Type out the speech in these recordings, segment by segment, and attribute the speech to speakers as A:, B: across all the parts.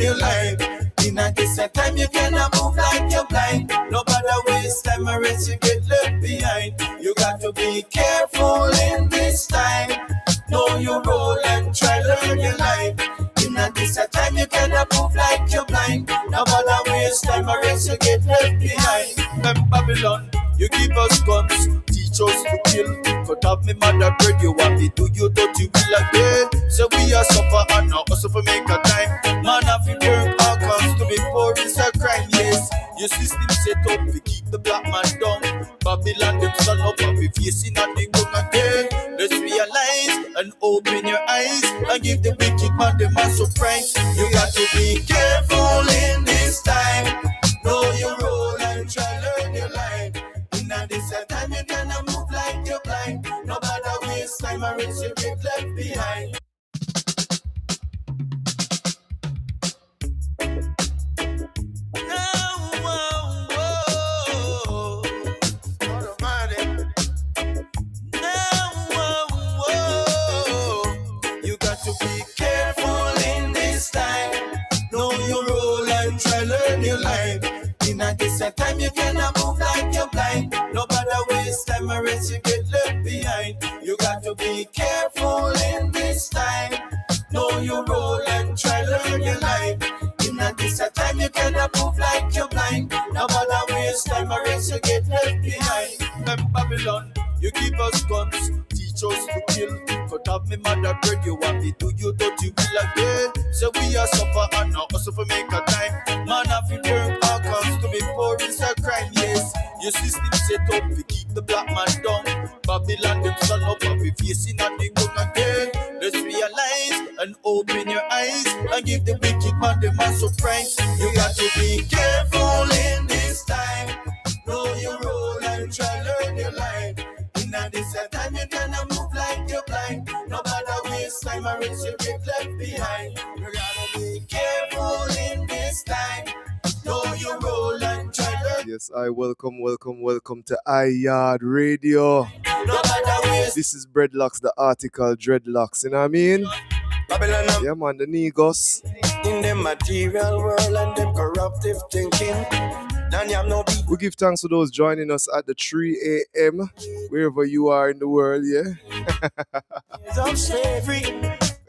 A: your life. In a decent time, you cannot move like you're blind. No matter waste time or else you get left behind. You got to be careful in this time. Know your role and try learn your life. In a decent time, you cannot move like you're blind. No matter waste time or else you get left behind. Remember Babylon, you give us guns, teach us to kill. Cut off me mother bread, you want me do you dirty will again. So we are suffer and now also for make a time. Man have to work our cause to be poor is a crime, yes. Your system set up to keep the black man down. Babylon them stand up and we facing and they come again. Let's realize and open your eyes and give the wicked man the man surprise. You got to be careful in this time. Know your role and try learn your life. In a decent time you cannot move like you're blind. No matter waste time or else you get left behind. You got to be careful in this time. Know your role and try learn your life. In a decent time you cannot move like you're blind. No matter waste time or else you get left behind. You got to be careful in this time. Know your role and try learn your life. In a decent time you cannot move like you're blind. No matter waste time or else you get left behind. Remember Babylon, you give us guns, teach us to kill. Cut off me mother bread, you want me do you dirty will again. So we are suffer and now also for make a time. Man have to work our cause to be poor is a crime, yes. Your system set up to keep the black man down. Babylon them stand up and we facing and they come again. Let's realize and open your eyes and give the wicked man the man surprise. You got to be careful in this time. Know your role and try learn your life. In a decent time you cannot move like you're blind. No matter waste time or else you get left behind. You gotta be careful in this time. Know your role and try learn.
B: Yes, I welcome to Yaad Radio.
A: No matter waste.
B: This is Breadlocks, the article Dreadlocks, you know what I mean?
A: Babylon,
B: yeah man, the Negos.
A: in the material world and them corruptive thinking.
B: We give thanks to those joining us at the 3 a.m. wherever you are in the world, yeah?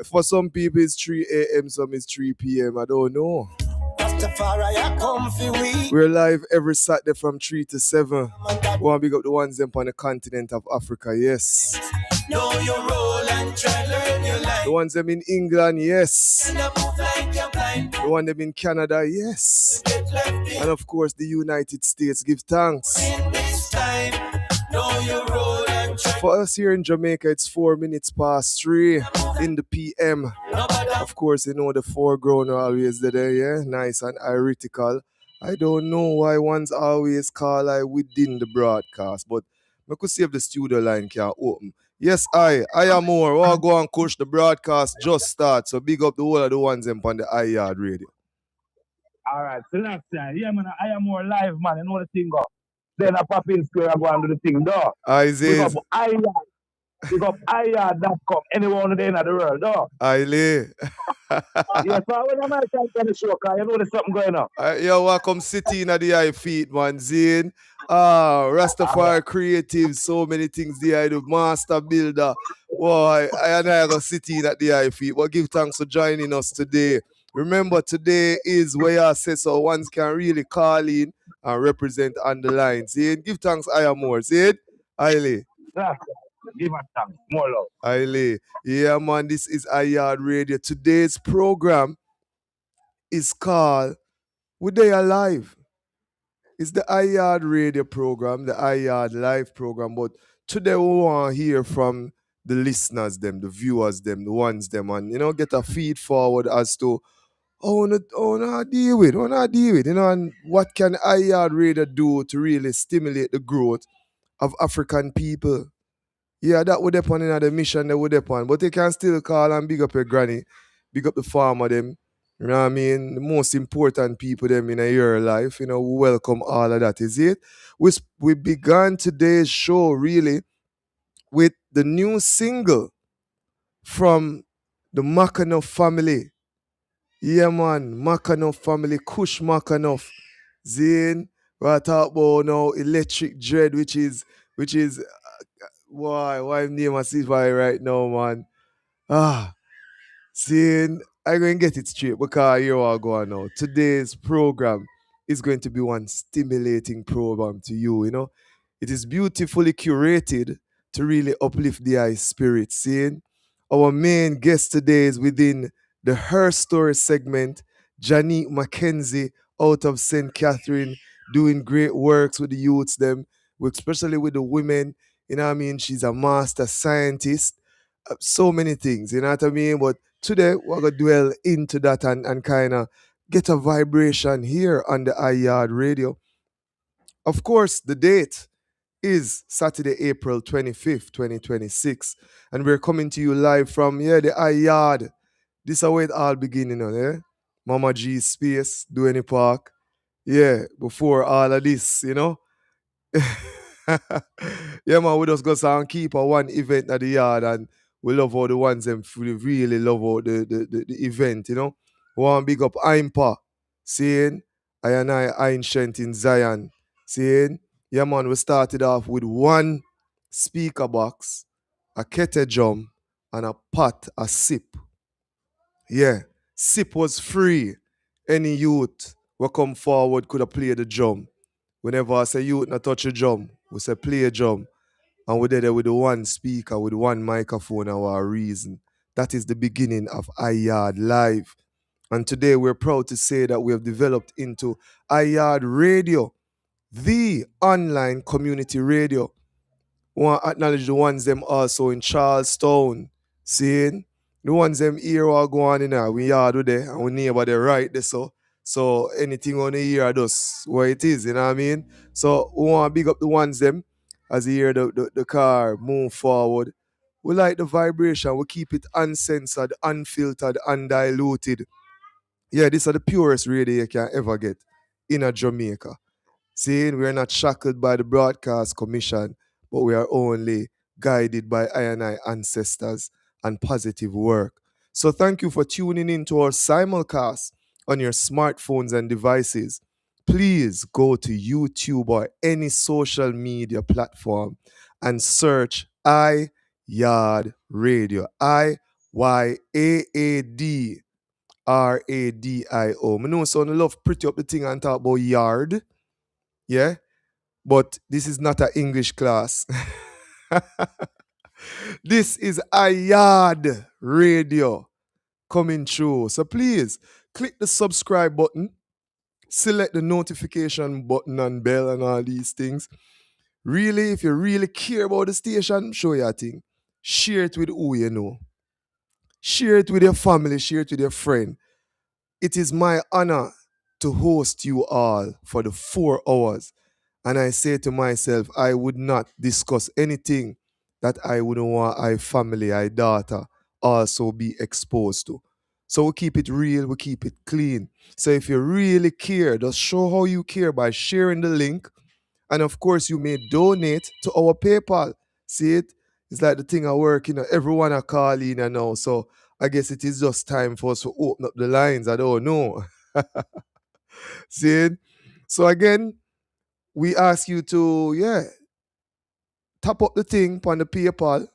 B: For some people it's 3 a.m., some it's 3 p.m., I don't know. We're live every Saturday from 3 to 7. We want to big up the ones them on the continent of Africa, yes.
A: Know your role and try learn your life.
B: The ones them in England, yes. The one them in Canada, yes. And of course the United States, give thanks.
A: In this time, know your role and try.
B: For us here in Jamaica, it's 4 minutes past 3 in the PM. Of course, you know the foreground are always there, yeah? Nice and HeartiKal. I don't know why one's always call I within the broadcast, but I could see if the studio line can open. Yes, I am more. I'll go and coach the broadcast just start. So big up the whole of the ones them on the Yaad Radio.
C: Alright, so last time, yeah man, I am more live man, you know the thing go. Then I pop in square and go and do the thing, dog.
B: Isaiah.
C: Pick up Yaad.com, anyone in the world, dog.
B: Aile.
C: Yes, so when I'm trying to the show, cause you know there's something going on.
B: Yo, welcome sitting at the high feet, man. Zane. Rastafari creative, so many things there. I do master builder. Boy, I go sitting at the high feet. Well, give thanks for joining us today. Remember, today is where I say so ones can really call in and represent on the line. Zane, give thanks, I am more. Zane, Aile.
C: Give us thanks, more love.
B: Aile. Yeah, man, this is Yaad Radio. Today's program is called Would They Alive? It's the Yaad Radio program, the Yaad live program. But today we want to hear from the listeners, them, the viewers, them, the ones, them, and, you know, get a feed forward as to how I deal with, you know, and what can Yaad Radio do to really stimulate the growth of African people. Yeah, that would depend on the mission they would depend. But they can still call and big up your granny, big up the farmer them. You know what I mean? The most important people them in your life. You know, we welcome all of that, is it? We began today's show really with the new single from the Makano family. Yeah, man. Mackanoff family, Kush Mackanoff. Zane, we talk about now Electric Dread, which is why name a see right now, man. Ah, Zane, I'm going to get it straight because you are going now. Today's program is going to be one stimulating program to you, you know. It is beautifully curated to really uplift the high spirit. Seeing our main guest today is within the Her Story segment, Janique Mackenzie out of St. Catherine, doing great works with the youths, them, especially with the women. You know what I mean? She's a master scientist, so many things, you know what I mean? But today we're gonna dwell into that and kind of get a vibration here on the iYard radio. Of course, the date is Saturday, April 25th, 2026. And we're coming to you live from the iYard. This is where it all beginning on, eh? Mama G's space, Duane Park. Yeah, before all of this, you know. Yeah, man, we just go and keep a one event at the yard, and we love all the ones them we really love all the event, you know. We want to big up Impa, seeing I and I ancient in Zion, seeing yeah, man, we started off with one speaker box, a kete drum, and a pot, a sip. Yeah, sip was free. Any youth will come forward could have played the drum. Whenever I say youth not touch a drum, we say play a drum. And we're there with the one speaker, with one microphone, our reason. That is the beginning of iYard Live. And today we're proud to say that we have developed into iYard Radio, the online community radio. We want to acknowledge the ones them also in Charlestown. Seeing the ones them here are going in there. We yard with there and we neighbor there right there. So anything on the ear does what it is, you know what I mean? So we want to big up the ones them as you hear the car move forward. We like the vibration. We keep it uncensored, unfiltered, undiluted. Yeah, these are the purest radio you can ever get in a Jamaica. Saying we are not shackled by the broadcast commission, but we are only guided by I and I ancestors and positive work. So thank you for tuning in to our simulcast on your smartphones and devices. Please go to YouTube or any social media platform and search iYard Radio. IYAAD RADIO. I know some love pretty up the thing and talk about yard. Yeah? But this is not an English class. This is iYard Radio coming through. So please click the subscribe button, select the notification button and bell and all these things. Really, if you really care about the station, show your thing. Share it with who you know. Share it with your family, share it with your friend. It is my honor to host you all for the 4 hours. And I say to myself, I would not discuss anything that I wouldn't want my family, my daughter, also be exposed to. So we keep it real, we keep it clean. So if you really care, just show how you care by sharing the link. And of course, you may donate to our PayPal. See it? It's like the thing I work, everyone are calling now. So I guess it is just time for us to open up the lines. I don't know. See it? So again, we ask you to, tap up the thing on the PayPal.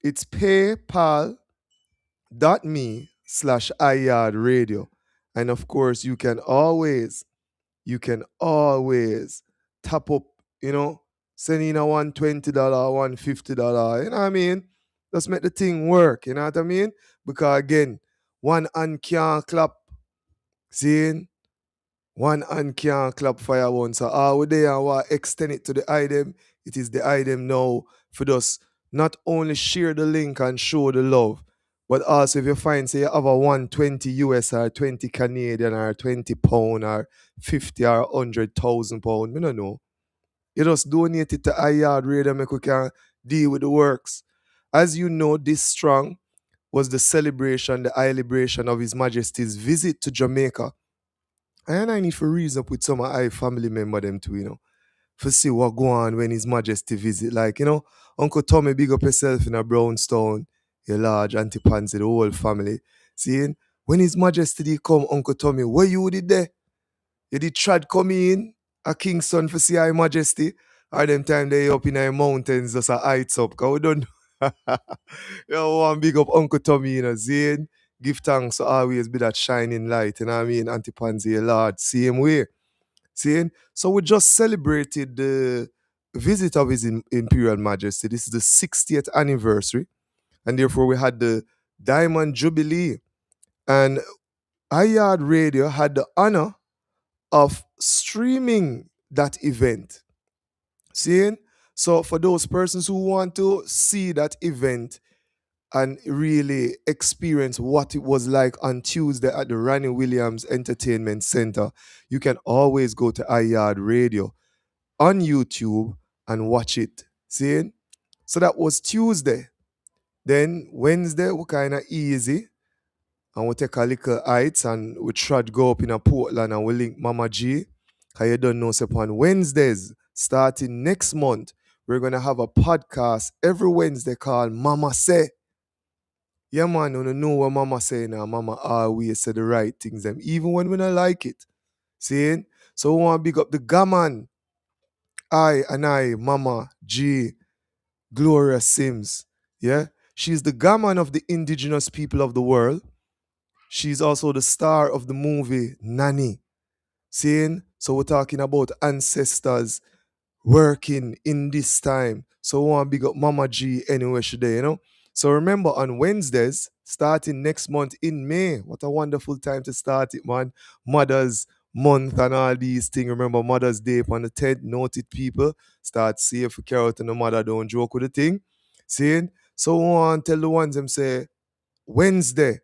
B: It's paypal.me/iYardRadio. And of course, you can always tap up, send in a $120, $150, you know what I mean? Just make the thing work, you know what I mean? Because again, one hand can't clap, seeing? One hand can't clap fire one. So all day and want extend it to the item. It is the item now for us not only share the link and show the love, but also if you find say you have a 120 US or 20 Canadian or 20 pound or 50 or 100,000 pound, I don't know. You just donate it to iYard Radio make we can deal with the works. As you know, this strong was the celebration, the high liberation of His Majesty's visit to Jamaica. And I need to reason up with some of my family member them too, for see what go on when His Majesty visit. Like, Uncle Tommy, big up yourself in a Brownstown, your large Auntie Pansy, the whole family. Seeing? When His Majesty did come, Uncle Tommy, where you did there? You did trad come in a Kingston for see His Majesty? Or them time they up in the mountains just a heights up? Cause we don't you know, one big up Uncle Tommy, Zane. Give thanks to always be that shining light, you know what I mean? Auntie Pansy, Lord, same way. Seeing? So we just celebrated the visit of His Imperial Majesty. This is the 60th anniversary, and therefore we had the Diamond Jubilee. And Yaad Radio had the honor of streaming that event. Seeing? So for those persons who want to see that event and really experience what it was like on Tuesday at the Ronnie Williams Entertainment Center, you can always go to Yaad Radio on YouTube and watch it. See? So that was Tuesday. Then Wednesday, we kind of easy. And we take a little heights and we try to go up in a Portland and we link Mama G. Because you don't know, so upon Wednesdays, starting next month, we're going to have a podcast every Wednesday called Mama Say. Yeah, man, you know what Mama say now. Mama always say the right things, them, even when we don't like it. See? So we want to big up the gammon. I, Mama G, Gloria Sims. Yeah? She's the gammon of the indigenous people of the world. She's also the star of the movie Nanny. Seeing? So we're talking about ancestors working in this time. So we want to big up Mama G anywhere she there, you know? So remember on Wednesdays, starting next month in May, what a wonderful time to start it, man. Mother's Month and all these things. Remember Mother's Day on the 10th, noted people. Start safe for carrot and the mother don't joke with the thing. Seeing? So we want to tell the ones them say, Wednesday,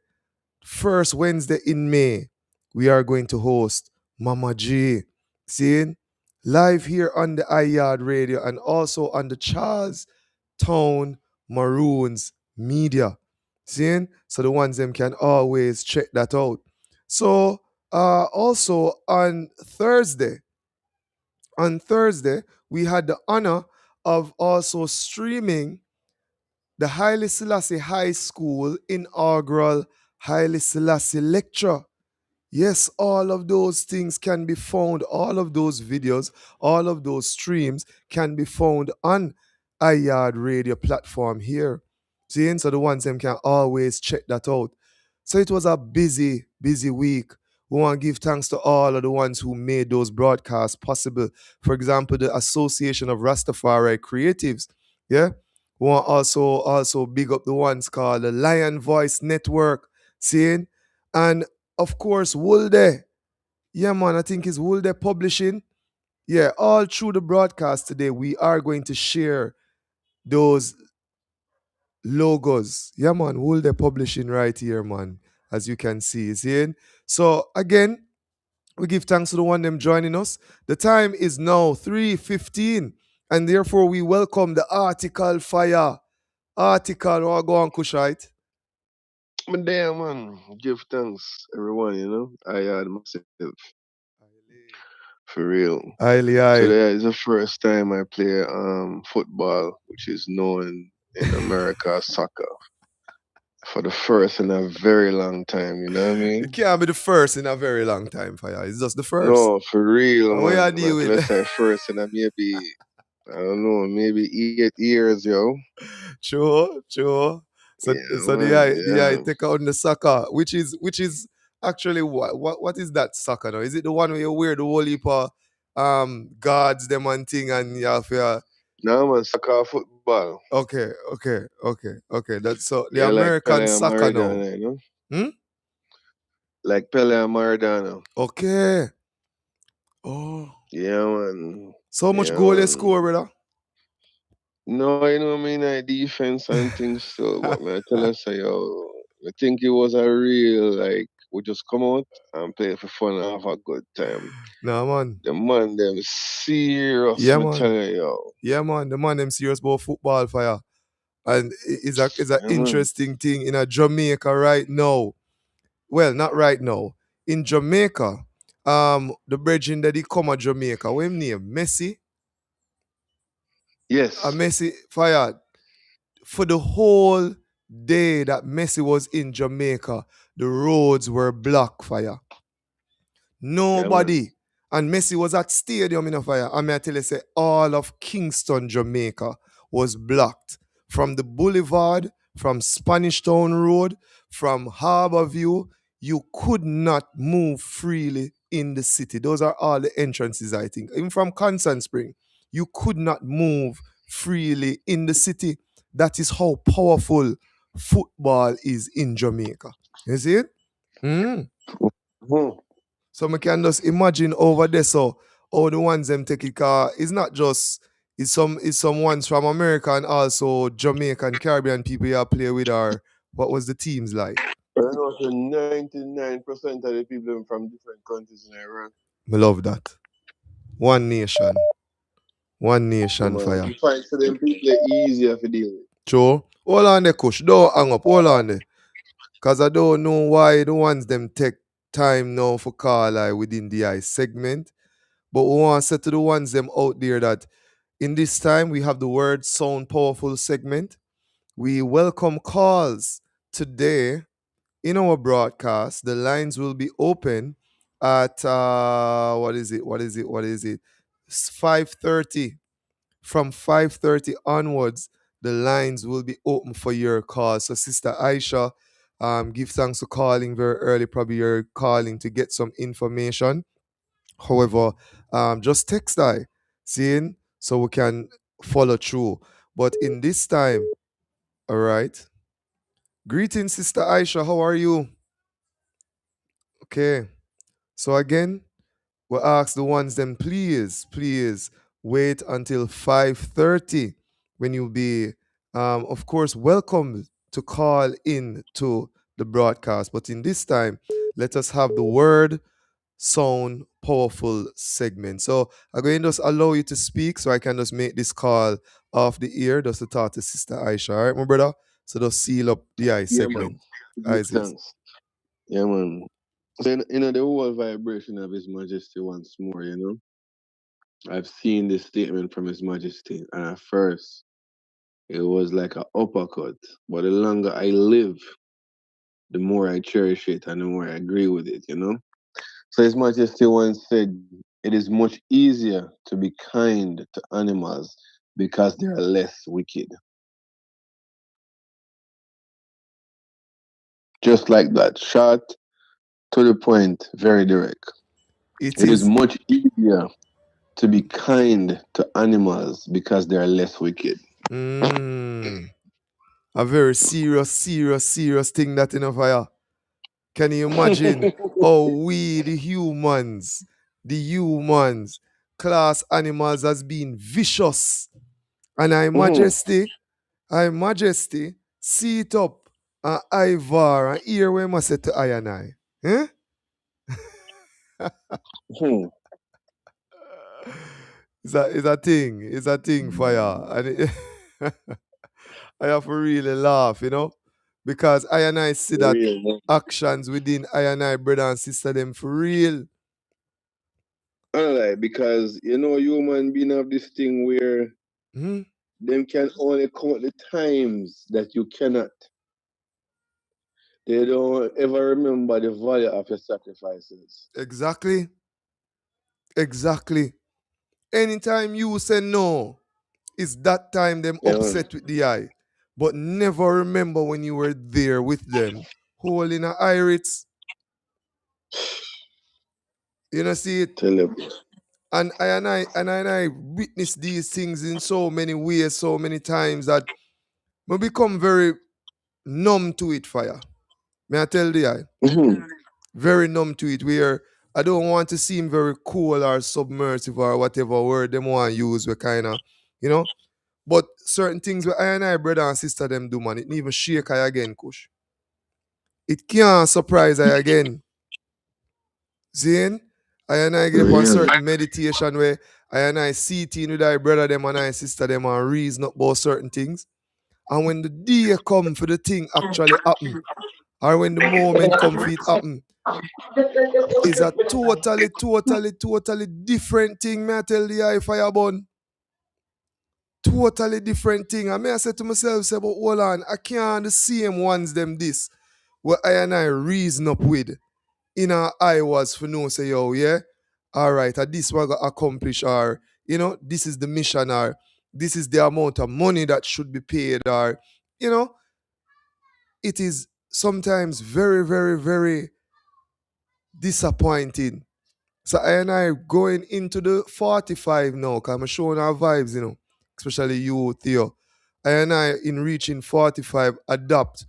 B: first Wednesday in May, we are going to host Mama G. Seeing? Live here on the Yaad Radio and also on the Charlestown Maroons Media. Seeing? So the ones them can always check that out. So also on Thursday, we had the honor of also streaming the Haile Selassie High School inaugural Haile Selassie lecture. Yes, all of those things can be found, all of those videos, all of those streams can be found on Yaad Radio platform here. See, so the ones them can always check that out. So it was a busy, busy week. We want to give thanks to all of the ones who made those broadcasts possible. For example, the Association of Rastafari Creatives. Yeah. We want also big up the ones called the Lion Voice Network. Seeing? And of course, Woolde. Yeah, man, I think it's Woolde Publishing. Yeah, all through the broadcast today, we are going to share those logos. Yeah, man, Woolde Publishing right here, man, as you can see. See? So, again, we give thanks to the one them joining us. The time is now 3:15, and therefore we welcome the HeartiKal fire. HeartiKal, what go on, Kushite?
D: But damn, man, give thanks, everyone, I had myself, for real.
B: Aye, aye.
D: Today is the first time I play football, which is known in America as soccer. For the first in a very long time, you know what I mean?
B: It can't be the first in a very long time for you. It's just the first.
D: No, for real,
B: And what you
D: man.
B: deal with?
D: Let's say first in a maybe, I don't know, maybe 8 years, yo.
B: Sure. So,
D: Yeah,
B: so
D: man,
B: the I
D: yeah.
B: take on the soccer, which is actually what is that soccer now? Is it the one where you wear the whole heap of guards them and thing and you have your
D: No, man, soccer football.
B: Okay. That's so the
D: Yeah, like
B: American
D: Pele and
B: soccer now.
D: Maradona, you know?
B: Hmm?
D: Like Pele and Maradona.
B: Okay. Oh.
D: Yeah, man.
B: So much
D: Yeah,
B: goal they
D: man.
B: score, brother?
D: No, you know what I mean, like defense and things still, but man, I tell us, yo, I think it was a real, like, we just come out and play for fun and have a good time.
B: Nah, man.
D: The man, them serious,
B: Yeah,
D: me
B: man.
D: tell you, yo.
B: Yeah, man. The man them serious about football fire. And it's a
D: Yeah, man.
B: interesting thing in a Jamaica right now. Well, not right now. In Jamaica, the brethren that he come at Jamaica, what him name? Messi?
D: Yes.
B: Messi fired for the whole day that Messi was in Jamaica, the roads were blocked fire.
D: Yeah, man.
B: Nobody. And Messi was at stadium in a fire. I mean, I tell you, say, all of Kingston, Jamaica was blocked. From the boulevard, from Spanish Town Road, from Harbour View, you could not move freely in the city. Those are all the entrances, I think. Even from Constant Spring, you could not move freely in the city. That is how powerful football is in Jamaica. You see it? Mm.
D: Mhm.
B: So I can just imagine over there, so all the ones them take it car it's not just it's some ones from America and also Jamaican Caribbean people you play with, or what was the teams like?
D: I know so 99% of the people from different countries in Iran.
B: I love that. One nation. One
D: Yeah,
B: nation
D: man.
B: fire.
D: You find for them people easier to deal with.
B: True. Hold on there, Kush. Don't hang up. Hold on there. Cause I don't know why the ones them take time now for call like within the I segment. But we want to say to the ones them out there that in this time we have the word sound powerful segment. We welcome calls today in our broadcast. The lines will be open at what is it? 5:30. From 5:30 onwards, the lines will be open for your call. So, Sister Aisha, give thanks for calling very early. Probably you're calling to get some information. However, just text I, seeing, so we can follow through. But in this time, all right. Greetings, Sister Aisha. How are you? Okay. So again, we ask the ones then please wait until 5:30 when you'll be, of course, welcome to call in to the broadcast. But in this time, let us have the word sound powerful segment. So I'm going to just allow you to speak so I can just make this call off the ear just to talk to Sister Aisha. All right, my brother? So just seal up the eye
D: Yeah, man.
B: segment.
D: Give
B: Isis.
D: thanks. Yeah, man. So, the whole vibration of His Majesty once more, I've seen this statement from His Majesty, and at first, it was like an uppercut. But the longer I live, the more I cherish it and the more I agree with it. So His Majesty once said, it is much easier to be kind to animals because they are less wicked. Just like that. Short, to the point, very direct.
B: It
D: It is
B: is
D: much easier to be kind to animals because they are less wicked.
B: a very serious thing that in a fire. Can you imagine how we, the humans, class animals as being vicious? And I majesty, see it up, and Ivar, and hear where I say to I and I. Eh?
D: Hmm.
B: It's a thing, fire. And I have to really laugh, because I and I see
D: For
B: that
D: real, man.
B: actions within I and I brother and sister them for real.
D: Alright, because human being have this thing where
B: Hmm?
D: them can only count the times that you cannot. They don't ever remember the value of your sacrifices.
B: Exactly. Anytime you say no, it's that time them
D: Yeah, man.
B: upset with the eye. But never remember when you were there with them, holding a iris. You know, see it?
D: Tell them.
B: And I witness these things in so many ways, so many times that we become very numb to it, fire. May I tell the eye?
D: Mhm.
B: Very numb to it, where I don't want to seem very cool or submersive or whatever word them want to use. We kind of, you know. But certain things where I and I, brother and sister, them do, man, it even shake I again, Kush. It can't surprise I again. Seeing? I and I get up on
D: Really?
B: certain meditation where I and I see it with I brother them and I sister them and reason up about certain things. And when the day come for the thing actually happen, or when the moment come for it happen, is a totally different thing, may I tell the eye firebone. totally different thing. I mean, I said to myself, say, but hold on, I can't the same ones them this. What I and I reason up with in our eye was for no say, yo, yeah, all right, this what I got accomplish, or this is the mission, or this is the amount of money that should be paid, or you know, it is sometimes very, very, very disappointing. So I and I going into the 45 now, because I'm showing our vibes, especially you, Theo. I and I, in reaching 45, adopt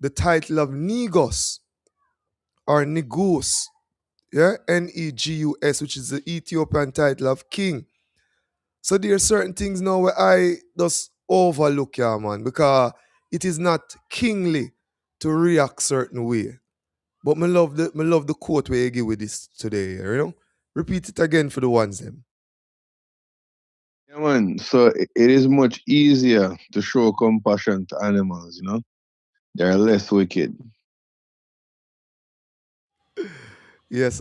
B: the title of Negus or Negus, yeah, Negus, which is the Ethiopian title of king. So there are certain things now where I just overlook, yeah, man, because it is not kingly to react certain way. But me love the quote where you give with this today, Repeat it again for the ones them.
D: Yeah, man. So it is much easier to show compassion to animals, you know? They're less wicked.
B: Yes,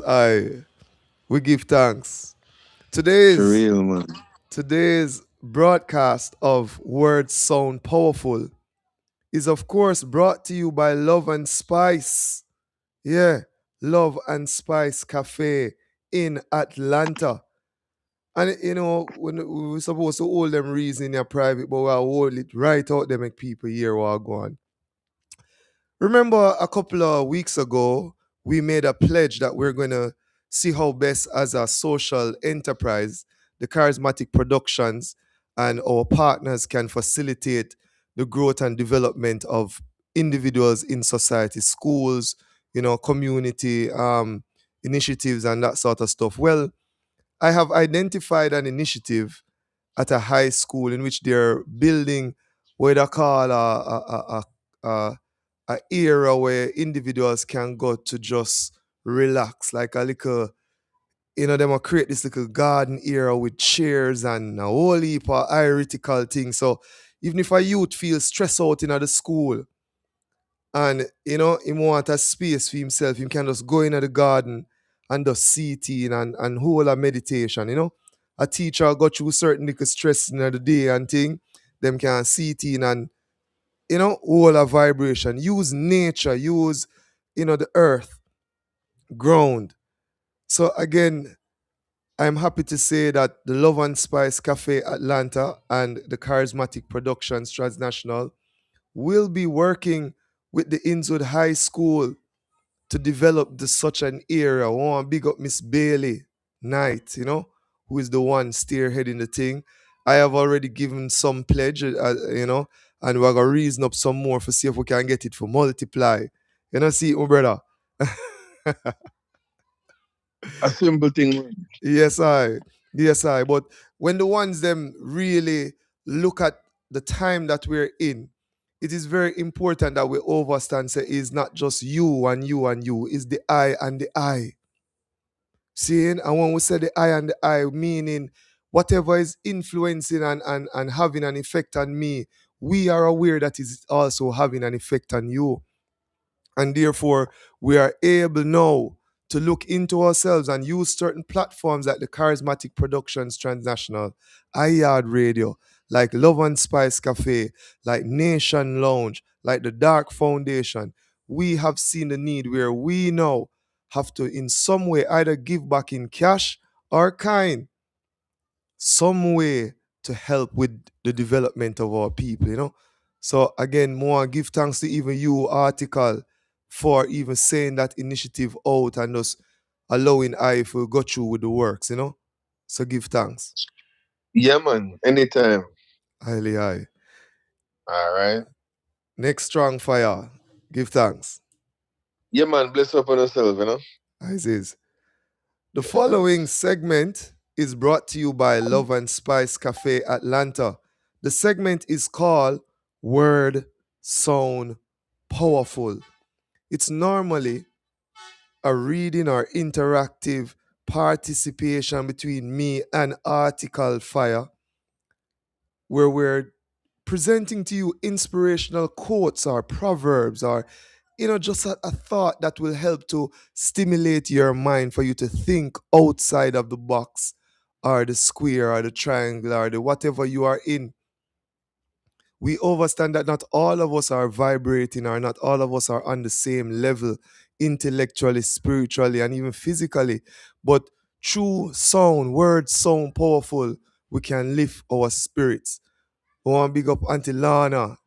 B: we give thanks.
D: For
B: Today's
D: real, man.
B: today's broadcast of Words Sound Powerful is of course brought to you by Love and Spice. Yeah, Love and Spice Cafe in Atlanta. And when we are supposed to hold them reason in your private, but we'll hold it right out there, make people hear what go on. Remember a couple of weeks ago, we made a pledge that we're going to see how best as a social enterprise, the Charismatic Productions and our partners can facilitate the growth and development of individuals in society, schools, community initiatives and that sort of stuff. Well, I have identified an initiative at a high school in which they're building what they call a era where individuals can go to just relax, like a little, them will create this little garden era with chairs and a whole heap of HeartiKal things. So even if a youth feels stressed out in the school and he want a space for himself, he can just go in the garden and just sitting and hold a meditation. A teacher got through certain little stress in the day and thing, them can sit in and hold a vibration. Use nature, use the earth, ground. So again, I'm happy to say that the Love and Spice Cafe Atlanta and the Charismatic Productions Transnational will be working with the Innswood High School to develop such an area. I want to big up Miss Bailey Knight, who is the one spearheading the thing. I have already given some pledge, and we're going to reason up some more for see if we can get it for multiply. See, my brother.
D: A simple thing, man.
B: Yes, I. Yes, I. But when the ones them really look at the time that we're in, it is very important that we understand say it's not just you and you and you, it's the I and the I. Seeing, and when we say the I and the I, meaning whatever is influencing and having an effect on me, we are aware that is also having an effect on you. And therefore, we are able now to look into ourselves and use certain platforms like the Charismatic Productions Transnational, Yaad Radio, like Love and Spice Cafe, like Nation Lounge, like the Dark Foundation. We have seen the need where we now have to, in some way, either give back in cash or kind, some way to help with the development of our people. So again, more give thanks to even you, HeartiKal, for even saying that initiative out and just allowing I to go through with the works. So give thanks.
D: Yeah, man. Anytime.
B: Highly high.
D: All right.
B: Next strong fire. Give thanks.
D: Yeah, man. Bless up on yourself, you know?
B: As is. The following segment is brought to you by Love and Spice Cafe Atlanta. The segment is called Word Sound Powerful. It's normally a reading or interactive participation between me and HeartiKal Fire, where we're presenting to you inspirational quotes or proverbs or just a thought that will help to stimulate your mind for you to think outside of the box or the square or the triangle or the whatever you are in. we understand that not all of us are vibrating, or not all of us are on the same level intellectually, spiritually, and even physically. But through sound, words sound powerful, we can lift our spirits. I want to big up Auntie Lana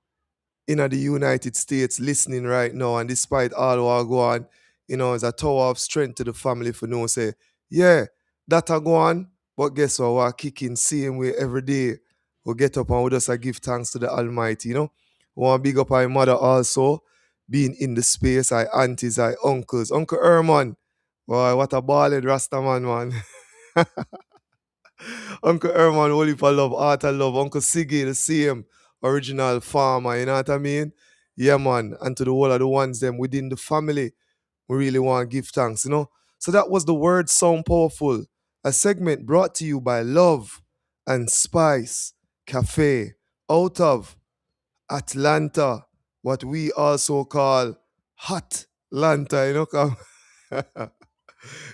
B: in the United States listening right now, and despite all what go on, it's a tower of strength to the family for no say, yeah, that a go on, but guess what, we're kicking same way every day. We get up and we just give thanks to the Almighty, We want to big up our mother also, being in the space, our aunties, our uncles. Uncle Herman, boy, what a ballad Rastaman, man. Uncle Herman, Holy for Love, Art of Love, Uncle Siggy, the same original farmer, you know what I mean? Yeah, man. And to the whole of the ones them within the family, we really want to give thanks, So that was the word Sound Powerful, a segment brought to you by Love and Spice Cafe out of Atlanta, what we also call Hot Lanta,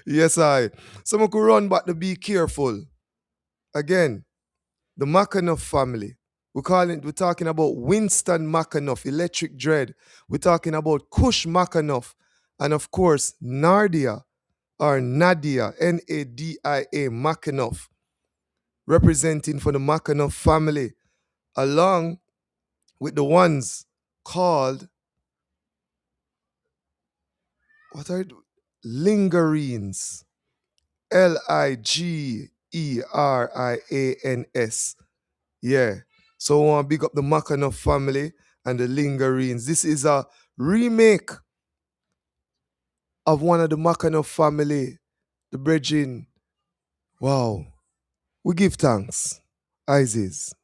B: Yes, I. So I could run back to Be Careful. Again, the Mackanoff family. We're talking about Winston Mackanoff, Electric Dread. We're talking about Kush Mackanoff. And of course, Nadia, Nadia Mackanoff, representing for the Mackanoff family, along with the ones called, what are Lingerines? Ligerans. Yeah. So I want to big up the Mackanoff family and the Lingerines. This is a remake of one of the Mackanoff family, the Bridging. Wow. We give thanks. Isis.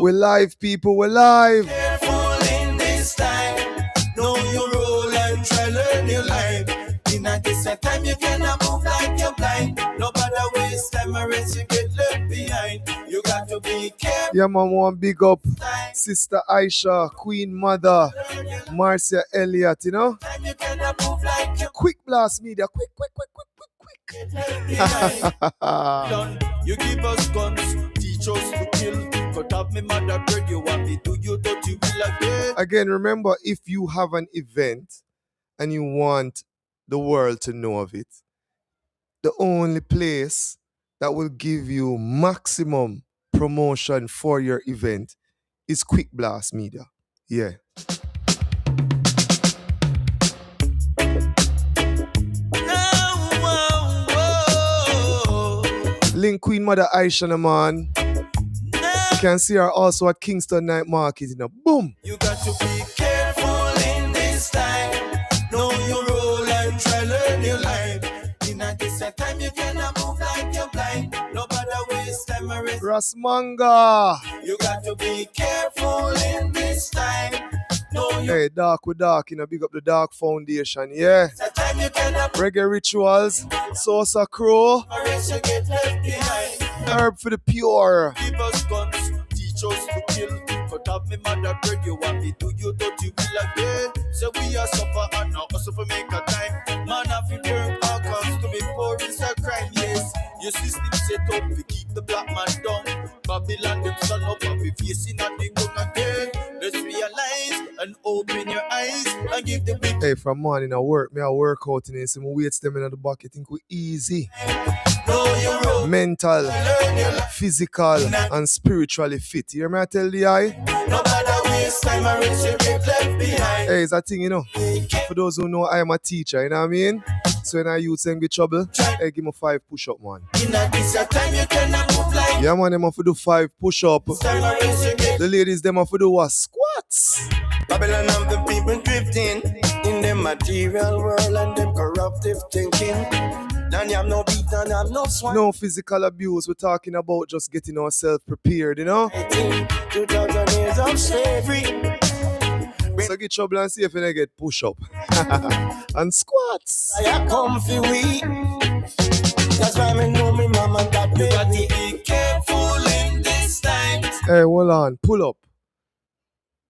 B: We're live, people. We're live.
A: Careful in this time. Know your role and try learn your life. In a this time you cannot move like you're blind. No matter waste time or else you get left behind. You got to be careful.
B: Yeah, man, want big up Sister Aisha, Queen Mother, Marcia Elliott,
A: Time you cannot move like you're
B: Quick Blast Media, quick.
A: You give us guns, teach us to kill. Cut off me mother bread, you want me do you dirty will again.
B: Again, remember, if you have an event and you want the world to know of it, the only place that will give you maximum promotion for your event is Quick Blast Media. Yeah. Link Queen Mother Aisha, man. You can see her also at Kingston Night Market. Boom.
A: You got to be careful in this time. Know your role and try learn your life. In a this time you cannot move like you're blind. No matter waste time or rest.
B: Rasmanga.
A: You got to be careful in this time.
B: Hey, Dark with Dark, big up the Dark Foundation, yeah. Reggae Rituals, Sosa Crow, Herb for the Pure.
A: Give us guns, teach us to kill. Cut off me mother bread, you want me do you dirty will again. So we are suffer and now also for make a time. Man have to work our cause to be poor is a crime, yes. Your system set up to keep the black man down. Babylon them son up and be facing at the gun again. Let's realize and open your eyes and give the big.
B: Hey, from morning I work out in this, and weights them in the back, you think we easy. Mental, physical, and spiritually fit. You hear me I tell the eye? Hey, it's a thing, For those who know, I am a teacher, you know what I mean? So when I use them get trouble, hey, give me 5 push-up, man. Yeah, man, them have to do 5 push-up. The ladies, them have to do what? Squats.
A: Babylon have the people drifting in the material world and them corruptive thinking. No beat, no swine.
B: No physical abuse. We're talking about just getting ourselves prepared,
A: 2,000 years of slavery.
B: So get trouble and see if you get push up and squats.
A: I comfy weak. That's why I know me mama that you got to be careful in this time.
B: Hey, hold on, pull up.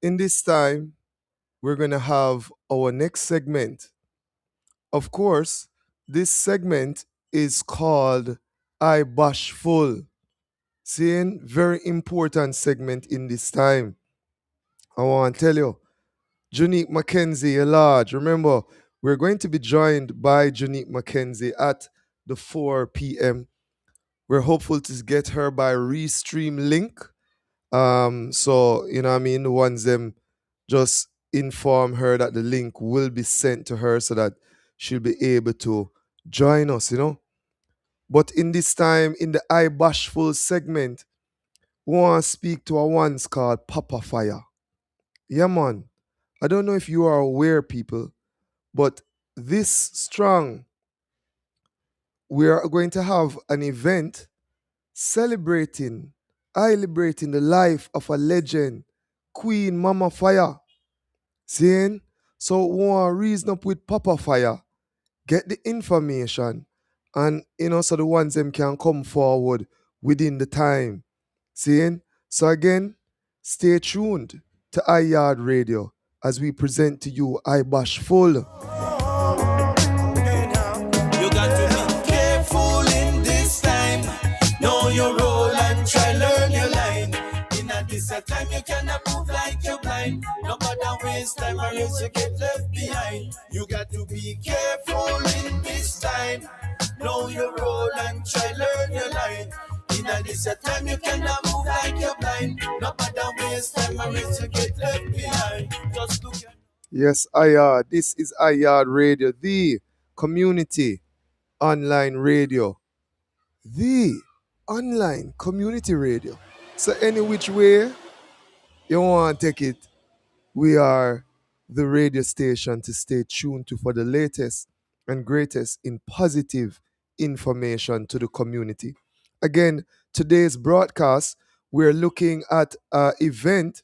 B: In this time, we're going to have our next segment. Of course, this segment is called I Bashful. Seeing very important segment in this time. I want to tell you, Junique Mackenzie, a large. Remember, we're going to be joined by Junique Mackenzie at the 4 p.m. We're hopeful to get her by Restream link. So you know what I mean, the ones them just inform her that the link will be sent to her so that she'll be able to join us, you know. But in this time, in the I Bashful segment, we want to speak to a ones called Papa Fire. Yeah, man. I don't know if you are aware, people, but this strong, we are going to have an event celebrating, celebrating the life of a legend, Queen Mama Fire. Seeing? So we want to reason up with Papa Fire, get the information, and so the ones them can come forward within the time. Seeing? So again, stay tuned to iYard Radio as we present to you I Bashful.
A: You got to be careful in this time. Know your role and try learn your line. In a this time you cannot move like you're blind. No matter waste time or else you get left behind. You got to be careful in this time. Know your role and try learn your line. In a this time you cannot move like you're blind. No matter waste time or else you get left behind. Just look at.
B: Yes, iYard. This is iYard Radio, the community online radio. The online community radio. So any which way you want to take it, we are the radio station to stay tuned to for the latest and greatest in positive information to the community. Again, today's broadcast, we're looking at an event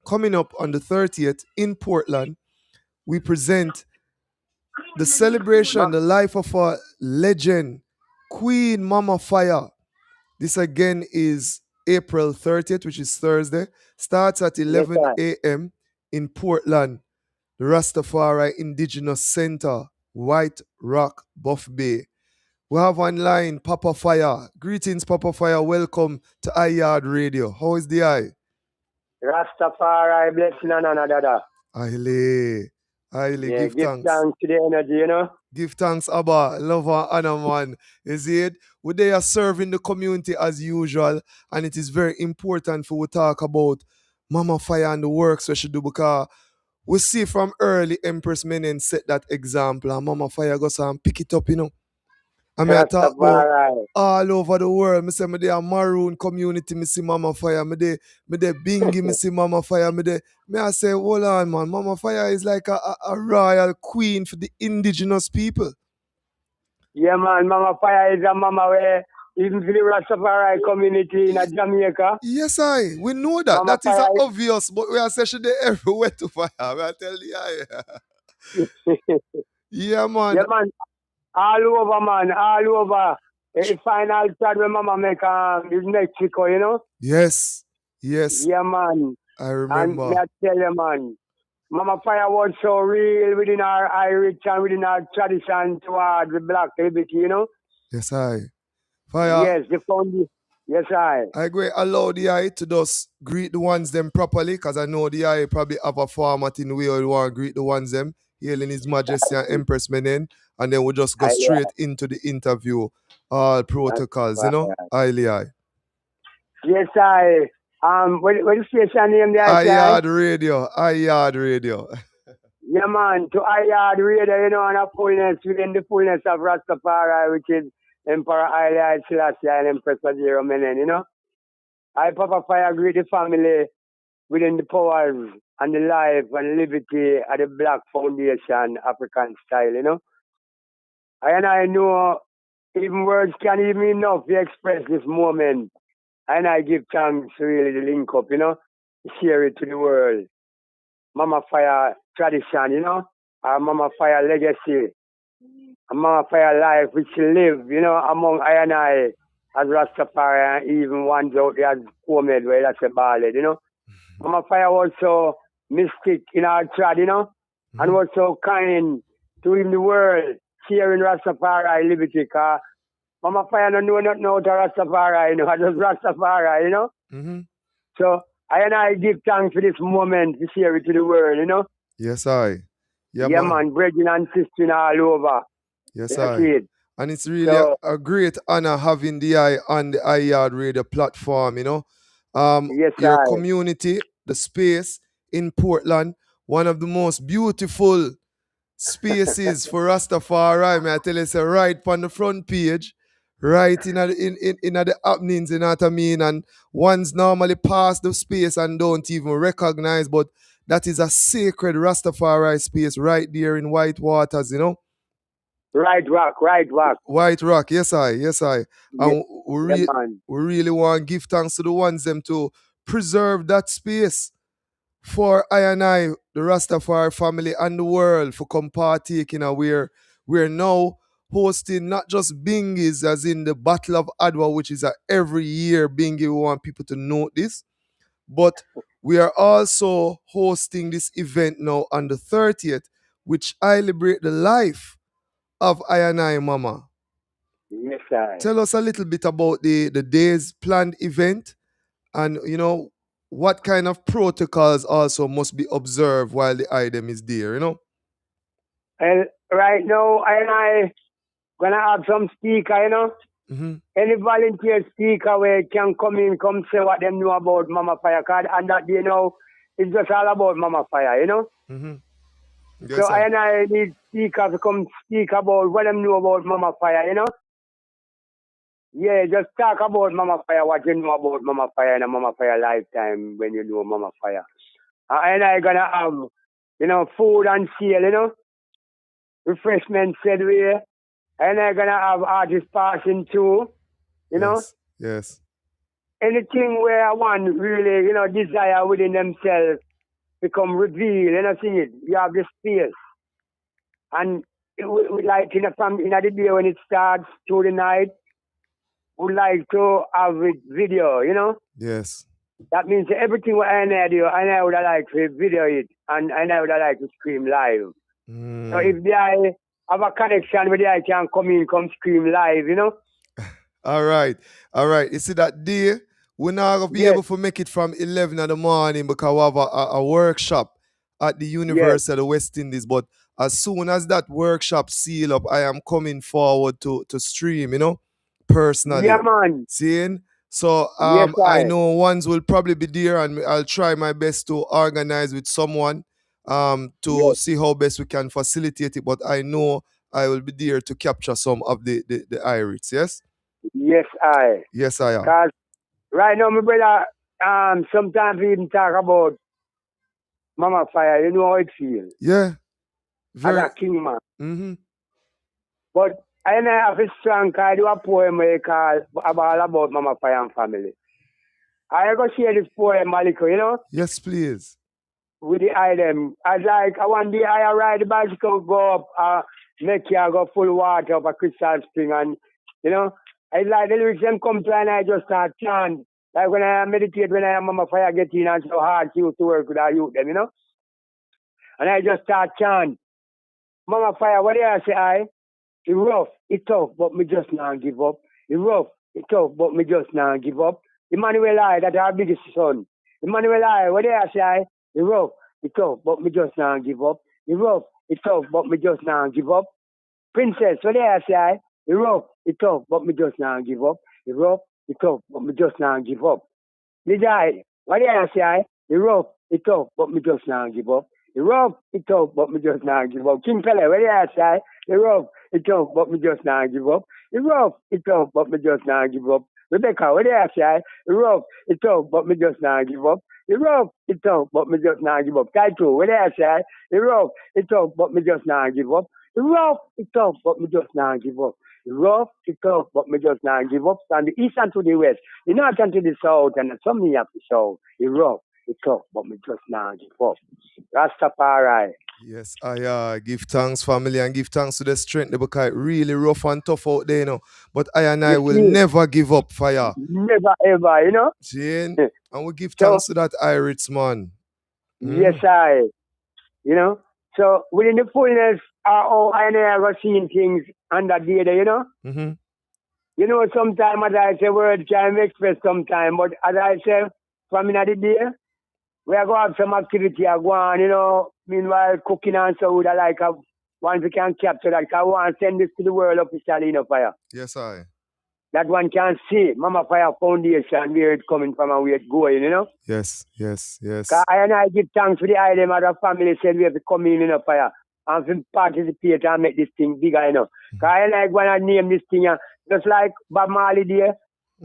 B: coming up on the 30th in Portland. We present the celebration, the life of a legend, Queen Mama Fire. This again is April 30th, which is Thursday. Starts at 11 a.m. in Portland, the Rastafari Indigenous Center, White Rock, Buff Bay. We have online Papa Fire. Greetings, Papa Fire. Welcome to iYard Radio. How is the eye?
E: Rastafari blessing and another.
B: Aile.
E: Yeah,
B: Give thanks
E: to the energy, you know.
B: Give thanks, Abba. Love and honor, man. You see it? They are serving the community as usual, and it is very important for we talk about Mama Fire and the works we should do because we see from early Empress Menen set that example, and Mama Fire goes and pick it up, you know. I mean, I talk about all over the world. I say, me there Maroon community, me see Mama Fire. Me there Bingy, me see Mama Fire. I say, hold on, man. Mama Fire is like a royal queen for the indigenous people.
E: Yeah, man. Mama Fire is a mama where even for the Rastafari community in Jamaica.
B: Yes, we know that. Mama that is obvious, but we are saying they everywhere to fire. I tell you, yeah, man.
E: Yeah, man. All over, man. All over. The final chat when Mama make is Mexico, you know?
B: Yes.
E: Yeah, man.
B: I remember. And
E: I tell you, man. Mama Fire was so real within our Irish and within our tradition towards the black liberty, you know?
B: Yes,
E: Fire.
B: Yes,
E: the foundation. Yes,
B: I agree. Allow the eye to just greet the ones them properly, because I know the eye probably have a format in the way you want to greet the ones them, hailing His Majesty and Empress Menen, and then we'll just go straight into the interview, all protocols, you know? Highly eye.
E: Yes, what is the station name there?
B: iYard Radio.
E: Yeah, man, to iYard Radio, you know, and a fullness, within the fullness of Rastafari, which is Emperor Haile Selassie and Empress Zero Menen, you know. I Papa Fire greet the family within the powers and the life and liberty of the Black Foundation African style, you know. And I know even words can't even enough to express this moment. And I give thanks really to link up, you know, share it to the world. Mama Fire tradition, you know, our Mama Fire legacy, a Mama Fire life which live, you know, among I and I as Rastafari and even ones out there as Comed where that's a ballad, you know. Mama Fire was so mystic in our trad, and was so kind to in the world, sharing Rastafari liberty. Mama Fire don't know nothing out of Rastafari, I just Rastafari, So I give thanks for this moment to share it to the world,
B: Yes, I. Yeah,
E: Yeah,
B: man.
E: man, brethren and sisters all over.
B: Yes,
E: That's
B: I.
E: it.
B: And it's really
E: So,
B: a great honor having the eye on the iYard Radio platform,
E: yes,
B: Your
E: I.
B: community, the space in Portland, one of the most beautiful spaces for Rastafari. May I tell you, say right on the front page, right in the happenings, you know what I mean? And ones normally pass the space and don't even recognize, but that is a sacred Rastafari space right there in White Waters,
E: Right rock.
B: White Rock, yes I.
E: Yes,
B: And
E: yeah, man.
B: we really want to give thanks to the ones them to preserve that space for I and I, the Rastafari family and the world for come partaking. We're now hosting not just Bingies as in the Battle of Adwa, which is a every year Bingi. We want people to note this, but we are also hosting this event now on the 30th, which celebrate the life of I and I Mama.
E: Yes, I.
B: Tell us a little bit about the day's planned event and, what kind of protocols also must be observed while the item is there.
E: And right now, I gonna have some speaker,
B: Mm-hmm.
E: Any volunteer speaker where can come in, come say what them know about Mama Fire card, and that it's just all about Mama Fire,
B: Mm-hmm.
E: So
B: Yes, sir.
E: I need speakers to come speak about what them know about Mama Fire. Yeah, just talk about Mama Fire, what you know about Mama Fire and a Mama Fire lifetime when you know Mama Fire. And I gonna have, food and sale, refreshment said we. And I gonna have artists passing too,
B: Yes.
E: Anything where I want really, desire within themselves become revealed, see it. You have the space. And like from the day when it starts through the night, we like to have it video,
B: Yes.
E: That means everything what I do, I would like to video it and I would like to scream live. So if they have a connection where I can come scream live,
B: All right. You see that day, we're not going to be
E: Yes,
B: able to make it from 11 in the morning because we have a workshop at the
E: yes.
B: University of the West Indies. But as soon as that workshop seal up, I am coming forward to stream, personally.
E: Yeah, man.
B: Seeing? So
E: Yes,
B: I know ones will probably be there and I'll try my best to organize with someone to
E: Yes,
B: see how best we can facilitate it. But I know I will be there to capture some of the irids, yes?
E: yes, I.
B: Yes, I am.
E: Because right now, my brother, sometimes we even talk about Mama Fire, you know how it feels.
B: Yeah.
E: As a king man.
B: Mm-hmm.
E: But I have a strong I do a poem where call about Mama Fire and family. I go share this poem, Maliko,
B: Yes, please.
E: with the item. I want the I ride the bicycle, go up, make you go full water up a crystal spring and, I like the lyrics them come to and I just start chant. Like when I meditate, when I am Mama Fire get in and so hard she used to work with our youth them, And I just start chant. Mama Fire, what do I say? It's rough, it's tough, but me just not give up. It's rough, it's tough, but me just not give up. Emmanuel I, that's our biggest son. Emmanuel I, what do I say? It's rough, it's tough, but me just not give up. It's rough, it's tough, but me just not give up. Princess, what do I say? It's rough, it's tough, but me just not give up. It's rough, it's tough, but me just not give up. Lidai, what do I say? It's rough, it's tough, but me just not give up. It's rough, it's tough, but me just not give up. King Pele, what do I say? It's rough, it's tough, but me just not give up. It's rough, it's tough, but me just not give up. Rebecca, what do I say? It's rough, it's tough, but me just not give up. It's rough, it's tough, but me just not give up. Title, what do I say? It's rough, it's tough, but me just not give up. It's rough, it's tough, but me just not give up. It's rough, it's tough, but me just not give up. From the east and to the west, the north and to the south, and some me have to show. It's rough, it's tough, but me just not give up. Rastafari.
B: Yes, I give thanks, family, and give thanks to the strength because it really rough and tough out there, But I and I
E: You
B: will
E: see,
B: never give up fire.
E: never ever,
B: Jane, and we give
E: So,
B: thanks to that Irish man.
E: yes, you know. So, within the fullness, how I never seen things under the day,
B: Mm-hmm.
E: Sometimes as I say, words can express sometimes, but as I say, from in the day, we are going to have some activity I go on, meanwhile cooking and so would I like once we can capture that, 'cause I want to send this to the world officially, fire.
B: Yes, I.
E: That one can see Mama Fire Foundation, where it's coming from and where it's going,
B: Yes.
E: Cause I give thanks for the item of the family said we have to come in, fire, and to participate and make this thing bigger, Cause I want to name this thing, just like Bob Marley there,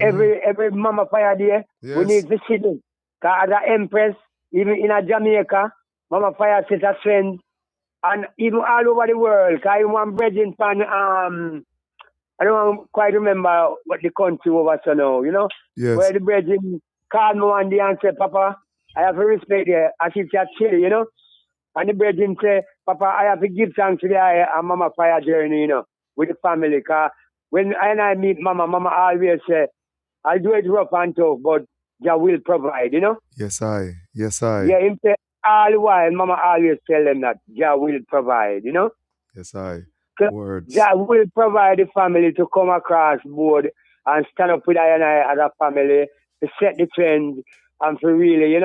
E: every Mama Fire there, we
B: Yes.
E: need to see them. Cause as an empress, even in a Jamaica, Mama Fire set a trend, and even all over the world, cause even one brethren from, I don't quite remember what the country was so now,
B: Yes.
E: where the brethren called me one day and said, Papa, I have to respect you. I see that Chile, And the brethren say, Papa, I have to give thanks to the Mama Fire journey, with the family. Cause when I meet Mama always say, I'll do it rough and tough, but Jah will provide,
B: Yes, I. Yes, I.
E: Yeah, him say all the while, Mama always tell them that Jah will provide,
B: Yes, I.
E: So
B: Words.
E: Jah will provide the family to come across board and stand up with I and I as a family to set the trend and to really,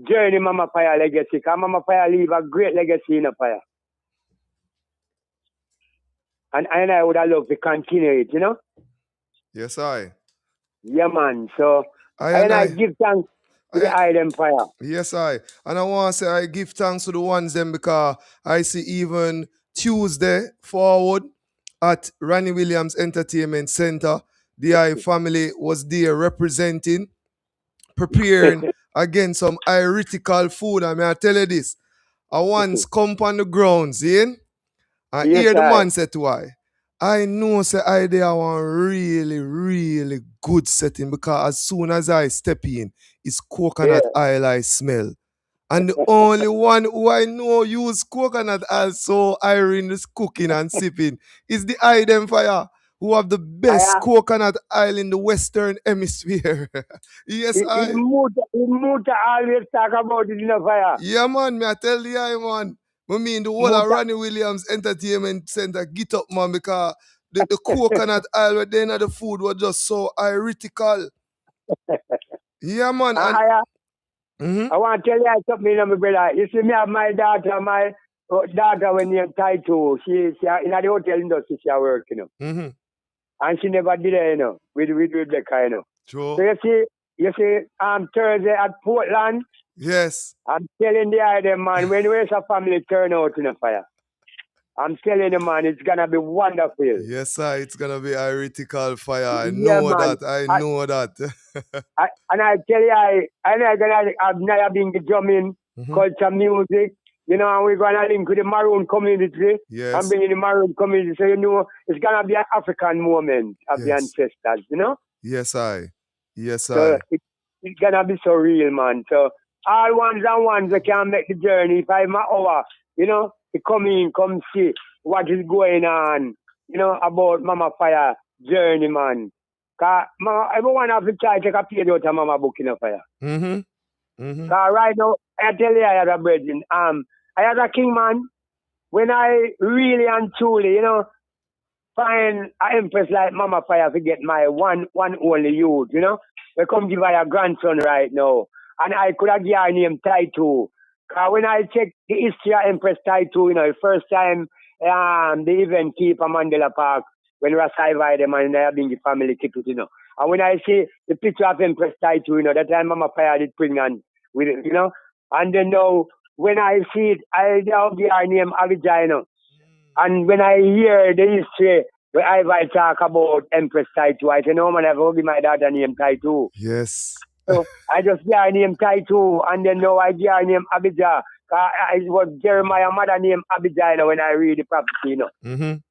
E: journey Mama Fire legacy. Because Mama Fire leave a great legacy in the fire. And I would have loved to continue it,
B: Yes, I.
E: Yeah, man. So
B: I
E: I
B: and
E: and I
B: I.
E: give thanks to the
B: I
E: Island Fire.
B: Yes, I. And I want to say I give thanks to the ones them because I see even Tuesday forward at Ranny Williams Entertainment Center, the I family was there representing, preparing again some HeartiKal food. I mean, I tell you this. I once come on the grounds, and
E: Yes,
B: hear the
E: I.
B: man say to I know say I there one really, really good setting because as soon as I step in, it's coconut
E: Yeah.
B: oil I smell. And the only one who I know use coconut oil so Irene is cooking and sipping is the Idem Fire, who have the best
E: I
B: coconut oil in the Western Hemisphere. Yes,
E: in
B: I.
E: Muta always talk about it in the fire.
B: Yeah, man, me I tell the I, man. I mean, the whole of
E: Muta
B: Ronnie Williams Entertainment Center get up, man, because the coconut oil at the end of the food was just so iritical. Yeah, man. And
E: I
B: mhm,
E: I want to tell you something, my brother. You see, me have my daughter, daughter when you're tied to, she in the hotel industry, she work,
B: mhm,
E: and she never did it, with Rebecca, So
B: true.
E: you see, Thursday at Portland,
B: Yes.
E: I'm telling the idea, man, when we as a family turn out in the fire, I'm telling you, man, it's gonna be wonderful.
B: Yes, sir. It's gonna be iritical fire. I
E: Yeah,
B: know
E: man.
B: that. I know that.
E: And I tell you, I'm gonna have Naya being the drumming,
B: Mhm.
E: culture, music, and we're gonna link with the Maroon community and
B: Yes.
E: bring in the Maroon community. So it's gonna be an African moment of the
B: Yes.
E: ancestors.
B: Yes, I. Yes,
E: So
B: I.
E: it's gonna be so real, man. So all ones and ones that can make the journey. If I'm an hour, to come in, come see what is going on, about Mama Fire journey, man. Cause everyone have to try to take a page out of Mama book in a fire.
B: Mhm. Mhm.
E: Cause right now, I tell you, I had a brethren. I had a king man. When I really and truly, find an empress like Mama Fire to get my one only youth, We come give her a grandson right now. And I could have given her name Taitu. Cause when I check the history of Empress Taitu, the first time the event keep a Mandela Park when Rasai invited them and I have been the family K.P.T. And when I see the picture of Empress Taitu, that time Mama Fire did pregnant with it. And then now when I see it, I now give her name Avijay. And when I hear the history, where I talk about Empress Taitu, I say, no, man, I've give my daughter name Taitu.
B: Yes.
E: So I just give her name Taitu, and then now I give her name Abijah. It was Jeremiah mother name Abijah when I read the prophecy,
B: Mhm.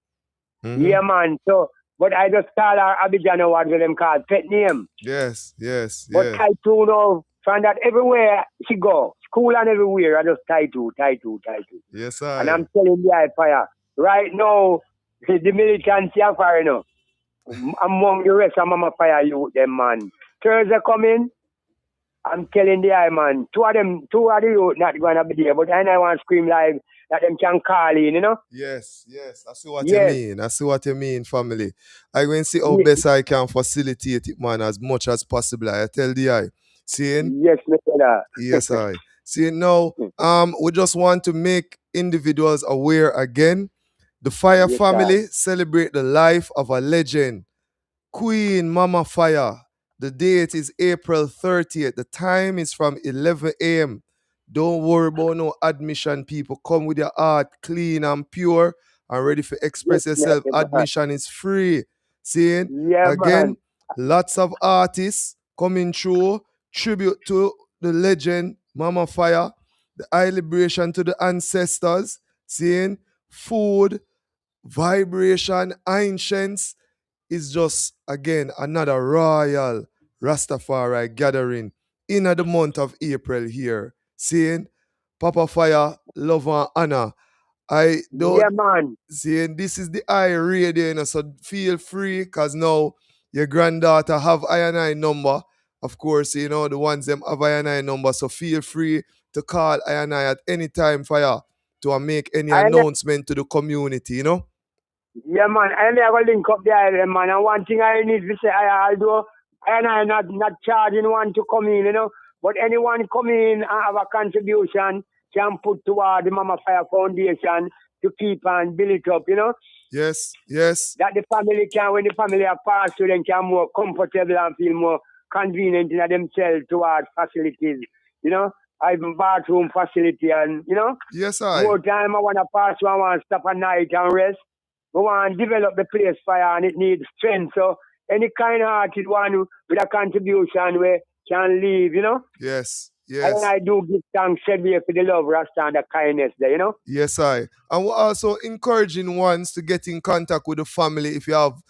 E: Yeah,
B: Mhm.
E: man. So, but I just call her Abijah now, what them call pet name.
B: Yes. Yes.
E: But
B: Yes.
E: Taitu now, find that everywhere she go. school and everywhere. I just tie two, tie two, tie two.
B: Yes,
E: And
B: I.
E: I'm telling the high fire. Right now, the militancy are fire, you know. Among the rest of Mama Fire youth, them man. Thursday coming, I'm telling the eye man, two of the youth not gonna be there, but I want to scream live that them can call in, you know?
B: Yes, yes. I see what you
E: Yes.
B: mean. I see what you mean, family. I go and see how
E: Ye-
B: best I can facilitate it, man, as much as possible. I tell the eye. Seeing?
E: Yes, Mr. Da.
B: Yes, I. See now, we just want to make individuals aware again. The Fire
E: Yes, sir.
B: family celebrate the life of a legend, Queen Mama Fire. The date is April 30th. The time is from 11 a.m. Don't worry about no admission, people. Come with your heart clean and pure and ready to express yourself.
E: Definitely, man.
B: Admission is free. Seeing?
E: Yeah, man.
B: Again, lots of artists coming through. Tribute to the legend, Mama Fire. The high liberation to the ancestors. Seeing? Food, vibration, ancients is just again another royal Rastafari gathering in the month of April here. Seeing Papa Fire, love and honor. I don't
E: Yeah, man.
B: saying this is the I radio, you know, so feel free because now your granddaughter have I number. Of course, you know, the ones them have I number. So feel free to call I at any time for you to make any
E: I
B: announcement to the community, you know?
E: Yeah, man. I never link up the island, man. And one thing I need to say, although I not charging one to come in, you know, but anyone come in and have a contribution can put toward the Mama Fire Foundation to keep and build it up, you know.
B: Yes, yes.
E: That the family can, when the family are passed, so they can more comfortable and feel more convenient in themselves toward facilities, you know. I have a bathroom facility and, you know,
B: Yes, I.
E: more time I want to pass, I want to stop at night and rest. We want to develop the place fire and it needs strength. So any kind of hearted one with a contribution we can leave, you know.
B: Yes,
E: And
B: yes.
E: I do give thanks every for the love, Rasta, and the kindness there, you know.
B: Yes, I. And we're also encouraging ones to get in contact with the family if you have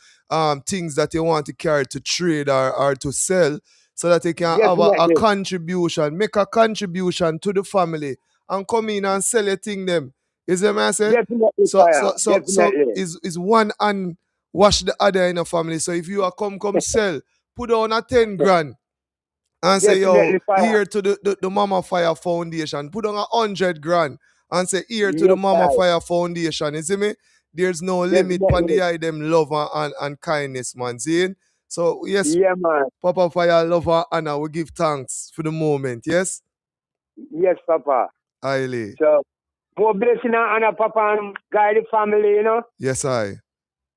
B: things that you want to carry to trade or to sell so that you can have a
E: Definitely,
B: contribution, make a contribution to the family and come in and sell your thing them. Is that what I say?
E: definitely
B: So
E: fire,
B: so so so
E: definitely,
B: is one and wash the other in the family. So if you are come sell, put on a 10 grand and say, yo,
E: definitely fire.
B: here to the Mama Fire Foundation. Put on 100 grand and say, here to the
E: Yes,
B: Mama
E: I,
B: Fire Foundation. You see me? There's no limit on
E: definitely.
B: the eye them love and kindness, man. See? So, yes,
E: Yeah, man.
B: Papa Fire, love and honor. We give thanks for the moment, yes?
E: Yes, Papa.
B: Highly.
E: So more blessing and honor, Papa, and guide the family, you know.
B: Yes, I.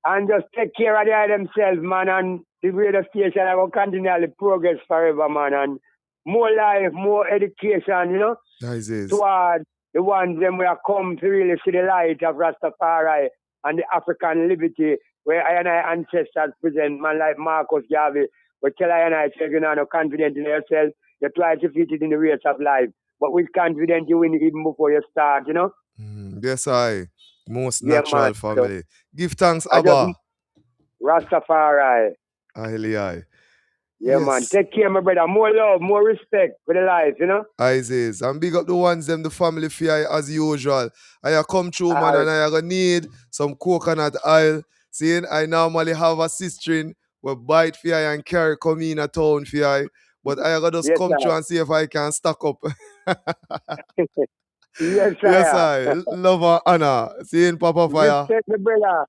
E: And just take care of themselves, man, and the radio station I will continually progress forever, man, and more life, more education, you know,
B: Nice is.
E: toward the ones them where come to really see the light of Rastafari and the African liberty where I and I ancestors present, man like Marcus Garvey, but tell I and I say, you know, no confident in yourself, you try to fit it in the race of life. But with confidence you win even before you start, you know?
B: Yes, I. Most
E: Yeah, man.
B: natural
E: So
B: family. Give thanks,
E: I just
B: Abba.
E: Rastafari.
B: Highly, I.
E: Yeah, man.
B: Yes.
E: Take care, my brother. More love, more respect for the life, you know?
B: Isis. And big up the ones them, the family fear as usual. I come through, man, and I gonna need some coconut oil. Seeing I normally have a sister where bite fear and carry come in a town fear. But I gotta just
E: Yes,
B: come through
E: sir.
B: and see if I can stock up.
E: Yes,
B: Yes,
E: sir.
B: I. Love and honor. Seeing Papa Fire.
E: Respect the brother.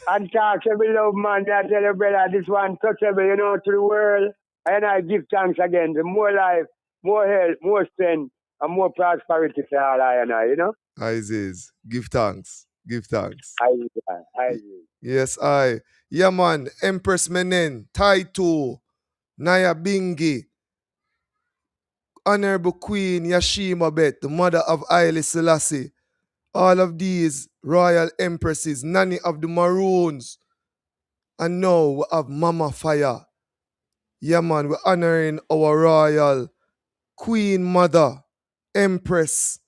E: And talk every love, man. I tell you, brother, this one touchable, you know, to the world. And I give thanks again. The more life, more health, more strength, and more prosperity for all I and I, you know?
B: Isis. Give thanks. Give thanks.
E: I
B: Yes, I. Yeah, man. Empress Menen. Taito. Naya Bingi. Honorable Queen Yashima Bet, the mother of Haile Selassie, all of these royal empresses, Nanny of the Maroons, and now we have Mama Fire. Yeah, man, we're honoring our royal Queen Mother, Empress,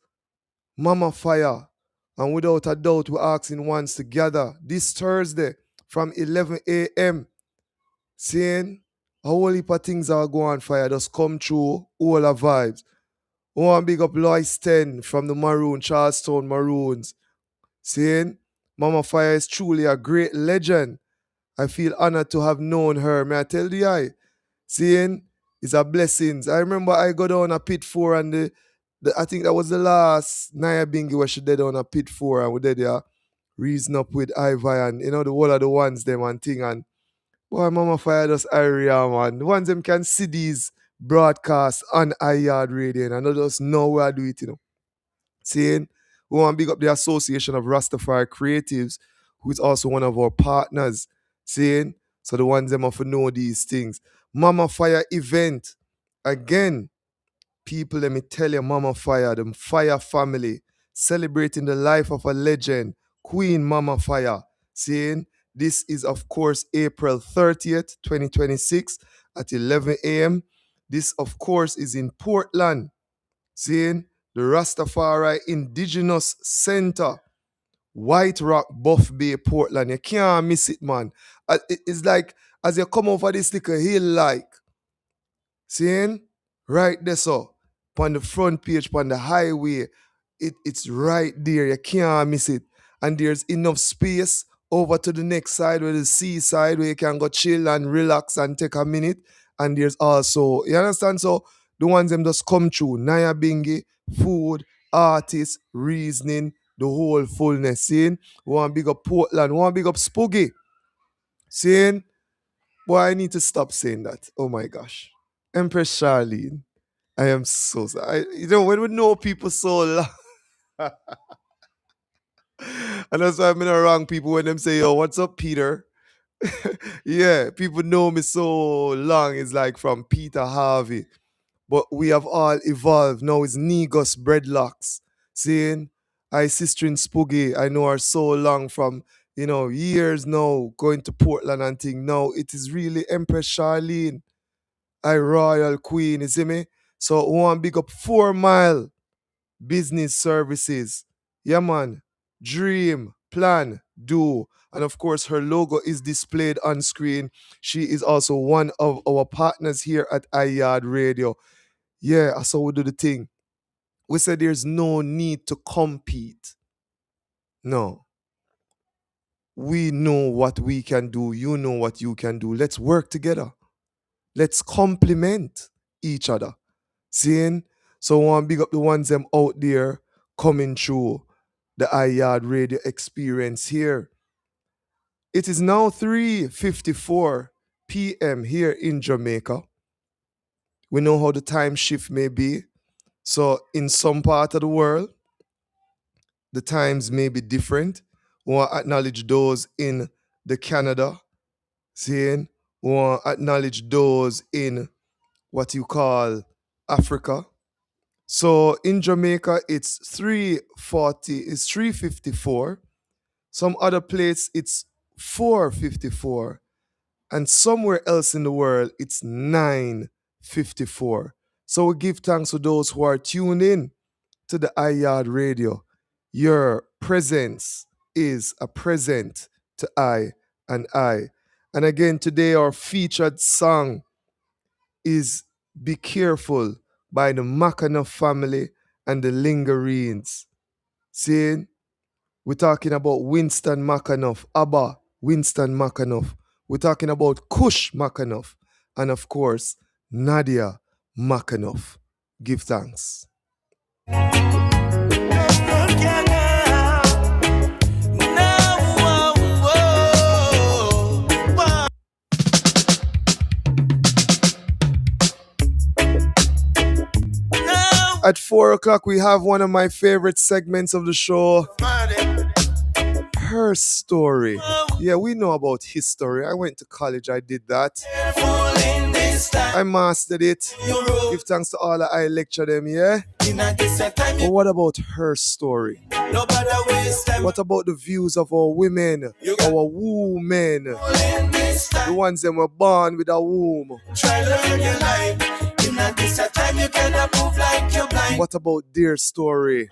B: Mama Fire. And without a doubt, we're asking ones to gather this Thursday from 11 a.m. Seeing a whole heap of things are going on fire, just come through, all our vibes. want big up Lois 10 from the Maroon, Charlestown Maroons. Saying, Mama Fire is truly a great legend. I feel honored to have known her. May I tell the eye? Saying, it's a blessing. I remember I got on a pit 4 and I think that was the last Naya Bingi where she did on a pit 4 and we did reason up with Ivy and the whole of the ones them and thing and boy, Mama Fire just area, man. The ones them can see these broadcasts on iYard Radio and I just know where I do it, Saying, we want to big up the Association of Rastafari Creatives, who is also one of our partners. Saying, so the ones them have to know these things. Mama Fire event. Again, people, let me tell you, Mama Fire, the Fire family, celebrating the life of a legend, Queen Mama Fire. Saying, this is, of course, April 30th, 2026 at 11 a.m. This, of course, is in Portland. Saying, the Rastafari Indigenous Center, White Rock, Buff Bay, Portland. You can't miss it, man. It's like, as you come over this little hill, like, seeing? Right there, so, on the front page, on the highway, it's right there. You can't miss it. And there's enough space over to the next side, where the seaside, where you can go chill and relax and take a minute. And there's also, you understand? So, the ones them just come through. Naya Bingi, food, artists, reasoning, the whole fullness. Seeing? We want big up Portland. We want big up Spooky. Seeing? Boy, I need to stop saying that. Oh my gosh. Empress Charlene, I am so sorry. When we know people so long, and that's why I'm in the wrong people when them say, yo, what's up, Peter? Yeah, people know me so long. It's like from Peter Harvey. But we have all evolved. Now it's Negus Breadlocks. Saying, I sister in Spooky, I know her so long from, years now, going to Portland and thing. Now it is really Empress Charlene. I royal queen, you see me? So we want big up 4 Mile Business Services. Yeah, man. Dream, plan, do. And of course, her logo is displayed on screen. She is also one of our partners here at iYard Radio. Yeah, so we do the thing. We said there's no need to compete. No. We know what we can do. You know what you can do. Let's work together. Let's complement each other. Seeing? So I want to big up the ones them out there coming through the iYard Radio experience here. It is now 3:54 p.m. here in Jamaica. We know how the time shift may be. So in some part of the world, the times may be different. We want to acknowledge those in the Canada. Seeing? We want to acknowledge those in what you call Africa. So in Jamaica, it's 3:54. Some other place, it's 4:54. And somewhere else in the world, it's 9:54. So we give thanks to those who are tuned in to the iYard Radio. Your presence is a present to I and I. And again, today our featured song is Be Careful by the Mackinac family and the Lingerines. Seeing? We're talking about Winston Mackinac, Abba Winston Mackinac. We're talking about Kush Mackinac. And of course, Nadia Mackinac. Give thanks. At 4 o'clock, we have one of my favorite segments of the show, Her Story. Yeah, we know about history. I went to college, I did that. I mastered it. Give thanks to all that I lecture them, yeah? But what about her story? What about the views of our women, our women? The ones that were born with a womb. What about their story?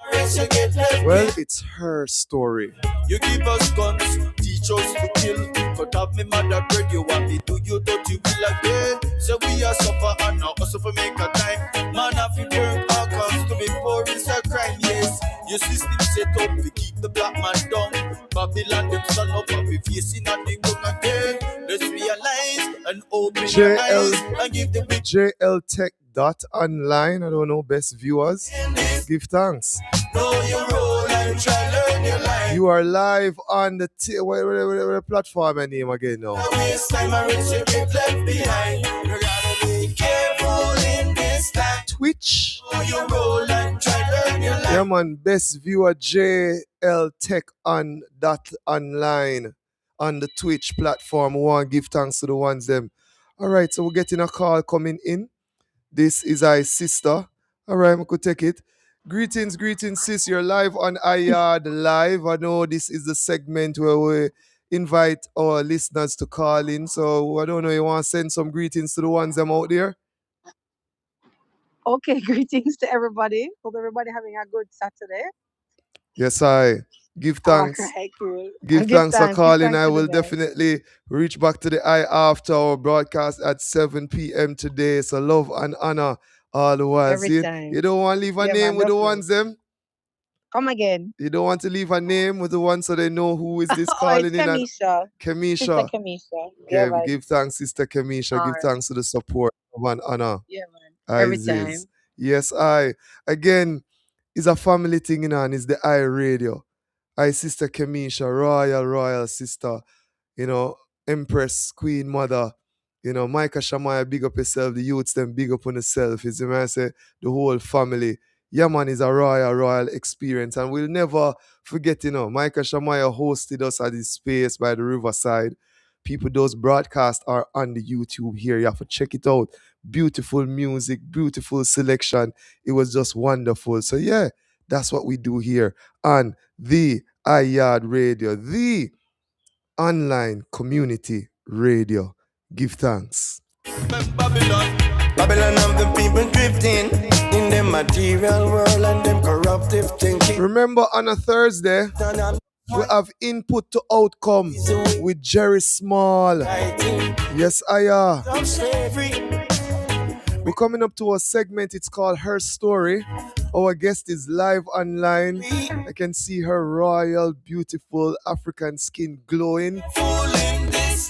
B: Well, it's her story.
A: You give us guns, teach us to kill. Cut off me mother bread, you want me do you dirty will again. So we are suffer and now also for make a time. Man have to work our cause to Let's stand up and be facing at the gun again. Let's realize and open your
B: JL
A: eyes and give the big
B: JLTech.online. I don't know, best viewers. Give thanks.
A: know your role and try learn your life.
B: You are live on the what platform and name again now?
A: Waste time and risk you get left behind. You gotta be careful in this time.
B: Twitch.
A: Know your role and try learn your life.
B: Yeah man, best viewer JL Tech on that online on the Twitch platform. We want to give thanks to the ones them. Alright, so we're getting a call coming in. This is our sister. Alright, we could take it. Greetings, sis. You're live on Yaad Live. I know this is the segment where we invite our listeners to call in. So I don't know, you want to send some greetings to the ones them out there?
F: Okay, greetings to everybody. Hope everybody having a good Saturday.
B: Yes, I give thanks.
F: All right, cool.
B: Give
F: And
B: thanks for calling.
F: thanks
B: I
F: to the
B: will
F: guys.
B: definitely reach back to the eye after our broadcast at 7 p.m. today. So love and honor all the ones.
F: Every
B: You,
F: time.
B: you don't want to leave a
F: Yeah,
B: name
F: man,
B: with the
F: definitely.
B: ones them?
F: Come again.
B: You don't want to leave a name with the ones so they know who is this
F: Oh, it's
B: calling in. And
F: Kamisha. Sister
B: Kemisha.
F: Kamisha. Yeah, man.
B: Give thanks, Sister Kemisha.
F: All
B: Give
F: right.
B: thanks to the support. Love and honor.
F: Yeah, man. Every time.
B: Isis. Yes, I. Again, it's a family thing, you know, and it's the I radio. I, Sister Kemisha, royal sister, you know, Empress, Queen Mother, you know, Micah Shamaya, big up yourself, the youths, them big up on yourself. You see me, I say, the whole family. Yeah, man, is a royal experience. And we'll never forget, you know, Micah Shamaya hosted us at this space by the riverside. People, those broadcasts are on the YouTube here. You have to check it out. Beautiful music, beautiful selection. It was just wonderful. So, yeah, that's what we do here on the Yaad Radio, the online community radio. Give thanks.
A: Babylon of the people drifting in the material world and them corruptive thinking.
B: Remember, on a Thursday, we have input to outcome with Jerry Small. Yes, I We're coming up to a segment, it's called Her Story. Our guest is live online. I can see her royal, beautiful African skin glowing.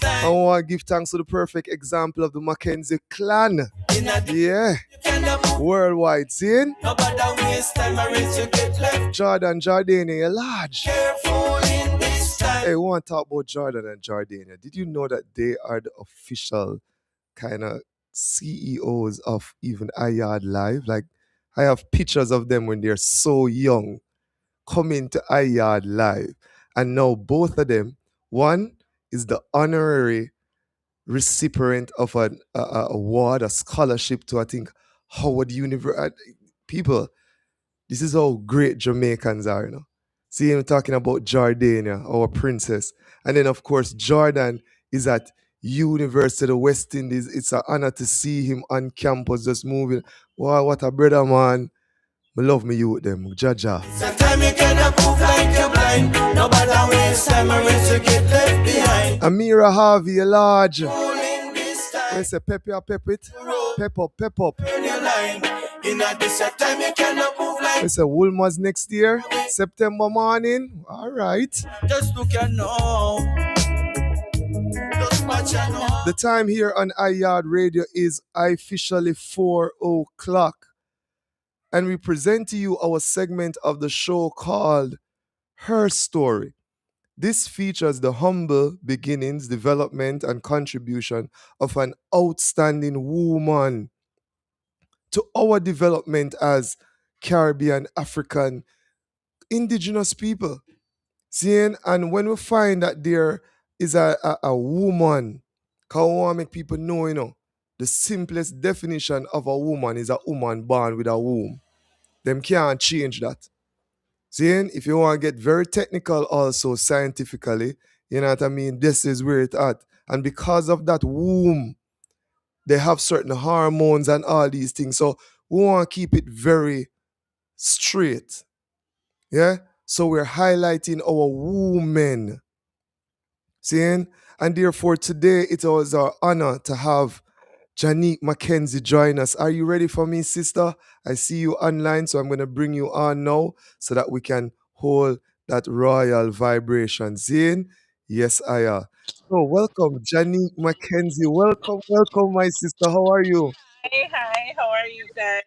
B: I want to give thanks to the perfect example of the Mackenzie clan. Yeah. Worldwide, seeing? Jordan, Jordania, you're large. Hey, we want to talk about Jordan and Jordania. Did you know that they are the official kind of CEOs of even Yaad Live? Like, I have pictures of them when they're so young coming to Yaad Live. And now both of them, one is the honorary recipient of an award, a scholarship to, I think, Howard University. People, this is how great Jamaicans are, you know. See him talking about Jordania, our princess. And then, of course, Jordan is at University of the West Indies. It's an honor to see him on campus just moving. Wow, what a brother, man. I love me youth them, Jaja.
A: Sometimes you cannot move like you're blind. Nobody waste time and risk you get left behind.
B: Amira Harvey, a large.
A: Rolling this time.
B: I say pep it, pep up.
A: Turn your line. In a this time you cannot move like.
B: I say Woolmer's next year, September morning. All right.
A: Just look and know. Just watch and know.
B: The time here on Yaad Radio is officially 4 o'clock. And we present to you our segment of the show called Her Story. This features the humble beginnings, development, and contribution of an outstanding woman to our development as Caribbean, African, indigenous people. Seeing, and when we find that there is a woman, because we want to make people know, you know, the simplest definition of a woman is a woman born with a womb. Them can't change that. Seeing, if you want to get very technical also scientifically, you know what I mean, this is where it's at. And because of that womb, they have certain hormones and all these things. So we want to keep it very straight. Yeah? So we're highlighting our women. Seeing? And therefore today it was our honor to have Janique Mackenzie join us. Are you ready for me, sister? I see you online, so I'm going to bring you on now so that we can hold that royal vibration. Seeing? Yes, I are. So, welcome, Janique Mackenzie. Welcome, welcome, my sister. How are you?
G: Hi, hi. How are you guys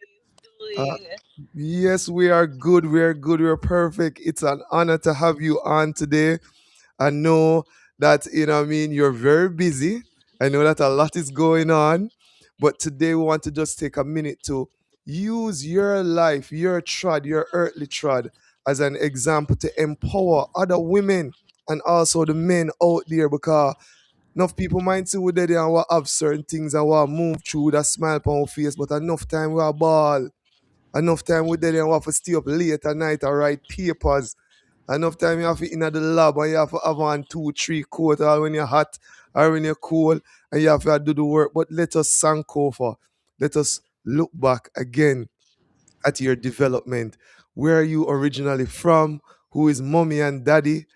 B: Uh,
G: doing?
B: yes, we are good. We are good. We are perfect. It's an honor to have you on today. I know that, what I mean, you're very busy. I know that a lot is going on. But today we want to just take a minute to use your life, your trod, your earthly trod, as an example to empower other women and also the men out there, because enough people might see we there and we have certain things and we move through with a smile upon our face, but enough time we are ball. Enough time we there and we have to stay up late at night and write papers. Enough time you have to in the lab and you have to have on 2, 3 coat, or when you're hot or when you're cold, and you have to do the work. But let us sank over. Let us look back again at your development. Where are you originally from? Who is mommy and daddy?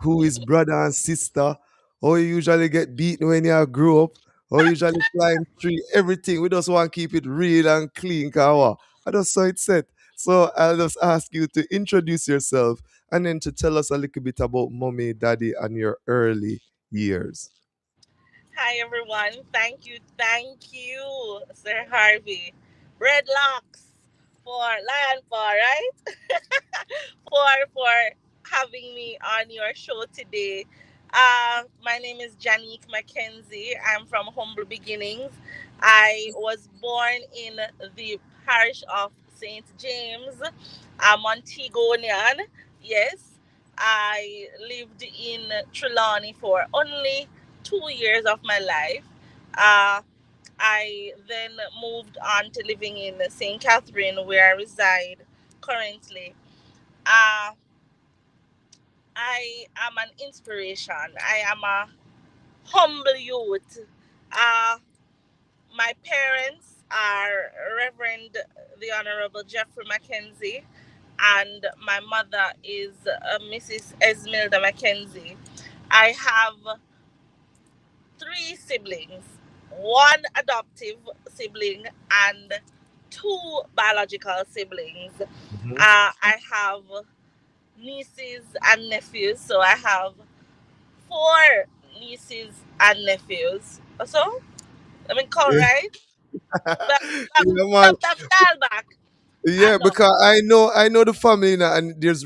B: Who is brother and sister? How you usually get beaten when you grow up? How you usually climb tree? Everything. We just want to keep it real and clean, kawa. I just saw it set. So I'll just ask you to introduce yourself and then to tell us a little bit about mommy, daddy, and your early years.
G: Hi, everyone. Thank you, Sir Harvey. Red locks for Lion Paw, right? For having me on your show today. My name is Janique Mackenzie. I'm from humble beginnings. I was born in the parish of St. James. I'm Montagonian. Yes, I lived in Trelawney for only 2 years of my life. Uh, I then moved on to living in St. Catherine, where I reside currently. Uh, I am an inspiration. I am a humble youth. Uh, my parents are Reverend the Honorable Jeffrey Mackenzie, and my mother is Mrs. Esmeralda Mackenzie. I have three siblings, one adoptive sibling and two biological siblings.
B: Mhm.
G: I have nieces and nephews, so I have four nieces and nephews. So, I mean, count, right? But,
B: Yeah, man.
G: dial back.
B: Yeah,
G: And up.
B: because I know the family now, and there's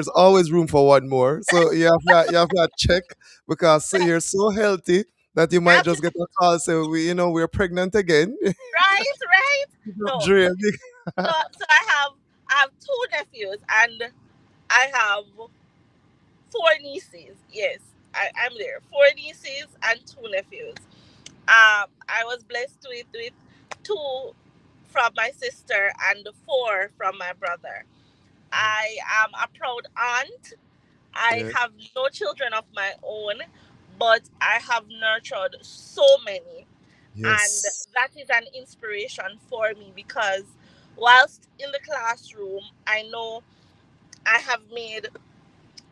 B: always room for one more. So you have to check, because so you're so healthy that you might just get a call say we're pregnant again.
G: Right, right. No.
B: Dream.
G: So I have two nephews and I have four nieces. Yes, I'm there. Four nieces and two nephews. I was blessed with two from my sister and four from my brother. I am a proud aunt. I
B: Yeah.
G: have no children of my own, but I have nurtured so many. And
B: Yes.
G: that is an inspiration for me because whilst in the classroom, I know I have made,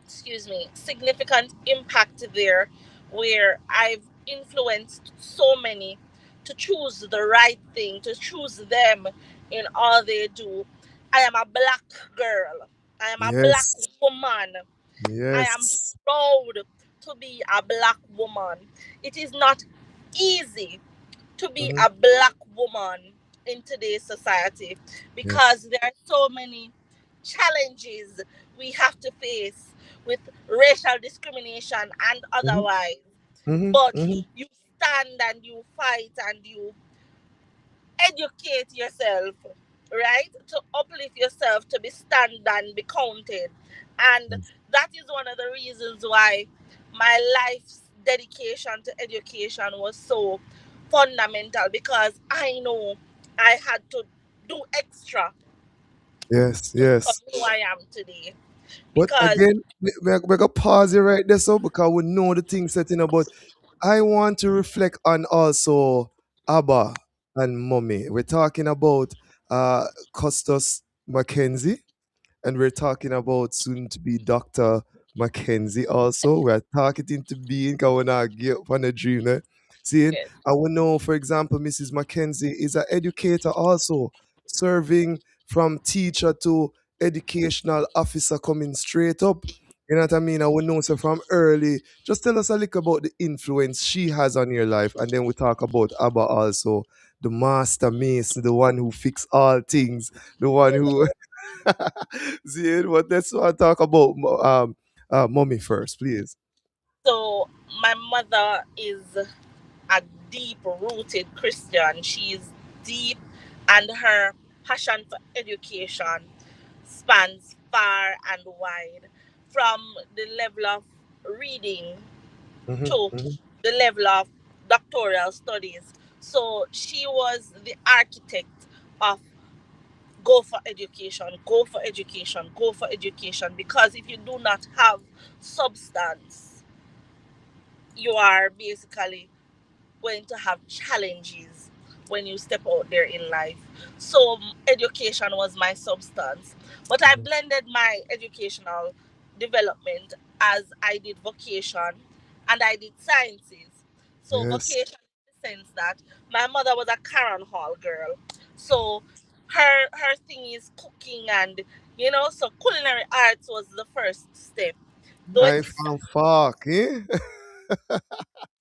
G: excuse me, significant impact there where I've influenced so many to choose the right thing, to choose them in all they do. I am a black girl. I am a black
B: Yes.
G: woman. I am
B: Yes.
G: proud to be a black woman. It is not easy to be
B: Mhm.
G: a black woman in today's society
B: Yes.
G: because there are so many challenges we have to face with racial discrimination and
B: Mhm.
G: otherwise.
B: Mhm.
G: But
B: Mhm.
G: you stand and you fight and you educate yourself, right? To uplift yourself, to be stand and be counted. And
B: Yes.
G: that is one of the reasons why my life's dedication to education was so fundamental because I know I had to do extra
B: Yes.
G: to become
B: Yes.
G: who I am today.
B: But
G: Because,
B: again, we got pause it right there, so because we know the thing setting about. I want to reflect on also Abba and Mommy. We're talking about Custos Mackenzie, and we're talking about soon to be Dr. Mackenzie also. We're targeting to being going to get up on a dream there. Seeing,
G: yes,
B: I will know, for example, Mrs. Mackenzie is an educator also, serving from teacher to educational officer coming straight up. You know what I mean? I would know so from early. Just tell us a little about the influence she has on your life, and then we talk about Abba also, the master mason, the one who fix all things, the one
G: You
B: who
G: know,
B: see. But that's what I talk about. Mommy first, please.
G: so my mother is a deep rooted Christian. She is deep, and her passion for education spans far and wide, from the level of reading
B: Hmm.
G: to
B: Hmm.
G: the level of doctoral studies. So she was the architect of go for education, go for education, go for education, because if you do not have substance, you are basically going to have challenges when you step out there in life. So education was my substance, but I blended my educational development as I did vocation and I did sciences. So
B: Yes,
G: vocation in the sense that my mother was a Karen Hall girl, so her thing is cooking, and so culinary arts was the first step, though it
B: knife
G: is
B: and fork, eh?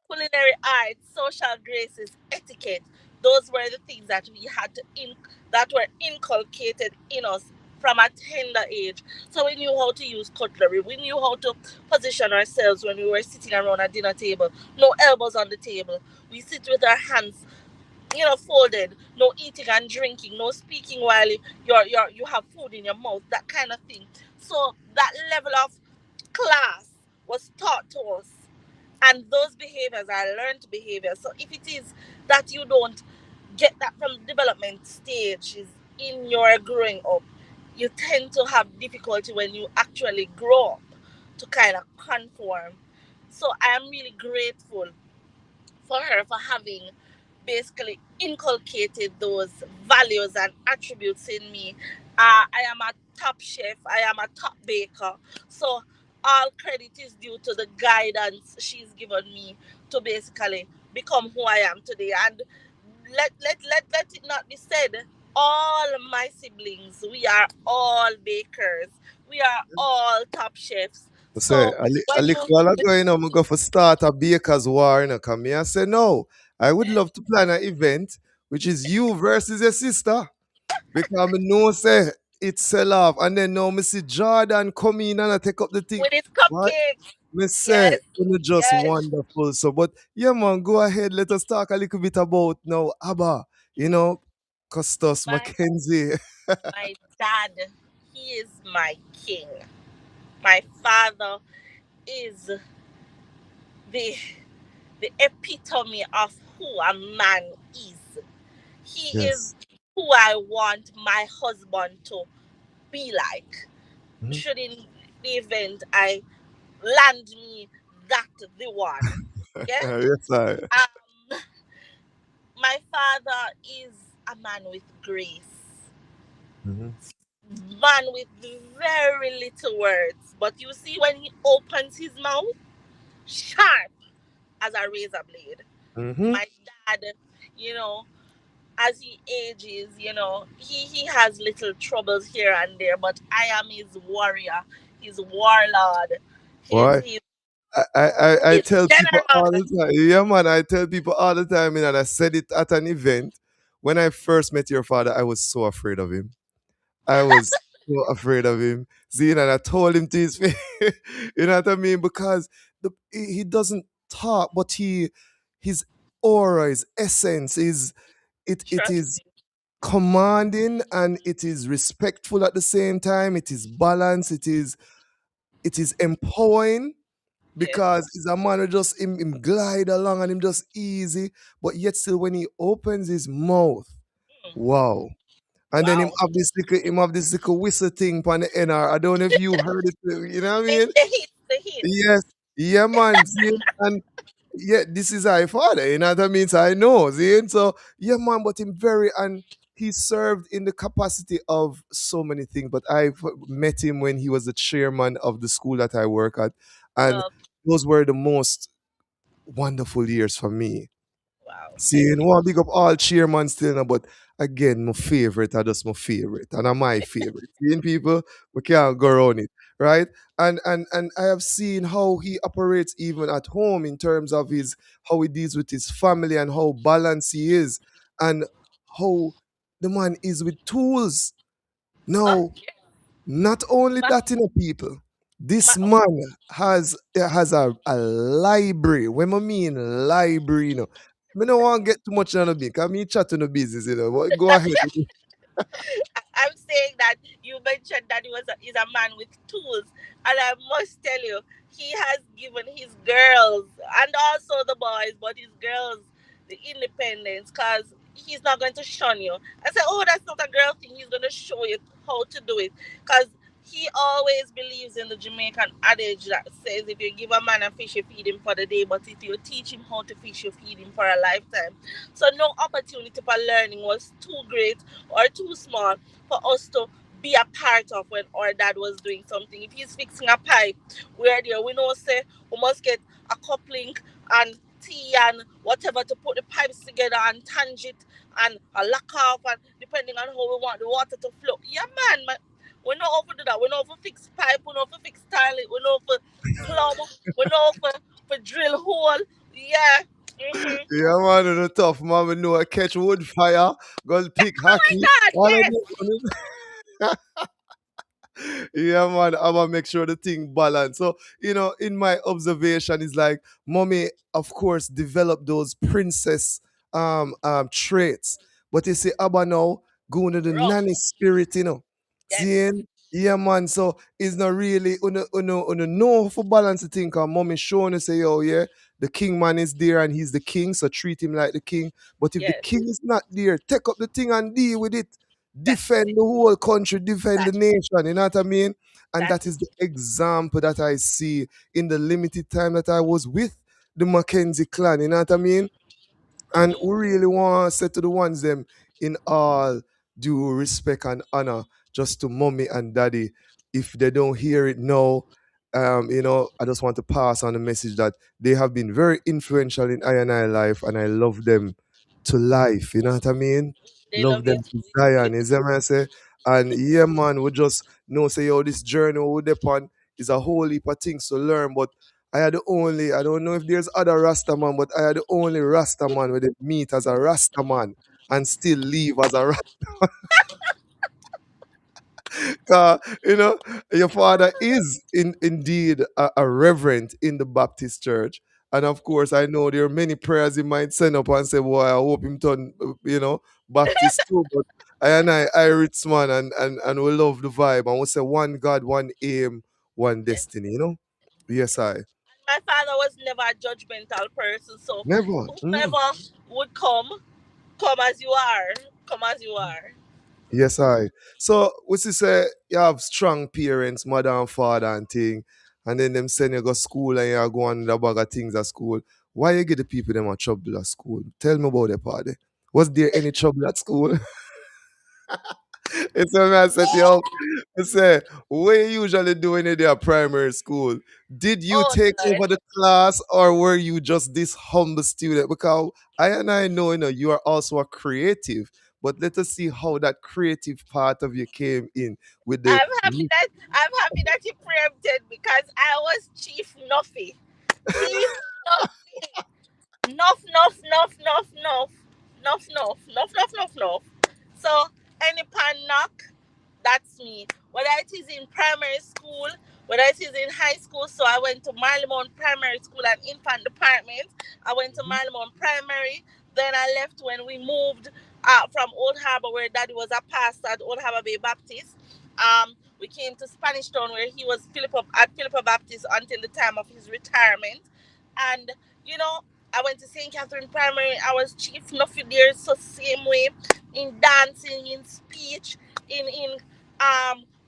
G: culinary arts, social graces, etiquette. Those were the things that we had that were inculcated in us from a tender age. So we knew how to use cutlery. We knew how to position ourselves when we were sitting around a dinner table. No elbows on the table. We sit with our hands, folded. No eating and drinking. No speaking while you have food in your mouth. That kind of thing. So that level of class was taught to us, and those behaviors are learned behaviors. So if it is that you don't get that from the development stages in your growing up, you tend to have difficulty when you actually grow up to kind of conform. So I am really grateful for her for having basically inculcated those values and attributes in me. I am a top chef, I am a top baker. So all credit is due to the guidance she's given me to basically become who I am today. And let it not be said, all my siblings, we are all bakers. We are all top chefs.
B: I say,
G: So
B: a
G: when
B: little
G: you
B: while ago, I'm going for start a baker's war, come here. I say, no, I would love to plan an event, which is you versus your sister. Because I know, say, it sell off. And then now, I see Jordan come in and I take up the thing.
G: with his
B: What?
G: cupcakes,
B: Me say,
G: yes,
B: it's just
G: yes.
B: wonderful. So, but yeah, man, go ahead. Let us talk a little bit about now, Abba, Custos
G: My
B: Mackenzie.
G: my dad, he is my king. My father is the the epitome of who a man is. He is
B: Yes.
G: who I want my husband to be like.
B: Mhm.
G: Should in the event I land me that the one. Yeah.
B: Yes, I.
G: Um my father is a man with grace.
B: Mhm.
G: Man with very little words. But you see, when he opens his mouth, sharp as a razor blade.
B: Mhm.
G: My dad, you know, as he ages, he has little troubles here and there, but I am his warrior, his warlord, his
B: Why?
G: his,
B: I
G: his
B: tell people all
G: general.
B: the time. Yeah, man, I tell people all the time, and I said it at an event. When I first met your father, I was so afraid of him. I was so afraid of him. See, and I told him to his face. You know what I mean? Because he doesn't talk, but his aura, his essence is it
G: Trust
B: is
G: me.
B: commanding and it is respectful at the same time. It is balanced. It is empowering
G: Yes.
B: because he's a man who just him glide along and him just easy, but yet still when he opens his mouth,
G: Mm.
B: wow. And then him
G: Wow.
B: have this little whistle thing on the NR. I don't know if you heard it, you know what I mean?
G: The hit.
B: Yes, yeah, man. See, and yeah, this is our father, you know what I mean? So I know, see, and so yeah, man. But him very and he served in the capacity of so many things. But I met him when he was the chairman of the school that I work at, and
G: Love.
B: those were the most wonderful years for me.
G: Wow.
B: See,
G: Thank
B: and
G: you.
B: one big up all chairman still now, but again, my favorite are just my favorite, and are my favorite. Seeing people, we can't go around it, right? And I have seen how he operates even at home in terms of his how he deals with his family and how balanced he is, and how the man is with tools.
G: Oh,
B: Now, not only
G: my,
B: that, people,
G: my,
B: this man has a library. When I mean library, I don't want to get too much on the big, because me chatting the business, But go ahead.
G: I'm saying that you mentioned that he's a man with tools, and I must tell you, he has given his girls and also the boys, but his girls the independence because he's not going to shun you. I said, oh, that's not a girl thing. He's going to show you how to do it because he always believes in the Jamaican adage that says if you give a man a fish, you feed him for the day, but if you teach him how to fish, you feed him for a lifetime. So no opportunity for learning was too great or too small for us to be a part of when our dad was doing something. If he's fixing a pipe, we're there. We know say we must get a coupling and tea and whatever to put the pipes together and tange it and a lock off and depending on how we want the water to flow. Yeah man, we know how to do that. We know how to fix pipe, we know how to fix toilet, we know how to plumb, we know how to drill hole. Yeah. Mm-hmm.
B: Yeah, man, the tough man. We know I catch wood fire, go pick
G: Oh my
B: hockey,
G: god,
B: all of
G: yes.
B: it. Yeah, man, I'm gonna make sure the thing balance. So, in my observation, is like mommy, of course, developed those princess traits. But you see, Abba now going to the
G: Rough.
B: nanny spirit,
G: Yes.
B: Seeing, yeah, man. So it's not really know for balance the thing. Cause mommy showing us say, oh yeah, the king man is there and he's the king, so treat him like the king. But if the
G: Yes.
B: king is not there, take up the thing and deal with it,
G: That's
B: defend
G: it.
B: the whole country, defend the
G: That's
B: nation. You know what I mean? And
G: that's
B: that is the example that I see in the limited time that I was with the Mackenzie clan. You know what I mean? And
G: mm-hmm.
B: we really want to say to the ones them in all due respect and honor, just to mommy and daddy. If they don't hear it now, I just want to pass on the message that they have been very influential in I and I life, and I love them to life. You know what I mean?
G: They
B: Love
G: love you
B: them
G: too.
B: to Zion. Is that what I say? And yeah, man, we just know say, yo, this journey we're upon is a whole heap of things to learn, but I don't know if there's other Rasta man, but I had the only Rasta man with it meet as a Rasta man and still live as a Rasta. Your father is indeed a reverend in the Baptist church. And of course, I know there are many prayers he might send up and say, boy, I hope him turn, Baptist too. But I and I, Irish man, and we love the vibe. And we say, one God, one aim, one
G: Yes.
B: destiny, Yes, I.
G: My father was never a judgmental person, so
B: Never.
G: whoever would come as you are. Come as you are.
B: Yes, I. So, what you say, you have strong parents, mother and father and thing, and then them send you go school and you go on the bag of things at school. Why you get the people them a trouble at school? Tell me about the party. Was there any trouble at school? It's when I said to you, I say, what you usually do in your primary school? Did you
G: Oh
B: take
G: Lord.
B: over the class or were you just this humble student? Because I and I know, you are also a creative, but let us see how that creative part of you came in with the
G: I'm happy that you preempted because I was Chief Nuffy. Chief Nuffy. Nuff, nuff, nuff, nuff, nuff. Nuff, nuff, nuff, nuff, nuff, nuff. So any pan knock, that's me. Whether it is in primary school, whether it is in high school. So I went to Marlimount Primary School and Infant Department. I went to Marlimount Primary. Then I left when we moved from Old Harbor, where Daddy was a pastor at Old Harbor Bay Baptist. We came to Spanish Town, where he was at Philippa Baptist until the time of his retirement. And you know, I went to St. Catherine Primary. I was chief nuffy there, so same way in dancing, in speech, in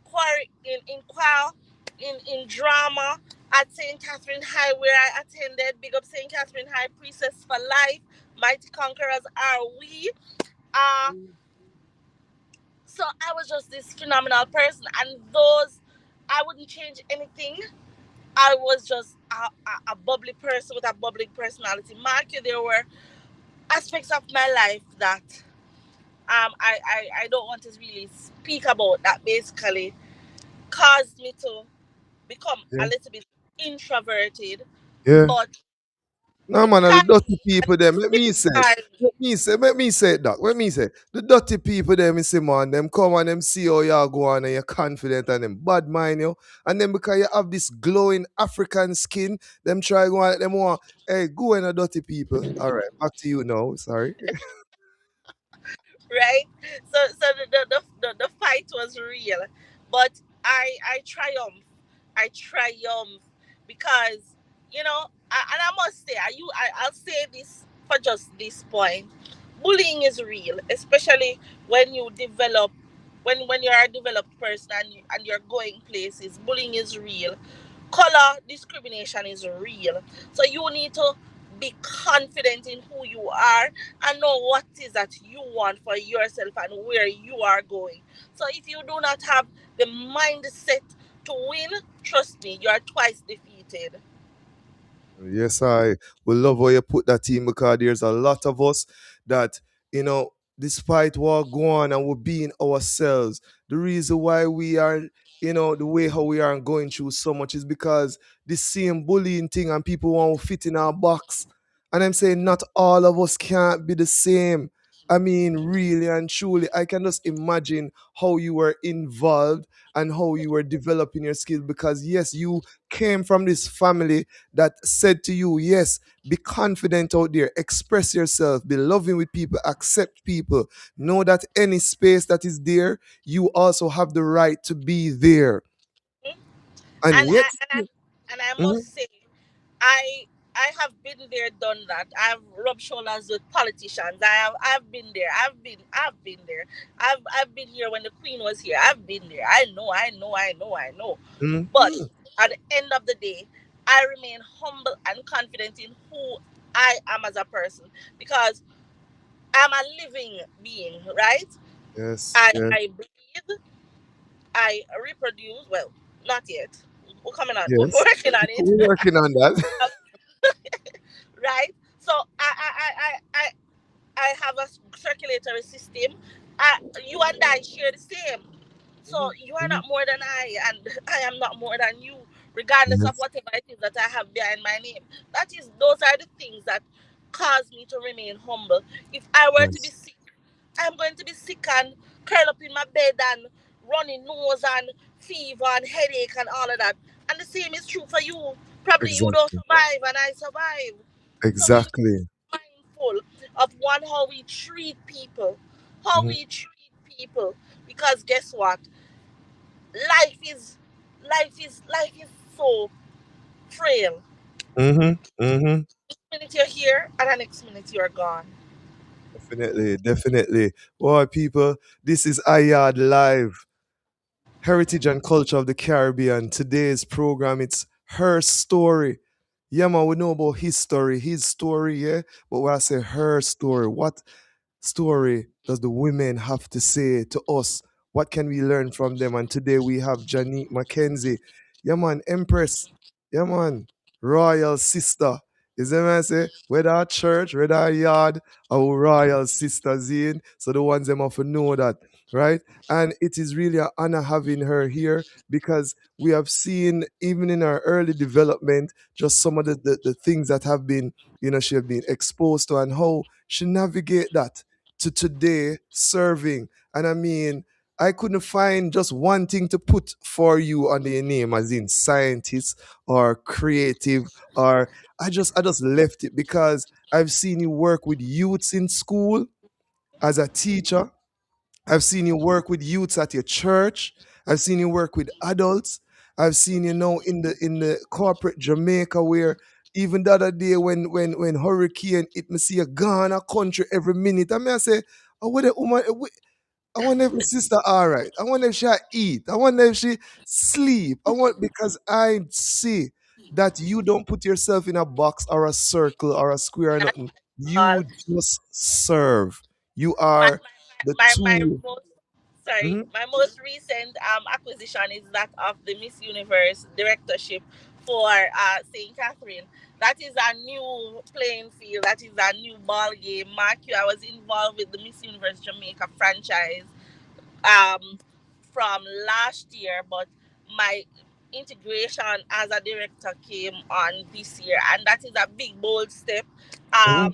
G: choir, in choir, in drama at St. Catherine High, where I attended. Big up St. Catherine High, Priestess for Life, Mighty Conquerors are we. Uh, so I was just this phenomenal person, and those I wouldn't change anything. I was just a bubbly person with a bubbly personality. Mark, there were aspects of my life that I don't want to really speak about that. Basically, caused me to become a
B: Yeah.
G: little bit introverted,
B: Yeah.
G: but
B: No
G: it
B: man, and the
G: can
B: dirty
G: and
B: people them. Let me say,
G: hard.
B: let me say it, Doc. Let me say, the dirty people them, you see man, them come and them see how you go on and you're confident and them bad mind you, and then because you have this glowing African skin, them try go on, them want, hey, go in the dirty people. All right, back to you now. Sorry.
G: Right? So the fight was real, but I triumphed. I triumphed because and I must say, I'll say this for just this point. Bullying is real, especially when you develop, when you're a developed person and you're going places. Bullying is real. Color discrimination is real. So you need to be confident in who you are and know what it is that you want for yourself and where you are going. So if you do not have the mindset to win, trust me, you are twice defeated.
B: Yes, I will love how you put that in because there's a lot of us that, despite what go on and we're being ourselves, the reason why we are, the way how we are going through so much is because this same bullying thing and people want to fit in our box. And I'm saying not all of us can't be the same. I mean, really and truly, I can just imagine how you were involved and how you were developing your skills because, yes, you came from this family that said to you, yes, be confident out there, express yourself, be loving with people, accept people, know that any space that is there, you also have the right to be there.
G: Hmm?
B: And
G: And
B: yet,
G: I
B: mhm,
G: must say, I I have been there, done that. I've rubbed shoulders with politicians. I've been there. I've been there. I've been here when the Queen was here. I've been there. I know. But
B: mhm,
G: at the end of the day, I remain humble and confident in who I am as a person because I'm a living being, right?
B: yes,
G: I breathe, I reproduce. Well, not yet. We're coming on. We're
B: yes,
G: working on it.
B: we're working on that.
G: Right? So I have a circulatory system. You and I share the same. So
B: Mhm,
G: you are
B: mhm,
G: not more than I, and I am not more than you, regardless of
B: yes,
G: whatever it is that I have behind my name. Those are the things that cause me to remain humble. If I were to be
B: yes,
G: sick, I'm going to be sick and curl up in my bed and running nose and fever and headache and all of that. And the same is true for you. Probably you don't
B: exactly,
G: survive and I survive. So we need to
B: exactly.
G: be mindful of one, how we treat people. How
B: Mhm,
G: we treat people. Because guess what? Life is life is so frail.
B: mhm, mhm.
G: Minute you're here and the next minute you're gone.
B: Definitely, definitely. Boy, people, this is Ayad Live. Heritage and Culture of the Caribbean. Today's program, it's her story. Yeah, man, we know about his story, yeah, but when I say her story, what story does the women have to say to us? What can we learn from them? And today we have Janique Mackenzie. Yeah, man, Empress. Yeah, man, royal sister. Is that what I say? Whether our church, whether our yard, our royal sisters in. So the ones them have to know that, right? And it is really an honor having her here because we have seen, even in her early development, just some of the things that have been, she have been exposed to and how she navigate that to today serving. And I mean, I couldn't find just one thing to put for you under your name, as in scientist or creative, or I just left it because I've seen you work with youths in school as a teacher. I've seen you work with youths at your church. I've seen you work with adults. I've seen you now in the corporate Jamaica where even the other day when hurricane hit me see a Ghana country every minute. I mean I say, oh, what the woman I wonder if my sister all right. I wonder if she eat. I wonder if she sleep. I want because I see that you don't put yourself in a box or a circle or a square or
G: Not
B: nothing.
G: all.
B: You just serve. You
G: My
B: are the
G: my
B: tool.
G: most sorry,
B: Mhm.
G: my most recent acquisition is that of the Miss Universe directorship for St. Catherine. That is a new playing field. That is a new ball game. Mark you, I was involved with the Miss Universe Jamaica franchise um, from last year, but my integration as a director came on this year, and that is a big bold step.
B: Oh,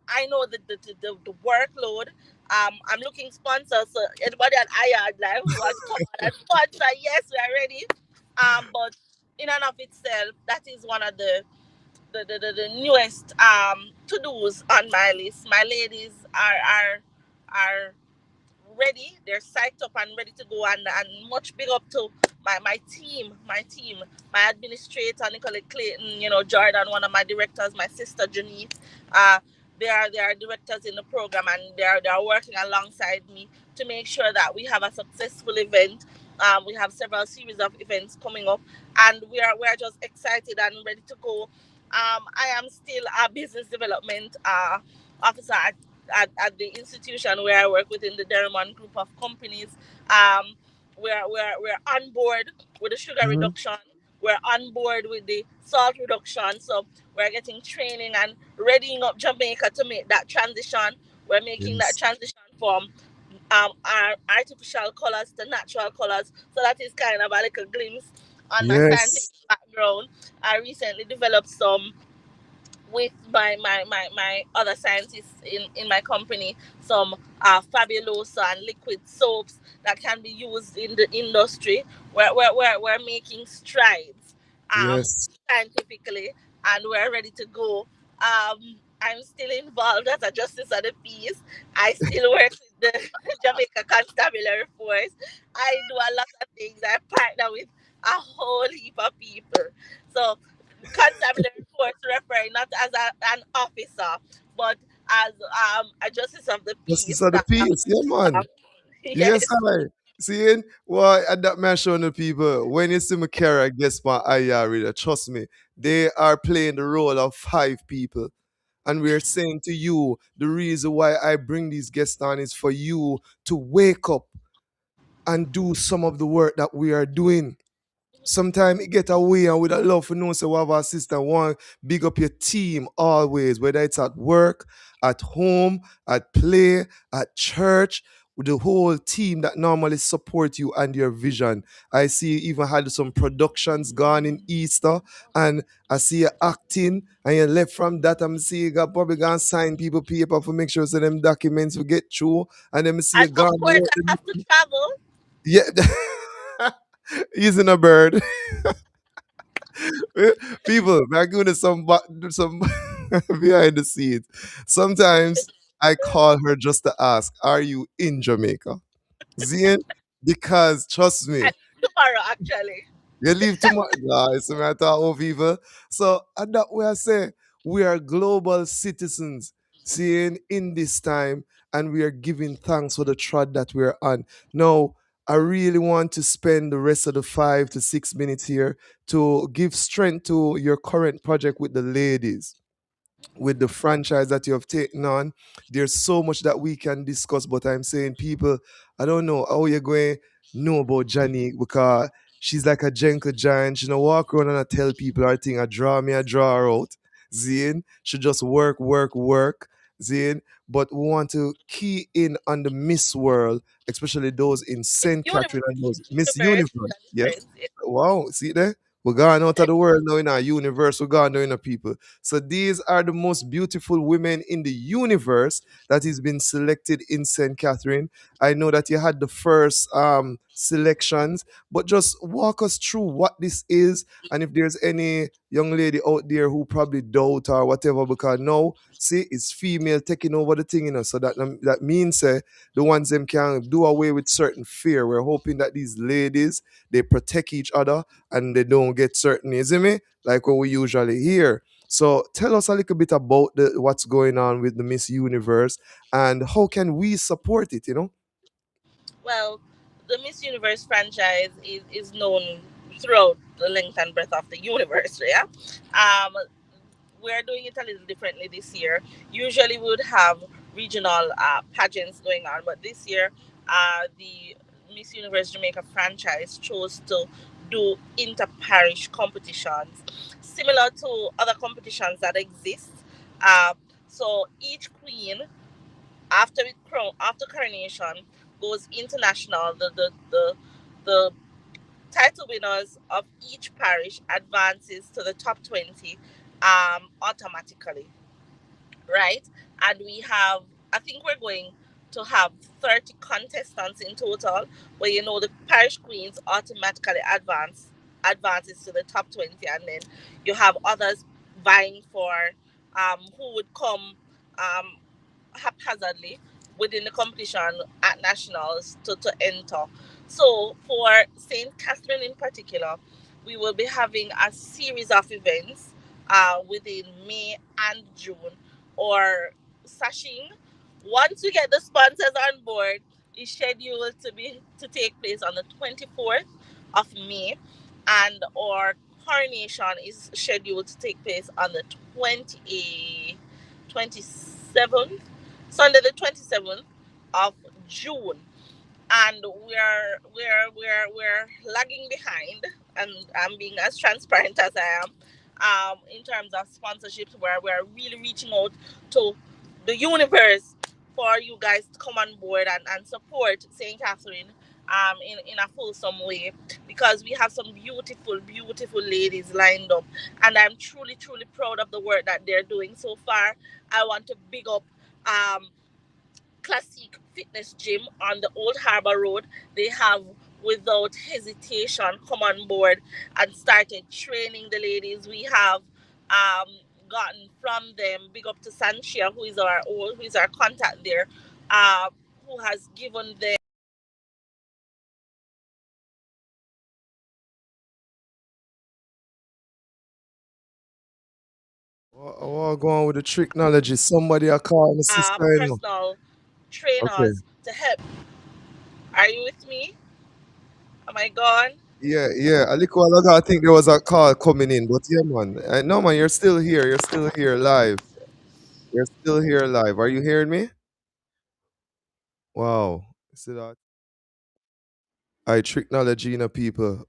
G: I know that the workload. I'm looking sponsors. So anybody at IAD Live who wants to come on and sponsor, yes, we are ready. But in and of itself, that is one of the newest to dos on my list. My ladies are ready. They're psyched up and ready to go. And much big up to my team, my administrator, Nicolette Clayton, Jordan, one of my directors, my sister Janice. Uh, they are directors in the program, and they are working alongside me to make sure that we have a successful event. We have several series of events coming up, and we are just excited and ready to go. I am still a business development officer at the institution where I work within the Derrimon group of companies. Um, we're on board with the sugar
B: mhm.
G: reduction. We're on board with the salt reduction. So we're getting training and readying up Jamaica to make that transition. We're making that
B: Yes.
G: transition from our artificial colors to natural colors. So that is kind of a little glimpse on my scientific
B: Yes.
G: background. I recently developed some with my other scientists in my company, some fabulosa and liquid soaps that can be used in the industry. We're making strides
B: Yes.
G: scientifically, and we're ready to go. I'm still involved as a justice of the peace. I still work with the Jamaica Constabulary Force. I do a lot of things. I partner with a whole heap of people. So constabulary force referring not as an officer, but as a justice of the
B: Justice
G: peace
B: of the
G: that
B: peace. Yeah, man. Yes,
G: yes.
B: I. Seeing well, and that man showing the people when you see me carry against my IR reader, trust me, they are playing the role of five people. And we're saying to you, the reason why I bring these guests on is for you to wake up and do some of the work that we are doing. Sometimes it get away and with a love for know so we have our sister one big up your team always, whether it's at work, at home, at play, at church, with the whole team that normally support you and your vision. I see you even had some productions gone in Easter, and I see you acting, and you left from that. I'm see you got probably gonna sign people paper for make sure so them documents will get through, and then I see you
G: And of
B: gone.
G: course I have to travel.
B: Yeah, using a bird. People, my goodness, some behind the scenes. Sometimes I call her just to ask, "Are you in Jamaica?" Zian, because trust me,
G: And tomorrow actually.
B: you leave tomorrow. Nah, it's a matter of people. So, and that way I say, we are global citizens, seeing in this time, and we are giving thanks for the trod that we are on. Now, I really want to spend the rest of the 5 to 6 minutes here to give strength to your current project with the ladies, with the franchise that you have taken on. There's so much that we can discuss, but I'm saying, people, I don't know how you're going to know about Johnny because she's like a gentle giant. She don't walk around and I tell people her thing. I draw me, I draw her out. Zane, she just work, work, work. Zane, but we want to key in on the Miss World, especially those in
G: It's
B: St. Catherine and
G: universe.
B: those Miss
G: Universe
B: Universe.
G: is a
B: Yes.
G: difference. Yeah.
B: Wow, see there? We're going out of the world now in our universe. We're going now in our people. So these are the most beautiful women in the universe that has been selected in St. Catherine. I know that you had the first selections, but just walk us through what this is, and if there's any young lady out there who probably doubt or whatever, because now, see, it's female taking over the thing, so that means the ones them can do away with certain fear. We're hoping that these ladies, they protect each other and they don't get certain, you see me? Like what we usually hear. So tell us a little bit about what's going on with the Miss Universe and how can we support it?
G: Well, the Miss Universe franchise is known throughout the length and breadth of the universe, yeah. We're doing it a little differently this year. Usually we would have regional pageants going on, but this year the Miss Universe Jamaica franchise chose to do inter-parish competitions, similar to other competitions that exist. Uh, so each queen, after coronation, goes international. The title winners of each parish advances to the top 20 automatically, right? And we have, I think we're going to have 30 contestants in total, where the parish queens automatically advances to the top 20, and then you have others vying for who would come um, haphazardly within the competition at nationals to enter. So for St. Catherine in particular, we will be having a series of events within May and June, or sashing. Once we get the sponsors on board, is scheduled to take place on the 24th of May, and our coronation is scheduled to take place on the 27th, Sunday the 27th of June. And we're lagging behind, and I'm being as transparent as I am, in terms of sponsorships, where we're really reaching out to the universe for you guys to come on board and support St. Catherine in a fulsome way, because we have some beautiful ladies lined up, and I'm truly proud of the work that they're doing so far. I want to big up um Classic Fitness Gym on the Old Harbor Road. They have, without hesitation, come on board and started training the ladies. We have um, gotten from them, big up to Sanchia, who is our contact there, uh, who has given them
B: What going with the technology? Somebody I call my sister, you know.
G: personal
B: Okay.
G: trainers to help. Are you with me? Am I gone?
B: Yeah, yeah. A little while ago, I think there was a call coming in, but yeah, man. No, man, you're still here. You're still here live. You're still here live. Are you hearing me? Wow. See that? I technology, you know, people.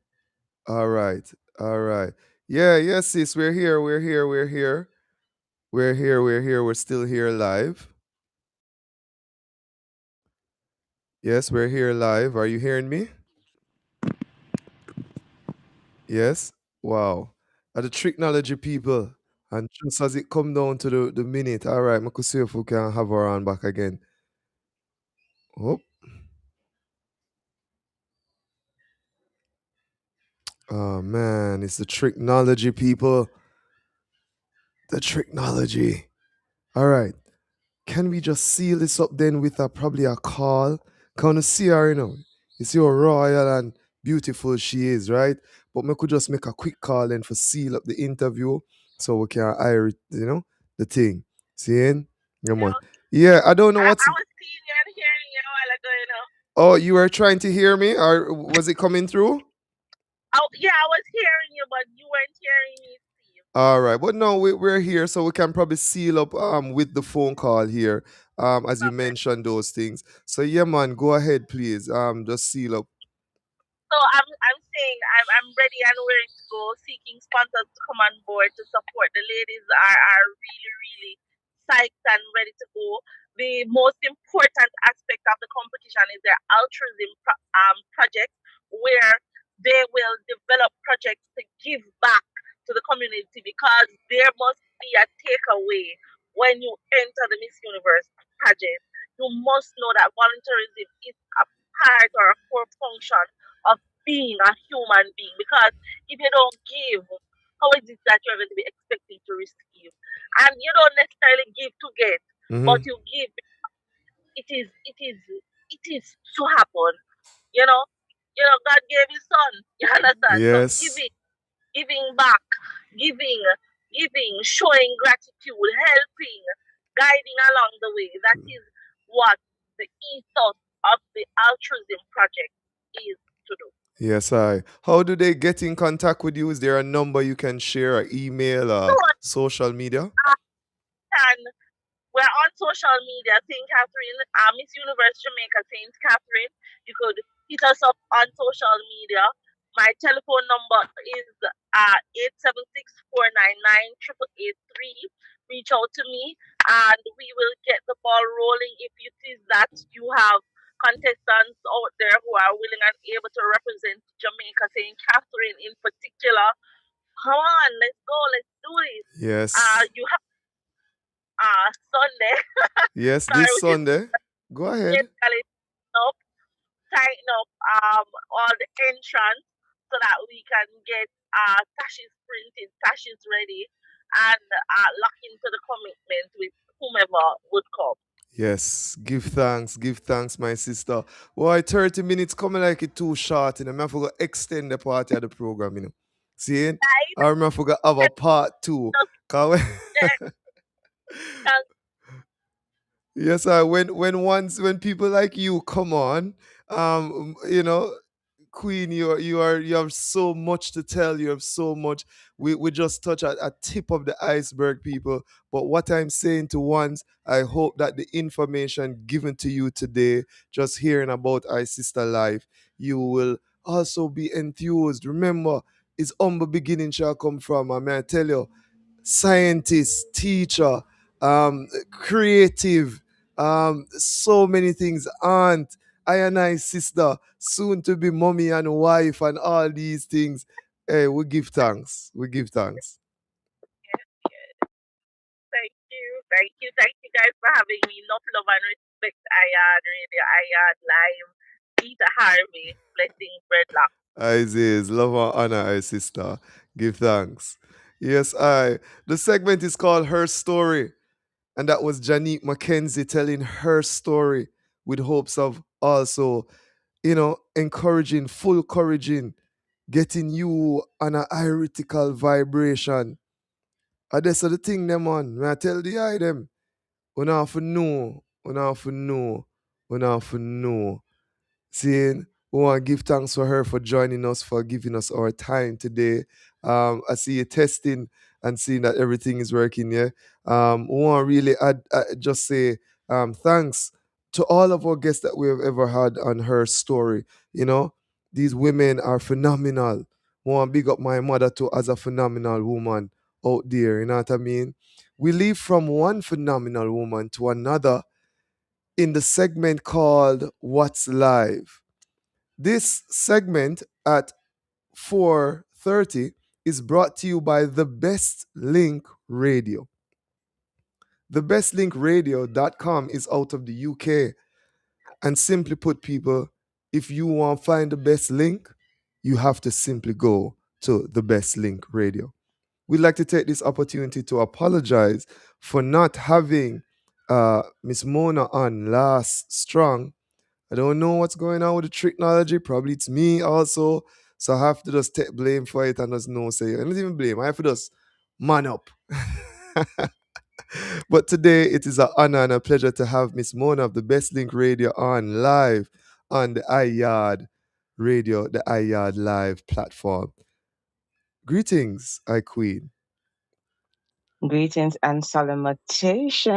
B: All right. All right. Yeah, yes, sis. We're here. We're here. We're here. We're here. We're here. We're still here live. Yes, we're here live. Are you hearing me? Yes? Wow. Are the technology people. And just as it come down to the minute, all right, I could see if we can have her on back again. Oh, oh man, it's the technology people. The technology. All right. Can we just seal this up then with probably a call? Can you see her, you know? You see how royal and beautiful she is, right? But we could just make a quick call then for seal up the interview so we can hire it, you know, the thing. Seeing? Come on. Yeah, I don't know
G: I
B: what's.
G: was seeing you and hearing you a while ago.
B: Oh, you were trying to hear me, or was it coming through?
G: Oh, yeah, I was hearing you, but you weren't hearing me, Steve.
B: All right, but no, we're here, so we can probably seal up with the phone call here, as you
G: Okay.
B: mentioned those things. So yeah, man, go ahead, please. Just seal up.
G: So I'm saying I'm ready and willing to go, seeking sponsors to come on board to support. The ladies are really psyched and ready to go. The most important aspect of the competition is their altruism project, where they will develop projects to give back to the community, because there must be a takeaway when you enter the Miss Universe pageant. You must know that volunteerism is a part or a core function of being a human being, because if you don't give, how is it that you're going to be expecting to receive? And you don't necessarily give to get, but
B: Mm-hmm.
G: you give. It is to happen. You know, God gave His Son. You understand? So
B: Yes.
G: giving back, giving, showing gratitude, helping, guiding along the way. That is what the ethos of the altruism project is to do.
B: Yes, I. How do they get in contact with you? Is there a number you can share, or email,
G: So
B: or social media?
G: can we're on social media, St. Catherine, Miss Universe Jamaica, St. Catherine. You could hit us up on social media, My telephone number is 876-499-8883. Reach out to me and we will get the ball rolling. If it is that you have contestants out there who are willing and able to represent Jamaica, St. Catherine in particular, come on, let's go, let's do this.
B: Yes.
G: You have Sunday,
B: Yes,
G: sorry,
B: this
G: which is
B: Sunday. Go ahead.
G: basically tighten up all the entrance so that we can get tashes printed, tashes ready, and lock into the commitment with whomever would come.
B: Yes, give thanks, my sister. Why 30 minutes coming like it too short, you know. I forgot extend the party of the program, you know. See it?
G: Right?
B: I remember forgot have a part two.
G: Just,
B: 'Cause
G: uh,
B: yes, I when people like you come on, you know, Queen, you have so much to tell. You have so much. We just touch a tip of the iceberg, people. But what I'm saying to ones, I hope that the information given to you today, just hearing about our sister life, you will also be enthused. Remember, it's humble beginning shall come from. I mean, I tell you, scientist, teacher, creative, so many things. Aunt, I and I sister, soon to be mommy and wife, and all these things. Hey, we give thanks. We give thanks.
G: thank you, thank you guys for having me. Enough love and respect. Ayad Radio, Ayad Live, Peter Harvey, blessing, breadlock.
B: Isaiah's love and honor, I sister. Give thanks. Yes, I. The segment is called Her Story. And that was Janique McKenzie telling her story with hopes of also, encouraging, full encouraging, getting you on a HeartiKal vibration. And that's the thing, them on. When I tell the eye them, we have to know, we have to know, we have to know. Saying we want to give thanks for her for joining us, for giving us our time today. I see you testing and seeing that everything is working. Yeah. We want to really just say thanks to all of our guests that we have ever had on her story. You know, these women are phenomenal. We want to big up my mother too as a phenomenal woman out there. You know what I mean? We leave from one phenomenal woman to another in the segment called What's Live. This segment at 4:30 is brought to you by The Best Link Radio. TheBestLinkRadio.com is out of the UK. And simply put, people, if you want to find the best link, you have to simply go to The Best Link Radio. We'd like to take this opportunity to apologize for not having Miss Mona on last strong. I don't know what's going on with the technology. Probably it's me also. So I have to just take blame for it and just know, say, and not even blame. I have to just man up. But today it is an honor and a pleasure to have Miss Mona of the Best Link Radio on live on the iYard Radio, the iYard Live platform. Greetings, I Queen.
H: Greetings and salutation.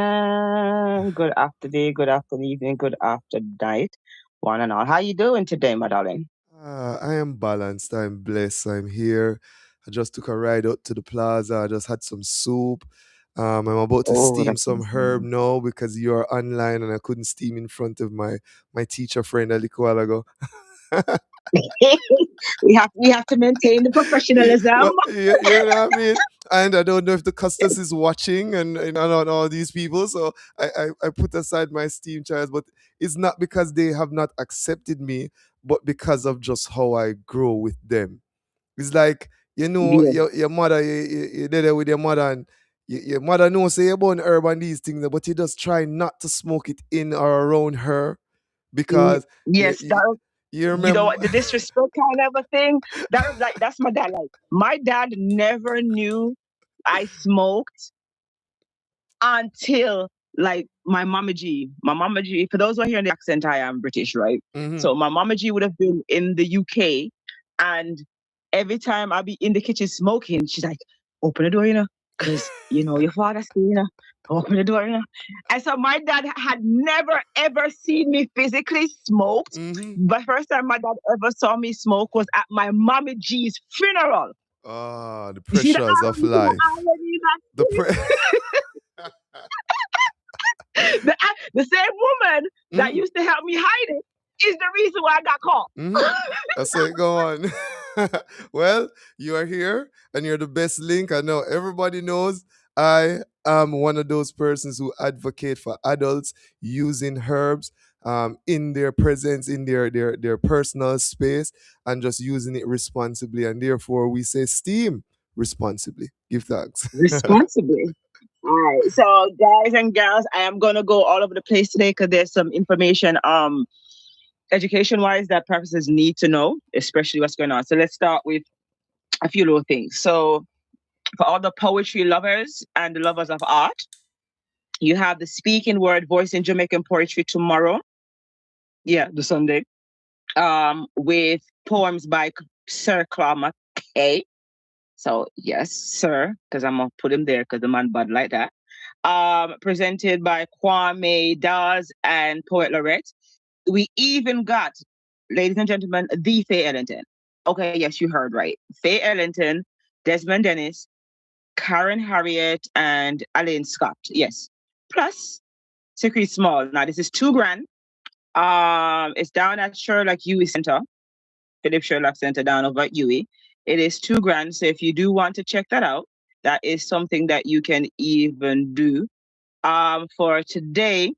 H: Good after day, good after evening, good after night, one and all. How you doing today, my darling?
B: I am balanced. I'm blessed. I'm here. I just took a ride out to the plaza. I just had some soup. I'm about to steam
H: That's
B: some herb now because you're online and I couldn't steam in front of my teacher friend a little while ago.
H: we have to maintain the professionalism.
B: Well, you know what I mean? And I don't know if the Custos is watching and all these people. So I put aside my steam chairs, but it's not because they have not accepted me, but because of just how I grow with them. It's like,
H: Yeah.
B: your mother, you're there with your mother, and your mother knows say about herb and these things, but you just try not to smoke it in or around her because
H: Yes,
B: you
H: you know
B: remember.
H: what, the disrespect kind of a thing. That's my dad. Like my dad never knew I smoked until like my mama G. My mama G, for those who are hearing the accent, I am British, right?
B: Mhm.
H: So my mama G would have been in the UK, and every time I be in the kitchen smoking, she's like, open the door, because your father's staying, Open the door. And so my dad had never ever seen me physically smoked.
B: Mm-hmm.
H: But first time my dad ever saw me smoke was at my mommy G's funeral.
B: Ah, the
H: You see the
B: pressures of
H: you see the
B: life.
H: irony in
B: The
H: that?
B: pre-
H: The same woman that
B: mm-hmm.
H: used to help me hide it is the reason why I got caught.
B: Mm-hmm. I say, go on. Well, you are here and you're the best link. I know everybody knows I am one of those persons who advocate for adults using herbs in their presence, in their personal space, and just using it responsibly. And therefore, we say steam responsibly. Give thanks.
H: Responsibly. All right. So guys and girls, I am gonna go all over the place today because there's some information education wise that professors need to know, especially what's going on. So let's start with a few little things. So for all the poetry lovers and the lovers of art, you have the speaking word voice in Jamaican poetry tomorrow. Yeah, the Sunday. With poems by Sir Claude McKay. So yes, sir, because I'm gonna put him there because the man bad like that. Presented by Kwame Dawes and Poet Lorette. We even got, ladies and gentlemen, the Faye Ellington. Okay, yes, you heard right. Faye Ellington, Desmond Dennis, Karen Harriet, and Elaine Scott. Yes. Plus, Secret Small. Now, this is $2,000. It's down at Sherlock UWI Center, Philip Sherlock Center down over at UWI. It is $2,000. So if you do want to check that out, that is something that you can even do. For today,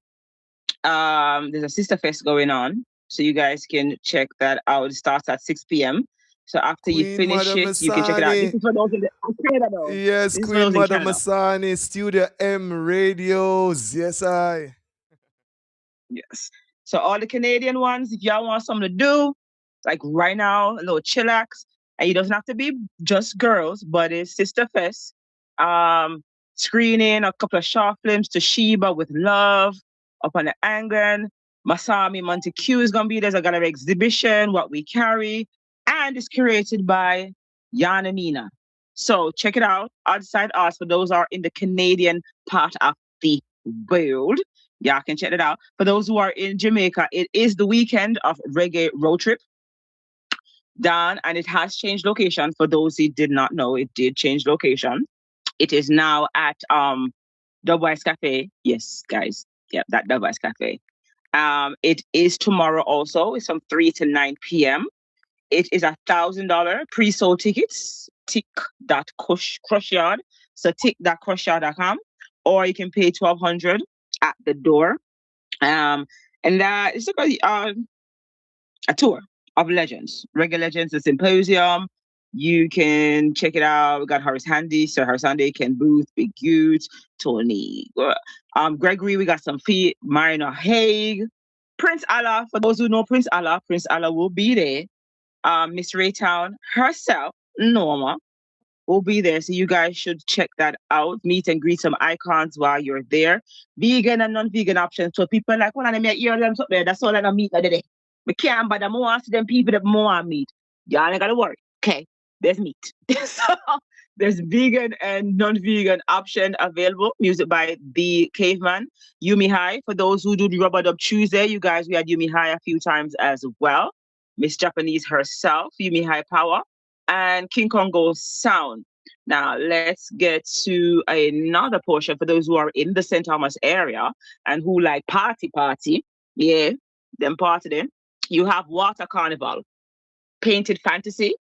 H: there's a sister fest going on, so you guys can check that out. It starts at 6 p.m. So after you
B: Queen
H: finish
B: Mother
H: it, you can check it out. This
B: Masani.
H: is for those in Canada, though.
B: Yes,
H: This is for
B: Queen
H: those in
B: Mother
H: Canada.
B: Masani, Studio M Radios. Yes, I.
H: Yes. So all the Canadian ones, if y'all want something to do, like right now, a little chillax, and it doesn't have to be just girls, but it's Sister Fest. Screening a couple of short films, Toshiba with Love, up on the Anglian. Masami Montague is gonna be there's a gallery exhibition, What We Carry, and it's curated by Jan and Nina. So check it out. Outside Arts for those who are in the Canadian part of the world. Y'all can check it out. For those who are in Jamaica, it is the weekend of Reggae Road Trip down, and it has changed location. For those who did not know, it did change location. It is now at Dubwise Cafe. Yes, guys. Yeah, that Dubwise Cafe. It is tomorrow also. It's from 3 to 9 p.m. It is $1,000 pre-sold tickets. Tick.crush.yard. So tick.crush.yard.com. Or you can pay $1,200 at the door. And it's about a tour of legends, reggae legends, the symposium. You can check it out. We got Horace Handy, Sir Horace Handy, Ken Booth, Big Ute, Tony, Gregory. We got some feet, Marina Haig, Prince Allah. For those who know Prince Allah will be there. Miss Raytown herself, Norma, will be there. So you guys should check that out. Meet and greet some icons while you're there. Vegan and non-vegan options. So people like, well, I make hear them up there. That's all I meet today. We can't bother more to them people that more meat. Y'all ain't gotta worry. Okay. There's meat. So there's vegan and non-vegan option available. Music by The Caveman. Yumi High. For those who do the Rubber Dub Tuesday, you guys, we had Yumi High a few times as well. Miss Japanese herself, Yumi High Power, and King Kongo Sound. Now, let's get to another portion for those who are in the St. Thomas area and who like party. Yeah, them partying. You have Water Carnival, Painted Fantasy.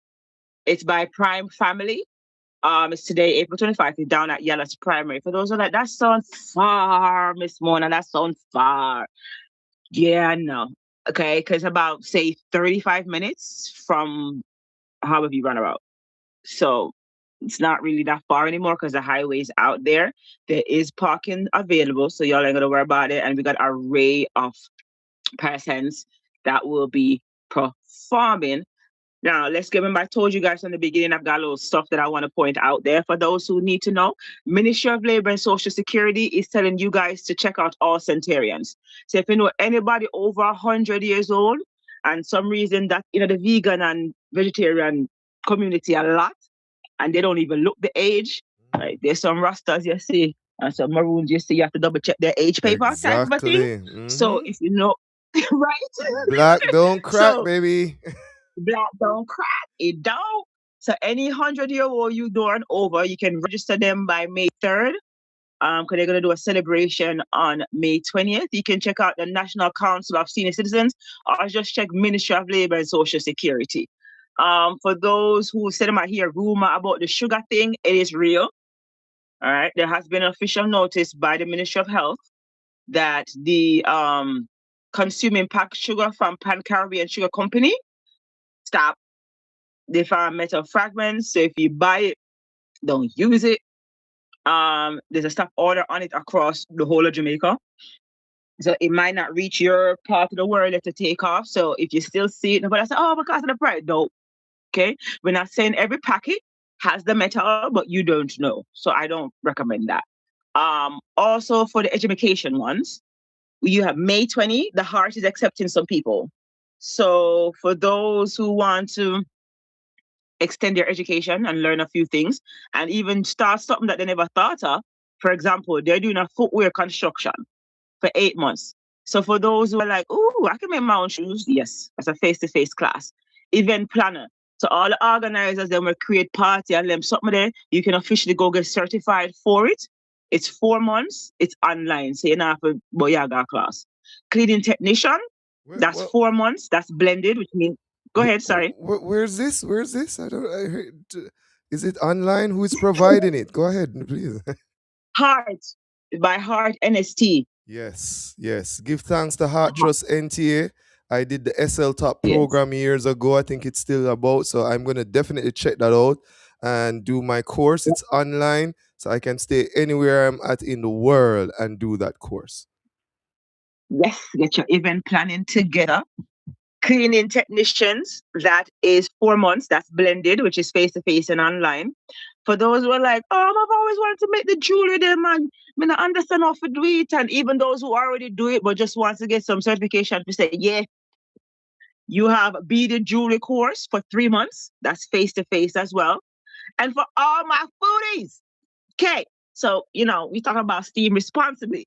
H: It's by Prime Family. It's today, April 25th. It's down at Yellow's Primary. For those who are like, that sounds far, Miss Mona. That sounds far. Yeah, no. Okay, because about, say, 35 minutes from however you run about. So it's not really that far anymore because the highway's out there. There is parking available, so y'all ain't gonna worry about it. And we got an array of persons that will be performing. Now, let's give them. I told you guys from the beginning, I've got a little stuff that I want to point out there for those who need to know. Ministry of Labor and Social Security is telling you guys to check out all centenarians. So if you know anybody over 100 years old, and some reason that, the vegan and vegetarian community a lot, and they don't even look the age, right? There's some rastas, you see, So maroons, you see, you have to double check their age paper type of a thing.
B: Exactly.
H: So if you know, right?
B: Black don't crack,
H: So
B: baby.
H: black don't crack, it don't. So any 100-year-old you do and over, you can register them by May 3rd. Because they're going to do a celebration on May 20th. You can check out the National Council of Senior Citizens or just check Ministry of Labor and Social Security. For those who said I hear rumor about the sugar thing, it is real. All right. There has been an official notice by the Ministry of Health that the consuming packed sugar from Pan Caribbean Sugar Company, stop. They found metal fragments. So if you buy it, don't use it. There's a stop order on it across the whole of Jamaica. So it might not reach your part of the world to take off. So if you still see it, nobody say, oh, because of the price. No. Okay. We're not saying every packet has the metal, but you don't know. So I don't recommend that. Also for the education ones, you have May 20, the heart is accepting some people. So for those who want to extend their education and learn a few things and even start something that they never thought of, for example, they're doing a footwear construction for 8 months. So for those who are like, oh, I can make my own shoes, yes, that's a face-to-face class. Event planner. So all the organizers then will create party and them something there, you can officially go get certified for it. It's 4 months, it's online, so you don't have a boyaga class. Cleaning technician, that's 4 months, that's blended, which means, go ahead, sorry.
B: Where's this? Where's this? I heard, is it online? Who is providing it? Go ahead, please.
H: Heart, by Heart NST.
B: Yes, yes. Give thanks to Heart Trust NTA. I did the SL Top program years ago. I think it's still about. So I'm going to definitely check that out and do my course. It's online, so I can stay anywhere I'm at in the world and do that course.
H: Yes, get your event planning together. Cleaning technicians, that is 4 months. That's blended, which is face-to-face and online. For those who are like, oh, I've always wanted to make the jewelry there, man. I mean, I understand how to do it. And even those who already do it, but just want to get some certification to say, yeah, you have beaded jewelry course for 3 months. That's face-to-face as well. And for all my foodies, okay, so, we talk about steam responsibly,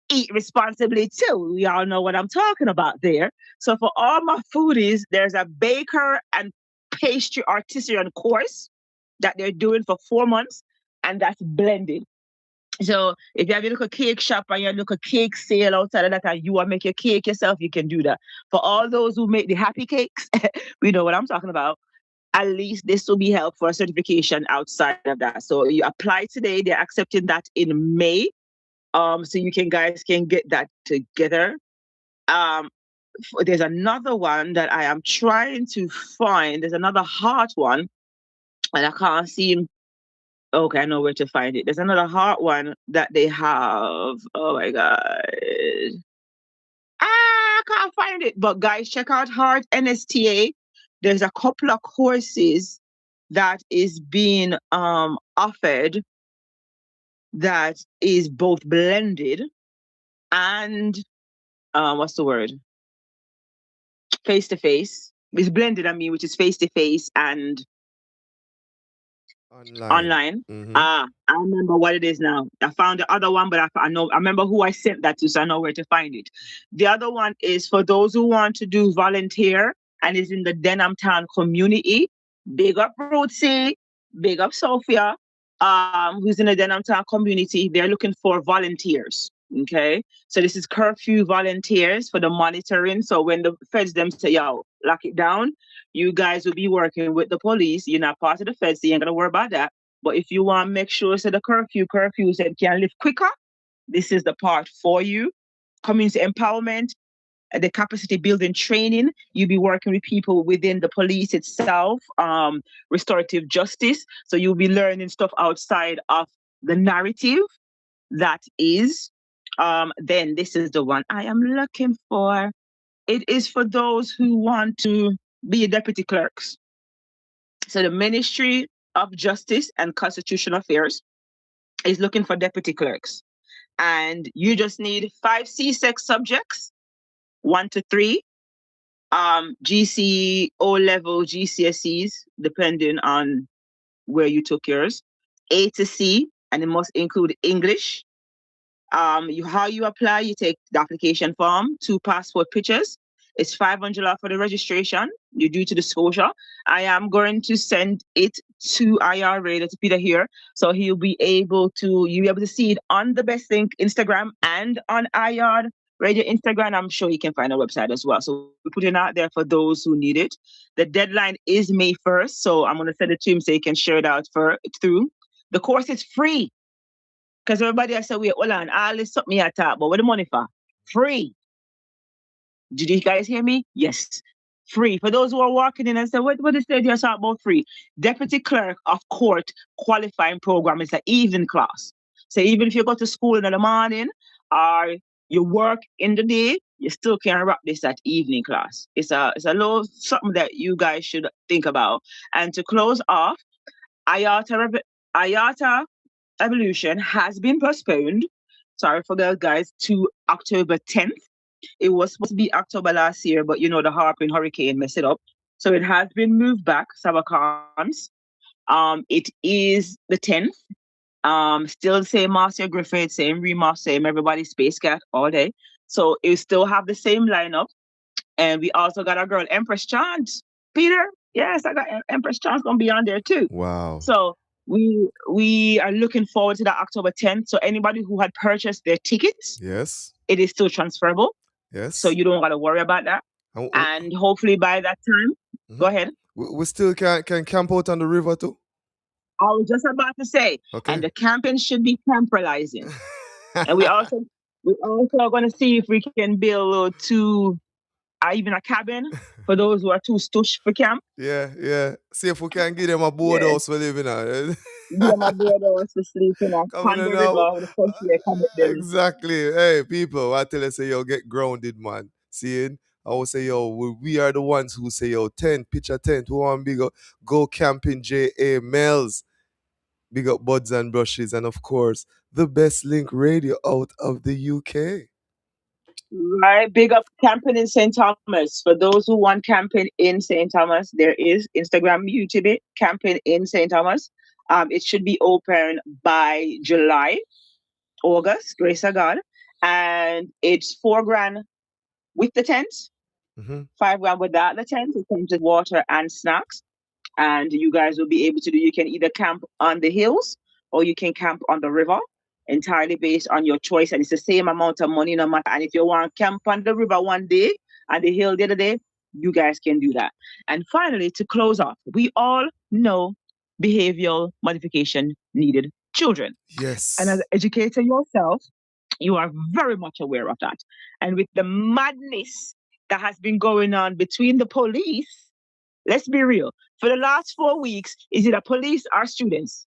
H: eat responsibly too. We all know what I'm talking about there. So for all my foodies, there's a baker and pastry artisan course that they're doing for 4 months, and that's blended. So if you have a little cake shop and you have a little cake sale outside of that and you want to make your cake yourself, you can do that. For all those who make the happy cakes, we know what I'm talking about. At least this will be help for a certification outside of that. So you apply today, they're accepting that in May. So you guys can get that together. There's another one that I am trying to find. There's another heart one, and I can't see. Okay, I know where to find it. There's another heart one that they have. Oh my God. I can't find it. But guys, check out Heart NSTA. There's a couple of courses that is being offered that is both blended and what's the word? Face-to-face. It's blended, which is face-to-face and online.
B: Mm-hmm.
H: I remember what it is now. I found the other one, but I remember who I sent that to, so I know where to find it. The other one is for those who want to do volunteer and is in the Denham Town community. Big up Rootsy, big up Sophia, who's in the Denham Town community. They're looking for volunteers. Okay, so this is curfew volunteers for the monitoring. So when the feds them say, yo, lock it down, you guys will be working with the police. You're not part of the feds, so you ain't gonna worry about that. But if you want to make sure so the curfew said can live quicker, this is the part for you. Community empowerment, the capacity building training, you'll be working with people within the police itself, restorative justice. So you'll be learning stuff outside of the narrative that is. Then this is the one I am looking for. It is for those who want to be deputy clerks. So the Ministry of Justice and Constitutional Affairs is looking for deputy clerks. And you just need 5 CSEC subjects, 1 to 3, GC, O-level, GCSEs, depending on where you took yours, A to C, and it must include English. How you apply, you take the application form, 2 passport pictures. It's $500 for the registration. You do to disclosure. I am going to send it to IR Radio, to Peter here, so you'll be able to see it on the Best Link Instagram and on IR Radio Instagram. I'm sure you can find our website as well. So we're putting it out there for those who need it. The deadline is May 1st, so I'm going to send it to him so he can share it out through. The course is free. Because everybody else say, wait, hold on, all this something I talk about. What the money for? Free. Did you guys hear me? Yes. Free. For those who are walking in and say, what is that you're talking about free? Deputy Clerk of Court qualifying program is an evening class. So even if you go to school in the morning or you work in the day, you still can wrap this at evening class. It's a little something that you guys should think about. And to close off, IATA Evolution has been postponed, sorry for that, guys, to October 10th. It was supposed to be October last year, but the Harpin hurricane messed it up. So it has been moved back, Sabacons. It is the 10th. Still the same Marcia Griffith, same Rema, same everybody, Space Cat, all day. So it still have the same lineup. And we also got our girl Empress Chance. Peter, yes, I got Empress Chance gonna be on there too.
B: Wow.
H: So we are looking forward to that October 10th. So anybody who had purchased their tickets,
B: Yes.
H: it is still transferable.
B: Yes.
H: So you don't gotta worry about that. And hopefully by that time, go ahead.
B: We still can camp out on the river too.
H: I was just about to say, and the camping should be temporalizing. And we also are going to see if we can build even a cabin for those who are too stush for camp.
B: Yeah. See if we can give them a boardhouse for living on.
H: Give them a boardhouse to sleep in on the river with the fresh air coming them.
B: Exactly. Hey, people, I tell you, say, yo, get grounded, man. Seeing? I will say, yo, we are the ones who say, yo, picture tent, who want big up, go camping, J.A. Mel's. Big up Buds and Brushes, and of course, the Best Link Radio out of the UK.
H: Right, big up camping in St. Thomas. For those who want camping in St. Thomas, there is Instagram, YouTube it, camping in St. Thomas. It should be open by August, grace of God. And it's $4,000 with the tent, $5,000 without the tent. It comes with water and snacks. And you guys will be able to you can either camp on the hills or you can camp on the river, entirely based on your choice. And it's the same amount of money no matter. And if you want to camp on the river one day and the hill the other day, you guys can do that. And finally, to close off, we all know behavioral modification needed children.
B: Yes.
H: And as an educator yourself, you are very much aware of that. And with the madness that has been going on between the police, let's be real. For the last 4 weeks, is it a police or students?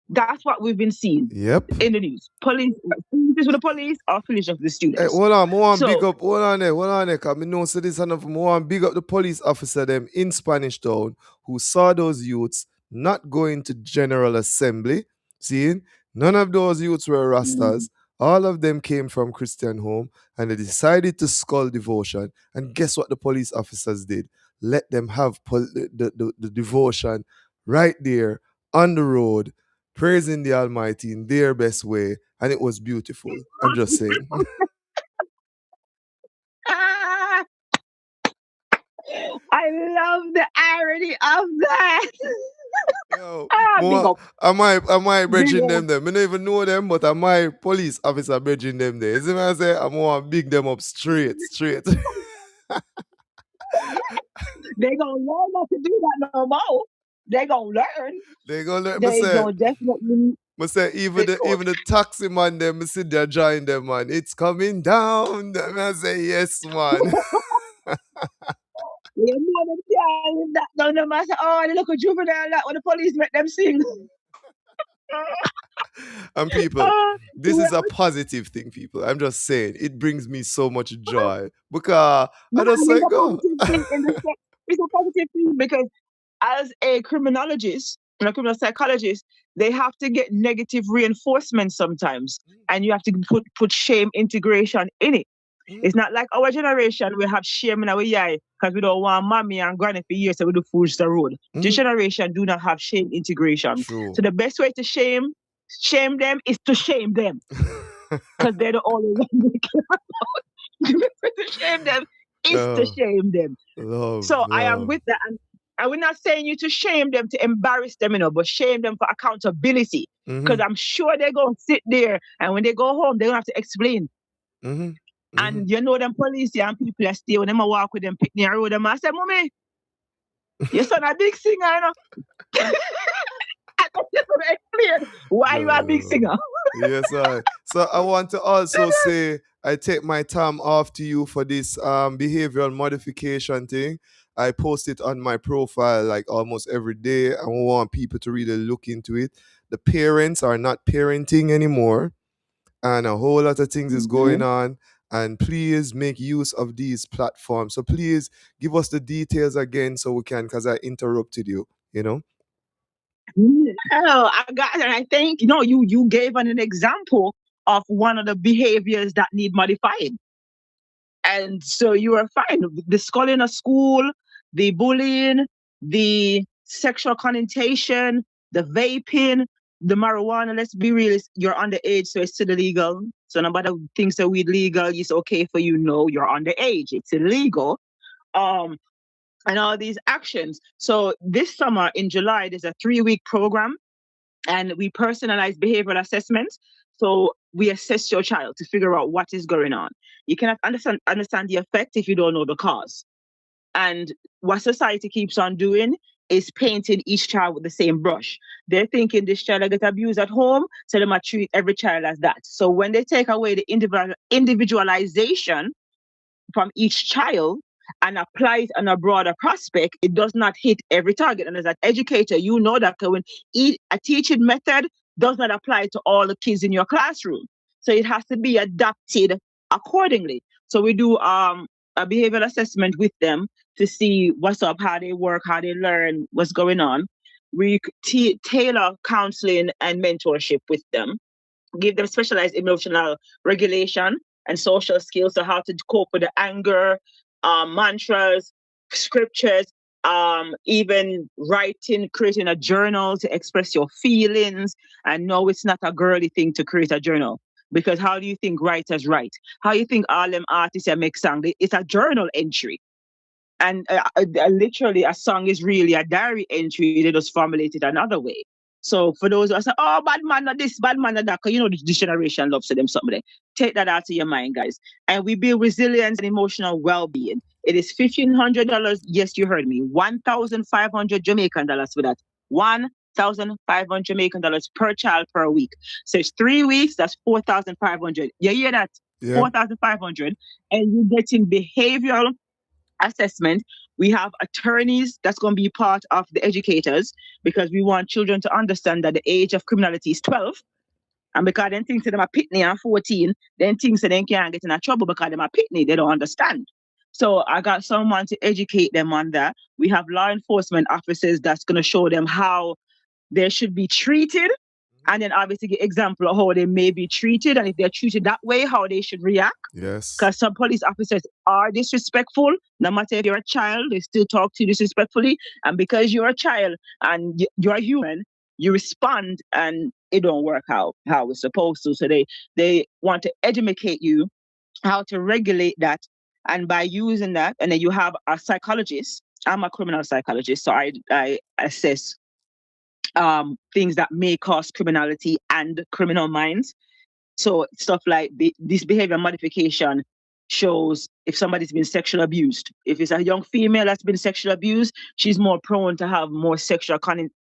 H: That's what we've been seeing in the news. Police with the police or affiliation with the students.
B: Hey, hold on, big up, hold on there, because I know so this enough. More big up the police officer them in Spanish Town who saw those youths not going to General Assembly. Seeing none of those youths were Rastas. All of them came from Christian home, and they decided to skull devotion. And guess what the police officers did? Let them have the devotion right there on the road, praising the Almighty in their best way, and it was beautiful. I'm just saying.
H: I love the irony of that.
B: Yo, am I bridging them there? I don't even know them, but am I police officer bridging them there? You see what I say? I'm going to big them up straight.
H: They gonna learn not to do that no more. They gonna learn.
B: They gonna learn.
H: They gonna definitely.
B: But say even the taxi man them sit there join them, man. It's coming down. I say yes, man.
H: You know them that down them and say, oh, they look a juvenile that when the police make them sing.
B: And people, this is a positive thing, people. I'm just saying, it brings me so much joy because I just say go.
H: It's a positive thing because as a criminologist and a criminal psychologist, they have to get negative reinforcement sometimes, and you have to put shame integration in it. It's not like our generation, we have shame in our eye because we don't want mommy and granny for years, so we do fools the road. This generation do not have shame integration.
B: True.
H: So the best way to shame Shame them is to shame them. Because they're the only ones we care about. To shame them is to shame them. So I am with that. And I will not saying you to shame them, to embarrass them, but shame them for accountability. Because I'm sure they're going to sit there, and when they go home, they're going to have to explain. And them police and people that stay, when them walk with them, pick me and road them, I say, Mommy, your son a big singer, I just want to explain why you are a big singer.
B: Yes, I. So I want to also say I take my time off to you for this behavioral modification thing. I post it on my profile like almost every day. I want people to really look into it. The parents are not parenting anymore, and a whole lot of things is going on. And please make use of these platforms. So please give us the details again so we can, because I interrupted you,
H: Oh, I got it. I think you gave an example of one of the behaviors that need modifying, and so you are fine. The sculling of school, the bullying, the sexual connotation, the vaping, the marijuana. Let's be real. You're underage, so it's still illegal. So nobody thinks that weed legal. It's okay for you. No, you're underage. It's illegal. And all these actions. So this summer in July, there's a 3-week program, and we personalize behavioral assessments. So we assess your child to figure out what is going on. You cannot understand the effect if you don't know the cause. And what society keeps on doing is painting each child with the same brush. They're thinking this child will get abused at home, so they might treat every child as that. So when they take away the individualization from each child and apply it on a broader prospect, it does not hit every target. And as an educator, you know that when a teaching method does not apply to all the kids in your classroom. So it has to be adapted accordingly. So we do a behavioral assessment with them to see what's up, how they work, how they learn, what's going on. We tailor counseling and mentorship with them, give them specialized emotional regulation and social skills, so how to cope with the anger, mantras, scriptures, even writing, creating a journal to express your feelings. And no, it's not a girly thing to create a journal, because how do you think writers write? How do you think all them artists that make songs? It's a journal entry. And literally, a song is really a diary entry. They just formulate it another way. So for those who are saying, oh, bad man not this, bad man not that, because this generation loves them something. Take that out of your mind, guys. And we build resilience and emotional well-being. It is $1,500. Yes, you heard me. 1,500 Jamaican dollars for that. 1,500 Jamaican dollars per child per week. So it's 3 weeks. That's 4,500. You hear that? Yeah. 4,500, and you're getting behavioral assessment. We have attorneys that's going to be part of the educators, because we want children to understand that the age of criminality is 12. And because then things that them are pitney and 14, then things that they can't get in a trouble because them are pitney, they don't understand. So I got someone to educate them on that. We have law enforcement officers that's going to show them how they should be treated, and then obviously give example of how they may be treated, and if they're treated that way, how they should react.
B: Yes.
H: Because some police officers are disrespectful. No matter if you're a child, they still talk to you disrespectfully. And because you're a child and you're a human, you respond, and it don't work out how it's supposed to. So they want to educate you how to regulate that. And by using that, and then you have a psychologist. I'm a criminal psychologist, so I assess things that may cause criminality and criminal minds. So stuff like this behavior modification shows if somebody's been sexually abused. If it's a young female that's been sexually abused, she's more prone to have more sexual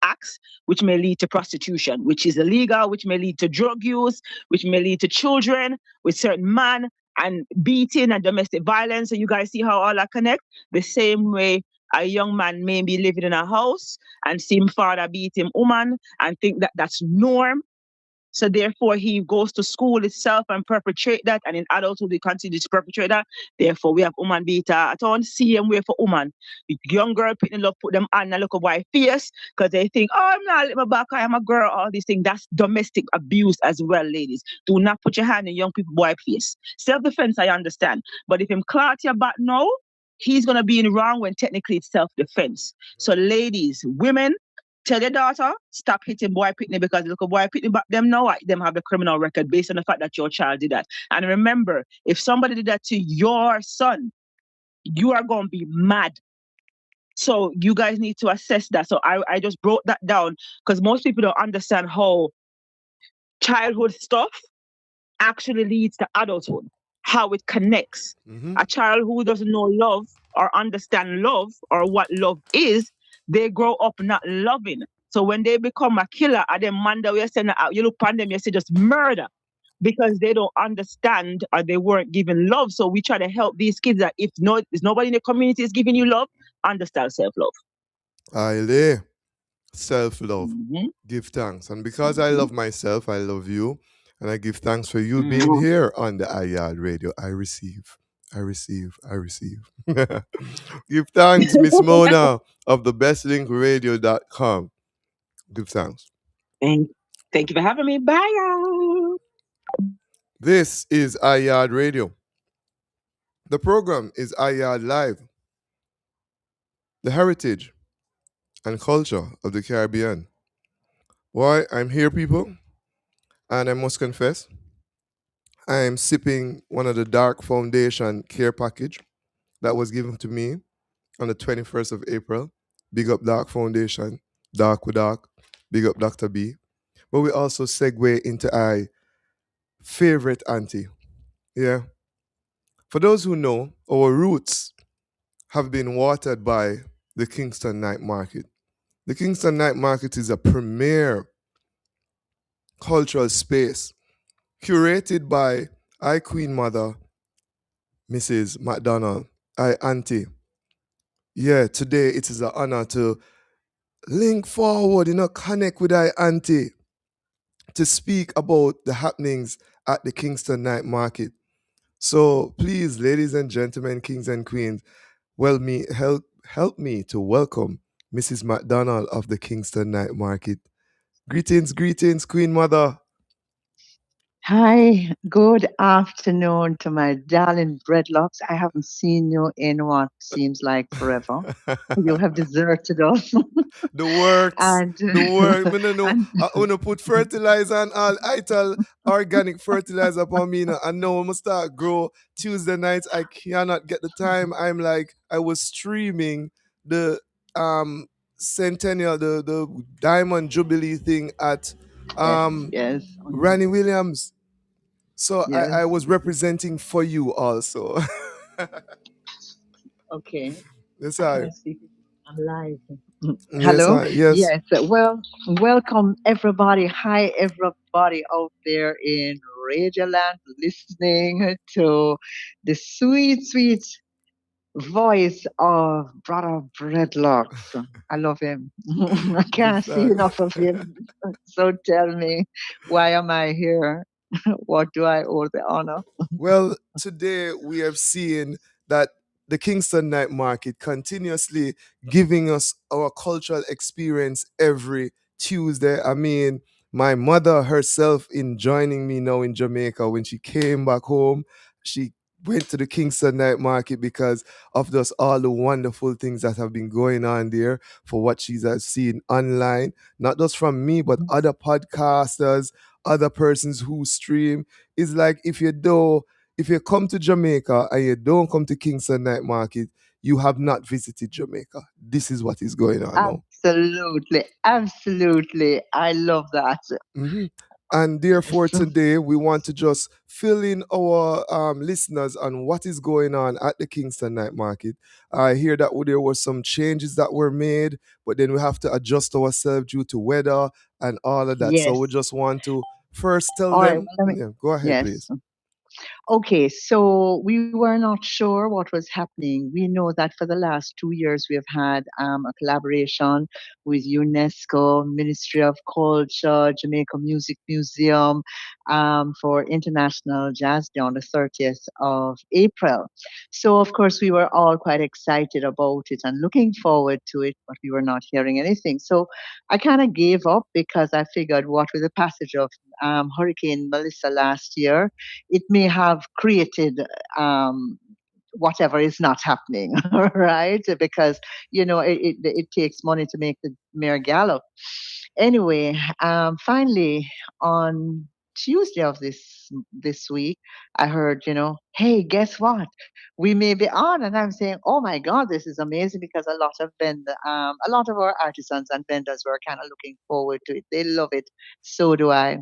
H: acts, which may lead to prostitution, which is illegal, which may lead to drug use, which may lead to children with certain men, and beating and domestic violence. So you guys see how all that connect? The same way a young man may be living in a house and see him father beat him woman and think that that's norm. So therefore, he goes to school itself and perpetrate that, and in adulthood, we continue to perpetrate that. Therefore, we have woman beater at all, same way for woman. The young girl putting love, put them on and look at why face, because they think, oh, I'm not my back, I am a girl, all these things. That's domestic abuse as well, ladies. Do not put your hand in young people boy face. Self-defense, I understand. But if him clout your back now, he's going to be in wrong when technically it's self-defense. So ladies, women, Tell your daughter, stop hitting boy pitney because look, a boy pitney back them now, them have a criminal record based on the fact that your child did that. And remember, if somebody did that to your son, you are going to be mad. So you guys need to assess that. So I just broke that down because most people don't understand how childhood stuff actually leads to adulthood, how it connects.
B: Mm-hmm.
H: A child who doesn't know love or understand love or what love is, they grow up not loving. So when they become a killer, and then man that we send out, you look upon them, you say just murder because they don't understand or they weren't given love. So we try to help these kids that if nobody in the community is giving you love, understand self-love.
B: Aye, self-love.
H: Mm-hmm.
B: Give thanks. And because I
H: Mm-hmm.
B: love myself, I love you. And I give thanks for you being
H: Mm-hmm.
B: here on the iYard Radio. I receive. I receive. I receive. Give thanks, Miss Mona of the bestlinkradio.com. Give thanks.
H: Thank, thank you for having me. Bye, y'all.
B: This is iYard Radio. The program is iYard Live, the heritage and culture of the Caribbean. Why I'm here, people, and I must confess, I am sipping one of the Dark Foundation care package that was given to me on the 21st of April. Big up Dark Foundation, Dark with Dark, big up Dr. B. But we also segue into our favorite auntie. Yeah. For those who know, our roots have been watered by the Kingston Night Market. The Kingston Night Market is a premier cultural space curated by our Queen Mother, Mrs. McDonald, our auntie. Yeah, today it is an honor to link forward, connect with our auntie to speak about the happenings at the Kingston Night Market. So please, ladies and gentlemen, kings and queens, help me to welcome Mrs. McDonald of the Kingston Night Market. Greetings, greetings, Queen Mother.
I: Hi, good afternoon to my darling dreadlocks. I haven't seen you in what seems like forever. You have deserted us.
B: The works,
I: and
B: the work. Me no know.
I: and
B: I wanna put fertilizer and all. I tell organic fertilizer upon me. I know I must start grow Tuesday nights. I cannot get the time. I'm like I was streaming the centennial, the diamond jubilee thing at
I: yes,
B: um
I: yes,
B: Ranny Williams. So
I: yes.
B: I was representing for you also.
I: Okay.
B: Yes,
I: I
B: I.
I: can't speak. I'm live.
B: Yes,
I: Hello.
B: I. Yes.
I: Yes. Well, welcome everybody. Hi, everybody out there in Radio Land listening to the sweet, sweet voice of Brother Dreadlocks. I love him. I
B: Give
I: can't see
B: thanks.
I: enough of him. So tell me, why am I here? What do I owe the honor?
B: Well, today we have seen that the Kingston Night Market continuously giving us our cultural experience every Tuesday. I mean, my mother herself in joining me now in Jamaica when she came back home, she went to the Kingston Night Market because of just all the wonderful things that have been going on there for what she's has seen online, not just from me, but other podcasters, other persons who stream. It's like if you come to Jamaica and you don't come to Kingston Night Market, you have not visited Jamaica. This is what is going on now.
I: Absolutely. Absolutely. I love that.
B: hmm And therefore,
I: So,
B: today we want to just fill in our listeners on what is going on at the Kingston Night Market. I hear that there were some changes that were made, but then we have to adjust ourselves due to weather and all of that. So
I: yes.
B: we just want to first tell
I: All right.
B: them,
I: Well, let me,
B: yeah, go ahead,
I: yes.
B: please.
I: Okay, so we were not sure what was happening. We know that for the last 2 years we have had a collaboration with UNESCO, Ministry of Culture, Jamaica Music Museum for International Jazz Day on the 30th of April. So, of course, we were all quite excited about it and looking forward to it, but we were not hearing anything. So I kind of gave up because I figured what with the passage of Hurricane Melissa last year, it may have created um, whatever is not happening, right? Because it takes money to make the mayor gallop. Anyway, finally on Tuesday of this week, I heard, hey, guess what? We may be on, and I'm saying, oh my God, this is amazing because a lot of our artisans and vendors were kind of looking forward to it. They love it. So do I.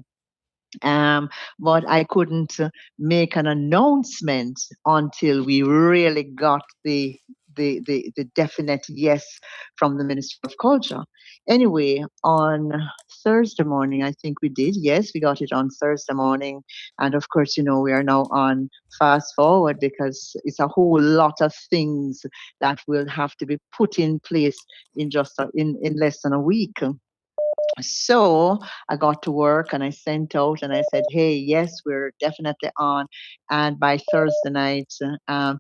I: Um, but I couldn't make an announcement until we really got the definite yes from the Minister of Culture. Anyway, on Thursday morning, I think we did. Yes, we got it on Thursday morning. And of course, we are now on fast forward because it's a whole lot of things that will have to be put in place in less than a week. So I got to work and I sent out and I said, hey, yes, we're definitely on. And by Thursday night,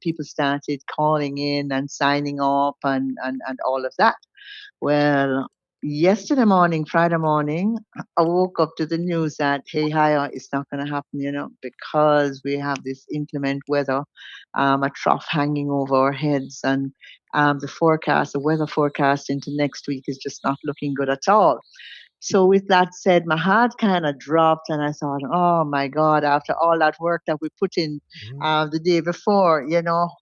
I: people started calling in and signing up and all of that. Well, yesterday morning, Friday morning, I woke up to the news that, hey, hi, it's not going to happen, because we have this inclement weather, a trough hanging over our heads. And the weather forecast into next week is just not looking good at all. So with that said, my heart kind of dropped, and I thought, "Oh my God!" After all that work that we put in
B: Mhm.
I: the day before,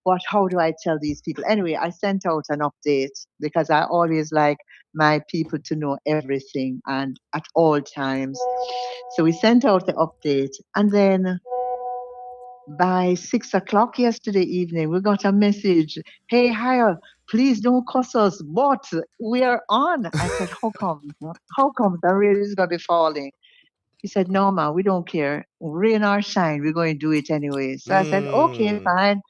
I: what? How do I tell these people? Anyway, I sent out an update because I always like my people to know everything and at all times. So we sent out the update, and then by 6 o'clock yesterday evening, we got a message. Hey, Hire, please don't cuss us, but we are on. I said, how come? How come the rain is going to be falling? He said, no, ma, we don't care. Rain or shine, we're going to do it anyway. So I said, okay,
B: Mm.
I: fine.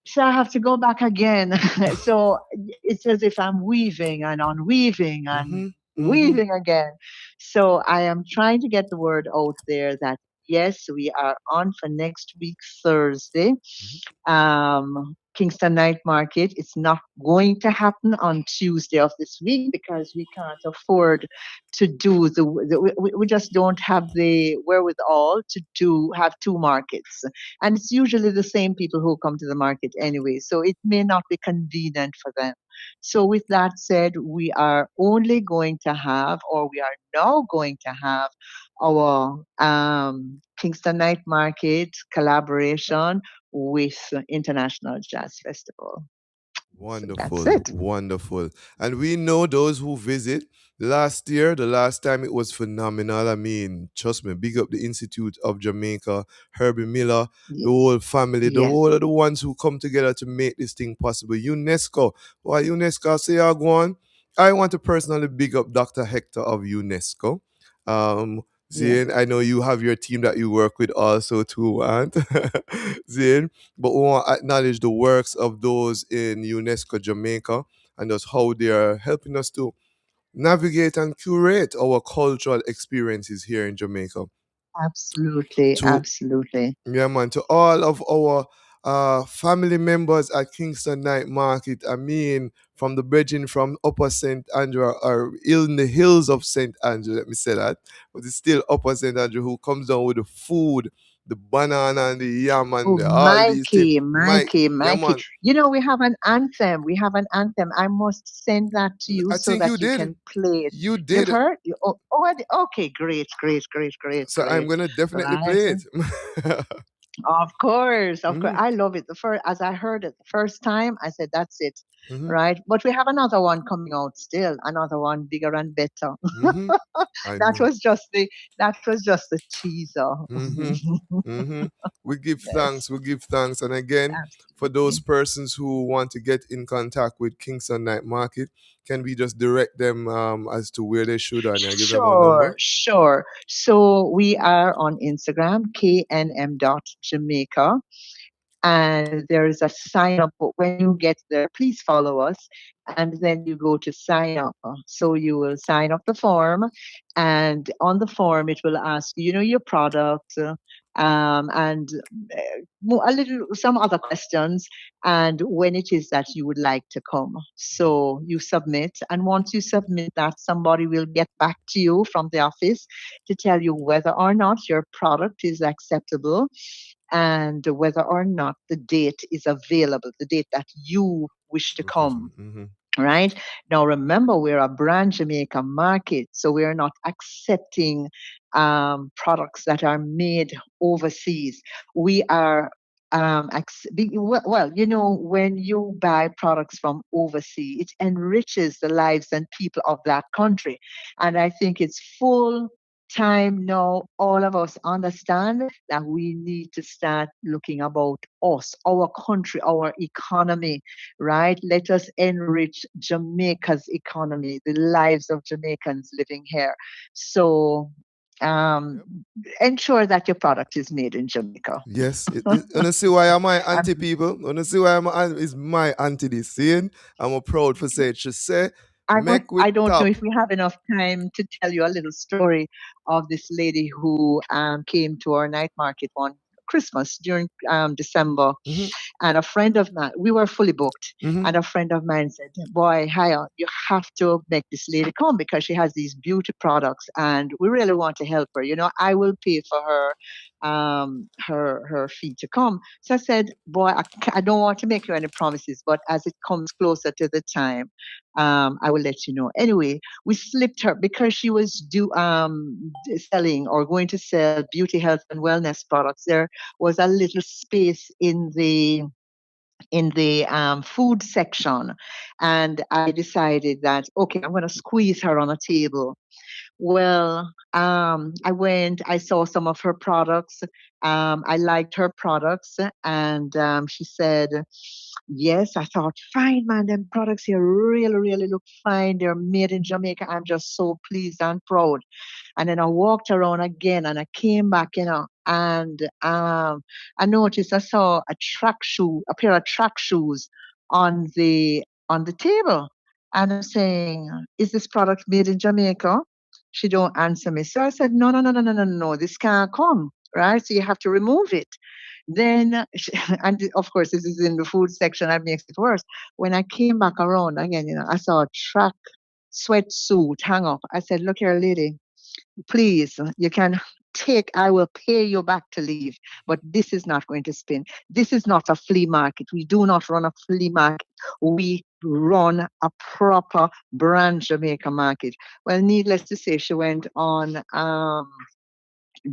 I: So I have to go back again. So it's as if I'm weaving and unweaving and
B: Mhm. Mhm.
I: weaving again. So I am trying to get the word out there that yes, we are on for next week, Thursday.
B: Mhm.
I: Kingston Night Market. It's not going to happen on Tuesday of this week because we can't afford to do we just don't have the wherewithal to have two markets. And it's usually the same people who come to the market anyway. So it may not be convenient for them. So with that said, we are only going to have, or we are now going to have our Kingston Night Market collaboration with International Jazz Festival. So that's
B: Wonderful,
I: it.
B: wonderful. And we know those who visit. Last year, the last time it was phenomenal. I mean, trust me, big up the Institute of Jamaica, Herbie Miller, the whole family, the
I: Yes.
B: whole of the ones who come together to make this thing possible. UNESCO. Why UNESCO say I go on? I want to personally big up Dr. Hector of UNESCO. Um,
I: Yes.
B: Zane, I know you have your team that you work with also too, Aunt. Zane, but we want to acknowledge the works of those in UNESCO Jamaica and just how they are helping us to navigate and curate our cultural experiences here in Jamaica.
I: Absolutely.
B: To
I: Absolutely.
B: yeah, man, to all of our family members at Kingston Night Market. I mean, from the bridging from Upper St. Andrew or in the hills of St. Andrew, let me say that. But it's still Upper St. Andrew who comes down with the food, the banana and the yam
I: Oh,
B: and all these things.
I: Mikey,
B: Mike,
I: Mikey,
B: yeah,
I: Mikey.
B: man.
I: We have an anthem. We have an anthem. I must send that to you
B: I
I: so
B: think you
I: that you
B: did.
I: can play it.
B: You
I: You've
B: did.
I: heard? Okay, great, great, great, great,
B: So I'm
I: great.
B: gonna definitely
I: Right.
B: play it.
I: Of course, of course.
B: Hmm.
I: I love it. As I heard it the first time, I said, that's it.
B: Hmm.
I: Right. But we have another one coming out still, another one bigger and better.
B: Hmm. I
I: that
B: know.
I: was just the that was just the teaser.
B: Mm-hmm. Mm-hmm. We give
I: Yes,
B: thanks. We give thanks. And again, for those
I: absolutely.
B: persons who want to get in contact with Kingston Night Market, can we just direct them as to where they should and I give them our number?
I: Sure, sure. So we are on Instagram, knm.jamaica. And there is a sign up. When you get there, please follow us. And then you go to sign up. So you will sign up the form. And on the form, it will ask you, your product and some other questions. And when it is that you would like to come. So you submit. And once you submit that, somebody will get back to you from the office to tell you whether or not your product is acceptable and whether or not the date is available, the date that you wish to come. Right now, remember, we're a brand Jamaica market, so we're not accepting products that are made overseas. We are well, when you buy products from overseas, it enriches the lives and people of that country, and I think it's full time now. All of us understand that we need to start looking about us, our country, our economy, right? Let us enrich Jamaica's economy, the lives of Jamaicans living here. So ensure that your product is made in Jamaica.
B: Yes, you see why I'm my auntie people. You see why is my auntie this. Seeing, I'm a proud for say it. She say, make with
I: I don't know
B: top.
I: if we have enough time to tell you a little story of this lady who came to our night market one Christmas during December. And a friend of mine, we were fully booked, and a friend of mine said, "Boy, Haya, you have to make this lady come because she has these beauty products, and we really want to help her. I will pay for her fee to come." So I said, "Boy, I don't want to make you any promises, but as it comes closer to the time, I will let you know." Anyway, we slipped her because she was selling or going to sell beauty, health, and wellness products. There was a little space in the food section, and I decided that okay, I'm going to squeeze her on a table. Well, I went, I saw some of her products. I liked her products, and she said, "Yes." I thought, "Fine, man, them products here really, really look fine. They're made in Jamaica. I'm just so pleased and proud." And then I walked around again, and I came back, and I noticed I saw a pair of track shoes on the table. And I'm saying, "Is this product made in Jamaica?" She don't answer me. So I said, "No, no, no, no, no, no, no. This can't come, right? So you have to remove it." Then, and of course, this is in the food section. That makes it worse. When I came back around again, I saw a track sweatsuit hang up. I said, "Look here, lady, please, you can take, I will pay you back to leave, but this is not going to spin. This is not a flea market. We do not run a flea market. We run a proper brand Jamaica market." Well, needless to say, she went on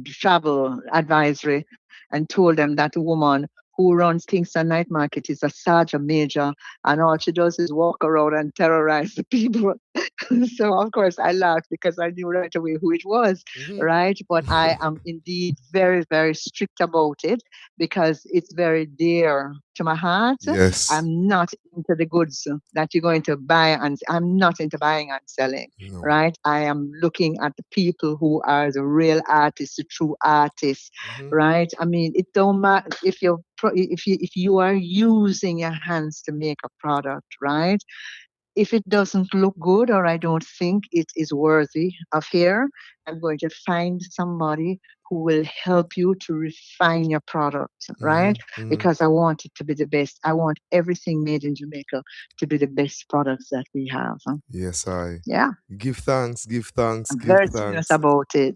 I: travel advisory and told them that a woman who runs Kingston Night Market is a sergeant major, and all she does is walk around and terrorize the people. So of course I laughed because I knew right away who it was, right? But I am indeed very, very strict about it because it's very dear to my heart.
B: Yes.
I: I'm not into the goods that you're going to buy, and I'm not into buying and selling, right? I am looking at the people who are the real artists, the true artists, right? I mean, it don't matter if you are using your hands to make a product, right? If it doesn't look good or I don't think it is worthy of here, I'm going to find somebody who will help you to refine your product, right? Because I want it to be the best. I want everything made in Jamaica to be the best products that we have.
B: Yes, I.
I: Yeah.
B: Give thanks, give thanks,
I: I'm
B: give
I: very serious
B: thanks.
I: about it.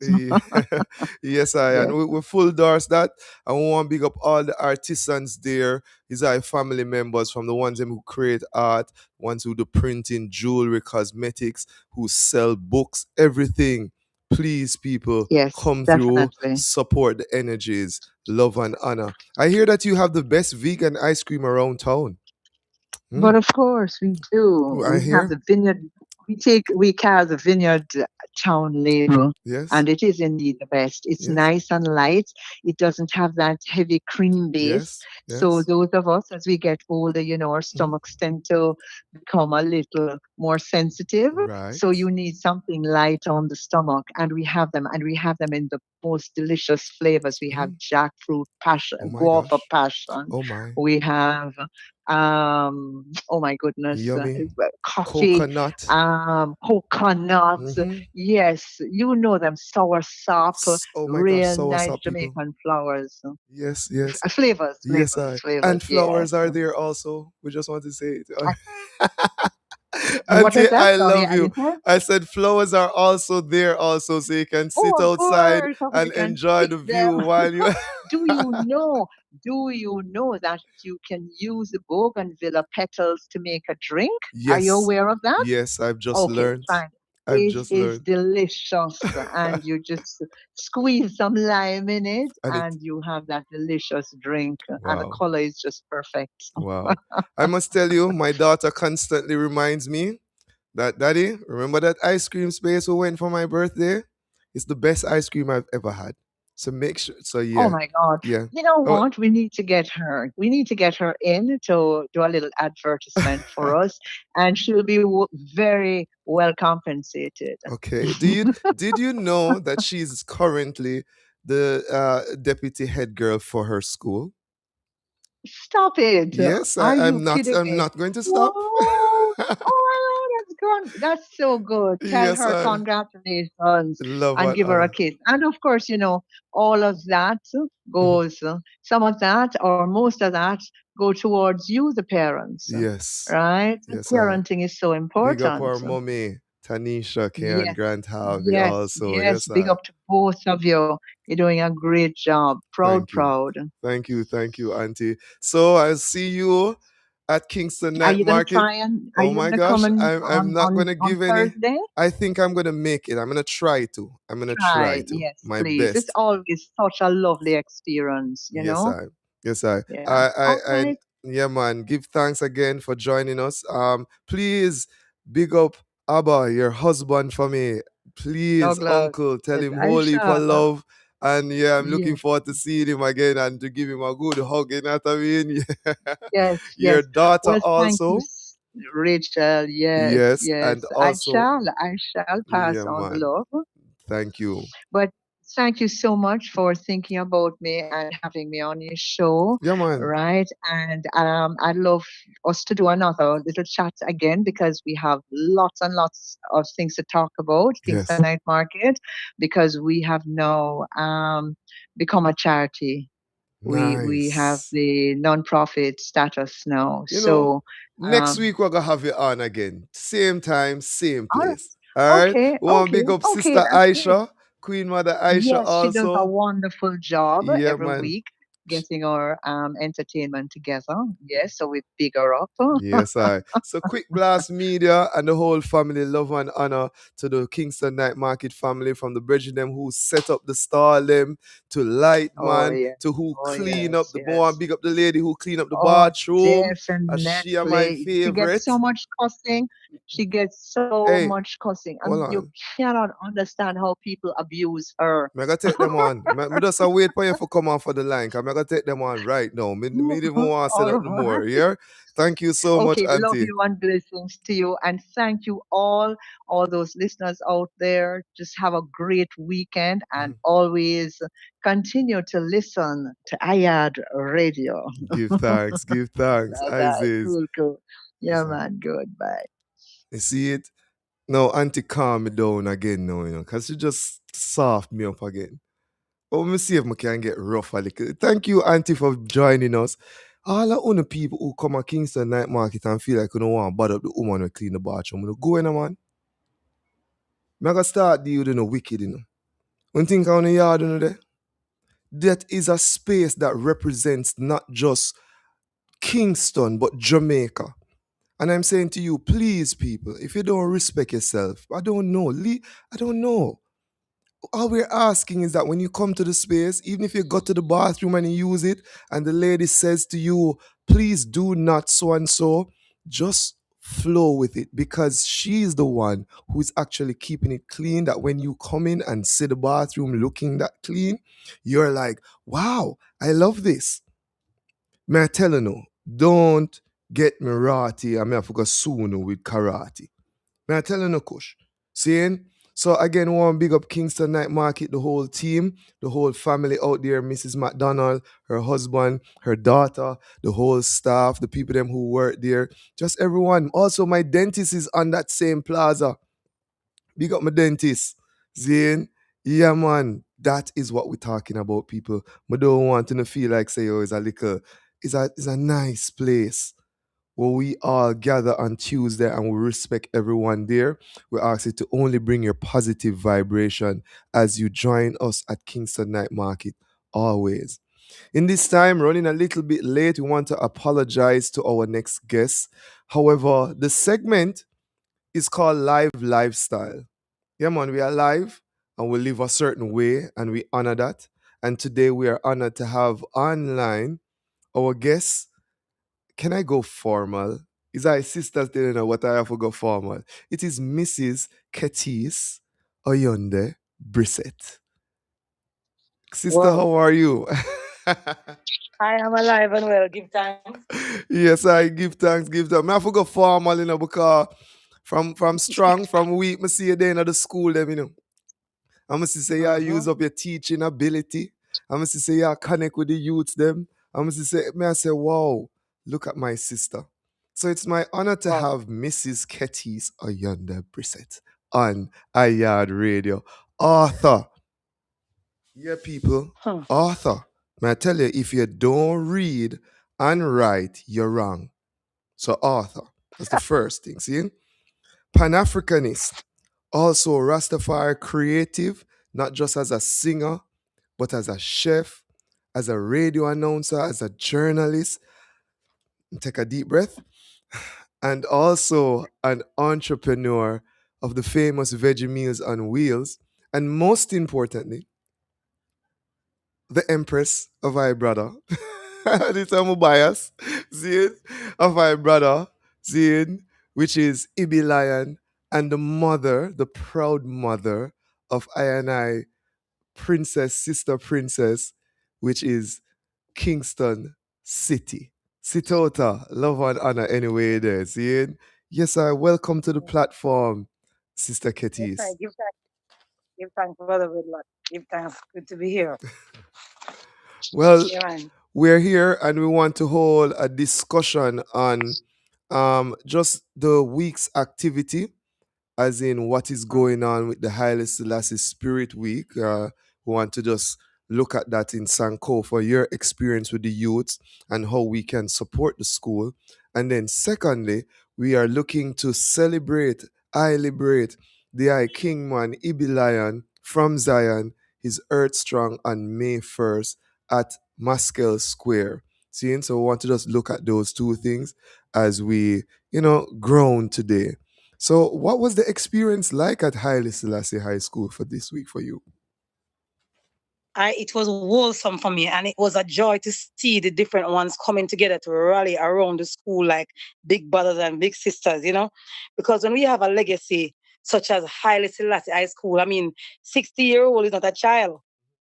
B: Yes, I.
I: Yes.
B: And we full endorse that. And we want to big up all the artisans there. These are family members from the ones who create art, ones who do printing, jewelry, cosmetics, who sell books, everything. Please, people,
I: Yes,
B: come through,
I: definitely.
B: support the energies, love and honor. I hear that you have the best vegan ice cream around town.
I: But of course we do.
B: I
I: We have
B: hear.
I: the vineyard. We carry the vineyard town label,
B: Yes.
I: and it is indeed the best. It's
B: Yes.
I: nice and light. It doesn't have that heavy cream base.
B: Yes.
I: So
B: Yes.
I: those of us, as we get older, our stomachs tend to become a little more sensitive.
B: Right.
I: So you need something light on the stomach, and we have them, in the most delicious flavors. We have jackfruit passion,
B: Oh my
I: guava
B: gosh.
I: passion.
B: Oh my.
I: We have oh my goodness,
B: Yummy.
I: coffee,
B: Coconut.
I: coconut. Yes, you know them, sour sop,
B: Oh my gosh,
I: real
B: sour
I: nice
B: sap people.
I: Jamaican flowers.
B: Yes, yes.
I: Flavors,
B: Yes, I.
I: flavors,
B: And
I: yes.
B: flowers are there also. We just want to say it.
I: What
B: Auntie,
I: was that?
B: I
I: Sorry,
B: love
I: I
B: you.
I: didn't hear.
B: I said flowers are also there also, so you can
I: Oh,
B: sit
I: of
B: outside
I: course, so we
B: and
I: can
B: enjoy
I: pick
B: the view
I: them.
B: while you.
I: Do you know? Do you know that you can use the bougainvillea petals to make a drink? Are you
B: Yes,
I: aware of that?
B: yes, I've just
I: Okay,
B: learned.
I: fine.
B: I've
I: It
B: just
I: is
B: learned.
I: delicious, and you just squeeze some lime in it,
B: And it,
I: and you have that delicious drink, and the
B: wow,
I: color is just perfect.
B: wow. I must tell you, my daughter constantly reminds me that, Daddy, remember that ice cream space we went for my birthday? It's the best ice cream I've ever had. So make sure, so
I: Oh
B: yeah,
I: my God.
B: yeah.
I: You know
B: Oh,
I: what? We need to get her. We need to get her in to do a little advertisement for us, and she'll be very well compensated.
B: okay. Did you know that she's currently the deputy head girl for her school?
I: Stop it.
B: Yes,
I: Are
B: I'm
I: you
B: not.
I: kidding
B: I'm
I: me?
B: not going to stop.
I: Whoa. Oh, that's good. That's so good. Tell
B: Yes,
I: her
B: I
I: congratulations
B: love
I: and
B: and
I: give her a
B: honor.
I: kiss. And of course, all of that goes, some of that or most of that go towards you, the parents,
B: Yes,
I: right?
B: yes, I
I: Parenting is so
B: big up
I: important.
B: our mommy, Tanisha, K and
I: Yes,
B: Grant Harvey
I: yes,
B: also.
I: yes.
B: Yes,
I: Big
B: I
I: up to both of you. You're doing a great job. Proud,
B: thank you.
I: proud.
B: Thank you, Auntie. So I'll see you at Kingston
I: Are
B: Night
I: you gonna
B: Market.
I: try and are
B: Oh
I: you
B: my
I: gonna come
B: gosh,
I: in
B: I'm not gonna
I: on
B: give any.
I: Thursday?
B: I think I'm gonna make it. I'm gonna try to. I'm gonna try
I: Try,
B: to.
I: yes,
B: My
I: please. It's
B: best.
I: always such a lovely experience, you
B: Yes,
I: know?
B: I. Yes, I.
I: Yeah. All right.
B: Yeah, man. Give thanks again for joining us. Please big up Abba, your husband, for me. Please,
I: Douglas.
B: Uncle, tell
I: Yes,
B: him
I: I
B: holy for
I: shall.
B: love. And yeah, I'm looking
I: Yes,
B: forward to seeing him again and to give him a good hug. You know what I mean?
I: yes,
B: Your
I: yes.
B: daughter
I: Well, thank you,
B: also.
I: Rachel. Yes,
B: Yes,
I: yes.
B: and also,
I: I shall pass
B: yeah,
I: on the
B: man.
I: love.
B: Thank you.
I: But thank you so much for thinking about me and having me on your show,
B: Yeah, man.
I: right? And I'd love us to do another little chat again because we have lots and lots of things to talk about, Kingston
B: Yes.
I: Night Market, because we have now become a charity. We have
B: Nice.
I: the non-profit status now.
B: You know,
I: So
B: next week we're gonna have you on again. Same time, same
I: all right,
B: place. All right.
I: okay,
B: We want to
I: okay,
B: big up
I: okay,
B: Sister
I: that's great.
B: Aisha, Queen Mother Aisha
I: Yes, she does a
B: also.
I: wonderful job
B: Yeah,
I: every
B: man.
I: week getting our entertainment together. Yes, so we big her up.
B: Yes, I. So Quick Blast Media and the whole family, love and honor to the Kingston Night Market family, from the bridge them who set up the stall them, to
I: Oh
B: Lightman,
I: yes,
B: to who
I: oh
B: clean up
I: yes,
B: the more
I: yes.
B: big up the lady who clean up the
I: Oh,
B: bathroom. She are my
I: definitely. She gets
B: favorite.
I: so much cussing. She gets so
B: Hey,
I: much cussing,
B: hold
I: and you
B: on.
I: cannot understand how people abuse her.
B: Me gonna take them on. Me just a wait for you to come on for the line. Cause me gonna take them on right now. Me didn't even want to say
I: All
B: that no more.
I: right.
B: Yeah. Thank you so much,
I: Okay, love
B: Auntie.
I: you and blessings to you. And thank you all those listeners out there. Just have a great weekend and
B: Mhm.
I: always continue to listen to Ayad Radio.
B: Give thanks. Give thanks.
I: Bye
B: I
I: bye.
B: says.
I: Cool, cool.
B: You
I: Yeah, man. Good. Bye.
B: see it? No, Auntie calm me down again now, cause she just soft me up again. But let me see if I can get rough a little. Thank you, Auntie, for joining us. All the other people who come at Kingston Night Market and feel like you don't want to bother up the woman who clean the bathroom, you go in, man. I gotta start deal with the wicked, When think on the yard, there, that is a space that represents not just Kingston, but Jamaica. And I'm saying to you, please, people, if you don't respect yourself, I don't know. I don't know. All we're asking is that when you come to the space, even if you go to the bathroom and you use it, and the lady says to you, please do not so and so, just flow with it, because she's the one who is actually keeping it clean. That when you come in and see the bathroom looking that clean, you're like, wow, I love this. May I tell you no, don't get me rotty. I may have to go soon with karate. May I tell you no, Kush? Seeing? So again, one big up Kingston Night Market, the whole team, the whole family out there, Mrs. McDonald, her husband, her daughter, the whole staff, the people them who work there, just everyone. Also, my dentist is on that same plaza. Big up my dentist. Zane. Yeah, man. That is what we're talking about, people. I don't want to feel like say, oh, it's a nice place. where we all gather on Tuesday and we respect everyone there. We ask you to only bring your positive vibration as you join us at Kingston Night Market always. In this time, running a little bit late, we want to apologize to our next guest. However, the segment is called Live Lifestyle. Yeah, man, we are live and we live a certain way and we honor that. And today we are honored to have online our guest. Can I go formal? Is our sisters telling know what I have to go formal? It is Mrs. Ketis Oyonde Brissett. Sister,
J: Wow.
B: how are you?
J: I am alive and well. Give thanks.
B: Yes, I give thanks, give thanks. I forgot formal, because from strong, from weak, I see you there in the school, them, I must say, yeah, use up your teaching ability. I must say, yeah, connect with the youths, them. I must say, may I say, wow, look at my sister. So it's my honor to
J: Wow.
B: have Mrs. Ketis Oyonde Brissett on iYard Radio. Author. Yeah, people.
J: Huh.
B: Author. May I tell you, if you don't read and write, you're wrong. So author. That's the first thing. See? Pan-Africanist. Also Rastafari creative, not just as a singer, but as a chef, as a radio announcer, as a journalist. Take a deep breath. And also an entrepreneur of the famous Veggie Meals on Wheels. And most importantly, the Empress of our brother. This time I'm bias. See it? Of our brother, see it? Which is Ibi Lion and the mother, the proud mother of I and I, princess, sister princess, which is Kingston City. Sitota, love and honor anyway there. See it? Yes, I welcome to the platform, Sister
J: Yes, I
B: Ketis.
J: give thanks. Give thanks, brother Woodlock. Give thanks. Good to be here.
B: Well,
J: Yeah, man.
B: we're here and we want to hold a discussion on just the week's activity, as in what is going on with the Haile Selassie Spirit Week. We want to just look at that in Sanko for your experience with the youths and how we can support the school. And then secondly, we are looking to celebrate, I liberate the I King Man, Ibi Lion from Zion, his Earth Strong on May 1st at Maskell Square. See, so we want to just look at those two things as we, grown today. So, what was the experience like at Haile Selassie High School for this week for you?
J: It was wholesome for me, and it was a joy to see the different ones coming together to rally around the school like big brothers and big sisters, because when we have a legacy such as Haile Selassie High School, I mean, 60-year-old is not a child.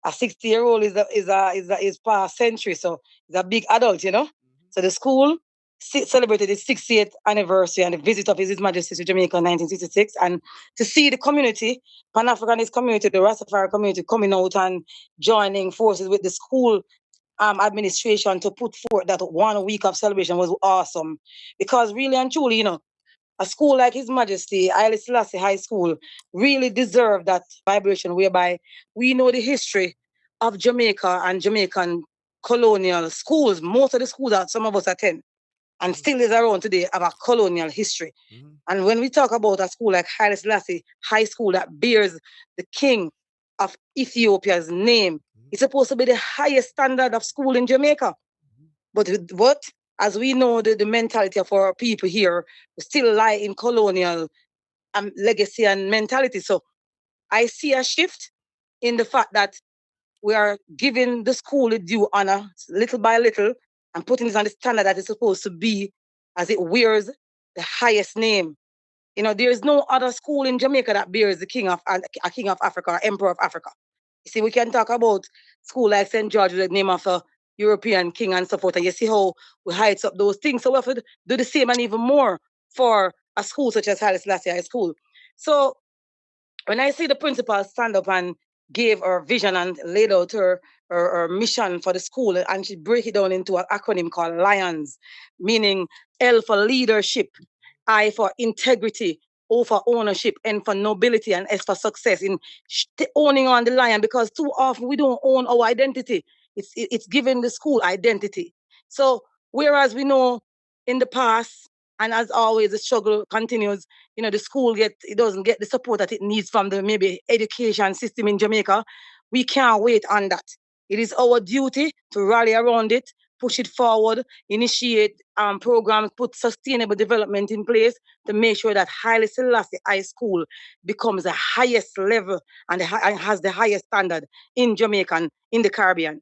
J: A 60-year-old is past century, so it's a big adult. So the school celebrated its 60th anniversary and the visit of His Majesty to Jamaica in 1966, and to see the community, Pan-Africanist community, the Rastafari community coming out and joining forces with the school administration to put forth that 1 week of celebration was awesome. Because really and truly, a school like His Majesty, Haile Selassie High School, really deserved that vibration whereby we know the history of Jamaica and Jamaican colonial schools. Most of the schools that some of us attend and still is around today have a colonial history. And when we talk about a school like Haile Selassie High School that bears the king of Ethiopia's name, it's supposed to be the highest standard of school in Jamaica. But as we know, the mentality of our people here still lie in colonial legacy and mentality. So I see a shift in the fact that we are giving the school a due honor little by little and putting it on the standard that it's supposed to be as it wears the highest name. There is no other school in Jamaica that bears the king of Africa, or emperor of Africa. You see, we can talk about school like St. George with the name of a European king and so forth. And you see how we heights up those things. So we have to do the same and even more for a school such as Haile Selassie High School. So when I see the principal stand up and gave her vision and laid out her mission for the school, and she break it down into an acronym called LIONS, meaning L for leadership, I for integrity, O for ownership, N for nobility, and S for success in owning on the lion, because too often we don't own our identity. It's giving the school identity. So whereas we know in the past, and as always, the struggle continues. The school it doesn't get the support that it needs from the maybe education system in Jamaica. We can't wait on that. It is our duty to rally around it, push it forward, initiate programs, put sustainable development in place to make sure that Haile Selassie High School becomes the highest level and has the highest standard in Jamaica and in the Caribbean.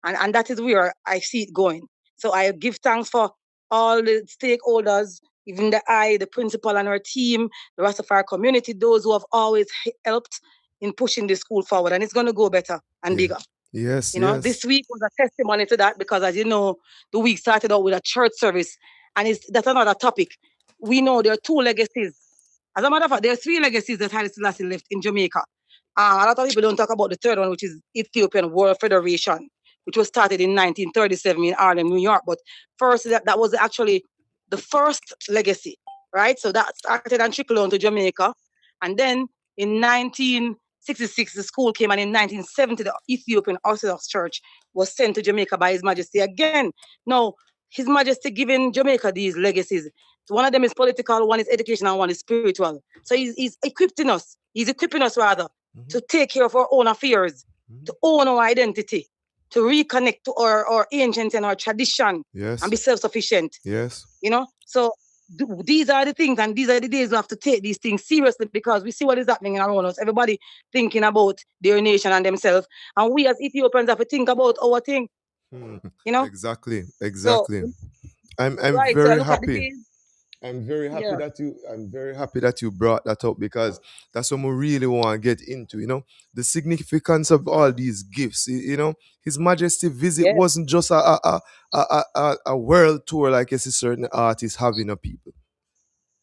J: And that is where I see it going. So I give thanks for all the stakeholders, even the principal and our team, the rest of our community, those who have always helped in pushing the school forward. And it's going to go better and bigger.
B: Yes,
J: This week was a testimony to that because, as you know, the week started out with a church service, and that's another topic. We know there are two legacies. As a matter of fact, there are three legacies that Haile Selassie left in Jamaica. A lot of people don't talk about the third one, which is Ethiopian World Federation, which was started in 1937 in Harlem, New York. But first, that was actually the first legacy, right? So that started and trickled on to Jamaica. And then in 1966, the school came, and in 1970, the Ethiopian Orthodox Church was sent to Jamaica by His Majesty again. Now, His Majesty giving Jamaica these legacies. So one of them is political, one is educational, one is spiritual. So he's equipping us. He's equipping us rather to take care of our own affairs, to own our identity, to reconnect to our ancient and our tradition, and be self-sufficient.
B: Yes.
J: So these are the things, and these are the days we have to take these things seriously, because we see what is happening around us. Everybody thinking about their nation and themselves, and we as Ethiopians have to think about our thing.
B: Exactly.
J: So,
B: I'm
J: right,
B: very
J: so I look at the
B: happy.
J: days.
B: I'm very happy that you brought that up, because that's what we really want to get into, the significance of all these gifts. His Majesty visit wasn't just a world tour like a certain artists having a people.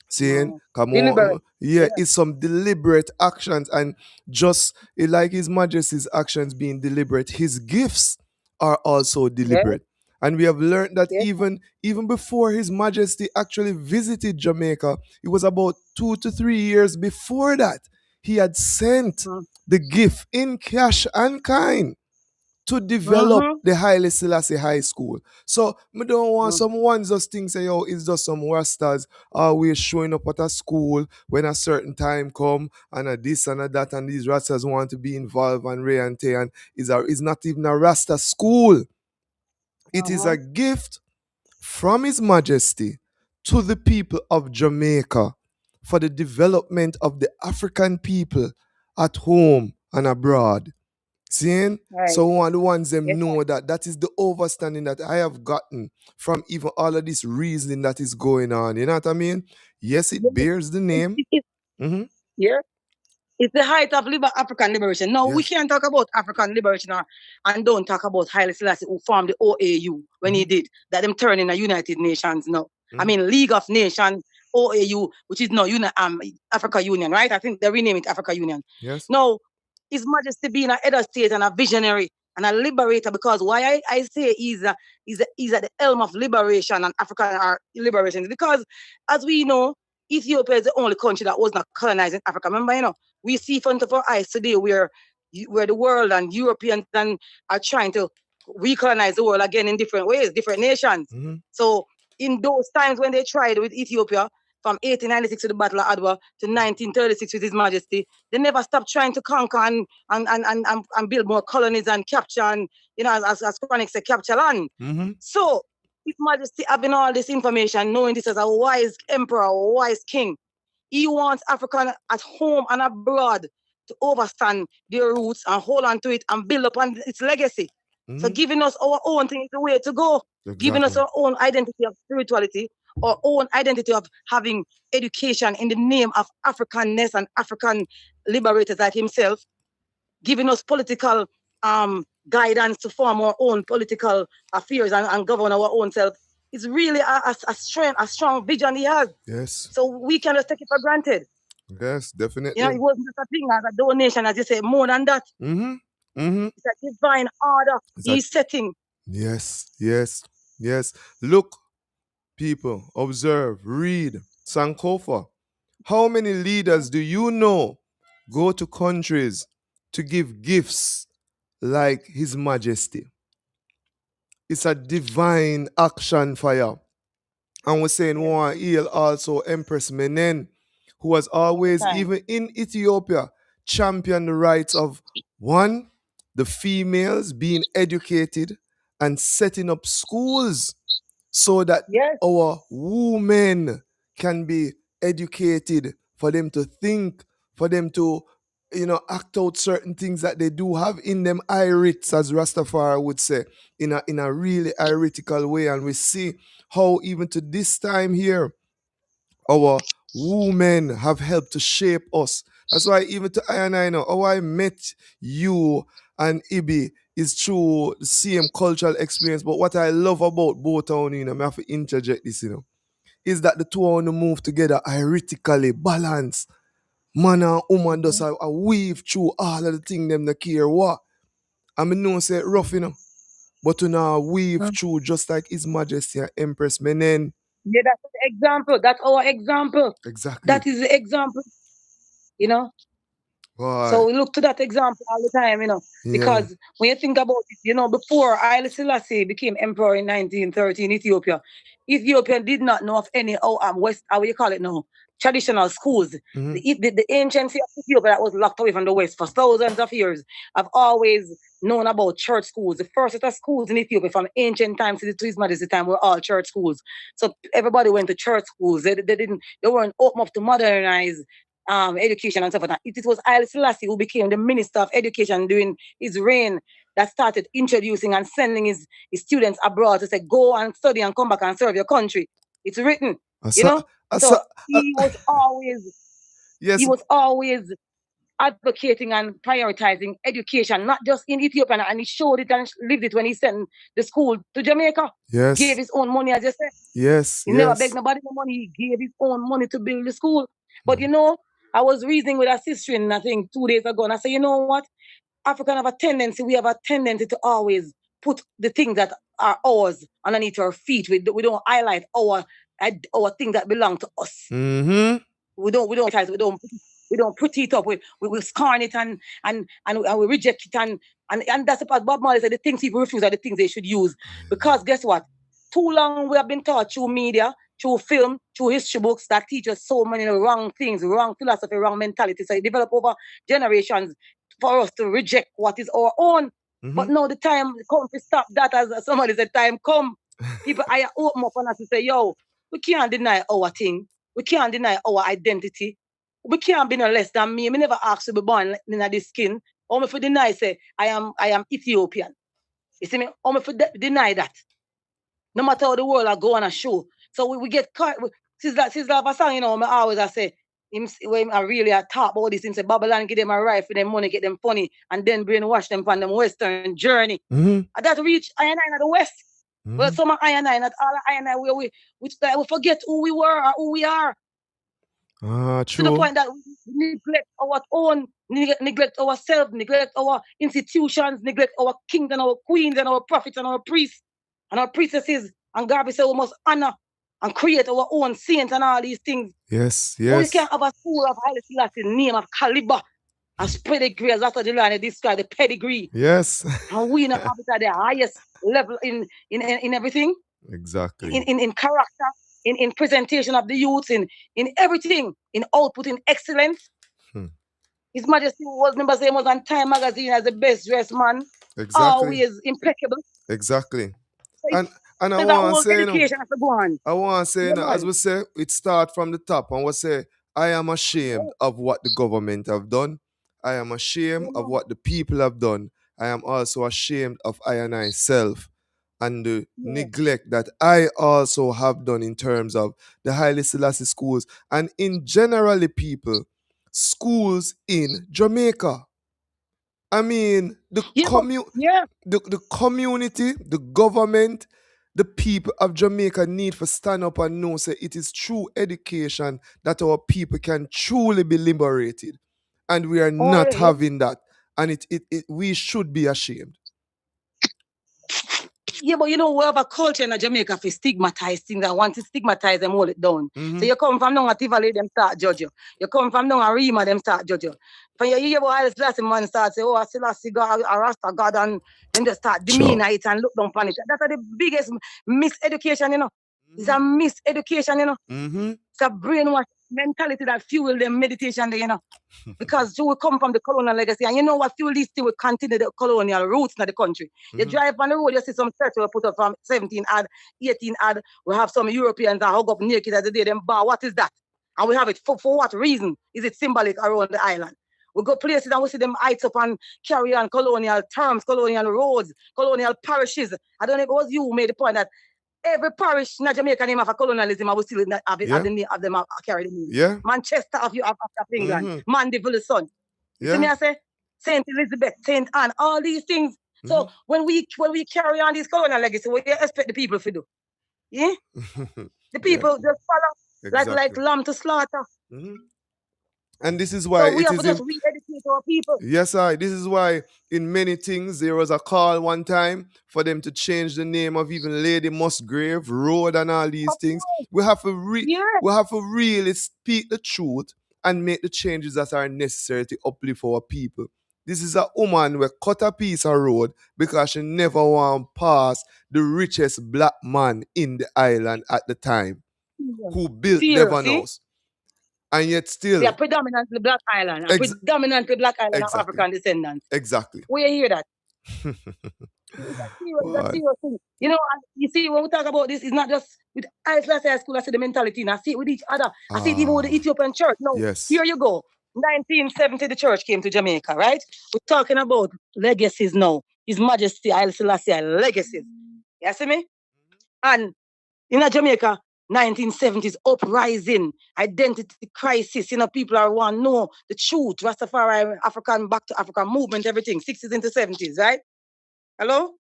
B: Seeing, come on, it's some deliberate actions, and just like His Majesty's actions being deliberate, his gifts are also deliberate. And we have learned that even before His Majesty actually visited Jamaica, it was about 2 to 3 years before that, he had sent the gift in cash and kind to develop the Haile Selassie High School. So I don't want someone just think say, it's just some rastas always showing up at a school when a certain time come, and a this and a that, and these rastas want to be involved and ray and tay, and it's not even a rasta school. It is a gift from His Majesty to the people of Jamaica for the development of the African people at home and abroad. Seeing? So one the ones them know that is the overstanding that I have gotten from even all of this reasoning that is going on. You know what I mean? Yes, it bears the name.
J: Yeah. It's the height of African liberation. No, we can't talk about African liberation and don't talk about Haile Selassie, who formed the OAU when he did, that them turn in a United Nations now. I mean, League of Nations, OAU, which is now Africa Union, right? I think they rename it Africa Union.
B: Yes.
J: Now, His Majesty being an head of state and a visionary and a liberator, because why I say he's at the helm of liberation and African liberation, because as we know, Ethiopia is the only country that was not colonized in Africa. Remember, we see in front of our eyes today where the world and Europeans are trying to recolonize the world again in different ways, different nations. So in those times when they tried with Ethiopia, from 1896 to the Battle of Adwa to 1936 with His Majesty, they never stopped trying to conquer and build more colonies and capture, and as Chronic said, capture land. So His Majesty having all this information, knowing this as a wise emperor, a wise king, he wants African at home and abroad to overstand their roots and hold on to it and build upon its legacy. So giving us our own thing is the way to go. Giving us our own identity of spirituality, our own identity of having education in the name of Africanness and African liberators like himself, giving us political guidance to form our own political affairs and govern our own self. It's really a strong vision he has.
B: Yes.
J: So we can just take it for granted.
B: Yes, definitely.
J: It wasn't just a thing as a donation, as you say, more than that. It's a divine order he's setting.
B: Yes. Look, people, observe, read, Sankofa. How many leaders do you know go to countries to give gifts like His Majesty? It's a divine action for you. And we're saying we want to heal also Empress Menen, who has always, even in Ethiopia, championed the rights of one, the females being educated and setting up schools so that our women can be educated, for them to think, for them to, act out certain things that they do have in them irites, as Rastafari would say, in a really iritical way. And we see how even to this time here, our women have helped to shape us. That's why even to I and I know how I met you and Ibi is through the same cultural experience. But what I love about both of you, I have to interject this, is that the two of them move together iritically, balanced. Man and woman does a weave through all of the things them not care what. I mean, no say it rough, but to now weave through just like His Majesty and Empress Menen.
J: Yeah, that's the example. That's our example.
B: Exactly.
J: That is the example, you know.
B: Boy.
J: So we look to that example all the time, because when you think about it, before Haile Selassie became emperor in 1930 in Ethiopia, Ethiopia did not know of any West, how you call it now, traditional schools. The anciency of Ethiopia that was locked away from the West for thousands of years have always known about church schools. The first set of schools in Ethiopia from ancient times to His Majesty time were all church schools. So everybody went to church schools. They weren't open up to modernize education and stuff like that. It was Haile Selassie who became the Minister of Education during his reign that started introducing and sending his students abroad to say, go and study and come back and serve your country. It's written, So he was always, he was always advocating and prioritizing education, not just in Ethiopia, and he showed it and lived it when he sent the school to Jamaica.
B: Yes.
J: Gave his own money, as I said.
B: Yes.
J: He never begged nobody for money. He gave his own money to build the school. But I was reasoning with a sister, I think 2 days ago, and I said, you know what? African have a tendency, we have a tendency to always put the things that are ours underneath our feet. We don't highlight our things that belong to us.
B: Mm-hmm.
J: We don't put it up. We scorn it and we reject it and that's the part Bob Marley said the things people refuse are the things they should use. Because guess what? Too long we have been taught through media, through film, through history books that teach us so many wrong things, wrong philosophy, wrong mentality. So it developed over generations for us to reject what is our own. Mm-hmm. But now the time come to stop that, as somebody said, time come. People I open up and us to say, yo, we can't deny our thing. We can't deny our identity. We can't be no less than me. I never asked to be born in this skin. Or if we deny, say, I am Ethiopian. You see me? Or if we deny that. No matter how the world I go on a show. So we get caught. Since that a song, I always say, when I really talk about this, him say Babylon give them a right for them money, get them funny, and then brainwash them from them Western journey. Mm-hmm. And that reach I and I in the West. Mm-hmm. But some I and I, not all I and I, we forget who we were or who we are.
B: True.
J: To the point that we neglect our own, neglect ourselves, neglect our institutions, neglect our kings and our queens and our prophets and our priests and our priestesses. And God said we must honor and create our own saints and all these things.
B: Yes.
J: We can't have a school of Haile Selassie name of caliber and pedigree, as Dr. Delany described the pedigree.
B: Yes.
J: And we not have it at the highest level in everything.
B: Exactly.
J: In character. In presentation of the youth, in everything, in output, in excellence. His Majesty was on Time magazine as the best dressed man.
B: Exactly.
J: Always impeccable.
B: Exactly.
J: So
B: and I want to say,
J: I
B: want to say, as we say, it start from the top, and we say, I am ashamed of what the government have done. I am ashamed of what the people have done. I am also ashamed of I and I self. And the neglect that I also have done in terms of the Haile Selassie schools and in generally people, schools in Jamaica. I mean, the community, the government, the people of Jamaica need to stand up and know say it is through education that our people can truly be liberated. And we are not having that. And we should be ashamed.
J: Yeah, but we have a culture in Jamaica for stigmatize things and want to stigmatize them, hold it down. Mm-hmm. So you come from down at Tivoli, them start judge you. You come from down at Rima, them start judge you. When you hear about Haile Selassie, man start say, oh, Selassie God, a Rasta God, and then just start demean it and look down upon it. That's the biggest miseducation, It's a miseducation, you know.
B: Mm-hmm.
J: It's a brainwash mentality that fuel them meditation, you know. Because you will come from the colonial legacy. And you know what fuel these things will continue the colonial roots in the country. You drive on the road, you see some church will put up from 17 ad, 18 ad. We have some Europeans that hug up naked at the day, them bar. What is that? And we have it for what reason? Is it symbolic around the island? We go places and we see them heights up and carry on colonial terms, colonial roads, colonial parishes. I don't know if it was you who made the point that every parish in Jamaica name of a colonialism, I will still have it, have the name of them carry the name.
B: Yeah.
J: Manchester of England, Mandeville son. You see me I say? Saint Elizabeth, Saint Anne, all these things. So when we carry on this colonial legacy, what do you expect the people to do? Yeah? The people just follow like lamb to slaughter.
B: And this is why
J: so we have to just re-educate our people.
B: Yes, this is why in many things there was a call one time for them to change the name of even Lady Musgrave Road and all these things. We have to really speak the truth and make the changes that are necessary to uplift our people. This is a woman who cut a piece of road because she never want to pass the richest black man in the island at the time, who built Devon House. And yet still...
J: They are predominantly black island. Predominantly black island of African descendants.
B: Exactly.
J: Where you hear that? It's a serious thing. You know, you see, when we talk about this, it's not just with High School, I see the mentality, and I see it with each other. I see it even with the Ethiopian church. No, here you go. 1970, the church came to Jamaica, right? We're talking about legacies now. His Majesty Haile Selassie legacies. You see me? And in Jamaica, 1970s uprising, identity crisis. You know, people are want to know the truth. Rastafari, African, back to African movement, everything. 60s into 70s, right? Hello?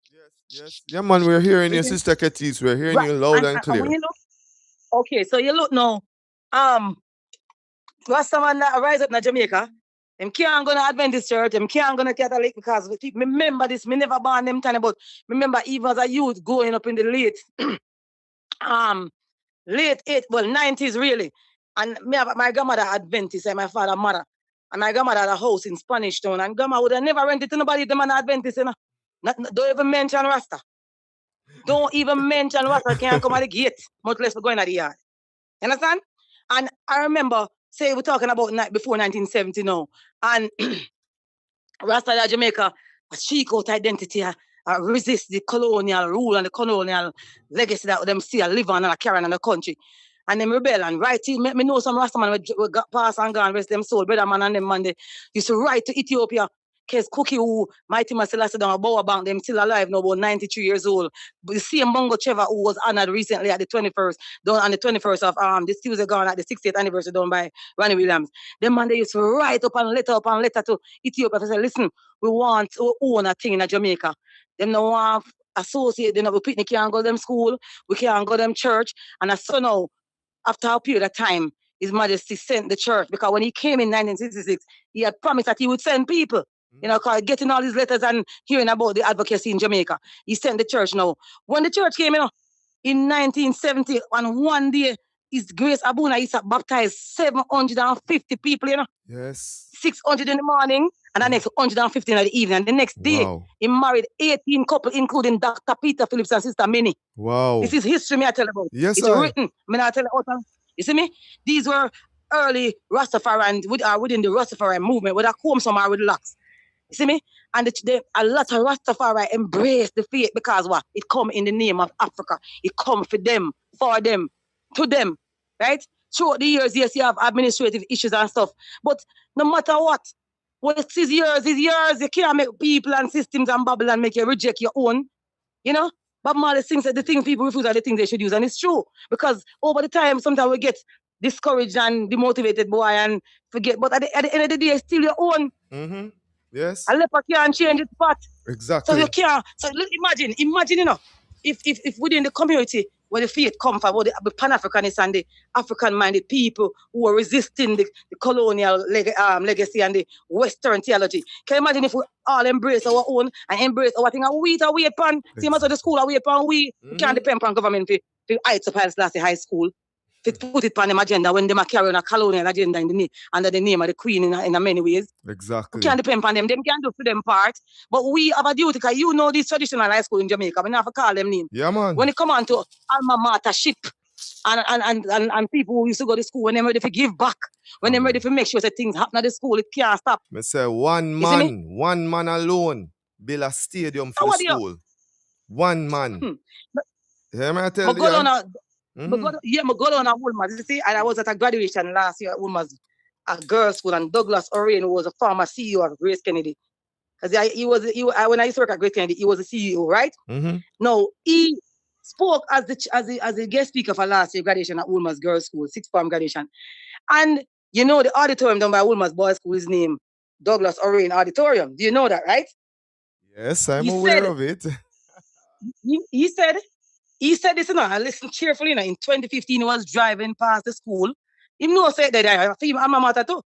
B: Yes. Yeah, man, we're hearing you, Sister K.P.T. We're hearing you loud and clear.
J: When you look, okay, so you look now, Rastaman rise up in Jamaica. Them can't go to Adventist church, them can't go to Catholic because remember this, me never born them time, but remember even as a youth growing up in the late 90s really. And me have my grandmother Adventist and my father mother. And my grandmother had a house in Spanish Town. And grandma would have never rented to nobody, them an Adventist, you know. Don't even mention Rasta. Don't even mention Rasta can't come at the gate, much less for going at the yard. You understand? And I remember, say we're talking about before 1970 now. And Rasta Jamaica, a cheek out identity, resist the colonial rule and the colonial legacy that them still live on and carry on in the country. And them rebel and write to me know some Rastaman who got passed and gone, rest them soul, brother man and them man, they used to write to Ethiopia. Case Cookie, who Mighty Marcellus down a Bower Bank, them still alive now, about 93 years old. But the same Bongo Trevor who was honored recently at the 21st, done on the 21st of this Tuesday gone at the 60th anniversary done by Ronnie Williams. Them man, they used to write up and letter to Ethiopia to say, listen, we want to own a thing in Jamaica. Them no want associate, they we picnic can't go to them school, we can't go to them church. And as so now, after a period of time, His Majesty sent the church because when he came in 1966, he had promised that he would send people. You know, getting all these letters and hearing about the advocacy in Jamaica. He sent the church now. When the church came in 1970, on one day, His Grace Abuna Isa baptized 750 people, you know.
B: Yes.
J: 600 in the morning and the next 150 in the evening. And the next day, he married 18 couples, including Dr. Peter Phillips and Sister Minnie.
B: Wow.
J: This is history, me I tell you about.
B: Yes,
J: it's written. Me I tell you about. You see me? These were early Rastafarians within the Rastafari movement, where they come some are with locks. You see me? And a lot of Rastafari embrace the faith because what? It come in the name of Africa. It come for them, to them, right? Throughout the years, yes, you have administrative issues and stuff. But no matter what is yours is yours. You can't make people and systems and bubble and make you reject your own. You know? But Marley thinks that the things people refuse are the things they should use. And it's true. Because over the time, sometimes we get discouraged and demotivated, boy, and forget. But at the end of the day, it's still your own.
B: Mm-hmm. Yes.
J: A leopard can't change its spot.
B: Exactly.
J: So you can't. So imagine, you know, if within the community where the faith come from, where the Pan-Africanists and the African-minded people who are resisting the colonial legacy and the Western theology. Can you imagine if we all embrace our own and embrace our thing and we upon, same as the school we upon, we can't depend on government to heights of high school. To put it on them agenda when they are carrying a colonial agenda under the name of the Queen in many ways.
B: Exactly.
J: We can't depend on them. Them can do for them part. But we have a duty because you know this traditional high school in Jamaica. We have to call them name.
B: Yeah, man.
J: When it come on to alma mater ship, And people who used to go to school when they're ready to give back, when they're ready to make sure that things happen at the school, it can't stop.
B: Me say one man alone build a stadium for the school. One man. Yeah, me tell you.
J: I go down at Woolmer's. You see, and I was at a graduation last year at Woolmer's, a girls' school, and Douglas O'Rain, who was a former CEO of Grace Kennedy. Because when I used to work at Grace Kennedy, he was a CEO, right? No, he spoke as the guest speaker for last year graduation at Woolmer's Girls' School, sixth form graduation. And you know the auditorium done by Woolmer's Boys' School is named Douglas O'Rain Auditorium. Do you know that, right?
B: Yes, I'm aware of it.
J: He said this, I listened cheerfully, in 2015, he was driving past the school. He knows that I feel I'm a matter too.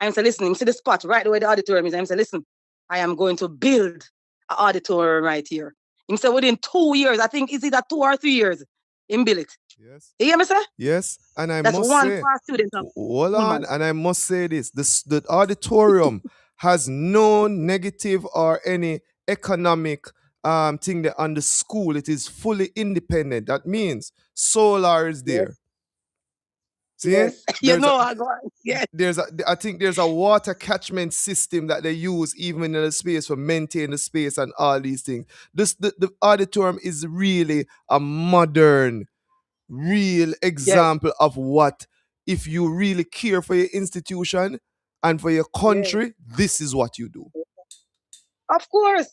J: I'm saying, listen, see the spot right where the auditorium is. I'm saying, listen, I am going to build an auditorium right here. He said, within 2 years, I think, is it 2 or 3 years, in build it.
B: Yes.
J: You hear me, sir?
B: Yes, and
J: That's
B: must
J: one
B: say,
J: past student.
B: Hold on, and I must say this: the auditorium has no negative or any economic thing there on the school. It is fully independent. That means solar is there. See?
J: Yes.
B: I think there's a water catchment system that they use even in the space for maintain the space and all these things. The auditorium is really a modern, real example of what, if you really care for your institution and for your country, this is what you do.
J: Of course.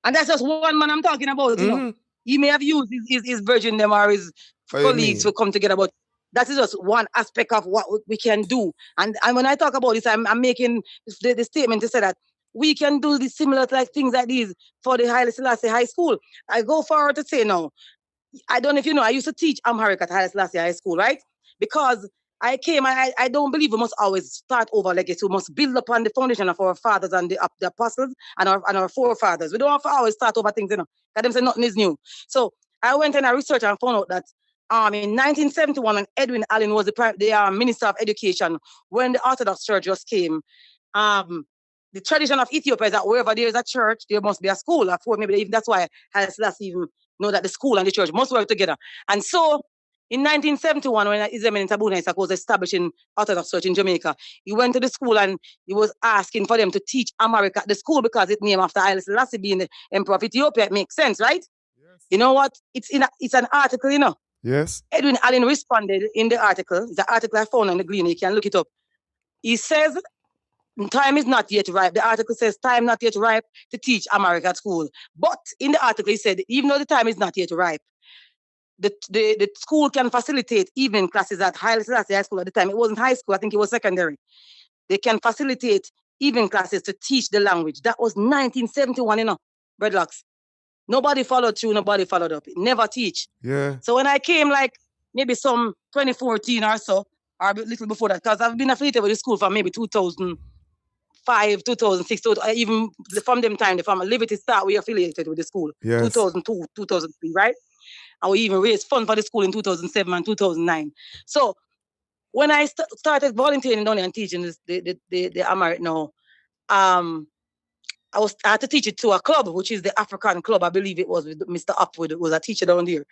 J: And that's just one man I'm talking about, you know. He may have used his virgin them or his colleagues to come together, but that is just one aspect of what we can do. And when I talk about this, I'm making the statement to say that we can do the similar things like these for the Haile Selassie High School. I go forward to say now, I don't know if you know, I used to teach Amharic at Haile Selassie High School, right? Because I came and I don't believe we must always start over legacy. We must build upon the foundation of our fathers and the apostles and our forefathers. We don't have to always start over things, you know. Because them say nothing is new. So I went and I researched and found out that in 1971, when Edwin Allen was the Minister of Education, when the Orthodox Church just came, the tradition of Ethiopia is that wherever there is a church, there must be a school. Maybe even that's why Haile Selassie even know that the school and the church must work together. And so in 1971, when Izemen Tabuna Isaac was establishing Orthodox Church in Jamaica, he went to the school and he was asking for them to teach Amharic at the school because it's named after Haile Selassie being the Emperor of Ethiopia. It makes sense, right? Yes. You know what? It's an article, you know.
B: Yes.
J: Edwin Allen responded in the article. It's an article I found on the Gleaner. You can look it up. He says, time is not yet ripe. The article says time not yet ripe to teach Amharic at school. But in the article, he said, even though the time is not yet ripe, the school can facilitate evening classes at Haile Selassie High School at the time. It wasn't high school. I think it was secondary. They can facilitate evening classes to teach the language. That was 1971, you know, Breadlocks. Nobody followed through. Nobody followed up. Never teach.
B: Yeah.
J: So when I came, like, maybe some 2014 or so, or a little before that, because I've been affiliated with the school for maybe 2005, 2006, even from them time, from Liberty Start, we affiliated with the school. Yes. 2002, 2003, right? And we even raised funds for the school in 2007 and 2009. So when I started volunteering down and teaching the Amharic now, I had to teach it to a club, which is the African club. I believe it was with Mr. Upwood, who was a teacher down there.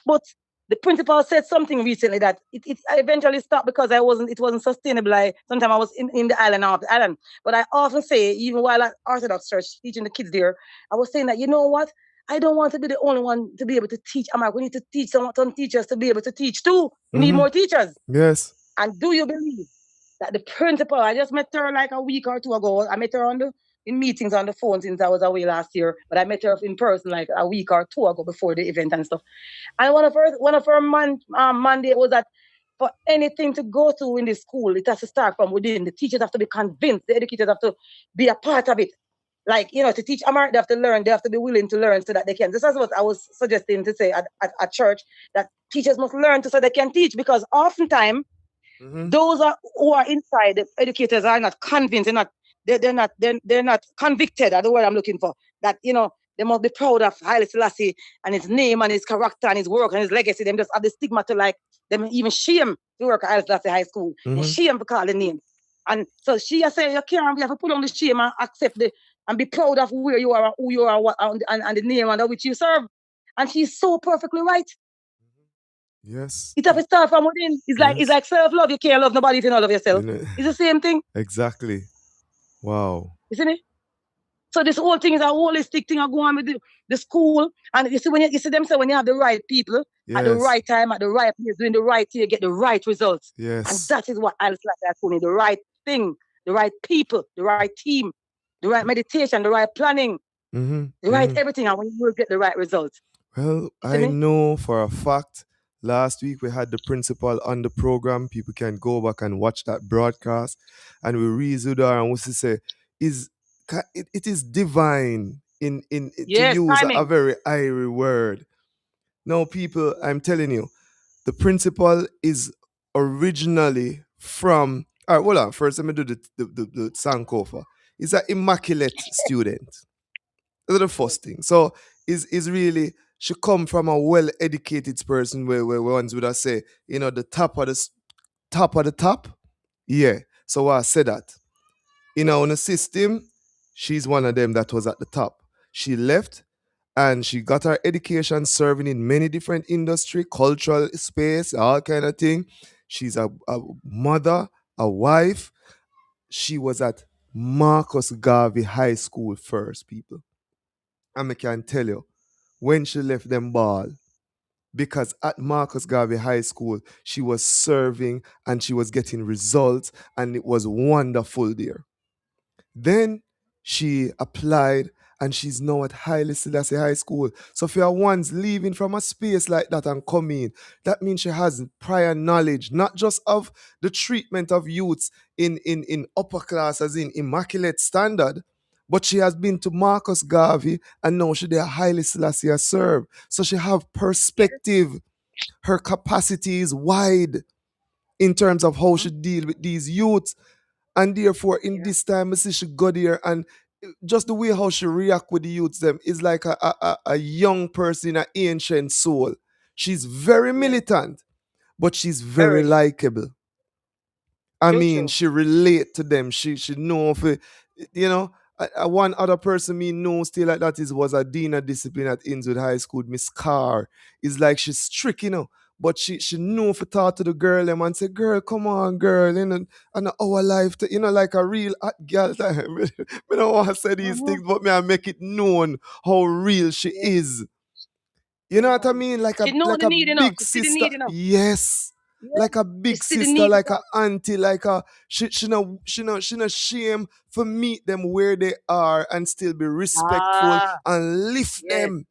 J: But the principal said something recently that it eventually stopped because it wasn't sustainable. Sometimes I was in the island, out of the island. But I often say, even while at Orthodox Church teaching the kids there, I was saying that, you know what? I don't want to be the only one to be able to teach Amharic. We need to teach some teachers to be able to teach too. We need more teachers.
B: Yes.
J: And do you believe that the principal, I just met her like a week or two ago. I met her in meetings on the phone since I was away last year, but I met her in person like a week or two ago before the event and stuff. And one of her mandate was that for anything to go through in the school, it has to start from within. The teachers have to be convinced. The educators have to be a part of it. Like, you know, to teach Amharic, they have to learn. They have to be willing to learn so that they can. This is what I was suggesting to say at church, that teachers must learn so they can teach, because oftentimes those who are inside, the educators are not convinced. They're not convicted. That's the word I'm looking for. That, you know, they must be proud of Haile Selassie and his name and his character and his work and his legacy. Them just have the stigma to, like, them even shame to work at Haile Selassie High School and shame to call the name. And so she has said, you have to put on the shame and accept and be proud of where you are, who you are, and the name under which you serve. And she's so perfectly right.
B: Yes.
J: It have to start from within. It's like self-love. You can't love nobody if you don't love yourself.
B: You know,
J: It's the same thing.
B: exactly. Wow.
J: You see me? So this whole thing is a holistic thing. I go on with the school, and you see when you see them say when you have the right people at the
B: Yes.
J: right time, at the right place, doing the right thing, you get the right results. And
B: Yes.
J: that is what Alice has told me: the right thing, the right people, the right team, the right meditation, the right planning,
B: Mm-hmm.
J: the right everything, and when you will get the right results.
B: Well,
J: You see
B: I
J: me?
B: know for a fact last week we had the principal on the program. People can go back and watch that broadcast. And we reasoned her and we say is it is divine in to
J: Yes,
B: use a
J: timing.
B: very airy word. Now, people, I'm telling you, the principal is originally from. All right, hold on. First, let me do the Sankofa. He's an immaculate student. That's the first thing. So is really she come from a well educated person where ones would have say, you know, the top of the top of the top. Yeah. So I said that. In our own system, she's one of them that was at the top. She left and she got her education serving in many different industry, cultural space, all kind of thing. She's a mother, a wife. She was at Marcus Garvey High School first, people. And I can tell you, when she left them ball, because at Marcus Garvey High School, she was serving and she was getting results, and it was wonderful there. Then she applied and she's now at Haile Selassie High School. So if you're once leaving from a space like that and coming, that means she has prior knowledge, not just of the treatment of youths in upper class as in immaculate standard, but she has been to Marcus Garvey and now she there Haile Selassie serve. So she have perspective. Her capacity is wide in terms of how she deal with these youths. And therefore, in this time, I see she go there and just the way how she react with the youths them is like a young person, an ancient soul. She's very militant, but she's very likable. I mean, she relate to them. She know if it, you know. One other person me know still like that was a dean of discipline at Innswood High School, Miss Carr. It's like she's strict, you know. But she know if to talk to the girl them and say, girl, come on, girl, you know, and our life, you know, like a real hot girl. I don't want to say these things, but me I make it known how real she is. You know what I mean? Like
J: She know the need,
B: big
J: she see the
B: sister.
J: need,
B: Yes. Like a big
J: see the
B: sister,
J: need.
B: like a auntie, like a she no shame for meet them where they are and still be respectful and lift them.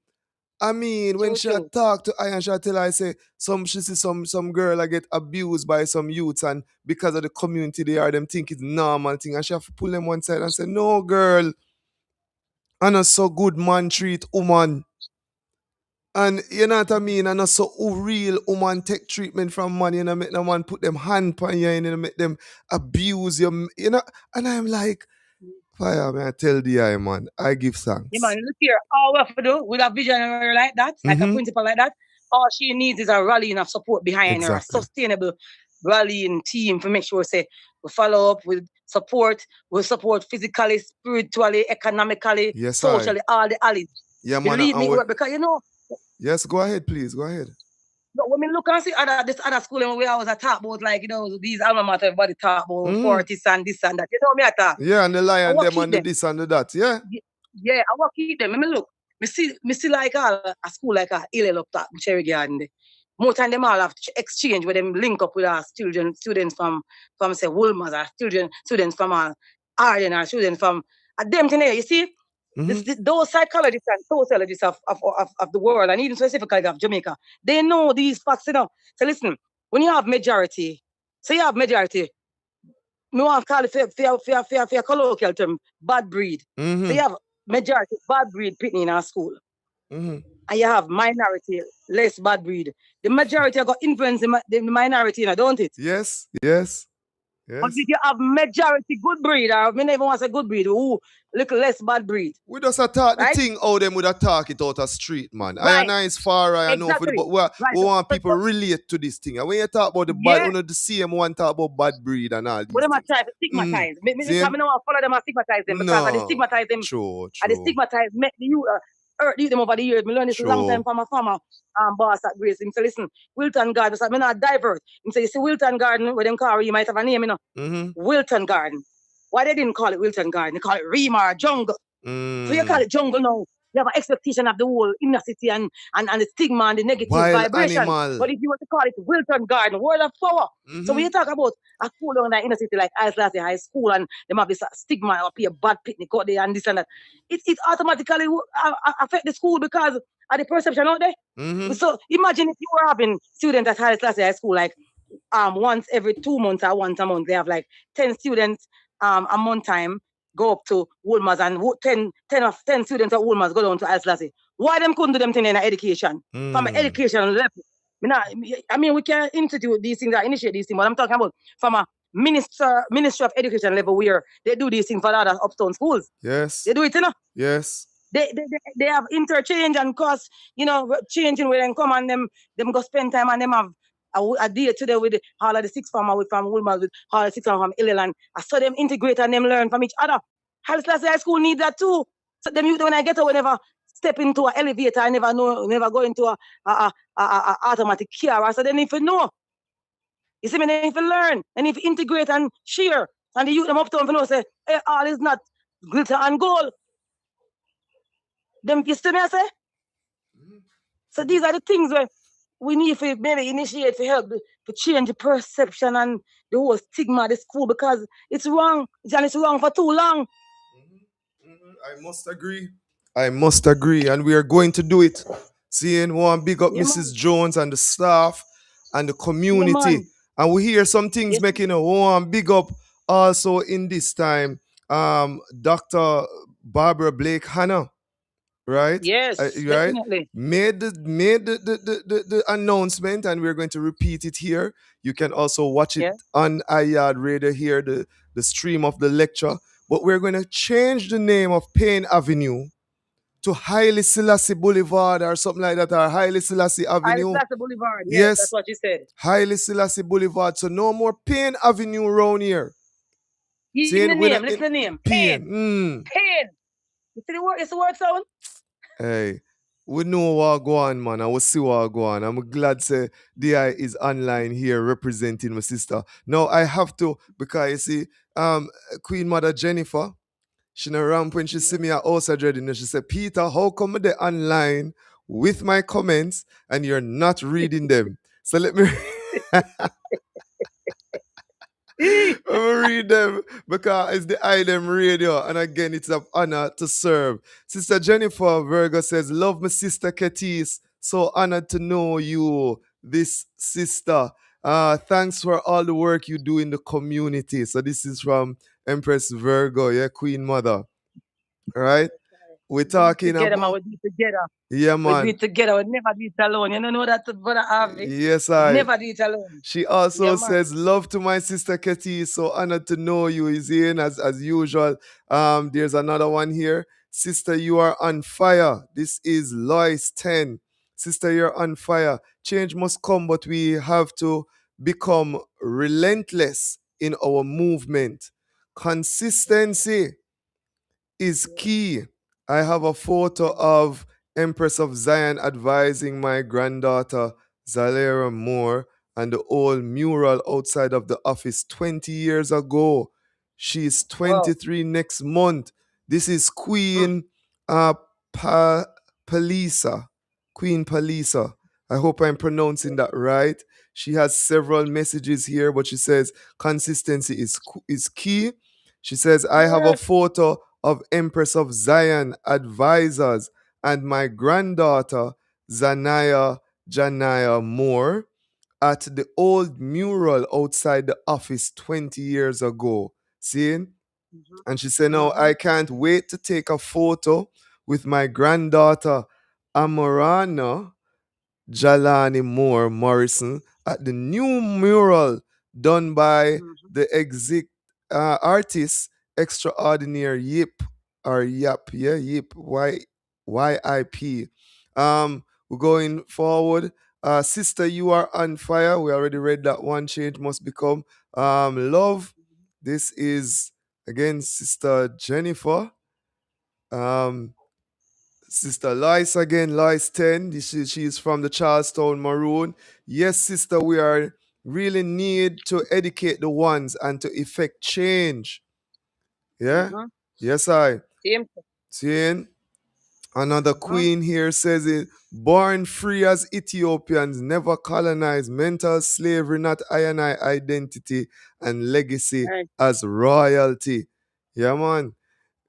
B: I mean, when she talk to I and she tell her, I say she see some girl I get abused by some youths and because of the community they are, them think it's normal thing, and she have to pull them one side and say, no girl, I know so good man treat woman. And you know what I mean? And also real woman take treatment from man, you know, make no man put them hand on you, you know, make them abuse you, you know. And I'm like, fire, man, I tell the eye, man, I give thanks.
J: Yeah, man, look here, all we have to do with a visionary like that, like a principal like that, all she needs is a rallying of support behind her, a sustainable rallying team to make sure, say, we follow up with support, we support physically, spiritually, economically, socially, all the allies.
B: Yeah, man.
J: Believe me, because you know.
B: Yes, go ahead, please, go ahead.
J: But when we look and see this other school and we always talk about, like, you know, these alma mater, everybody talk about Fortis and this and that. You know me I talk.
B: Yeah, and the lion them and the this and the that, yeah.
J: Yeah, I want to keep them. Let me look. Me see like a school like a Hillel up top, Cherry Garden. More time them all have exchange where them link up with our students from say Woolmers, our students from Arden, our students from them thing there. You see, those psychologists and sociologists of the world, and even specifically of Jamaica, they know these facts, you know. So listen, when you have majority, me want to call it for colloquial term, bad breed. So you have majority bad breed pitting in our school. And you have minority, less bad breed. The majority have got influence the minority, you know, don't it?
B: Yes.
J: But if you have majority good breed, or me never want to say good breed, who little less bad breed.
B: We just attack the thing how them would attack it out of street, man. I know it's far, I know for the, but we want people relate to this thing. And when you talk about the bad, the same one talk about bad breed and all these
J: but them are trying to stigmatize. Me don't want to follow them and stigmatize them because they stigmatize them.
B: True.
J: And they stigmatize make the youth. earth them over the years. Me learn this a long time
B: Sure.
J: from a farmer boss at Grace. Him say, listen, Wilton Garden. So me not divert. Him say, you see Wilton Garden, where them call you might have a name, you know.
B: Mm-hmm.
J: Wilton Garden. Why they didn't call it Wilton Garden? They call it Remar Jungle. So you call
B: Mm.
J: it jungle now. You have an expectation of the whole inner city and the stigma and the negative
B: Wild
J: vibration.
B: animal.
J: But if you were to call it Wilton Garden, word of power. So when
B: Mm-hmm.
J: you talk about a school down in the inner city like Islas High School and there might be stigma or be a bad picnic out there and this and that, it automatically affect the school because of the perception out there.
B: Mm-hmm.
J: So imagine if you were having students at Islas High School like once every 2 months or once a month. They have like 10 students a month time go up to Woolmers and 10 students at Woolmers go down to Alslasi. Why them couldn't do them thing in education? From an educational level. I mean, we can institute these things or initiate these things, but I'm talking about from a ministry of education level where they do these things for other uptown schools.
B: Yes.
J: They do it, you know.
B: Yes.
J: They have interchange and cost, you know, changing where them come and them go spend time and them have a day today with all of the six farmer with from Woolmers with all the six farmer from Ireland. I saw them integrate and them learn from each other. High school need that too. So them youth when I get out, never step into an elevator, I never go into a automatic car. So they need to know. You see me, they need to learn. They need to integrate and share. And the youth them uptown for know say, hey, all is not glitter and gold. Them you see me I say? So these are the things where we need to maybe initiate to help to change the perception and the whole stigma of the school because it's wrong. It's wrong for too long.
B: I must agree. I must agree. And we are going to do it. Seeing one big up
J: Yeah,
B: Mrs.
J: man.
B: Jones and the staff and the
J: Yeah,
B: community.
J: man.
B: And we hear some things
J: Yes,
B: making a one big up also in this time. Dr. Barbara Blake Hannah, right?
J: yes,
B: Right?
J: definitely.
B: Made the announcement, and we're going to repeat it here. You can also watch it
J: Yeah.
B: on iYard Radio here, the stream of the lecture. But we're going to change the name of Payne Avenue to Haile Selassie Boulevard or something like that, or Haile Selassie Avenue.
J: Plaza Boulevard. Yes, that's
B: Yes,
J: what you said.
B: Haile Selassie Boulevard. So no more Payne Avenue around here.
J: Even the
B: Seeing when
J: name, listen to the name.
B: Payne.
J: Pain. You see the word? It's the word sound?
B: Hey, we know what go on, man. I will see what go on. I'm glad say DI is online here representing my sister. Now I have to because you see, Queen Mother Jennifer, she na ramp when she see me at house dreading. She said, Peter, how come they online with my comments and you're not reading them? So let me read them because it's the item radio, and again, it's an honor to serve. Sister Jennifer Virgo says, "Love my sister K.P.T. So honored to know you, this sister. Thanks for all the work you do in the community." So this is from Empress Virgo, yeah, Queen Mother. All right, we're talking
J: Together, man.
B: about
J: We do it together.
B: yeah,
J: We do
B: man.
J: it together. We never do it alone. You know that, Brother Harvey?
B: Yes, I.
J: Never do it alone.
B: She
J: Yeah,
B: also
J: man.
B: says, "Love to my sister Ketty. So honored to know you." Is in as usual. There's another one here. Sister, you are on fire. This is Lois 10. Sister, you're on fire. Change must come, but we have to become relentless in our movement. Consistency is key. I have a photo of Empress of Zion advising my granddaughter Zalera Moore and the old mural outside of the office 20 years ago. She's
J: Wow.
B: 23 next month. This is Queen uh, Palisa. Queen Palisa. I hope I'm pronouncing that right. She has several messages here, but she says consistency is key. She says, I have a
J: Yes.
B: photo of Empress of Zion advisors and my granddaughter, Janaya Moore, at the old mural outside the office 20 years ago. Seeing? And she said, no, I can't wait to take a photo with my granddaughter, Amorana Jalani Moore Morrison, at the new mural done by the artist extraordinary Yip or Yap, yeah, Yip YIP. We're going forward. Sister, you are on fire. We already read that one. Change must become love. This is again Sister Jennifer. Sister Lois again, Lois 10. She's from the Charlestown Maroon. Yes, sister, we are really need to educate the ones and to effect change. Yeah?
J: Mm-hmm.
B: Yes, I.
J: Same.
B: Seeing another
J: Mm-hmm.
B: queen here says it. Born free as Ethiopians, never colonized, mental slavery, not I and I identity, and legacy
J: Right.
B: as royalty. Yeah, man.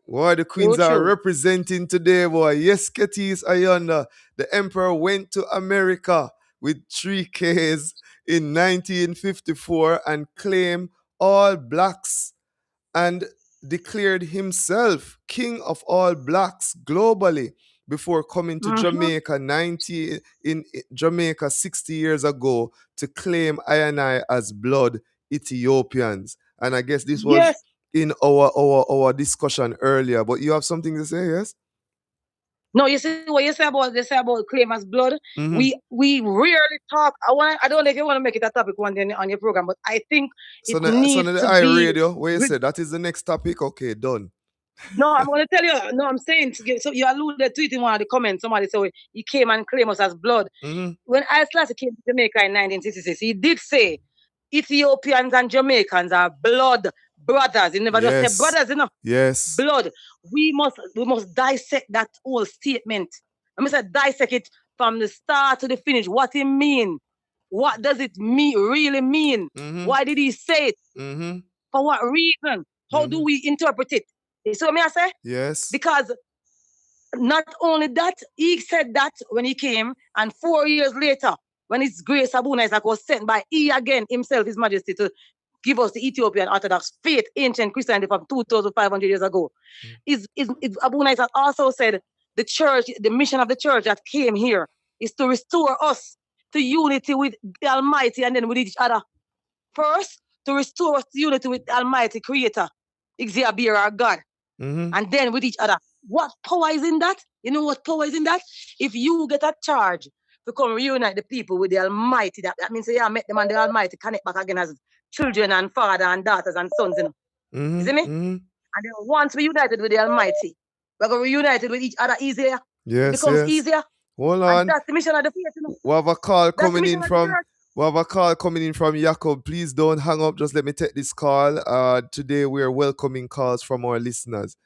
B: Boy, the queens
J: True,
B: are
J: true.
B: representing today, boy. Yes, Ketis Ayanda. The emperor went to America with 3 Ks in 1954 and claimed all blacks and declared himself king of all blacks globally before coming to
J: Mm-hmm.
B: Jamaica 60 years ago to claim I and I as blood Ethiopians. And I guess this was
J: Yes.
B: in our discussion earlier. But you have something to say, yes?
J: No, you see what you say about claim as blood.
B: Mm-hmm.
J: We rarely talk. I don't know if you want to make it a topic one day on your program, but I think
B: So
J: it
B: the
J: needs to
B: I
J: be.
B: radio, where you said that is the next topic? Okay, done.
J: No, I'm going to tell you. No, I'm saying. So you alluded to it in one of the comments. Somebody said he came and claimed us as blood.
B: Mm-hmm.
J: When Haile Selassie came to Jamaica in 1966, he did say Ethiopians and Jamaicans are blood brothers. He never just said
B: Yes.
J: brothers, you know.
B: Yes.
J: Blood. We must dissect that whole statement. I must dissect it from the start to the finish. What it mean? What does it really mean?
B: Mm-hmm.
J: Why did he say it?
B: Mm-hmm.
J: For what reason? How do we interpret it? You see what I say?
B: Yes.
J: Because not only that, he said that when he came, and 4 years later, when His Grace Abuna Isaac was sent by he again, himself, His Majesty, to give us the Ethiopian Orthodox faith, ancient Christianity from 2,500 years ago. Abuna Isaac also said the church, the mission of the church that came here is to restore us to unity with the Almighty and then with each other. First, to restore us to unity with the Almighty Creator, Ixia, our God, and then with each other. What power is in that? You know what power is in that? If you get a charge to come reunite the people with the Almighty, that means you make them and the Almighty connect back again as children and father and daughters and sons, you know. You see me? And then once we united with the Almighty, we're going to reunited with each other easier.
B: Yes,
J: it becomes easier.
B: Hold
J: And
B: on.
J: that's the mission of the faith, you know.
B: We have a call
J: That's the
B: coming
J: mission
B: in
J: of the
B: from
J: church.
B: we have a call coming in from Jacob. Please don't hang up. Just let me take this call. Today we are welcoming calls from our listeners.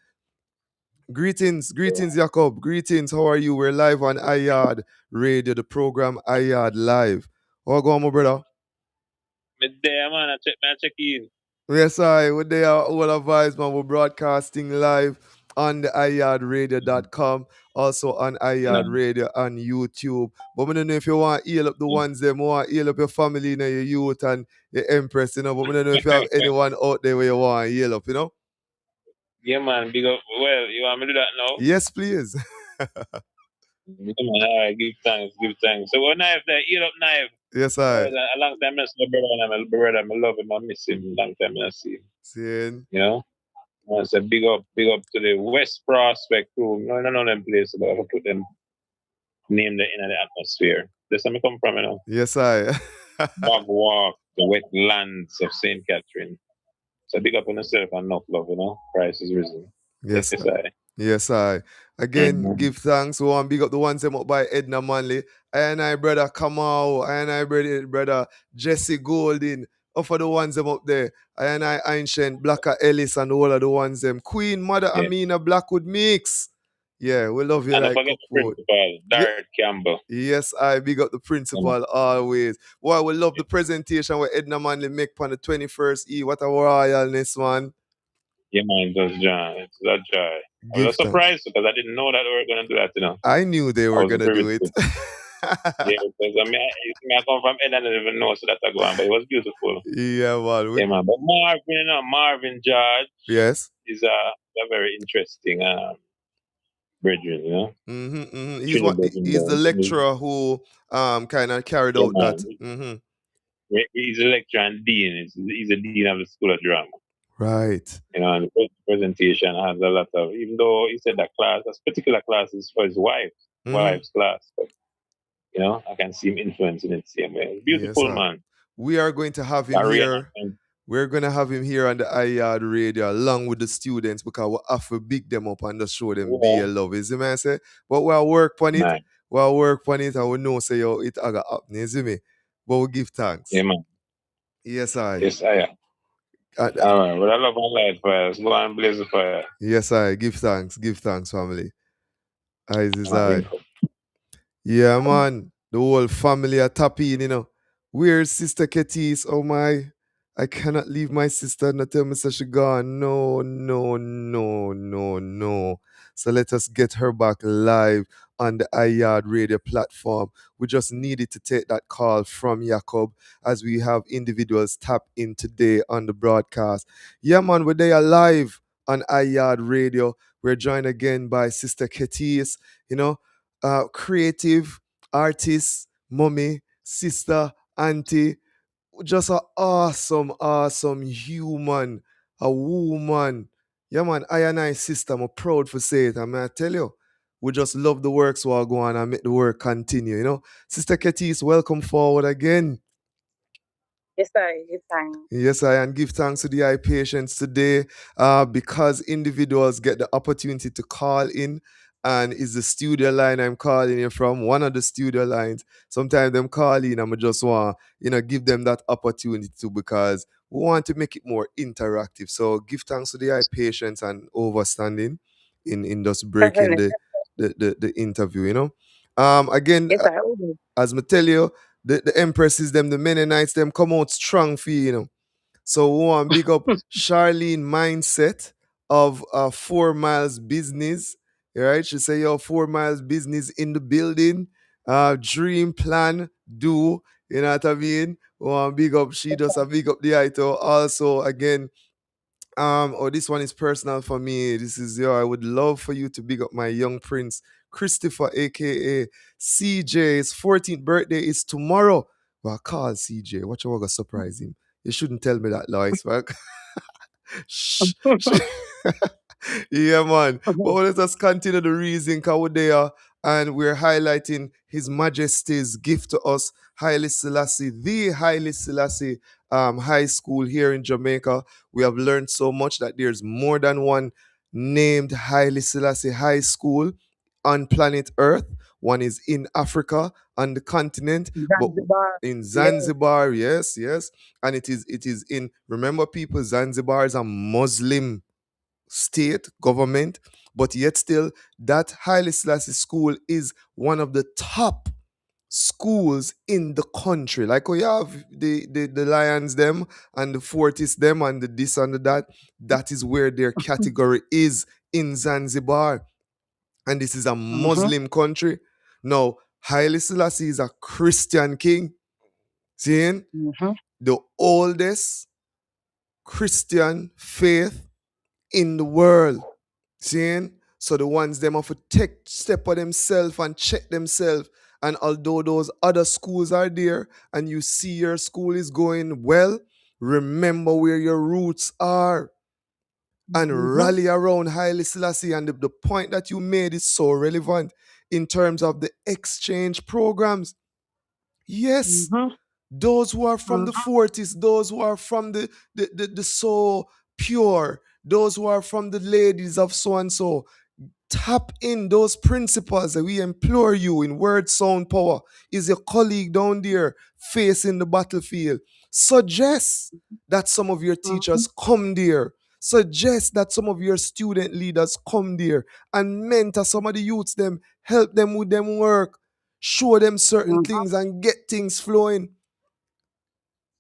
B: Greetings, Jacob. Greetings. How are you? We're live on iYard Radio, the program iYard Live. How go on, my brother?
K: Midday, man. I check in.
B: Yes, we're there. All advice, man. We're broadcasting live on the iYardRadio.com, also on iYard Radio on YouTube. But I don't know if you want to heal up the ones them, want to heal up your family, you know, your youth and your empress, you know. But I don't know if you have anyone out there where you want to heal up, you know.
K: Yeah, man. Big up. Well, you want me to do that now?
B: Yes, please.
K: Yeah, man. All right. Give thanks. So, what knife there? Heal up knife.
B: Yes, I.
K: A long time I see my brother and my brother. I love him. I miss him. Long time I see him.
B: Seeing.
K: You know. I said big up to the West Prospect crew. No, I don't know them places, but I put them name there in the atmosphere. That's where I come from, you know.
B: Yes, I.
K: Bog Walk, the wetlands of St. Catherine. So big up on yourself and enough love, you know. Christ is risen.
B: Yes,
K: I.
B: Yes, I. Again, give thanks. We want to big up the ones them up by Edna Manley. I brother Kamau. I brother Jesse Golding. Or for the ones them up there. I Ancient, Blacker Ellis and all of the ones them. Queen Mother Amina Blackwood Mix. Yeah, we love you
K: and
B: like
K: don't forget the principal, Darrell Campbell.
B: Yes, I big up the principal always. Boy, we love the presentation where Edna Manley make on the 21st E. What a royalness, man.
K: Yeah, man, it was John. It's a joy. I was surprised because I didn't know that we were going to do that, you know.
B: I knew they were going to do it.
K: Yeah, because I come from Ed, I didn't even know so that I go on, but it was beautiful.
B: Yeah, man.
K: Yeah, man. But Marvin George.
B: Yes.
K: Is a very interesting brethren, you know.
B: He's the lecturer who kind of carried out that.
K: He's a lecturer and dean. He's a dean of the School of Drama.
B: Right.
K: You know, and the presentation has a lot of, even though he said that particular class is for his wife's class, but you know, I can see him influencing it the same way. Beautiful, man.
B: We are going to have him here. We're gonna have him here on the iYard radio along with the students because we have to big them up and just show them
K: Yeah,
B: be a love. You see me I say? But we'll work on it.
K: man.
B: We'll work on it and we know say yo it aga happen. You see me? But we give
K: Yeah,
B: thanks.
K: man.
B: Yes, I.
K: Yes, I am.
B: Uh,
K: All right. Well, I love my light fires. Go and blaze the fire.
B: yes, I. Give thanks, family. Eyes is
K: All
B: I.
K: right.
B: Yeah, man. The whole family are tapping, you know. Where's Sister Ketis? Oh my. I cannot leave my sister and tell me so she gone. No, no, no, no, no. So let us get her back live on the iYard radio platform. We just needed to take that call from Jacob as we have individuals tap in today on the broadcast. Yeah, man, we're there live on iYard radio. We're joined again by Sister Ketis, you know, creative artist, mommy, sister, auntie, just a awesome, awesome human, a woman. Yeah, man, I and I sister, I'm proud for say it. I tell you, we just love the works while go on and make the work continue, you know. Sister Ketis, welcome forward again.
J: Yes, I. Yes, I.
B: Yes, I and give thanks to the eye patients today because individuals get the opportunity to call in. And is the studio line I'm calling you from, one of the studio lines. Sometimes them call in and I just want, give them that opportunity to because we want to make it more interactive. So give thanks to the eye patients and overstanding in just breaking
J: Definitely.
B: the interview, Again,
J: Yes, I will do.
B: as me tell you, the empresses them, the Mennonites them come out strong for you. So we want big up Charlene Mindset of 4 Miles Business. Right? She say, yo, 4 Miles Business in the building. Dream plan, do. You know what I mean? We want big up, she does a big up the item. Also, again, this one is personal for me. This is I would love for you to big up my young prince, Christopher, aka CJ. His 14th birthday is tomorrow. Well, call CJ. Watch how I gonna surprise him. You shouldn't tell me that, Lois. Right? Shh. Yeah, man. But let us continue the reason because we're there and we're highlighting His Majesty's gift to us, Haile Selassie, the Haile Selassie High School here in Jamaica. We have learned so much that there's more than one named Haile Selassie High School on planet Earth. One is in Africa, on the continent, but
J: Zanzibar.
B: in
J: Yes.
B: Zanzibar, yes, and it is in. Remember, people, Zanzibar is a Muslim state government, but yet still that Haile Selassie school is one of the top schools in the country. Like you have the Lions them and the Fortis them and the this and the that. That is where their category is in Zanzibar. And this is a
J: Mm-hmm.
B: Muslim country. Now, Haile Selassie is a Christian king. Seeing
J: Mm-hmm.
B: the oldest Christian faith in the world. Seeing? So the ones them have to take step on themselves and check themselves. And although those other schools are there and you see your school is going well, remember where your roots are and
J: Mm-hmm.
B: rally around Haile Selassie. And the point that you made is so relevant in terms of the exchange programs. Yes,
J: Mm-hmm.
B: those who are from the forties, those who are from the so pure, those who are from the ladies of so and so, tap in those principles that we implore you in word, sound, power. Is your colleague down there facing the battlefield? Suggest that some of your
J: Mm-hmm.
B: teachers come there. Suggest that some of your student leaders come there and mentor some of the youths them, help them with them work, show them certain
J: Mm-hmm.
B: things and get things flowing.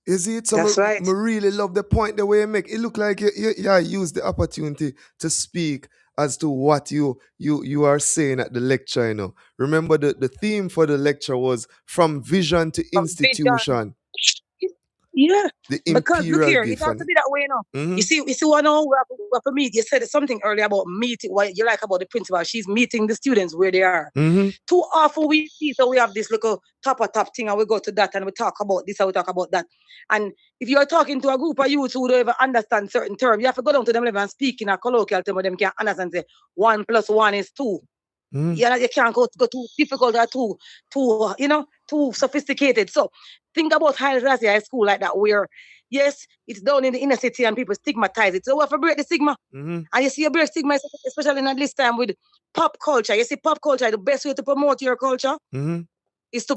B: You see it? So
J: That's right.
B: I really love the point the way you make. It look like you use the opportunity to speak as to what you are saying at the lecture, Remember the theme for the lecture was from vision to
J: From vision.
B: institution,
J: Yeah.
B: the
J: Because look
B: imperial
J: here, it
B: gift.
J: has to be that way,
B: Mhm.
J: You see what now we have to meet. You said something earlier about meeting what you like about the principal. She's meeting the students where they are.
B: Mhm.
J: Too often we see so we have this little top thing and we go to that and we talk about this and we talk about that. And if you're talking to a group of youths who don't even understand certain terms, you have to go down to them level and speak in a colloquial term where them can understand say 1 + 1 is 2. You can't go too difficult or too sophisticated. So think about High School like that, where yes, it's down in the inner city and people stigmatize it. So we have to break the stigma. And you see, you break stigma, especially in this time with pop culture. You see, pop culture, the best way to promote your culture is to,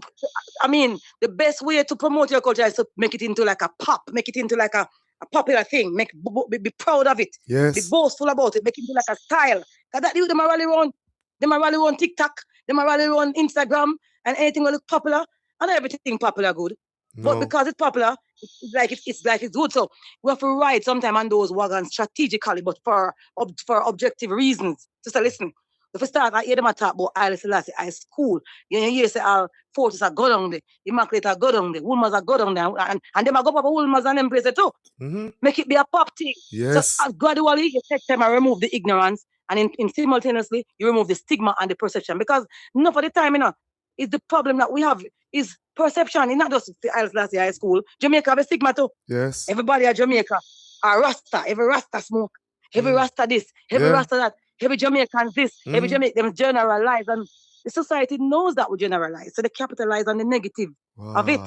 J: the best way to promote your culture is to make it into like a pop, make it into like a popular thing, be proud of it, be boastful about it, make it into like a style. Because that them a rally on TikTok, them a rally on Instagram, and anything will look popular, and everything popular good. But because it's popular, it's like it's good. So we have to ride sometime on those wagons strategically, but for objective reasons. Just listen. If we start, I hear them talk about Haile Selassie High School. You hear say all forces are good on there, Immaculate are good on there, Woolmers are good on there, and them are go up Woolmers and them places too. Make it be a pop thing.
B: Yes.
J: So gradually you take time and remove the ignorance, and in simultaneously you remove the stigma and the perception. Because enough of the time, is the problem that we have is perception. It's not just Haile Selassie High School. Jamaica have a stigma too.
B: Yes.
J: Everybody at Jamaica are Rasta. Every Rasta smoke. Every Rasta this. Every Rasta that. Every Jamaican this. Every Jamaican them generalize, and the society knows that we generalize, so they capitalize on the negative of it.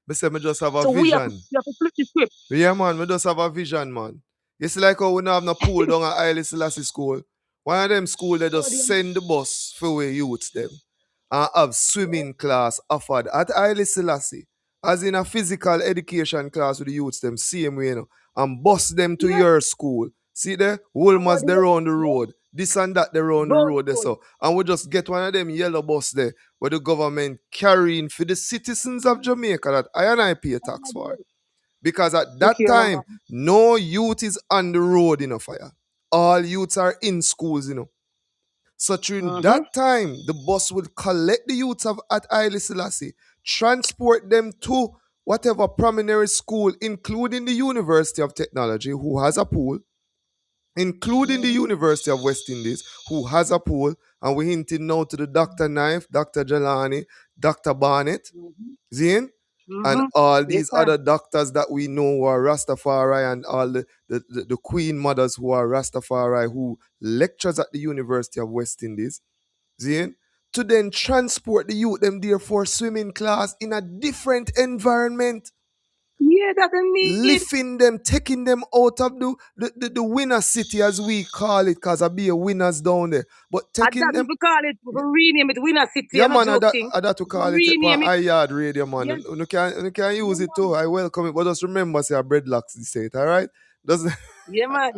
B: Me say me just have a
J: So
B: vision.
J: we have to flip the script.
B: Yeah, man, me just have a vision, man. You see, like how we don't have no pool down at Haile Selassie School. One of them school, they just send the bus for we youths them and have swimming class offered at Haile Selassie, as in a physical education class with the youths them, same way, and bus them to your school. See there? Woolmers there on the road. This and that there on the road there, so. And we just get one of them yellow bus there where the government carrying for the citizens of Jamaica that I and I pay a tax for. Because at that time, no youth is on the road, fire. All youths are in schools, So during that time, the bus will collect the youths at Haile Selassie, transport them to whatever primary school, including the University of Technology, who has a pool, including the University of West Indies, who has a pool, and we hinted now to the Dr. Knife, Dr. Jelani, Dr. Barnett, Zane, and all these other doctors that we know who are Rastafari, and all the queen mothers who are Rastafari, who lectures at the University of West Indies, Zane, to then transport the youth them there for swimming class in a different environment.
J: Yeah, that's needed.
B: Lifting them, taking them out of the winner city, as we call it, because I be a winners down there. But taking them.
J: We call it, rename it winner city.
B: Yeah, man,
J: that
B: to call it on Yaad radio, man.
J: Yeah.
B: You can use it too. I welcome it. But just remember, say a breadlocks say it, all right? Doesn't
J: Yeah, man.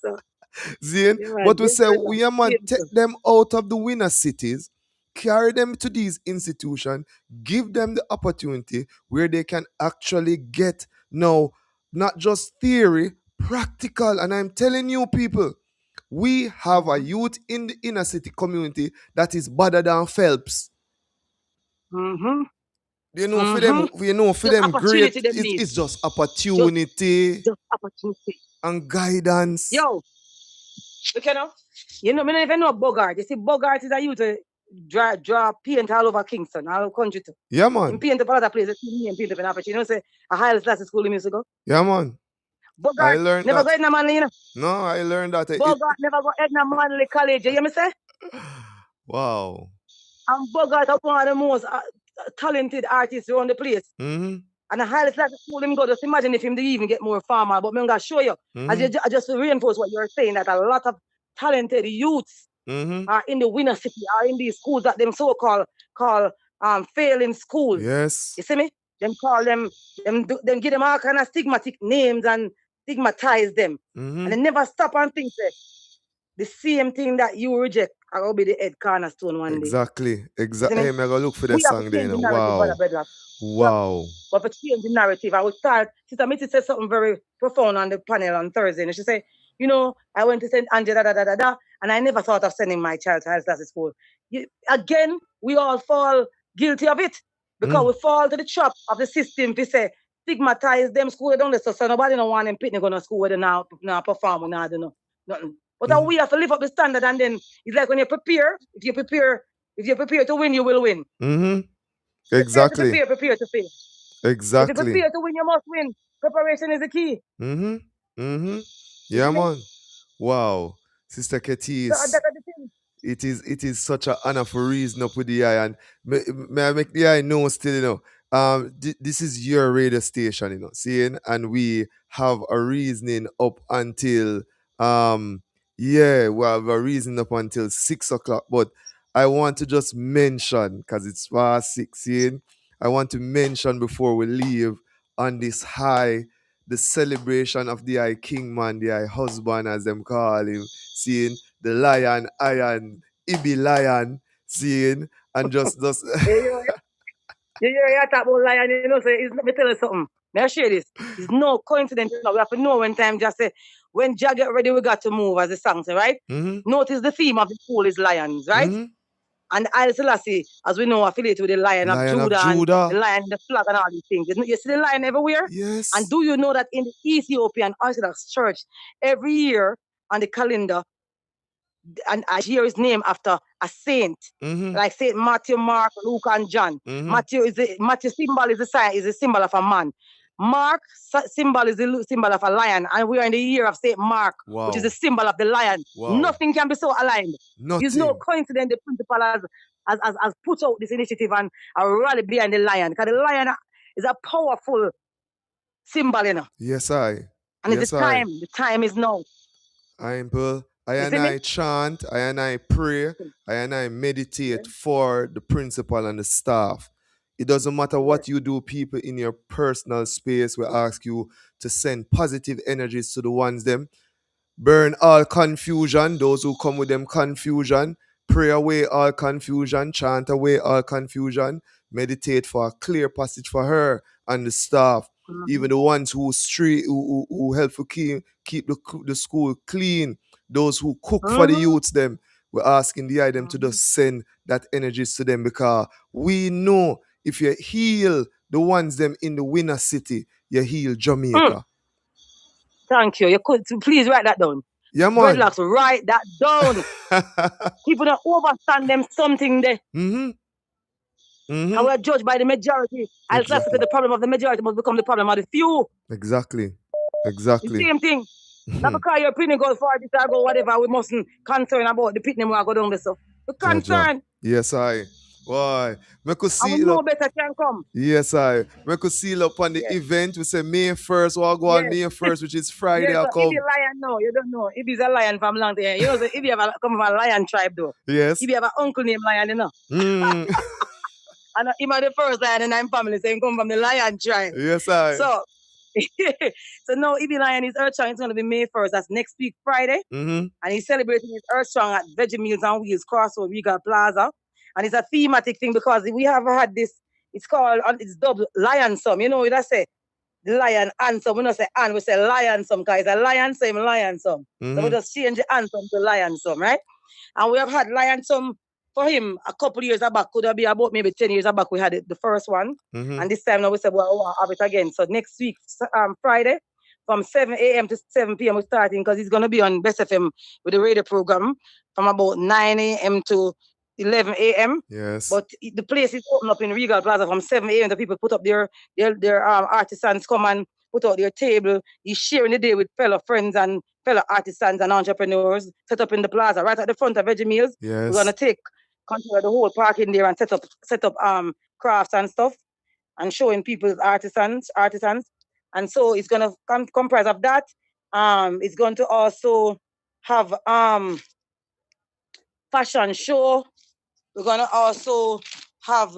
J: So.
B: Zane,
J: Yeah, man.
B: but we say, take them out of the winner cities, carry them to these institutions, give them the opportunity where they can actually get now, not just theory, practical. And I'm telling you, people, we have a youth in the inner city community that is better than Phelps. For them, for them great, it's just opportunity.
J: Just opportunity.
B: And guidance.
J: Yo, look, me don't even know Bogart. You see, Bogart is a youth to draw paint all over Kingston, all over country too.
B: Yeah, man.
J: And paint up other places, and paint up in Africa. Say, a Haile Selassie school in music.
B: Yeah, man.
J: Bogart
B: I learned
J: never
B: that.
J: go Edna Manley,
B: No, I learned that.
J: Bogart never go Edna Manley College, you hear me say?
B: Wow.
J: And Bogart is one of the most talented artists around the place. And a Haile Selassie school, him go, just imagine if him did even get more farmer. But I'm going to show you, I just reinforce what you're saying, that a lot of talented youths are in the winner city, are in these schools that them so-called failing schools.
B: Yes.
J: You see me? Them call them give them all kind of stigmatic names and stigmatize them. And they never stop and think that the same thing that you reject will be the head cornerstone one day.
B: Exactly. Hey, I'm going to look for that song there. Wow. Wow.
J: But for change the narrative, I would start. Sister Mitty said something very profound on the panel on Thursday. And she said, I went to send Angela, and I never thought of sending my child to Haile Selassie school. Again, we all fall guilty of it. Because we fall to the trap of the system. We say, stigmatize them school, don't listen. So nobody don't want them pitney going to school where they now perform or not do nothing. But we have to live up the standard, and then it's like when you prepare, if you prepare to win, you will win.
B: Exactly.
J: Prepare to fail.
B: Exactly.
J: If you prepare to win, you must win. Preparation is the key.
B: Yeah, man. Wow. Sister K.T. it is such an honor for reason up with the eye, and may I make the eye know still, this is your radio station, seeing, and we have a reasoning up until yeah, we have a reason up until 6 o'clock, but I want to just mention, because it's past 6, seeing, I want to mention before we leave on this high, the celebration of the eye king man, the eye husband as them call him, seeing the lion, iron, Ibi lion, seeing, and just
J: You talk about lion, say, let me tell you something. May I share this? It's no coincidence, we have to know when time just say, when Jah get ready, we got to move, as the song say, right? Notice the theme of the school is lions, right? And Haile Selassie, as we know, affiliated with the Lion of
B: Lion of
J: Judah and
B: Judah.
J: the lion, the flag, and all these things. You see the lion everywhere?
B: Yes.
J: And do you know that in the Ethiopian Orthodox Church, every year on the calendar, and a year is named after a saint, like Saint Matthew, Mark, Luke, and John. Matthew symbol is a symbol of a man. Mark symbol is the symbol of a lion, and we are in the year of Saint Mark, which is the symbol of the lion. Nothing can be so aligned. There's no coincidence. The principal has put out this initiative and a rally behind the lion, because the lion is a powerful symbol,
B: Yes, I.
J: And
B: yes,
J: it's the time. The time is now.
B: I and I chant, I and I pray, I and I meditate for the principal and the staff. It doesn't matter what you do, people in your personal space. We ask you to send positive energies to the ones them. Burn all confusion, those who come with them confusion. Pray away all confusion, chant away all confusion. Meditate for a clear passage for her and the staff. Even the ones who who help to keep the school clean. Those who cook for the youths them. We're asking the item to just send that energies to them, because we know if you heal the ones them in the winner city, you heal Jamaica.
J: Thank you. You could please write that down.
B: Yeah, man.
J: Dreadlocks, write that down. People don't overstand them something there. And we're judged by the majority. I'll say the problem of the majority must become the problem of the few.
B: Exactly.
J: The same thing. Not because you're pinning goal for this or go whatever, we mustn't concern about the pitney when I go down the stuff. We're concerned.
B: Yes, I. Why? Me could
J: And we
B: seal
J: know
B: up.
J: better can come.
B: Yes, I. Me could seal up on the event. We say May 1st. We'll go on May 1st, which is Friday.
J: Yes,
B: I'll
J: so
B: come.
J: if you're a lion, no, you don't know. If he's a lion from long time, you know, so if you have come from a lion tribe, though.
B: Yes.
J: If you have an uncle named Lion, you know. And him are the first lion in our family, so he come from the lion tribe.
B: Yes, I.
J: So, so now Ibi Lion is Earth Strong. It's going to be May 1st. That's next week, Friday. And he's celebrating his Earth Strong at Veggie Meals on Wheels, Crossroad, Regal Plaza. And it's a thematic thing because we have had this, it's called, it's dubbed Lion Sum. You know what I say? The lion anthem. We don't say and, we say lion sum, because it's a lion sum, lion sum. So we just change the anthem to lion sum, right? And we have had lion sum for him a couple years back. Could have been about maybe 10 years back. We had it, the first one. And this time now we said, well, we'll have it again. So next week, Friday, from 7 a.m. to 7 p.m. we're starting, because he's going to be on Best FM with the radio program from about 9 a.m. to 11 a.m.
B: Yes.
J: But the place is open up in Regal Plaza from 7 a.m. The people put up their artisans come and put out their table. He's sharing the day with fellow friends and fellow artisans and entrepreneurs set up in the plaza right at the front of Veggie Meals.
B: Yes.
J: We're gonna take control of the whole park in there and set up crafts and stuff and showing people's artisans. And so it's gonna comprise of that. It's going to also have fashion show. We're gonna also have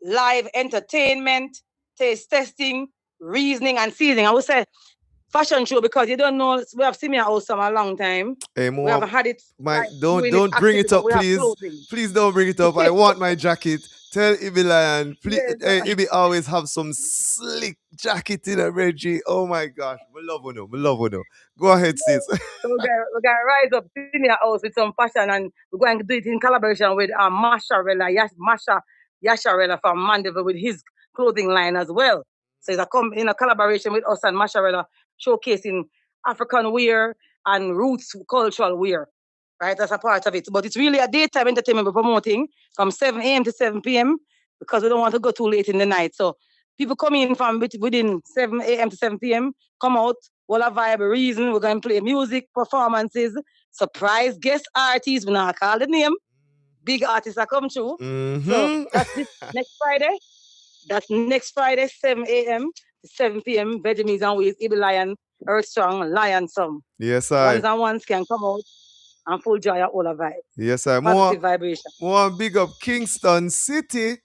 J: live entertainment, taste testing, reasoning, and seasoning. I would say fashion show, because you don't know, we have seen me house for a long time.
B: Hey,
J: we haven't had it.
B: Don't bring it up, please. Please don't bring it up. I want my jacket. Tell Ibi Lion, please. Yes. Ibi always have some slick jacket in a Reggie. Oh my gosh, we love you. Go ahead, sis.
J: So we're gonna rise up senior house with some fashion, and we're going to do it in collaboration with Masha Yasharella from Mandeville with his clothing line as well. So it's in a collaboration with us and Masharella, showcasing African wear and roots cultural wear. Right, that's a part of it. But it's really a daytime entertainment we're promoting from 7 a.m. to 7 p.m. because we don't want to go too late in the night. So people come in from within 7 a.m. to 7 p.m., come out, All a vibe reason. We're going to play music, performances, surprise guest artists. We're not call the name. Big artists are come through. So that's this next Friday. That's next Friday, 7 a.m. to 7 p.m. Benjamin's and with Ibi Lion, Earth Strong, Lion Song.
B: Yes,
J: Ones and ones can come out and full joy all of vibes.
B: Yes, I
J: Positive vibration.
B: more big up Kingston City.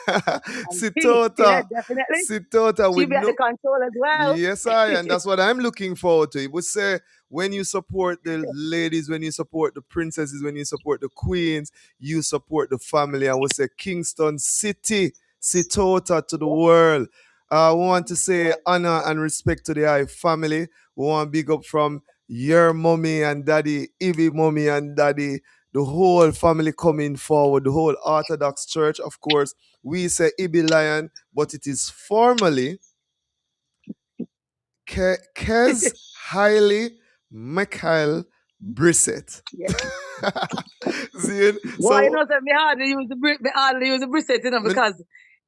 J: And yeah,
B: Sitota.
J: definitely.
B: Sitota
J: She'll
B: with
J: be at the
B: no.
J: control as well.
B: Yes, and that's what I'm looking forward to. It would say when you support the ladies, when you support the princesses, when you support the queens, you support the family. I would say Kingston City, Sitota to the world. I want to say honor and respect to the I family. We want big up from your mommy and daddy, Ivy mommy and daddy, the whole family coming forward, the whole Orthodox Church, of course. We say Ibi Lion, but it is formally Kez Hailey Michael Brissett.
J: Yeah.
B: See,
J: Why you know that me hardly use the Brissett, you know, because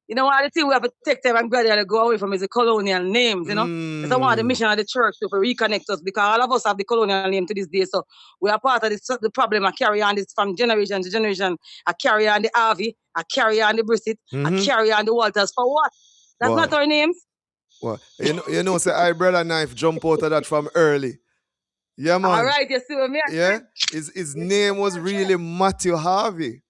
J: you know what the thing we have to take time and gradually go away from is the colonial names, you know. It's one of the mission of the church to reconnect us because all of us have the colonial name to this day. So we are part of the problem. I carry on this from generation to generation. I carry on the Harvey, I carry on the Brissett, I carry on the Walters. For what? That's not our names.
B: Well, you know, say I brother knife jump out of that from early. Yeah, man.
J: All right, you see what me?
B: Yeah, his name was really Matthew Harvey.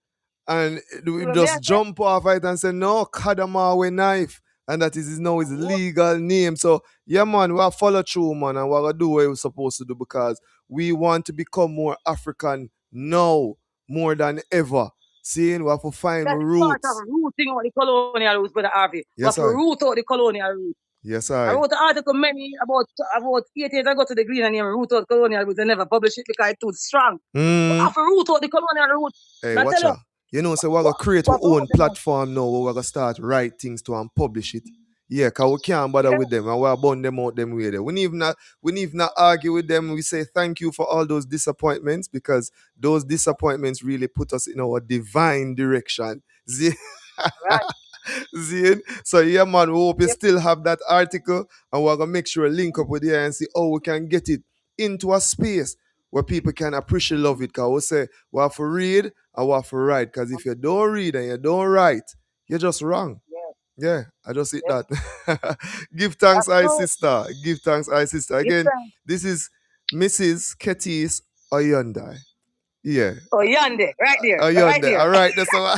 B: And we just jump off it and say, no, Kadamawe knife. And that is now his legal name. So, yeah, man, we have follow through, man, and we're going to do what we're supposed to do because we want to become more African now, more than ever. Seeing we have to find roots.
J: That's part of rooting out the colonial roots, Brother Harvey.
B: Yes,
J: we have to root out the colonial roots.
B: Yes,
J: I wrote an article about 8 years ago to the Green and root out colonial roots. They never published it because it's too strong. We have to root out the colonial roots.
B: Hey, watch out. You know, so we're going to create our own platform now where we're going to start write things to and publish it. Yeah, because we can't bother with them and we're burn them out them way there. We need not argue with them. We say thank you for all those disappointments because those disappointments really put us in our divine direction.
J: Right.
B: Zine. So yeah, man, we hope you still have that article and we're gonna make sure link up with you and see how we can get it into a space where people can appreciate love it. Cause we say we have to read and we have to write. Cause if you don't read and you don't write, you're just wrong. Yeah, I just hit that. Give thanks, I sister. Give thanks, I sister. Again, this is Mrs. Ketis Oyonde. Yeah.
J: Oyonde, right there.
B: Oyonde.
J: Right there.
B: All right, that's all.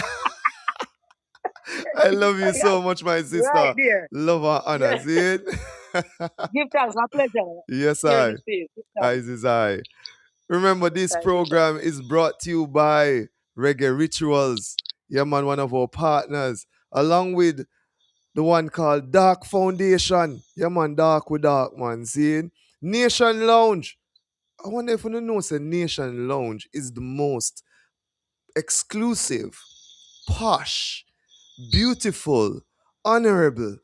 B: I love you so much, my sister.
J: Right there.
B: Love and honor. See it?
J: Give thanks, my pleasure.
B: Yes, I. I. Remember, this program is brought to you by Reggae Rituals. Yeah, man, one of our partners. Along with the one called Dark Foundation. Yeah, man, Dark with Dark, man. See it? Nation Lounge. I wonder if you know, say Nation Lounge is the most exclusive, posh, beautiful, honorable.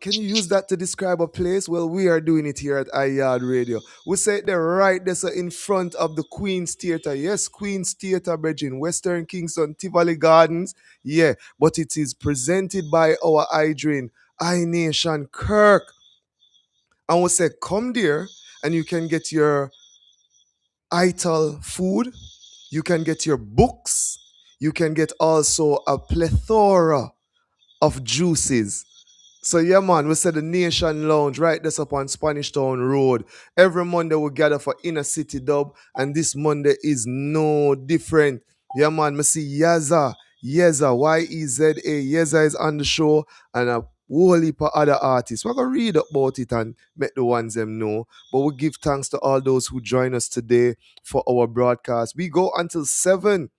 B: Can you use that to describe a place? Well, we are doing it here at Yaad Radio. We say they're right there, so in front of the Queen's Theatre. Yes, Queen's Theatre, Bridging, Western Kingston, Tivoli Gardens. Yeah, but it is presented by our Idrin, I Nation Kirk. And we say, come there and you can get your ital food. You can get your books. You can get also a plethora of juices. So yeah, man, we said the Nation Lounge right there up on Spanish Town Road. Every Monday we gather for Inner City Dub, and this Monday is no different. Yeah, man, we see Yeza, Yeza, Yeza is on the show, and a whole heap of other artists. We're going to read about it and make the ones them know. But we give thanks to all those who join us today for our broadcast. We go until 7.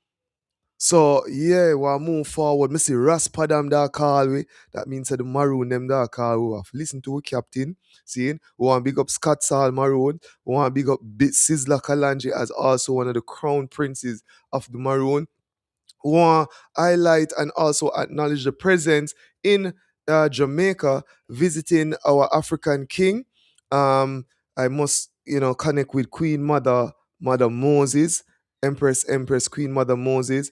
B: So, yeah, we'll move forward. I see Raspadam da call we. That means the Maroon them da call we have listen to a captain. Seeing, we want to big up Scott Sal Maroon. We want to big up Sizzla Kalonji as also one of the crown princes of the Maroon. We want to highlight and also acknowledge the presence in Jamaica visiting our African king. I must, connect with Queen Mother Moses. Empress Queen Mother Moses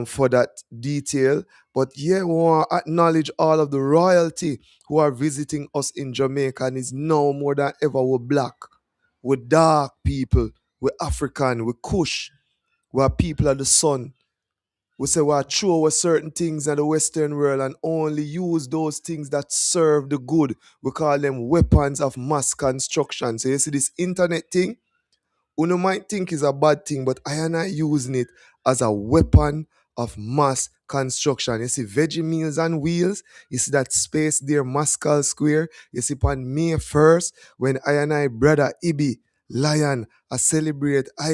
B: for that detail. But yeah, we want to acknowledge all of the royalty who are visiting us in Jamaica and is now more than ever we're black. we're dark people, we're African, we're Kush, we're people of the sun. We say we're throw away certain things in the Western world and only use those things that serve the good. We call them weapons of mass construction. So you see this internet thing? Uno might think is a bad thing, but I am not using it as a weapon of mass construction. You see veggie meals and wheels, you see that space there, Mascal Square, you see upon May 1st, when I and I brother Ibi, Lion, I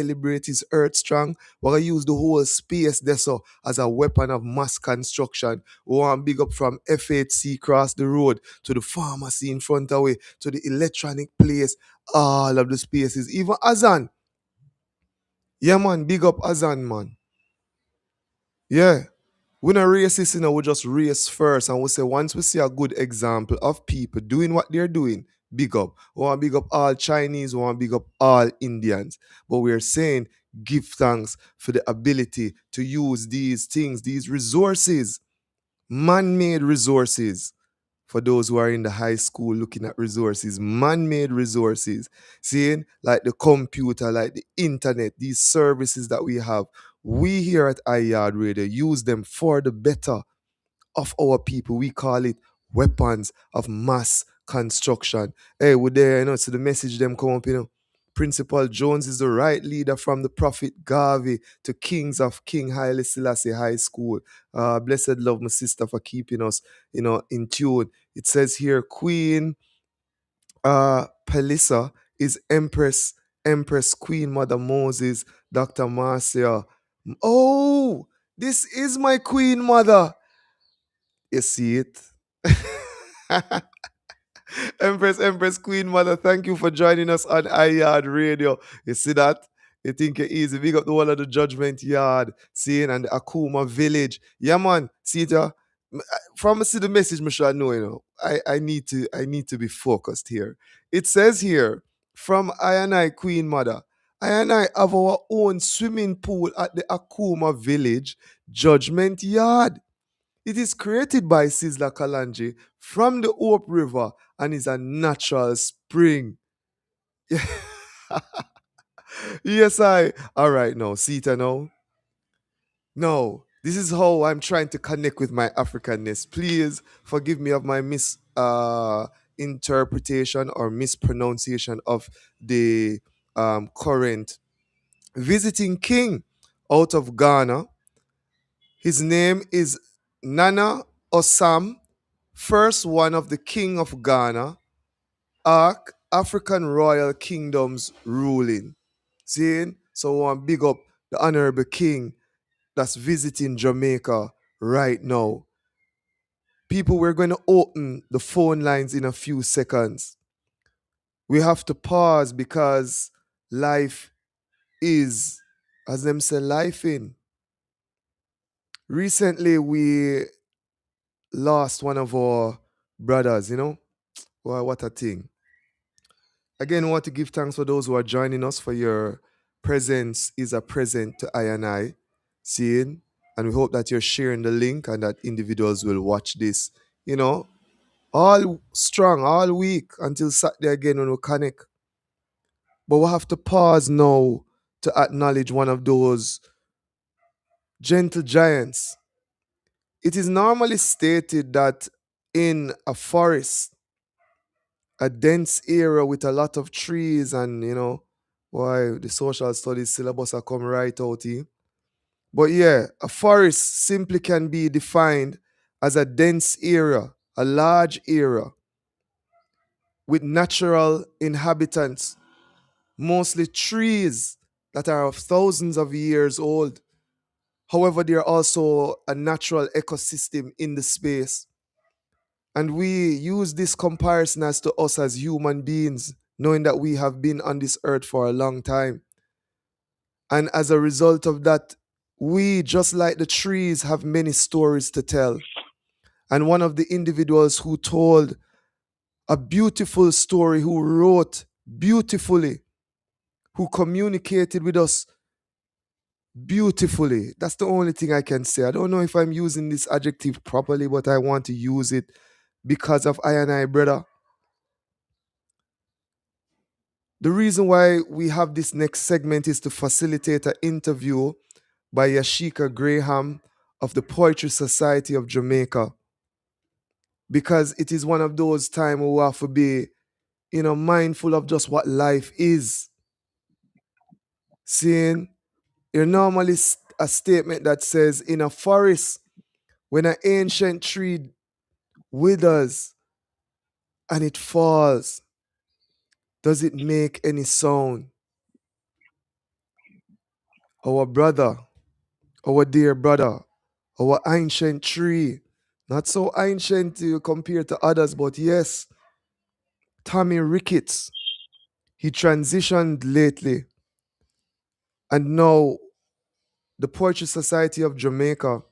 B: liberate his earth strong. We're going to use the whole space there so as a weapon of mass construction. We want to big up from F8C cross the road to the pharmacy in front of way to the electronic place, all of the spaces, even Azan. Yeah, man, big up Azan, man. Yeah. We not racist, we just race first. And we say once we see a good example of people doing what they're doing, big up. We want to big up all Chinese, we want to big up all Indians. But we're saying give thanks for the ability to use these things, these resources, man-made resources. For those who are in the high school looking at resources, man-made resources, seeing like the computer, like the internet, these services that we have, we here at iYard Radio use them for the better of our people. We call it weapons of mass construction. Hey, we there, so the message them come up, Principal Jones is the right leader from the Prophet Garvey to Kings of King Haile Selassie High School. Blessed love, my sister, for keeping us, in tune. It says here, Queen Pelissa is Empress Queen Mother Moses, Dr. Marcia. Oh, this is my Queen Mother. You see it? Empress Queen Mother, thank you for joining us on iYard Radio. You see that? You think you're easy. Big up the whole of the Judgment Yard, seeing, and the Akuma Village. Yeah, man. See it, from I see the message, I know, I need to be focused here. It says here, from I and I, Queen Mother, I and I have our own swimming pool at the Akuma Village Judgment Yard. It is created by Sizzla Kalanji from the Hope River and is a natural spring. Yes, all right, now, see it now? No, this is how I'm trying to connect with my Africanness. Please forgive me of my interpretation or mispronunciation of the current visiting king out of Ghana. His name is Nana Osam, first one of the king of Ghana, African royal kingdoms ruling. See? So I want to big up the honorable king that's visiting Jamaica right now. People, we're going to open the phone lines in a few seconds. We have to pause because life is, as them say, life in. Recently, we lost one of our brothers, Well, what a thing. Again, I want to give thanks for those who are joining us, for your presence is a present to I and I, seeing, and we hope that you're sharing the link and that individuals will watch this, all strong, all week until Saturday again when we connect. But we have to pause now to acknowledge one of those gentle giants. It is normally stated that in a forest, a dense area with a lot of trees and, why the social studies syllabus are come right out here. But yeah, a forest simply can be defined as a dense area, a large area with natural inhabitants, mostly trees that are of thousands of years old. However, they are also a natural ecosystem in the space. And we use this comparison as to us as human beings, knowing that we have been on this earth for a long time. And as a result of that, we, just like the trees, have many stories to tell. And one of the individuals who told a beautiful story, who wrote beautifully, who communicated with us beautifully. That's the only thing I can say. I don't know if I'm using this adjective properly, but I want to use it because of I and I, brother. The reason why we have this next segment is to facilitate an interview by Yashika Graham of the Poetry Society of Jamaica, because it is one of those times we have to be, mindful of just what life is. Seeing, you're normally a statement that says, in a forest, when an ancient tree withers and it falls, does it make any sound? Our brother, our dear brother, our ancient tree, not so ancient compared to others, but yes, Tommy Ricketts, he transitioned lately, and now the Poetry Society of Jamaica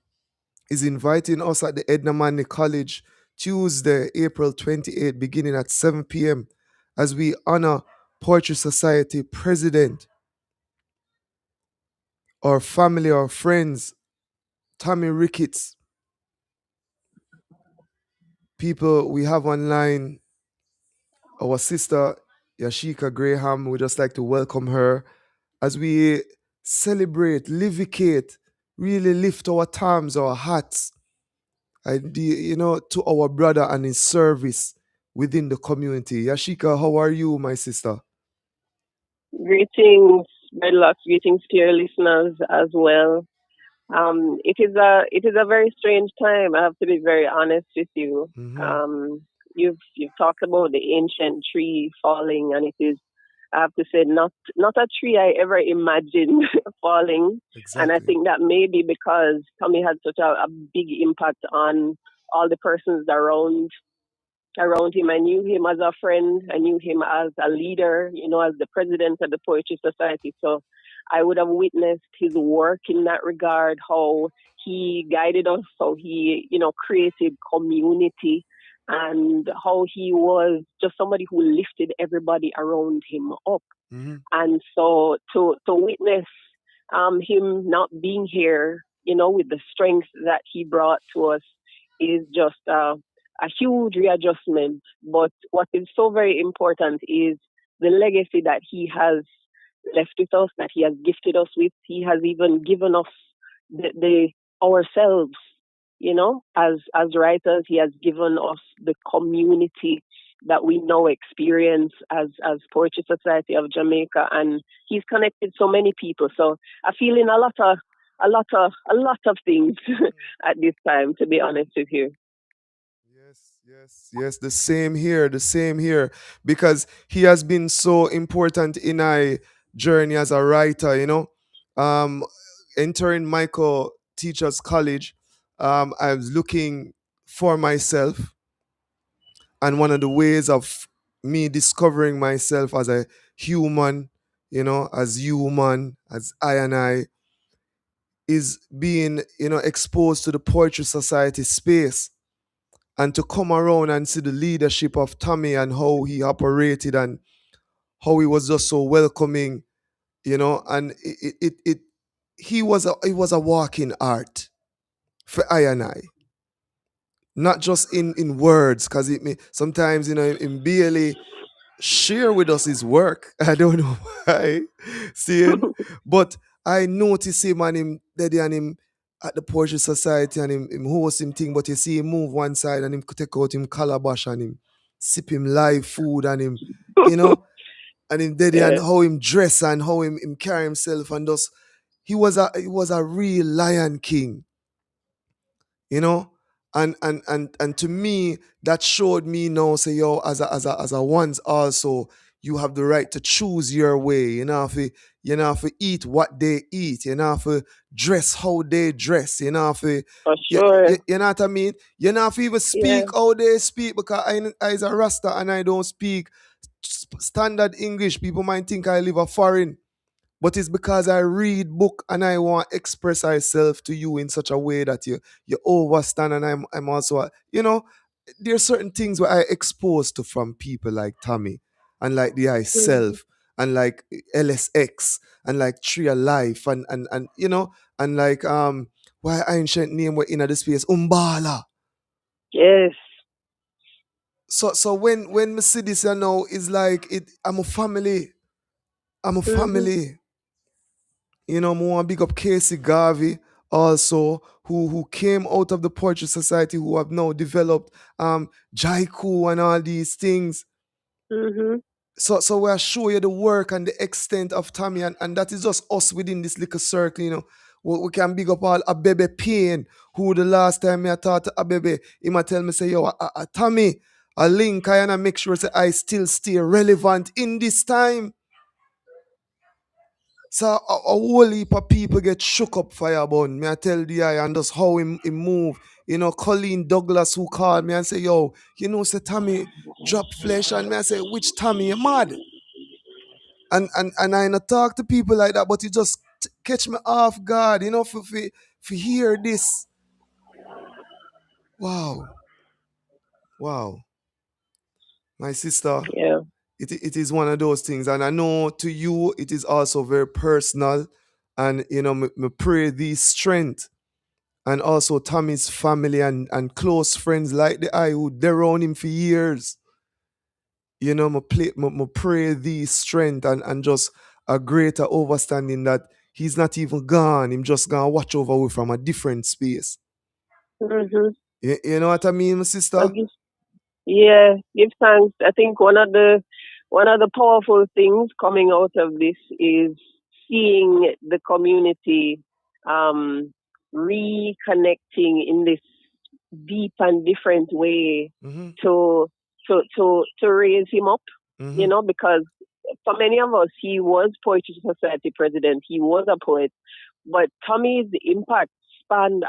B: is inviting us at the Edna Manley College Tuesday, April 28th, beginning at 7 p.m. as we honor Poetry Society President, our family, our friends, Tommy Ricketts. People we have online, our sister Yashika Graham, we just like to welcome her as we celebrate, livicate, really lift our thumbs, our hats, and to our brother and his service within the community. Yashika, how are you, my sister?
L: Greetings, Bedlock. Greetings to your listeners as well. It is a very strange time. I have to be very honest with you. You've talked about the ancient tree falling, and it is, I have to say, not a tree I ever imagined falling.
B: Exactly.
L: And I think that may be because Tommy had such a big impact on all the persons around him. I knew him as a friend. I knew him as a leader, as the president of the Poetry Society. So I would have witnessed his work in that regard, how he guided us, how he, created community, and how he was just somebody who lifted everybody around him up. And so to witness him not being here, with the strength that he brought to us is just a huge readjustment. But what is so very important is the legacy that he has left with us, that he has gifted us with. He has even given us the ourselves, as writers. He has given us the community that we now experience as Poetry Society of Jamaica, and he's connected so many people. So I feel in a lot of things at this time, to be honest with you.
B: Yes, the same here, because he has been so important in my journey as a writer, entering Michael Teachers College, I was looking for myself, and one of the ways of me discovering myself as a human, as I and I, is being, exposed to the Poetry Society space, and to come around and see the leadership of Tommy and how he operated and how he was just so welcoming, and he was a walking art for I and I. Not just in words, because sometimes, him barely share with us his work. I don't know why. Seeing, but I notice him and him daddy and him at the Poetry Society, and him host him thing, but you see him move one side and him take out him calabash and him sip him live food and him, and him daddy, and how him dress and how him carry himself, and just he was a real Lion King, you know and to me that showed me now, say, yo, as a ones also, you have the right to choose your way. If you eat what they eat, if you dress how they dress, if you,
L: For sure.
B: you know what I mean. If you even speak how they speak, because I is a Rasta and I don't speak standard English. People might think I live a foreign, but it's because I read book and I want to express myself to you in such a way that you overstand, and I'm also, there's certain things where I exposed to from people like Tommy and like the I Self and like LSX and like Tree of Life and and like why ancient name were in the space Umbala.
L: Yes.
B: So when me see this, it's like I'm a family. I'm a
L: Mhm.
B: family. You know, I want to big up Casey Garvey also, who came out of the Poetry Society, who have now developed Jaiku and all these things.
L: Mhm.
B: So we'll show you the work and the extent of Tommy, and that is just us within this little circle, you know. We can big up all Abebe Payne, who the last time I talked to Abebe, he might tell me, say, yo, Tommy, a link, I and I make sure say I still stay relevant in this time. So a whole heap of people get shook up firebone. Me I tell the eye and just how him move. You know, Colleen Douglas who called me and say, yo, you know, say Tommy drop flesh, and me I say, which Tommy, you mad? And I not talk to people like that, but it just catch me off guard, you know, for hear this. Wow. Wow. My sister,
L: Yeah.
B: it is one of those things. And I know to you it is also very personal. And you know, me pray these strength. And also Tommy's family and close friends like the I who they around him for years. You know, me pray these strength and just a greater understanding that he's not even gone. Him just gonna watch over we from a different space.
L: Mhm.
B: You know what I mean, my sister?
L: Yeah, give thanks. I think one of the powerful things coming out of this is seeing the community um, reconnecting in this deep and different way
B: Mm-hmm.
L: to to raise him up.
B: Mm-hmm.
L: You know, because for many of us, he was Poetry Society president. He was a poet, but Tommy's impact spanned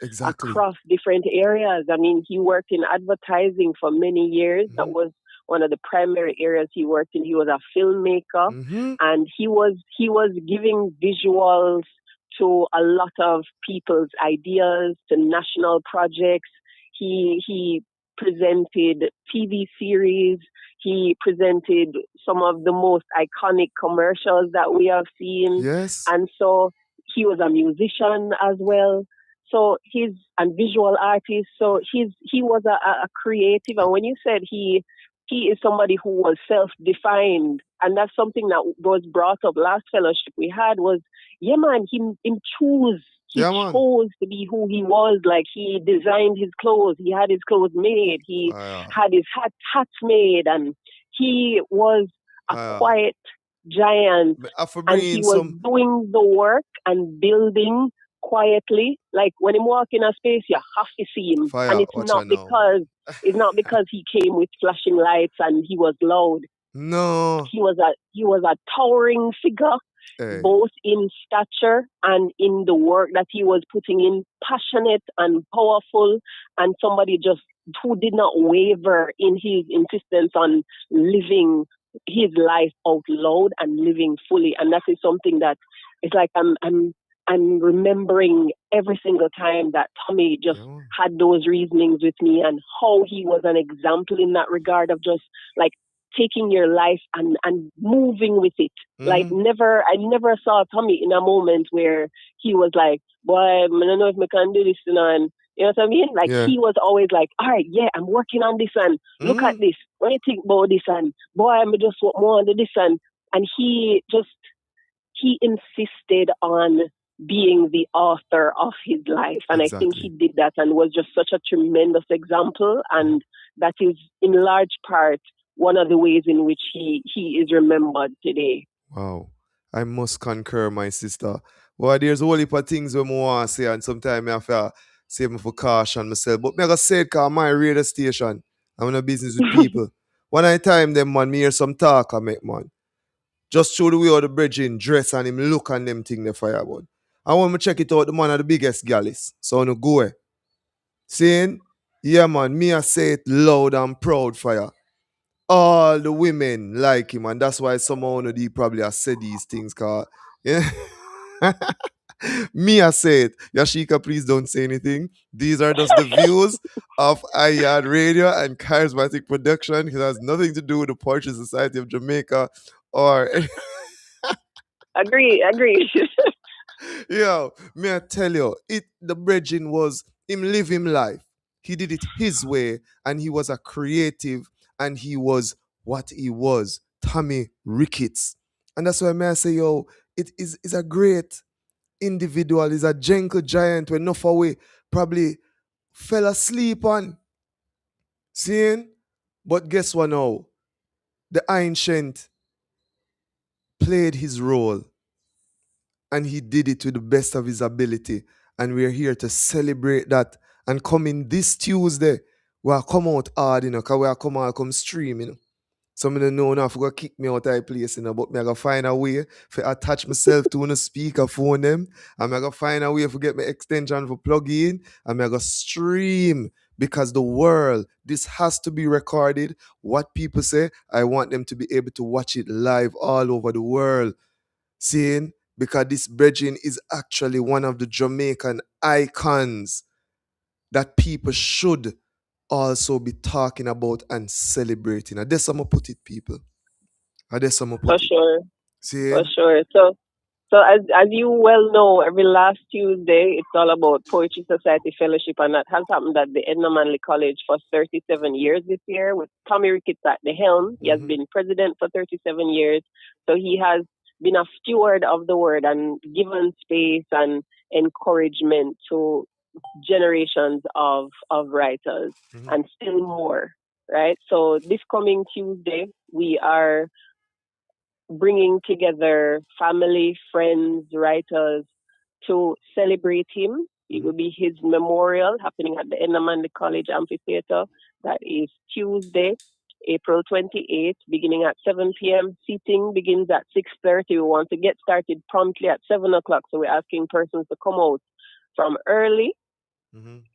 B: Exactly.
L: across different areas. I mean, he worked in advertising for many years. That
B: Mm-hmm.
L: was one of the primary areas he worked in. He was a filmmaker,
B: Mm-hmm.
L: and he was giving visuals to a lot of people's ideas, to national projects. He presented TV series. He presented some of the most iconic commercials that we have seen,
B: Yes.
L: and so he was a musician as well. So he's a visual artist. So he was a creative. And when you said he is somebody who was self-defined, and that's something that was brought up last fellowship we had was, yeah, man, him choose. He
B: Yeah, man.
L: chose to be who he was. Like, he designed his clothes. He had his clothes made. He
B: Fire.
L: had his hats made, and he was a
B: Fire.
L: quiet giant,
B: I have to
L: and
B: bring
L: he
B: in
L: was
B: some
L: doing the work and building quietly. Like, when he walk in a space, you have to see him, and
B: fire.
L: it's
B: Watch
L: not
B: out now,
L: because
B: man.
L: he came with flashing lights and he was loud.
B: No.
L: He was a towering figure,
B: Hey.
L: both in stature and in the work that he was putting in, passionate and powerful, and somebody just who did not waver in his insistence on living his life out loud and living fully. And that is something that it's like I'm remembering every single time that Tommy just
B: Yeah, man.
L: had those reasonings with me, and how he was an example in that regard of just like taking your life and moving with it. Like,
B: Mm-hmm.
L: I never saw Tommy in a moment where he was like, boy, I don't know if I can do this, and you know what I mean? Like,
B: Yeah.
L: he was always like, all right, yeah, I'm working on this, and look at
B: Mm-hmm.
L: this. What do you think about this? And boy, I'm just want more on this, and he insisted on being the author of his life. And I think he
B: Exactly.
L: did that and was just such a tremendous example. And that is, in large part, one of the ways in which he is remembered today.
B: Wow. I must concur, my sister. Well, there's a whole heap of things we want to say, and sometimes I have to say me for caution myself. But me I gotta say it cause my radio station. I'm in a business with people. One at a time, them man, me hear some talk I make, man. Just show the way how the bridging dress and him look and them thing the fireball. And when me check it out, the man are the biggest gallus. So no go away. Saying, yeah man, me I say it loud and proud fire. All the women like him, and that's why someone of you probably has said these things, cause yeah. Me I say it. Yashika, please don't say anything. These are just the views of iYard Radio and Charismatic Production. It has nothing to do with the Poetry Society of Jamaica or
L: Agree.
B: yo, may I tell you, the bridging was him live him life. He did it his way, and he was a creative, and he was what he was. Tommy Ricketts. And that's why I say, yo, it is a great individual, is a gentle giant when enough away probably fell asleep on. Seeing? But guess what now? The ancient played his role and he did it to the best of his ability. And we're here to celebrate that. And coming this Tuesday, we'll come out hard, because we'll come stream, Some of them know now for kick me out of the place, but me I gotta find a way to attach myself to a speaker phone them. And I gotta find a way to get my extension for plug in. And I gotta stream because the world, this has to be recorded. What people say, I want them to be able to watch it live all over the world. Seeing? Because this bridging is actually one of the Jamaican icons that people should also be talking about and celebrating. And that's how I put it, people. And that's how I
L: For
B: put it.
L: sure. For
B: Seeing?
L: sure. So as you well know, every last Tuesday it's all about Poetry Society Fellowship, and that has happened at the Edna Manley College for 37 years this year with Tommy Ricketts at the helm. He has been president for 37 years, so he has been a steward of the word and given space and encouragement to generations of writers and still more. Right. So this coming Tuesday we are bringing together family, friends, writers to celebrate him. It will be his memorial happening at the Enamande College Amphitheater. That is Tuesday, April 28th, beginning at 7 p.m. Seating begins at 6:30. We want to get started promptly at 7 o'clock. So we're asking persons to come out from early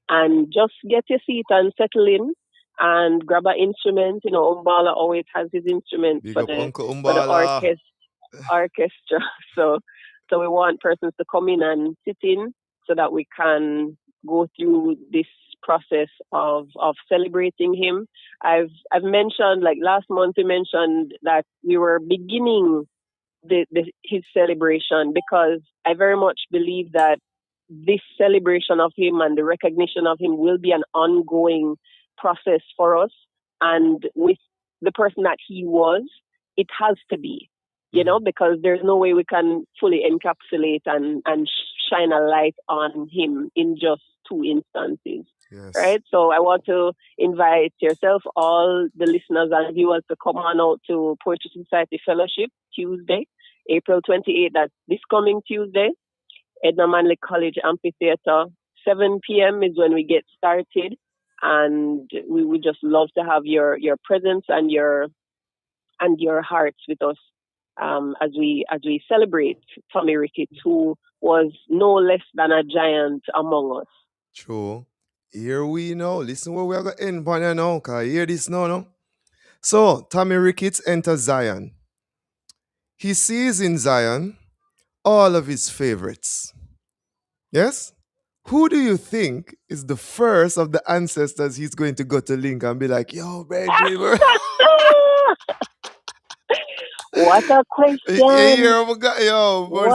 L: and just get your seat and settle in and grab an instrument. Umbala always has his instrument
B: Big
L: for
B: up
L: the
B: Uncle
L: for the
B: Umbala.
L: orchestra. So we want persons to come in and sit in so that we can go through this process of celebrating him. I've mentioned, like last month we mentioned that we were beginning his celebration because I very much believe that this celebration of him and the recognition of him will be an ongoing process for us. And with the person that he was, it has to be, because there's no way we can fully encapsulate and shine a light on him in just two instances.
B: Yes.
L: Right. So I want to invite yourself, all the listeners and viewers, to come on out to Poetry Society Fellowship Tuesday, April 28th. That's this coming Tuesday, Edna Manley College Amphitheater. 7 p.m. is when we get started, and we would just love to have your presence and your hearts with us as we celebrate Tommy Ricketts, who was no less than a giant among us.
B: True. Here we know. Listen where we are going to end on now. Because hear this now, no? So, Tommy Ricketts enters Zion. He sees in Zion all of his favorites. Yes? Who do you think is the first of the ancestors he's going to go to link and be like, yo, Reggie,
L: What a question.
B: What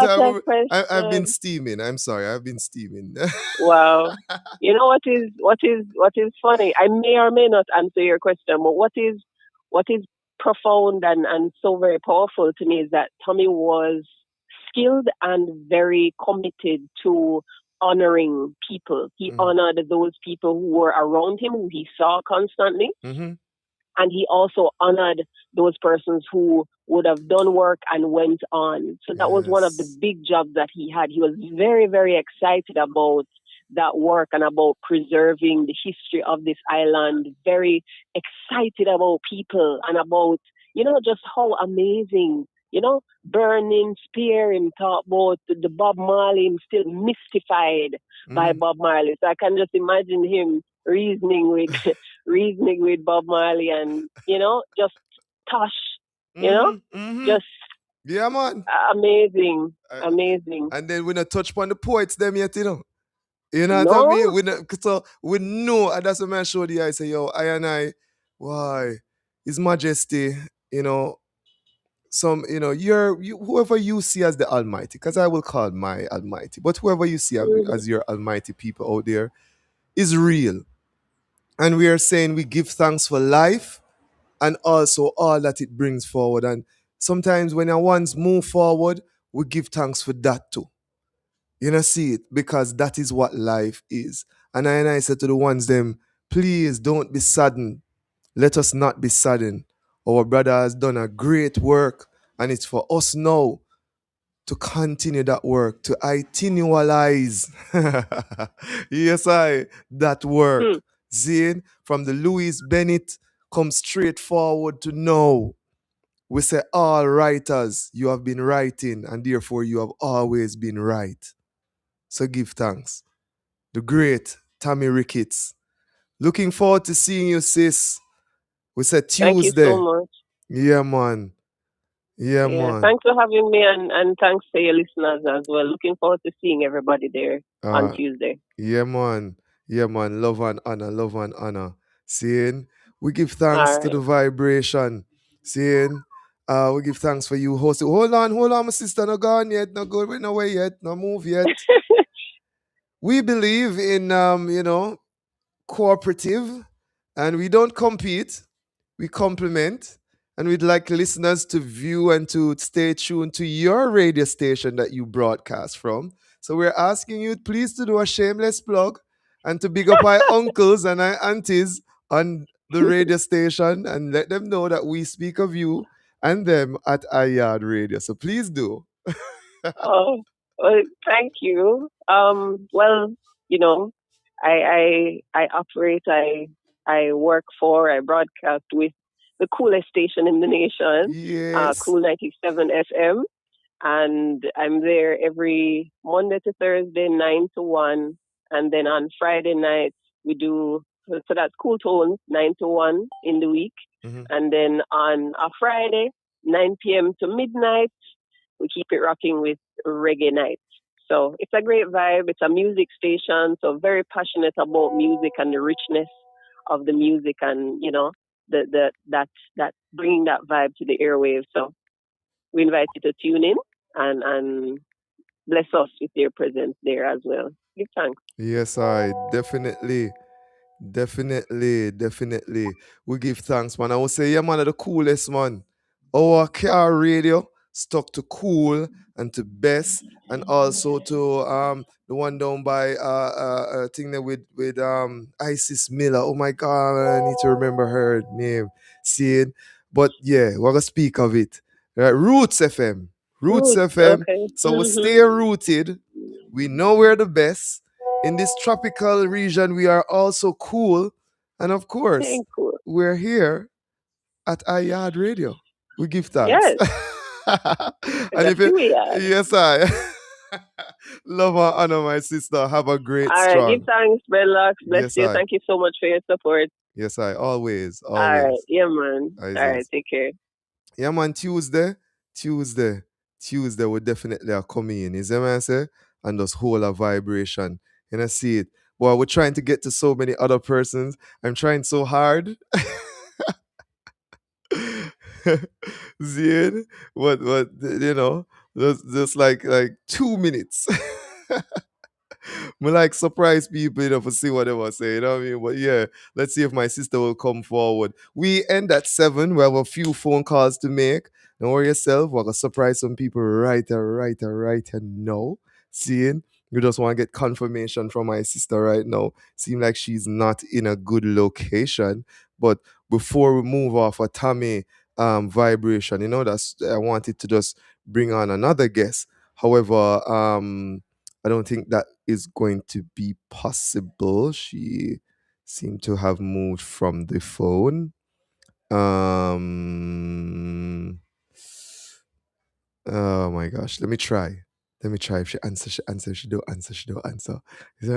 L: a question.
B: I've been steaming. I'm sorry, I've been steaming.
L: Wow. You know what is funny? I may or may not answer your question, but what is profound and so very powerful to me is that Tommy was skilled and very committed to honoring people. He honored those people who were around him, who he saw constantly. And he also honored those persons who would have done work and went on. So that was one of the big jobs that he had. He was very, very excited about that work and about preserving the history of this island, very excited about people and about, just how amazing, burning spear, him talk about the Bob Marley, him still mystified by Bob Marley. So I can just imagine him reasoning with Bob Marley and, just tosh, just
B: yeah, man.
L: Amazing.
B: And then we not touch upon the poets them yet, You know
L: No.
B: what I mean? So we know, and that's what man showed you. I say, yo, I and I, why? His Majesty, whoever you see as the Almighty, because I will call my Almighty, but whoever you see as your Almighty people out there is real. And we are saying we give thanks for life and also all that it brings forward. And Sometimes when our ones move forward, we give thanks for that too. You know, see it, because that is what life is. And I said to the ones them, please don't be saddened. Let us not be saddened. Our brother has done a great work, and it's for us now to continue that work, to itineralyze. Yes, that
L: Hmm.
B: work. Zane, from the Louis Bennett, come straight forward to now. We say, all writers, you have been writing, and therefore you have always been right. So give thanks. The great Tammy Ricketts. Looking forward to seeing you, sis. We said
L: Thank you so
B: Tuesday.
L: much.
B: Yeah, man. Yeah,
L: Yeah,
B: man.
L: thanks for having me, and thanks to your listeners as well. Looking forward to seeing everybody there on
B: Uh,
L: Tuesday.
B: yeah, man. Yeah, man. Love and honor. Love and honor. Seeing, we give thanks
L: All
B: to the
L: right.
B: vibration. Seeing, we give thanks for you hosting. Hold on, my sister. No gone yet. No going nowhere yet. No move yet. We believe in, cooperative, and we don't compete, we complement. And we'd like listeners to view and to stay tuned to your radio station that you broadcast from. So we're asking you please to do a shameless plug and to big up our uncles and our aunties on the radio station and let them know that we speak of you and them at iYard Radio. So please do.
L: Oh, well, thank you. Well, you know, I operate, I work for, I broadcast with the coolest station in the nation,
B: Yes.
L: Cool 97 FM, and I'm there every Monday to Thursday, 9 to 1, and then on Friday nights we do, so that's Cool Tones, 9 to 1 in the week,
B: Mhm.
L: and then on a Friday, 9 p.m. to midnight, we keep it rocking with reggae night. So it's a great vibe. It's a music station, so very passionate about music and the richness of the music, and that bringing that vibe to the airwaves. So we invite you to tune in and bless us with your presence there as well. Give thanks.
B: Yes, I definitely. Definitely. We give thanks, man. I would say, yeah, man, are the coolest, man. Our car radio stuck to cool and to best, and also to the one down by thing there with Isis Miller. Oh my god, I need to remember her name. Seeing, but yeah, we're gonna speak of it. Right, Roots FM, Roots
L: Roots,
B: FM.
L: okay.
B: So we stay rooted. We know we're the best. In this tropical region, we are also cool. And of course,
L: Thank you.
B: we're here at iYard Radio. We give thanks.
L: Yes,
B: And
L: that's
B: if it,
L: who we are.
B: yes, I love and honor my sister. Have a great
L: All right, give
B: strong.
L: thanks, Bedlocks. Bless
B: Yes,
L: you.
B: I.
L: Thank you so much for your support.
B: Yes, I. Always,
L: All right,
B: always.
L: yeah, man. All right,
B: Always.
L: take care.
B: Yeah, man, Tuesday, Tuesday will definitely are coming in. Is that what I say? And just hold a vibration. And I see it. Boy, we're trying to get to so many other persons. I'm trying so hard. Zine, what, just like 2 minutes. Me like surprise people, for see what they were saying. You know what I mean? But yeah, let's see if my sister will come forward. We end at 7. We have a few phone calls to make. Don't worry yourself. We're gonna surprise some people right now. Seeing you just want to get confirmation from my sister right now. Seem like she's not in a good location. But before we move off a Tammy vibration, that's I wanted to just bring on another guest. However, I don't think that is going to be possible. She seemed to have moved from the phone. Um, oh my gosh. Let me try. If she answers, she answers. She don't answer. She don't answer. Is that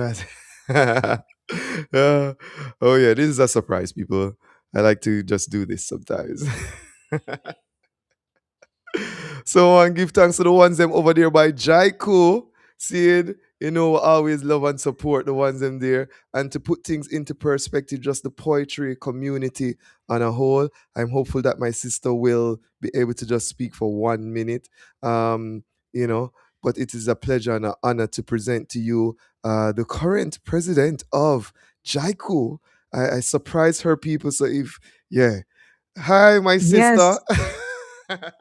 B: right? Oh yeah, this is a surprise, people. I like to just do this sometimes. So and give thanks to the ones them over there by Jaiku. Seeing, always love and support the ones them there. And to put things into perspective, just the poetry community on a whole, I'm hopeful that my sister will be able to just speak for 1 minute. Um, you know, but it is a pleasure and an honor to present to you the current president of Jaiku. I surprised her people. So yeah. Hi, my sister.
I: Yes.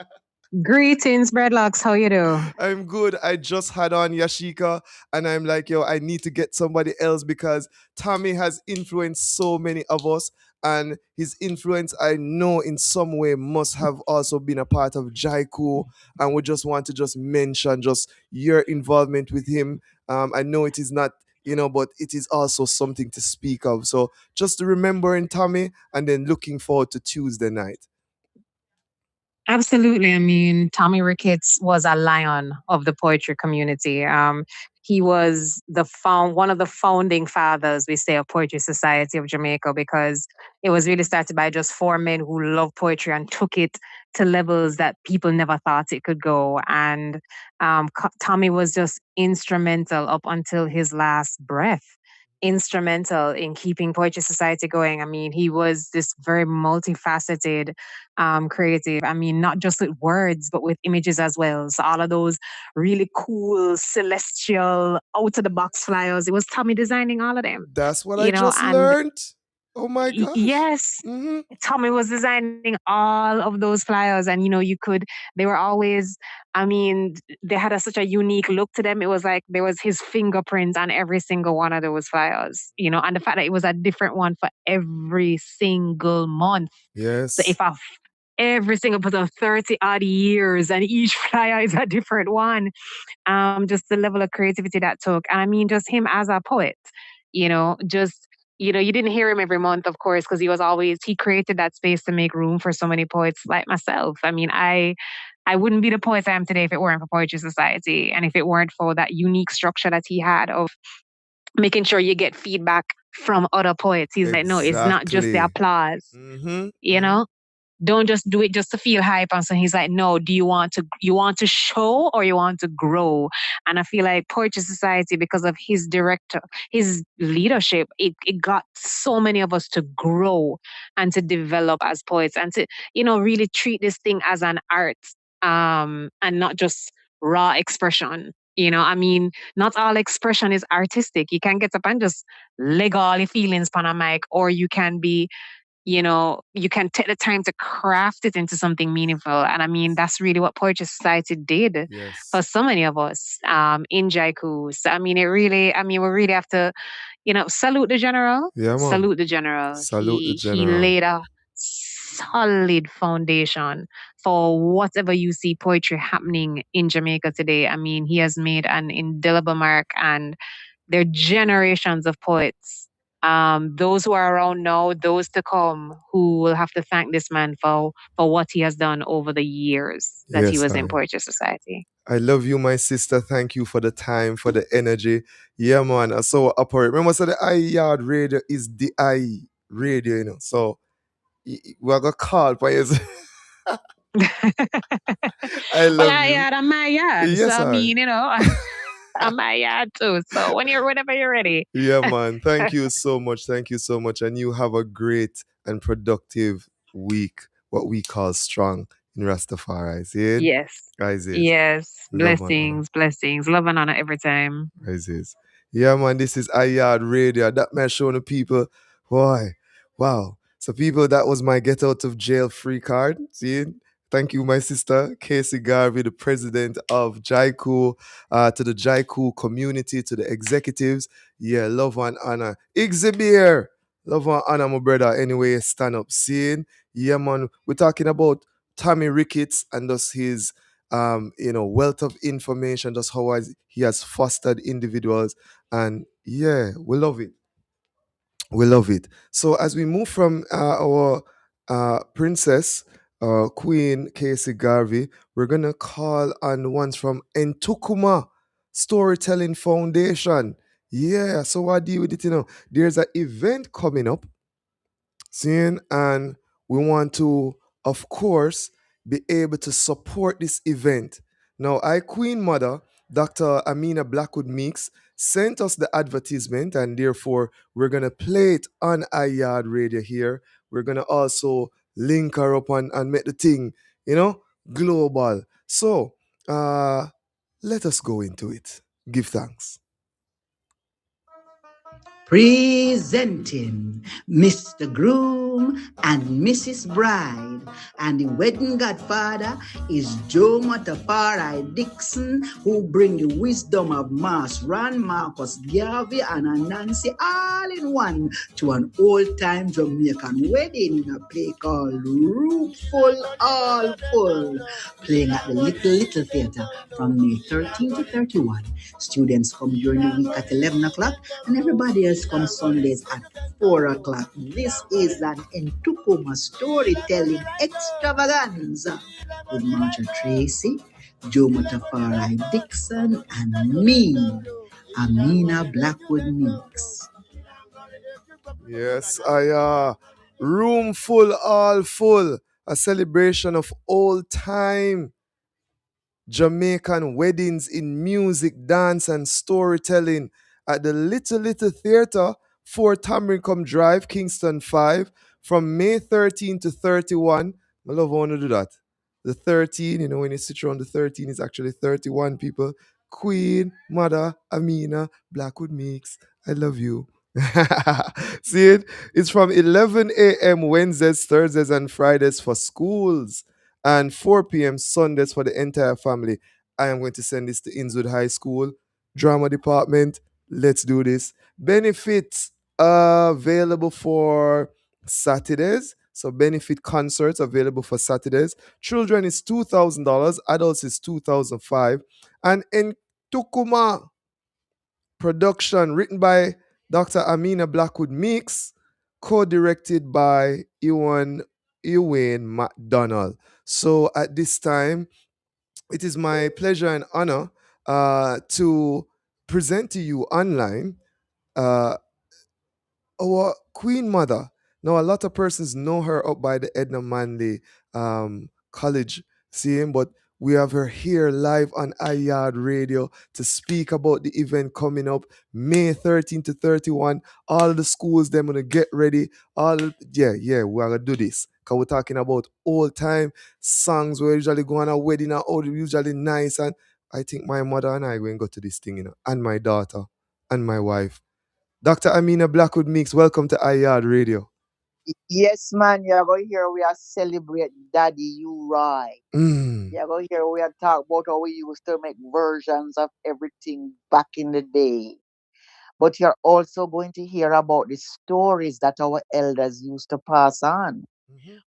M: Greetings, Breadlocks. How you do?
B: I'm good. I just had on Yashika, and I'm like, yo, I need to get somebody else because Tommy has influenced so many of us, and his influence, I know, in some way must have also been a part of Jaiku. And we just want to just mention just your involvement with him. I know it is not, but it is also something to speak of. So just remembering Tommy, and then looking forward to Tuesday night.
M: Absolutely. I mean, Tommy Ricketts was a lion of the poetry community. He was one of the founding fathers, we say, of Poetry Society of Jamaica, because it was really started by just four men who loved poetry and took it to levels that people never thought it could go. And Tommy was just instrumental up until his last breath. Instrumental in keeping Poetry Society going. I mean, he was this very multifaceted creative. I mean, not just with words, but with images as well. So all of those really cool, celestial, out of the box flyers. It was Tommy designing all of them,
B: That's what I just
M: and
B: learned. Oh my gosh.
M: yes,
B: Mm-hmm.
M: Tommy was designing all of those flyers, and they were always, I mean, they had such a unique look to them. It was like there was his fingerprint on every single one of those flyers, and the fact that it was a different one for every single month.
B: Yes.
M: So every single person, 30 odd years, and each flyer is a different one. Just the level of creativity that took. And I mean, just him as a poet, you didn't hear him every month, of course, because he created that space to make room for so many poets like myself. I mean, I wouldn't be the poet I am today if it weren't for Poetry Society, and if it weren't for that unique structure that he had of making sure you get feedback from other poets. He's like, no, it's not just the applause,
B: Mm-hmm.
M: you know? Don't just do it just to feel hype. And so he's like, no, do you want to show, or you want to grow? And I feel like Poetry Society, because of his leadership, it got so many of us to grow and to develop as poets, and to, really treat this thing as an art, and not just raw expression. I mean, not all expression is artistic. You can get up and just leg all your feelings on a mic, or you can be, you can take the time to craft it into something meaningful. And I mean, that's really what Poetry Society did for so many of us in Jaiku. So, I mean, we really have to, salute the general.
B: Yeah, man.
M: Salute the general.
B: Salute the
M: He
B: general.
M: laid a solid foundation for whatever you see poetry happening in Jamaica today. I mean, he has made an indelible mark, and there are generations of poets, those who are around now, those to come, who will have to thank this man for what he has done over the years that he was in Poetry Society.
B: I love you, my sister. Thank you for the time, for the energy. Yeah, man. I saw operate. Remember, so the Yard radio is the I radio, So we're gonna call for you. I love
M: well,
B: you.
M: Yard, I'm my Yard.
B: Yes,
M: so I mean, I'm my Yard too. So whenever you're ready.
B: Yeah, man. Thank you so much. Thank you so much. And you have a great and productive week, what we call strong in Rastafari. See?
M: Yes. Yes.
B: Love
M: Blessings. Love and honor every time.
B: Yeah, man. This is iYard Radio. That man showing the people. Why? Wow. So, people, that was my get out of jail free card. See? Thank you, my sister, Casey Garvey, the president of Jaiku, to the Jaiku community, to the executives. Yeah, love and honor. Igzibir, love and honor, my brother. Anyway, stand up. Seeing? Yeah, man. We're talking about Tommy Ricketts and thus his wealth of information, just how he has fostered individuals. And yeah, we love it. We love it. So as we move from our princess, Queen Casey Garvey, we're going to call on ones from Entukuma Storytelling Foundation. Yeah, so what do you with it, There's an event coming up soon, and we want to, of course, be able to support this event. Now, Queen Mother, Dr. Amina Blackwood Meeks, sent us the advertisement, and therefore we're going to play it on iYard Radio here. We're going to also link her up and make the thing, global. So, let us go into it. Give thanks.
N: Presenting Mr. Groom and Mrs. Bride. And the wedding godfather is Joe Matafari Dixon, who bring the wisdom of Mas Ron, Marcus Garvey, and Anansi all in one to an old-time Jamaican wedding in a play called Room Full All Full, playing at the Little Theatre from May 13 to 31. Students come during the week at 11 o'clock, and everybody else comes Sundays at 4 o'clock. This is an Entukuma storytelling extravaganza with Marcia Tracy, Joe Matafari Dixon, and me, Amina Blackwood Meeks.
B: Yes, room full, all full. A celebration of old time Jamaican weddings in music, dance, and storytelling at the Little Theatre, 4 Tamrincom Drive, Kingston 5, from May 13 to 31. I love how I do that. The 13, when you sit around the 13, it's actually 31 people. Queen, Mother, Amina, Blackwood Meeks, I love you. See it? It's from 11 a.m. Wednesdays, Thursdays, and Fridays for schools, and 4 p.m. Sundays for the entire family. I am going to send this to Innswood High School drama department. Let's do this. Benefits available for Saturdays. So benefit concerts available for Saturdays. Children is $2,000. Adults is $2,500. And in Tukuma production written by Dr. Amina Blackwood Meeks, co-directed by Ewan McDonald. So at this time, it is my pleasure and honor to present to you online uh, our Queen Mother. Now, a lot of persons know her up by the Edna Manley College scene, but we have her here live on iYard Radio to speak about the event coming up May 13 to 31. All the schools, they're going to get ready. We're going to do this. Because we're talking about old time songs. We usually go on a wedding and all usually nice. And I think my mother and I are going to go to this thing, and my daughter and my wife. Dr. Amina Blackwood Meeks, welcome to iYard Radio.
O: Yes, man, you're going to hear we are celebrate Daddy, you right. You're going to hear we are talk about how we used to make versions of everything back in the day. But you're also going to hear about the stories that our elders used to pass on.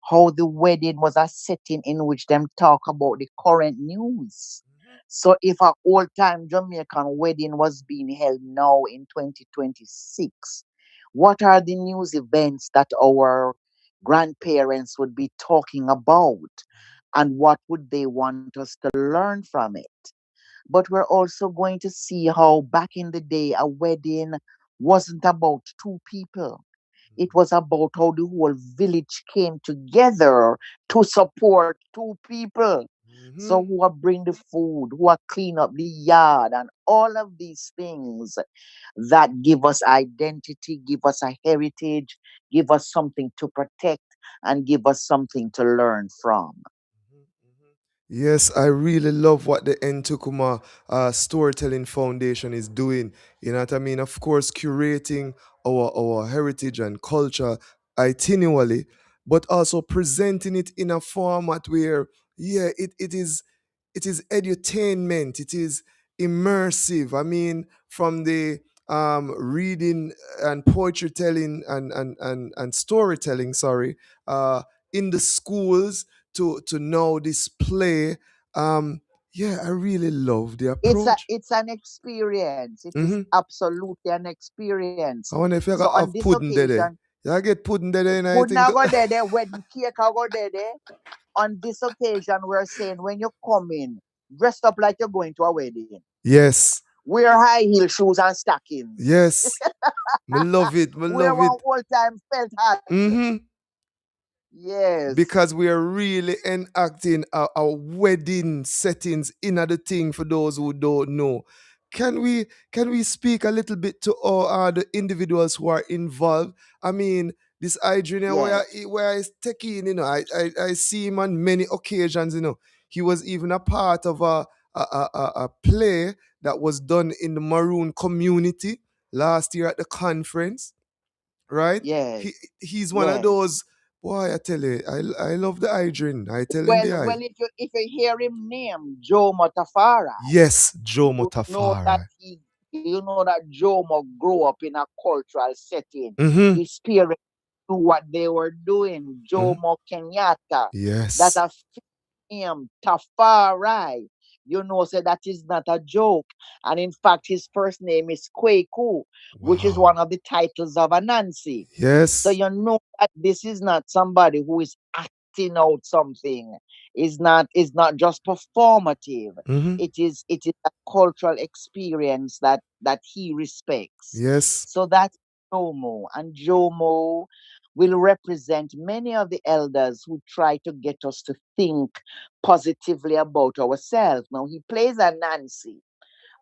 O: How the wedding was a setting in which them talk about the current news. So if an old-time Jamaican wedding was being held now in 2026, what are the news events that our grandparents would be talking about? And what would they want us to learn from it? But we're also going to see how back in the day, a wedding wasn't about two people. It was about how the whole village came together to support two people. So who are bring the food, who are clean up the yard, and all of these things that give us identity, give us a heritage, give us something to protect, and give us something to learn from.
B: Yes, I really love what the Ntukuma Storytelling Foundation is doing. You know what I mean? Of course, curating our heritage and culture itinerally, but also presenting it in a format where, it is edutainment, it is immersive. I mean, from the reading and poetry telling and storytelling, in the schools to now display. I really love the approach.
O: It's an experience. It is absolutely an experience.
B: I wonder if you
O: So
B: got
O: on
B: have
O: this
B: pudding there.
O: occasion,
B: You get pudding there, and I
O: pudding
B: think.
O: I go there, wedding cake I go there. On this occasion, we're saying when you come in, dress up like you're going to a wedding.
B: Yes.
O: Wear high heel shoes and stockings.
B: Yes. Me love it.
O: Wear one old time felt hat. Yes.
B: Because we are really enacting our wedding settings in the thing for those who don't know. Can we speak a little bit to all the individuals who are involved? I mean, this Adrian where I taking, I see him on many occasions, He was even a part of a play that was done in the Maroon community. last year at the conference, right? He
O: Yes.
B: he's one of
O: Yes.
B: those. Boy, I tell you, I love the hydrant. I tell him the
O: Well,
B: I.
O: if you hear him name Joe Motafara,
B: Yes, Joe
O: you know that
B: Motafara.
O: Jomo grew up in a cultural setting.
B: Mm-hmm.
O: His parents knew what they were doing.
B: Mm-hmm.
O: Jomo Kenyatta, that
B: Yes.
O: a him Tafari. You know, say that is not a joke. And in fact, his first name is Kweku, which is one
B: Wow.
O: of the titles of Anansi. So
B: Yes.
O: you know that this is not somebody who is acting out something. Is not just performative.
B: Mm-hmm.
O: It is a cultural experience that he respects.
B: Yes.
O: So that's Jomo. And Jomo will represent many of the elders who try to get us to think positively about ourselves. Now he plays a Nancy,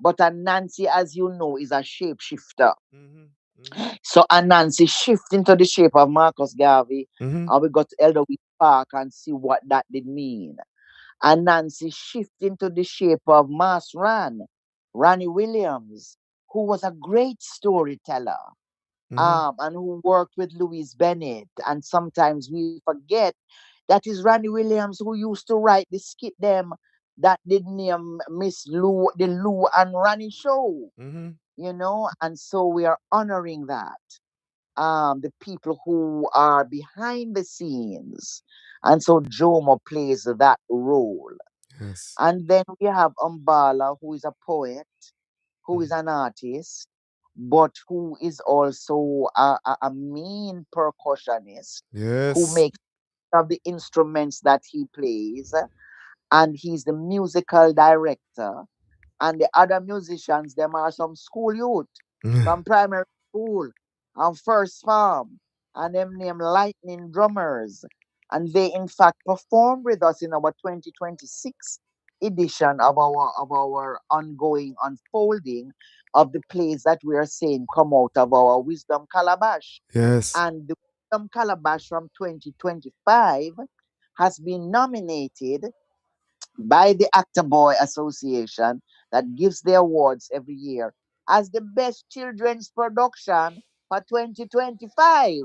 O: but a Nancy, as you know, is a shapeshifter.
B: Mm-hmm. Mm-hmm.
O: So Anansi shift into the shape of Marcus Garvey,
B: Mm-hmm.
O: and we got to Elder Wick Park and see what that did mean. Anansi shift into the shape of Ronnie Williams, who was a great storyteller,
B: Mm-hmm.
O: and who worked with Louise Bennett. And sometimes we forget that is Ronnie Williams who used to write the skit them that did name Miss Lou, the Lou and Ronnie show,
B: Mm-hmm.
O: and so we are honoring that, the people who are behind the scenes. And so Jomo plays that role.
B: Yes.
O: And then we have Umbala, who is a poet, who is
B: Mm-hmm.
O: an artist, but who is also a mean percussionist who
B: Yes.
O: makes of the instruments that he plays. And he's the musical director, and the other musicians, them are some school youth from primary school and first farm, and them named Lightning Drummers. And they in fact performed with us in our 2026 edition of our ongoing unfolding of the plays that we are saying come out of our Wisdom Calabash.
B: Yes.
O: And the Wisdom Calabash from 2025 has been nominated by the Actor Boy Association that gives the awards every year as the best children's production for 2025.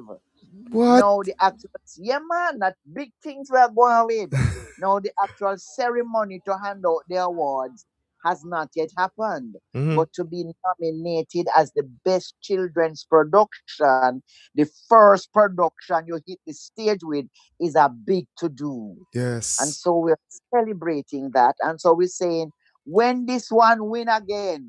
B: What?
O: Now the actual, yeah man, that big things we are going with. Now the actual ceremony to hand out the awards has not yet happened.
B: Mm-hmm.
O: But to be nominated as the best children's production, the first production you hit the stage with, is a big to do. And
B: Yes.
O: so we're celebrating that. And so we're saying, when this one win again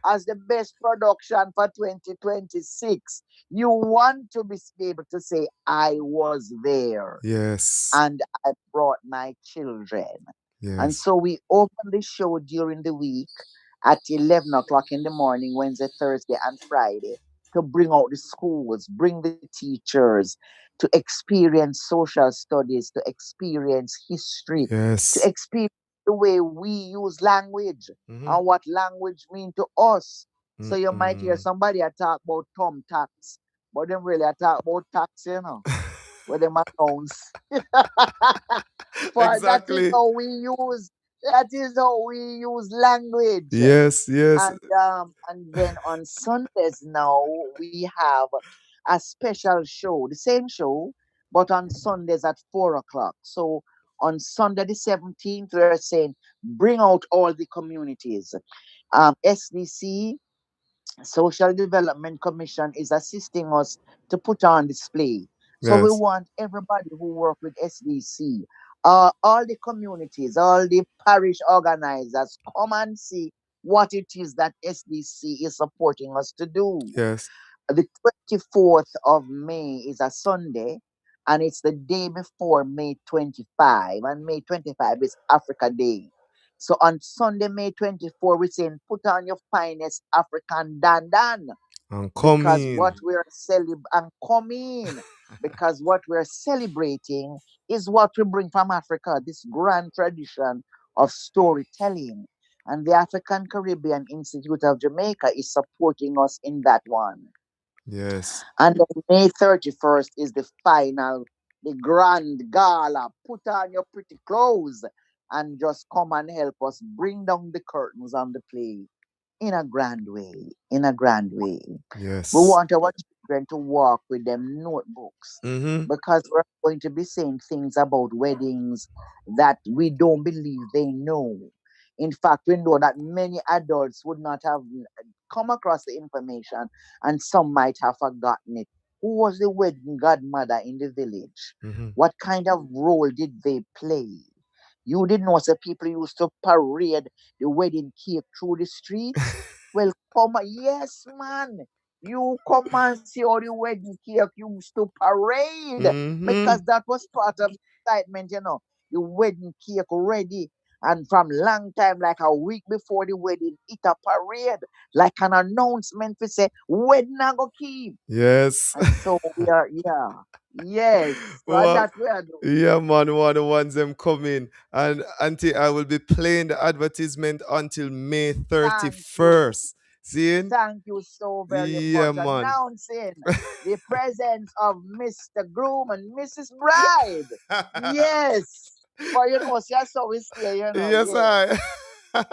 O: as the best production for 2026, you want to be able to say, I was there
B: Yes.
O: and I brought my children. And
B: Yes.
O: so we open the show during the week at 11 o'clock in the morning, Wednesday, Thursday, and Friday, to bring out the schools, bring the teachers, to experience social studies, to experience history, to
B: Yes.
O: experience the way we use language
B: Mm-hmm.
O: and what language mean to us. So you might hear
B: Mm-mm.
O: somebody talk about tax, but them really talk about tax, where them announce. For that is
B: Exactly.
O: how we use language.
B: Yes. Yes.
O: And then on Sundays now we have a special show, the same show, but on Sundays at 4 o'clock. So on Sunday the 17th, we're saying bring out all the communities. SDC, Social Development Commission, is assisting us to put on display. So we
B: Yes.
O: want everybody who work with SDC, all the communities, all the parish organizers, come and see what it is that SDC is supporting us to do.
B: Yes.
O: The 24th of May is a Sunday, and it's the day before May 25, and May 25 is Africa Day. So on Sunday, May 24, we're saying put on your finest African dandan,
B: I'm
O: because what
B: coming.
O: we're and come in, because what we're celebrating is what we bring from Africa, this grand tradition of storytelling. And the African Caribbean Institute of Jamaica is supporting us in that one.
B: Yes.
O: And then May 31st is the final, the grand gala. Put on your pretty clothes and just come and help us bring down the curtains on the play in a grand way. In a grand way.
B: Yes.
O: We want our children to walk with them notebooks
B: Mm-hmm.
O: because we're going to be saying things about weddings that we don't believe they know. In fact, we know that many adults would not have come across the information and some might have forgotten it. Who was the wedding godmother in the village?
B: Mm-hmm.
O: What kind of role did they play? You didn't know the people used to parade the wedding cake through the streets? Well, yes, man. You come and see how the wedding cake used to parade
B: Mm-hmm.
O: because that was part of excitement, you know. The wedding cake ready. And from long time, like a week before the wedding, it a parade, like an announcement to say, wedding I go keep.
B: Yes.
O: And so we are, yeah. Yes. So
B: Well,
O: that we are doing.
B: yeah, man, one of the ones them coming. And Auntie, I will be playing the advertisement until May
O: Thank you.
B: 31st. Seeing?
O: Thank you so very
B: Yeah,
O: much.
B: man.
O: Announcing the presence of Mr. Groom and Mrs. Bride. Yes. For you know, see, that's how we say, you know,
B: Yes,
O: yeah.
B: I.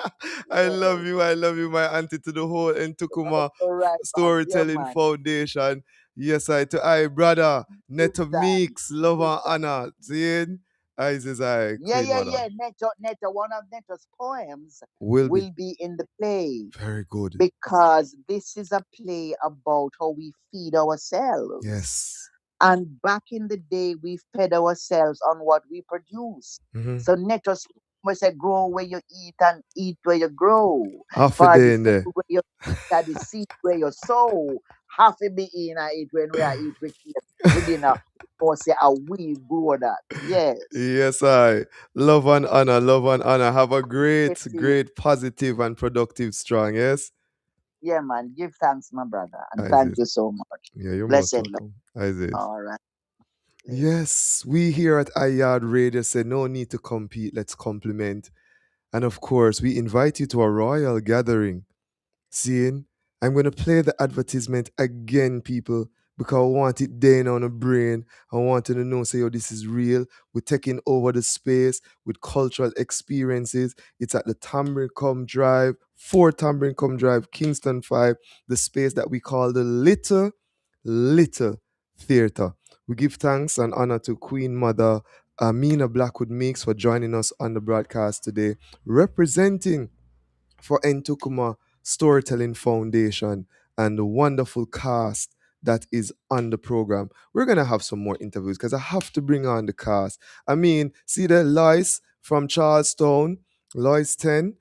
B: I love
O: Yes.
B: you. I love you, my auntie, to the whole Ntukuma
O: All right, man. Yeah,
B: Storytelling
O: man.
B: Foundation. Yes, I to I brother
O: Give
B: Netta
O: thanks.
B: Meeks, love
O: Give
B: and
O: thanks.
B: honor. Seeing? I says I
O: Yeah,
B: Queen
O: yeah,
B: Mother.
O: yeah. Neto, one of Neto's poems
B: Will be
O: will be in the play
B: very good.
O: because this is a play about how we feed ourselves.
B: Yes.
O: And back in the day, we fed ourselves on what we produce.
B: Mm-hmm.
O: So nature we say grow where you eat and eat where you grow.
B: Half a
O: For the
B: day in
O: food
B: there.
O: where you eat and the seed where you sow. Half a be in I eat when we are eat we keep within a or say a we grow that. Yes.
B: Yes, I love and honor, love and honor. Have a great,
O: Let's see.
B: great, positive and productive strong. Yes.
O: Yeah, man. Give thanks, my brother. And
B: I
O: thank
B: said,
O: you so much.
B: yeah, you're most
O: Blessed Lord.
B: welcome. I said.
O: All right.
B: Yes, we here at iYard Radio say no need to compete, let's complement. And of course, we invite you to a royal gathering. Seeing, I'm going to play the advertisement again, people, because I want it down on the brain. I want you to know, say, oh, this is real. We're taking over the space with cultural experiences. It's at the Tambrincom Drive, 4 Tambrincom Drive, Kingston 5, the space that we call the Little Theatre. We give thanks and honor to Queen Mother Amina Blackwood Meeks for joining us on the broadcast today, representing for Ntukuma Storytelling Foundation and the wonderful cast that is on the program. We're going to have some more interviews because I have to bring on the cast. I mean, see the Lois from Charlestown, Lois 10,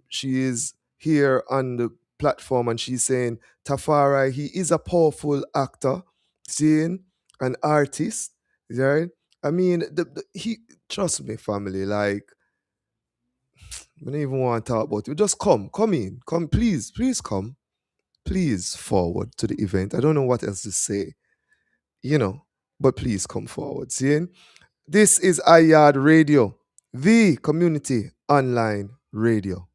B: she is here on the platform and she's saying, Tafari, he is a powerful actor, seeing an artist, right? I mean, he, trust me, family, like, I don't even want to talk about it. Just come in. Come, please, please come. Please forward to the event. I don't know what else to say, but please come forward. Seeing? This is iYard Radio, the community online radio.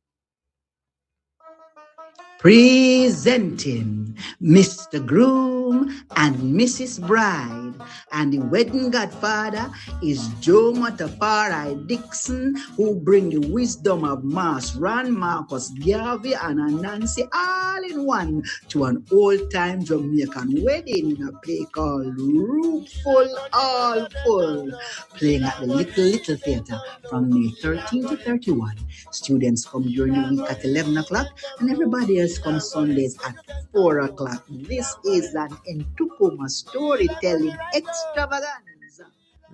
N: Presenting Mr. Groom and Mrs. Bride. And the wedding godfather is Joe Matafari Dixon, who bring the wisdom of Mas Ron, Marcus Garvey, and Anansi all in one to an old-time Jamaican wedding in a play called Room Full, All Full, playing at the Little Theatre from May 13 to 31. Students come during the week at 11 o'clock, and everybody else comes Sundays at 4 o'clock. This is an Ntukuma storytelling extravaganza.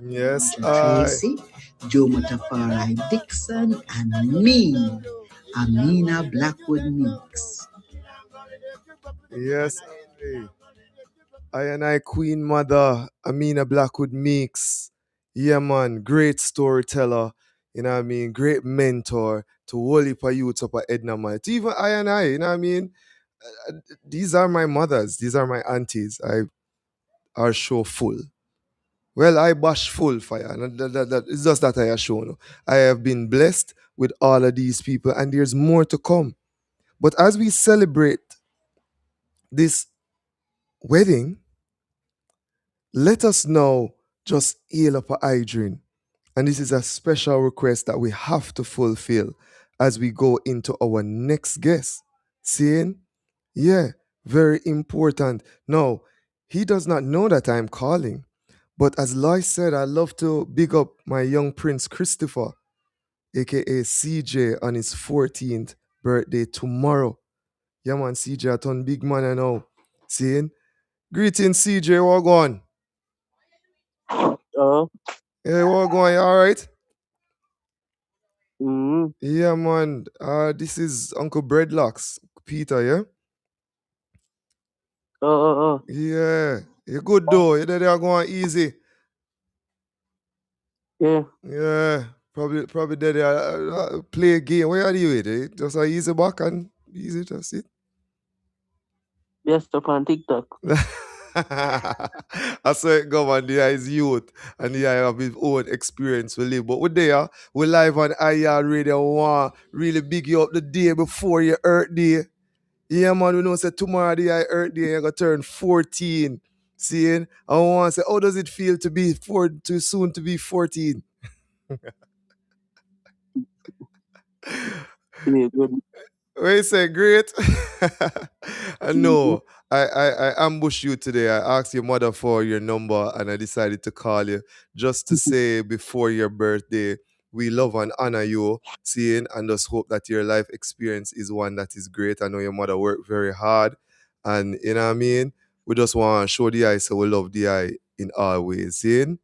B: Yes,
N: Tracy, Joe Matafari Dixon, and me, Amina Blackwood Meeks.
B: Yes, I and I, Queen Mother, Amina Blackwood Meeks. Yeah, man, great storyteller. You know what I mean? Great mentor to whole heap of youths up at Edna, man. To even I and I, you know what I mean? These are my mothers. These are my aunties. I are show full. Well, I bash full fire. It's just that I are show. No. I have been blessed with all of these people, and there's more to come. But as we celebrate this wedding, let us now just heal up a hydrant. And this is a special request that we have to fulfill as we go into our next guest. Seeing? Yeah, very important. Now, he does not know that I'm calling. But as Lois said, I love to big up my young prince Christopher, aka CJ, on his 14th birthday tomorrow. Yeah, man, CJ, I turn big man I know. Seeing? Greetings, CJ, what going? Hey, what going? You all right? Yeah, man. This is Uncle Breadlocks, Peter, yeah? Yeah. You good though. You know they are going easy.
P: Yeah.
B: Yeah. Probably they are play a game. Where are you with it? Just a easy back and easy to sit.
P: Just up on TikTok.
B: I saw it go man, there is youth and he have his own experience to live. But we there, we live on IR Radio One. Really big you up the day before your Earth Day. Yeah, man, we know say tomorrow the Earth Day you're gonna turn 14. Seeing? I want to say, how does it feel to be too soon to be 14?
P: Yeah, good.
B: What you say, great? No, I ambushed you today. I asked your mother for your number and I decided to call you just to say before your birthday, we love and honor you, seeing, and just hope that your life experience is one that is great. I know your mother worked very hard, and you know what I mean? We just want to show the eye, so we love the eye in all ways, seeing?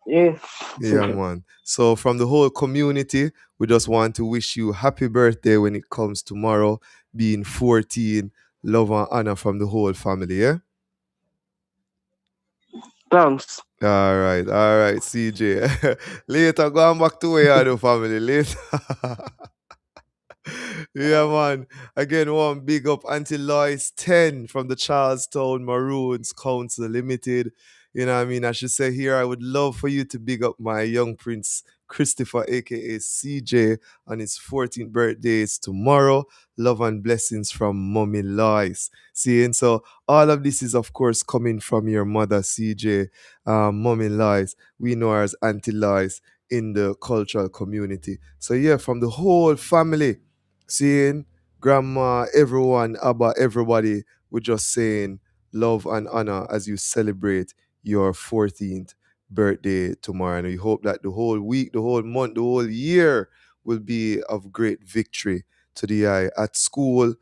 P: Yeah.
B: Yeah, man. So from the whole community, we just want to wish you happy birthday when it comes tomorrow, being 14. Love and honor from the whole family, yeah?
P: Thanks.
B: All right, CJ. Later, going back to where you are, the family. Later. Yeah, man. Again, one big up Auntie Lois 10 from the Charlestown Maroons Council Limited. You know what I mean? I should say here, I would love for you to big up my young prince Christopher, aka CJ, on his 14th birthday. It's tomorrow. Love and blessings from Mommy Lois. See, and so all of this is, of course, coming from your mother, CJ, Mommy Lois. We know her as Auntie Lois in the cultural community. So, yeah, from the whole family, seeing grandma, everyone, Abba, everybody, we're just saying love and honor as you celebrate your 14th birthday tomorrow. And we hope that the whole week, the whole month, the whole year will be of great victory to the eye at school,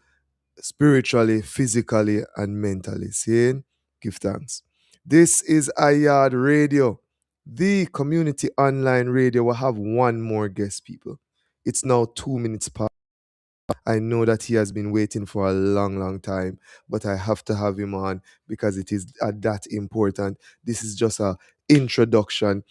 B: spiritually, physically, and mentally. Seeing? Give thanks. This is Ayad Radio, the community online radio. We'll have one more guest, people. It's now 2 minutes past. I know that he has been waiting for a long, long time, but I have to have him on because it is that important. This is just a introduction.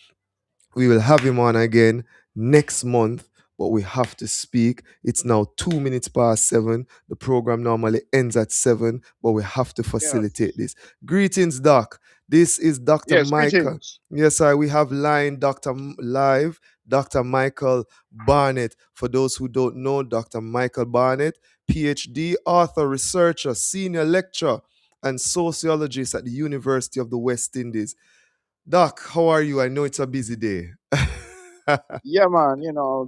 B: We will have him on again next month, but we have to speak. It's now 2 minutes past 7. The program normally ends at 7, but we have to facilitate this. Greetings, Doc. This is Dr.
Q: Yes,
B: Michael.
Q: greetings.
B: Yes, sir. We have live Dr. Michael Barnett. For those who don't know, Dr. Michael Barnett, PhD, author, researcher, senior lecturer, and sociologist at the University of the West Indies. Doc, how are you? I know it's a busy day.
Q: Yeah, man,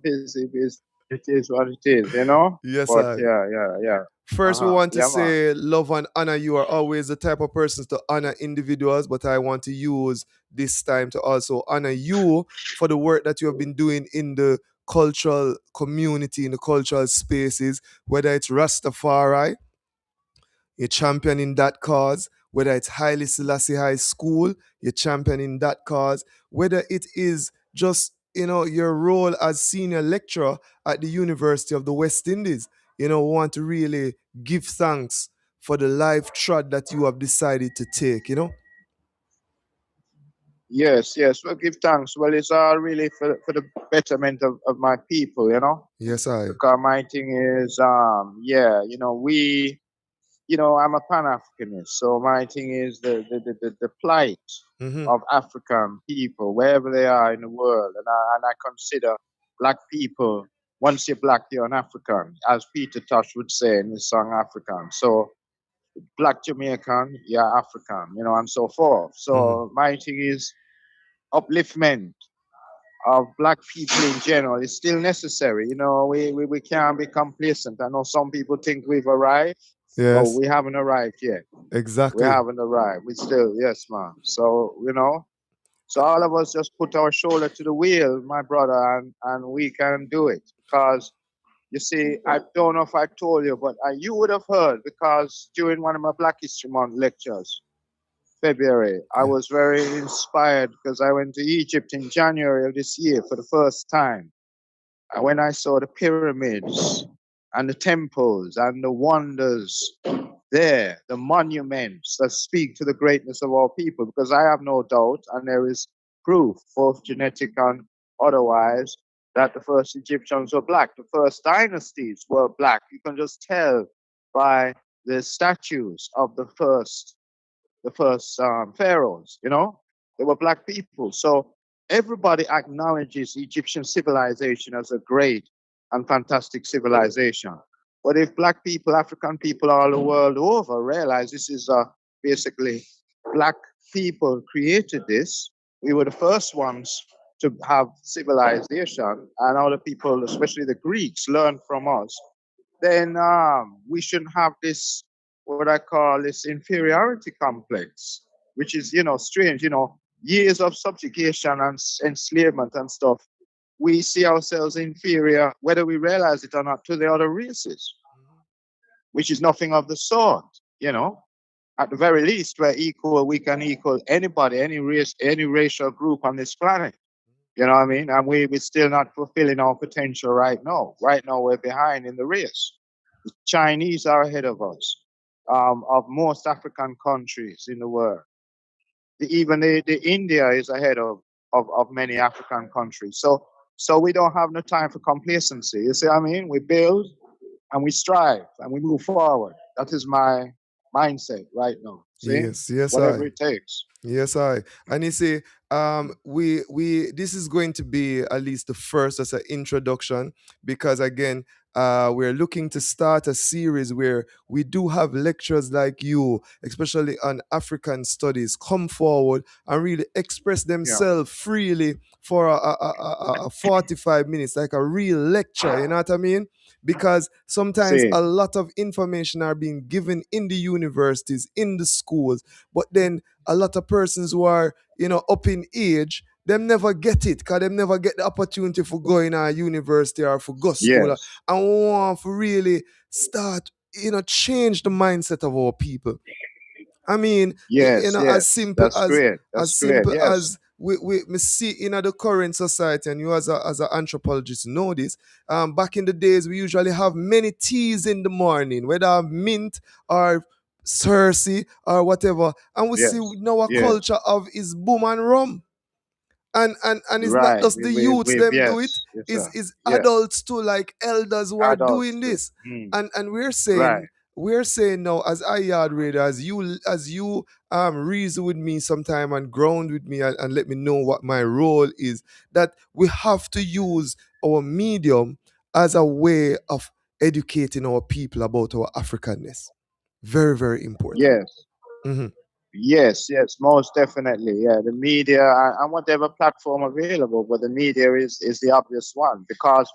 Q: busy, busy. It is what it is,
B: Yes,
Q: But
B: I.
Q: yeah.
B: First, we want to
Q: Yeah, man.
B: say love and honor. You are always the type of persons to honor individuals, but I want to use this time to also honor you for the work that you have been doing in the cultural community, in the cultural spaces, whether it's Rastafari, you're championing that cause, whether it's Haile Selassie High School, you're championing that cause, whether it is just, your role as senior lecturer at the University of the West Indies, want to really give thanks for the life trod that you have decided to take.
Q: Yes. Well, give thanks. Well, it's all really for the betterment of my people,
B: Yes, I.
Q: Because my thing is, I'm a Pan-Africanist, so my thing is the plight
B: Mm-hmm.
Q: of African people, wherever they are in the world. And I consider black people, once you're black, you're an African, as Peter Tosh would say in his song African. So black Jamaican, you're African, and so forth. So my thing is upliftment, black people in general is still necessary. You know, we can't be complacent. I know some people think we've arrived, but
B: Yes,
Q: we haven't arrived yet. We
B: exactly.
Q: haven't arrived. We still, yes, man. So, you know, so all of us just put our shoulder to the wheel, my brother, and we can do it. Because, you see, I don't know if I told you, but you would have heard, because during one of my Black History Month lectures, February, I
B: Yeah.
Q: was very inspired because I went to Egypt in January of this year for the first time. And when I saw the pyramids and the temples and the wonders there, the monuments that speak to the greatness of our people, because I have no doubt, and there is proof, both genetic and otherwise, that the first Egyptians were black. The first dynasties were black. You can just tell by the statues of the first pharaohs, you know, they were black people. So everybody acknowledges Egyptian civilization as a great and fantastic civilization. But if black people, African people all the world over realize this is basically black people created this, we were the first ones to have civilization, and other people, especially the Greeks, learned from us, then we shouldn't have this, what I call this inferiority complex, which is, you know, strange, you know, years of subjugation and enslavement and stuff. We see ourselves inferior, whether we realize it or not, to the other races, which is nothing of the sort, you know. At the very least, we're equal, we can equal anybody, any race, any racial group on this planet. You know what I mean? And we're still not fulfilling our potential right now. Right now, we're behind in the race. The Chinese are ahead of us, of most African countries in the world. Even the India is ahead of many African countries. So we don't have no time for complacency. You see what I mean? We build and we strive and we move forward. That is my mindset right now. See?
B: Yes, yes,
Q: Whatever
B: I.
Q: it takes.
B: Yes, I. And you see, we this is going to be at least the first as an introduction, because again, we're looking to start a series where we do have lecturers like you, especially on African studies, come forward and really express
Q: Yeah.
B: themselves freely for a 45 minutes, like a real lecture. You know what I mean? Because sometimes
Q: See?
B: a lot of information are being given in the universities, in the schools, but then a lot of persons who are, you know, up in age, them never get it, because them never get the opportunity for going to university or for go school,
Q: Yes.
B: and we want to really start, you know, change the mindset of our people. I mean, you
Q: Yes,
B: know, as
Q: yes.
B: simple
Q: That's great.
B: as
Q: That's great.
B: simple
Q: Yes.
B: as we see in the current society, and you as an anthropologist know this. Back in the days, we usually have many teas in the morning, whether mint or Cersei or whatever, and we see
Q: Yes.
B: now a
Q: Yes.
B: culture of is boom and rum, and it's not
Q: Right.
B: just the youths them do it,
Q: Yes,
B: is
Q: sir. Yes.
B: adults too, like elders who are
Q: Adults
B: doing
Q: too.
B: this.
Q: Mm.
B: And
Q: Right.
B: we're saying now, as iYard reader, as you reason with me sometime and ground with me, and let me know what my role is, that we have to use our medium as a way of educating our people about our Africanness. Very, very important.
Q: Yes.
B: Mhm.
Q: Yes, yes, most definitely. Yeah, the media and whatever platform available, but the media is the obvious one, because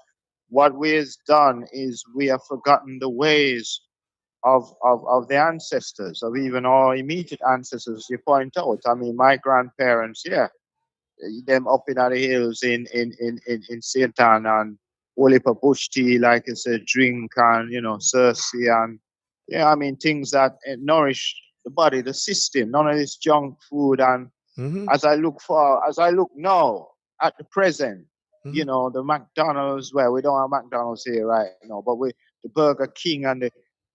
Q: what we've done is we have forgotten the ways of the ancestors, of even our immediate ancestors. You point out. I mean, my grandparents, yeah, them up in the hills in Satan and Olipa bush tea, like it's a drink, and you know, Cersei, and yeah, I mean things that nourish the body, the system, none of this junk food. And
B: Mhm.
Q: as I look now at the present, you
B: Mhm.
Q: know, the McDonald's, well, we don't have McDonald's here right now, but we the Burger King and the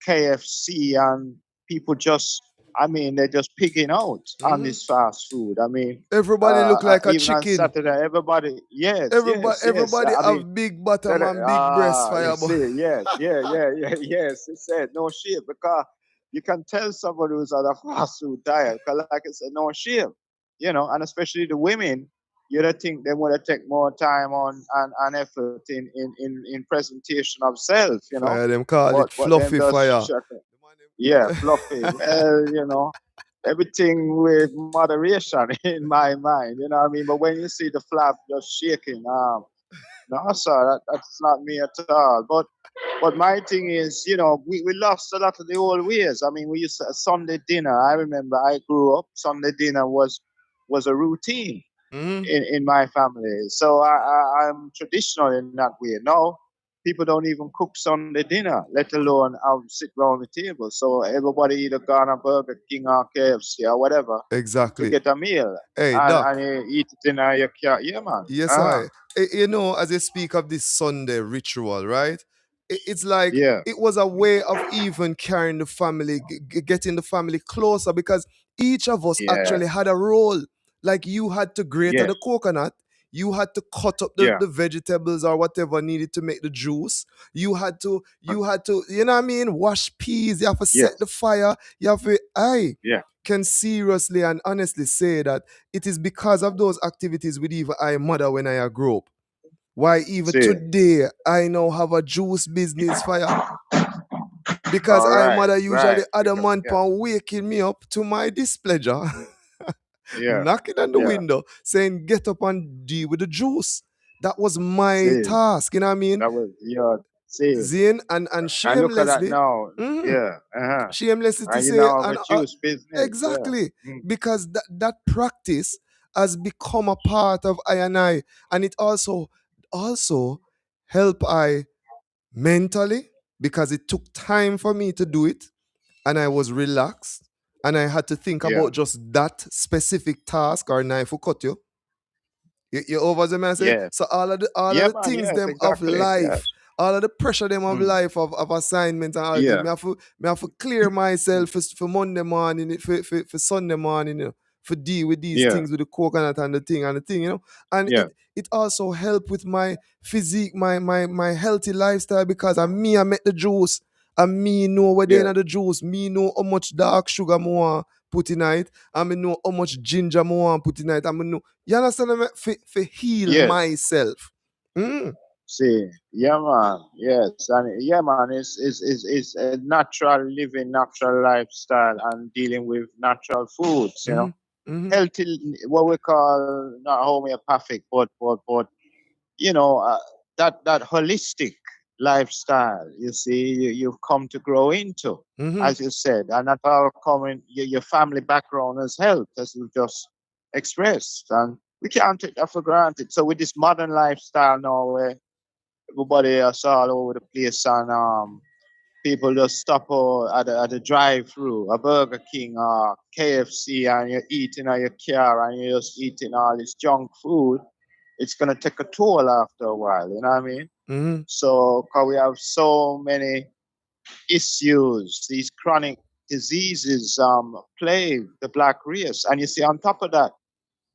Q: KFC, and people just, I mean, they're just pigging out on
B: Mhm.
Q: this fast food. I mean,
B: Everybody look like a
Q: even on
B: chicken.
Q: Saturday, everybody, yes,
B: Everybody,
Q: yes, yes.
B: everybody
Q: I mean,
B: have big bottom
Q: that,
B: and big breast,
Q: you
B: fireball.
Q: see, yes, yeah, yes. It said no shame, because you can tell somebody who's on a fast food diet, because like I said, no shame, you know, and especially the women, you'd think they would have take more time on and effort in presentation of self, you know,
B: Fire them call
Q: but
B: it
Q: them
B: fluffy
Q: just
B: fire.
Q: shut it. Yeah, fluffy. Well, you know. everything with moderation in my mind. You know what I mean? But when you see the flap just shaking, no, sir, that's not me at all. But my thing is, we lost a lot of the old ways. I mean, we used to Sunday dinner. I remember I grew up. Sunday dinner was a routine
B: Mm-hmm.
Q: in my family. So I'm traditional in that way. Now people don't even cook Sunday dinner, let alone sit around the table. So everybody either gone a Burger King or KFC or whatever to
B: Exactly.
Q: get a meal,
B: Hey,
Q: and
B: Doc.
Q: you eat it in your car. Yeah, man.
B: Yes, as you speak of this Sunday ritual, right? It's like
Q: Yeah,
B: it was a way of even carrying the family, getting the family closer because each of us
Q: yeah,
B: actually had a role. Like you had to grate
Q: yes,
B: the coconut, you had to cut up
Q: yeah,
B: the vegetables or whatever needed to make the juice. You know what I mean? Wash peas, you have to set the
Q: yes,
B: fire, you have to, I
Q: yeah.
B: can seriously and honestly say that it is because of those activities with even I mother when I grew up. Why even
Q: See,
B: today I now have a juice business fire. Because
Q: all
B: I
Q: right,
B: mother
Q: right.
B: usually
Q: Because
B: adamant
Q: yeah,
B: upon waking me up to my displeasure,
Q: yeah,
B: knocking on the
Q: yeah.
B: window, saying, get up and deal with the juice. That was my
Q: See,
B: task, you know what I mean?
Q: that was your see.
B: Zane and
Q: And look at that
B: shamelessly,
Q: now.
B: mhm,
Q: Yeah,
B: shamelessly to
Q: and you
B: say,
Q: now have
B: and
Q: a juice business. Yeah.
B: exactly,
Q: Mm.
B: because that practice has become a part of I and I, and it also help I mentally because it took time for me to do it, and I was relaxed, and I had to think
Q: Yeah.
B: about just that specific task or knife who cut you. You over the man say?
Q: Yes.
B: So all of
Q: Yeah,
B: the
Q: man.
B: things
Q: Yes,
B: them of
Q: exactly. Yes.
B: life, all of the pressure them of
Q: Mm.
B: life of assignments and all things,
Q: Yeah.
B: me have to clear myself for Monday morning, for Sunday morning, for deal with these
Q: Yeah.
B: things with the coconut and the thing, And
Q: Yeah.
B: it also help with my physique, my healthy lifestyle because I make the juice. And me know what they in
Q: Yeah.
B: the juice. Me know how much dark sugar more put in it. And me know how much ginger more put in it. And me know you understand me? For heal
Q: Yes.
B: myself. Mm.
Q: See. Yeah, man. Yes. And yeah, man. It's a natural living, natural lifestyle, and dealing with natural foods.
B: Mm-hmm. Mm-hmm.
Q: Healthy, what we call not homeopathic, but you know uh, that holistic lifestyle, you see, you've come to grow into,
B: Mm-hmm.
Q: as you said, and that all coming your family background has helped, as you just expressed, and we can't take that for granted. So with this modern lifestyle now, where everybody is all over the place, and people just stop at a drive-through, a Burger King or KFC, and you're eating at your car, and you're just eating all this junk food. It's gonna take a toll after a while. You know what I mean?
B: Mm-hmm.
Q: So, cause we have so many issues, these chronic diseases plague the black race, and you see, on top of that,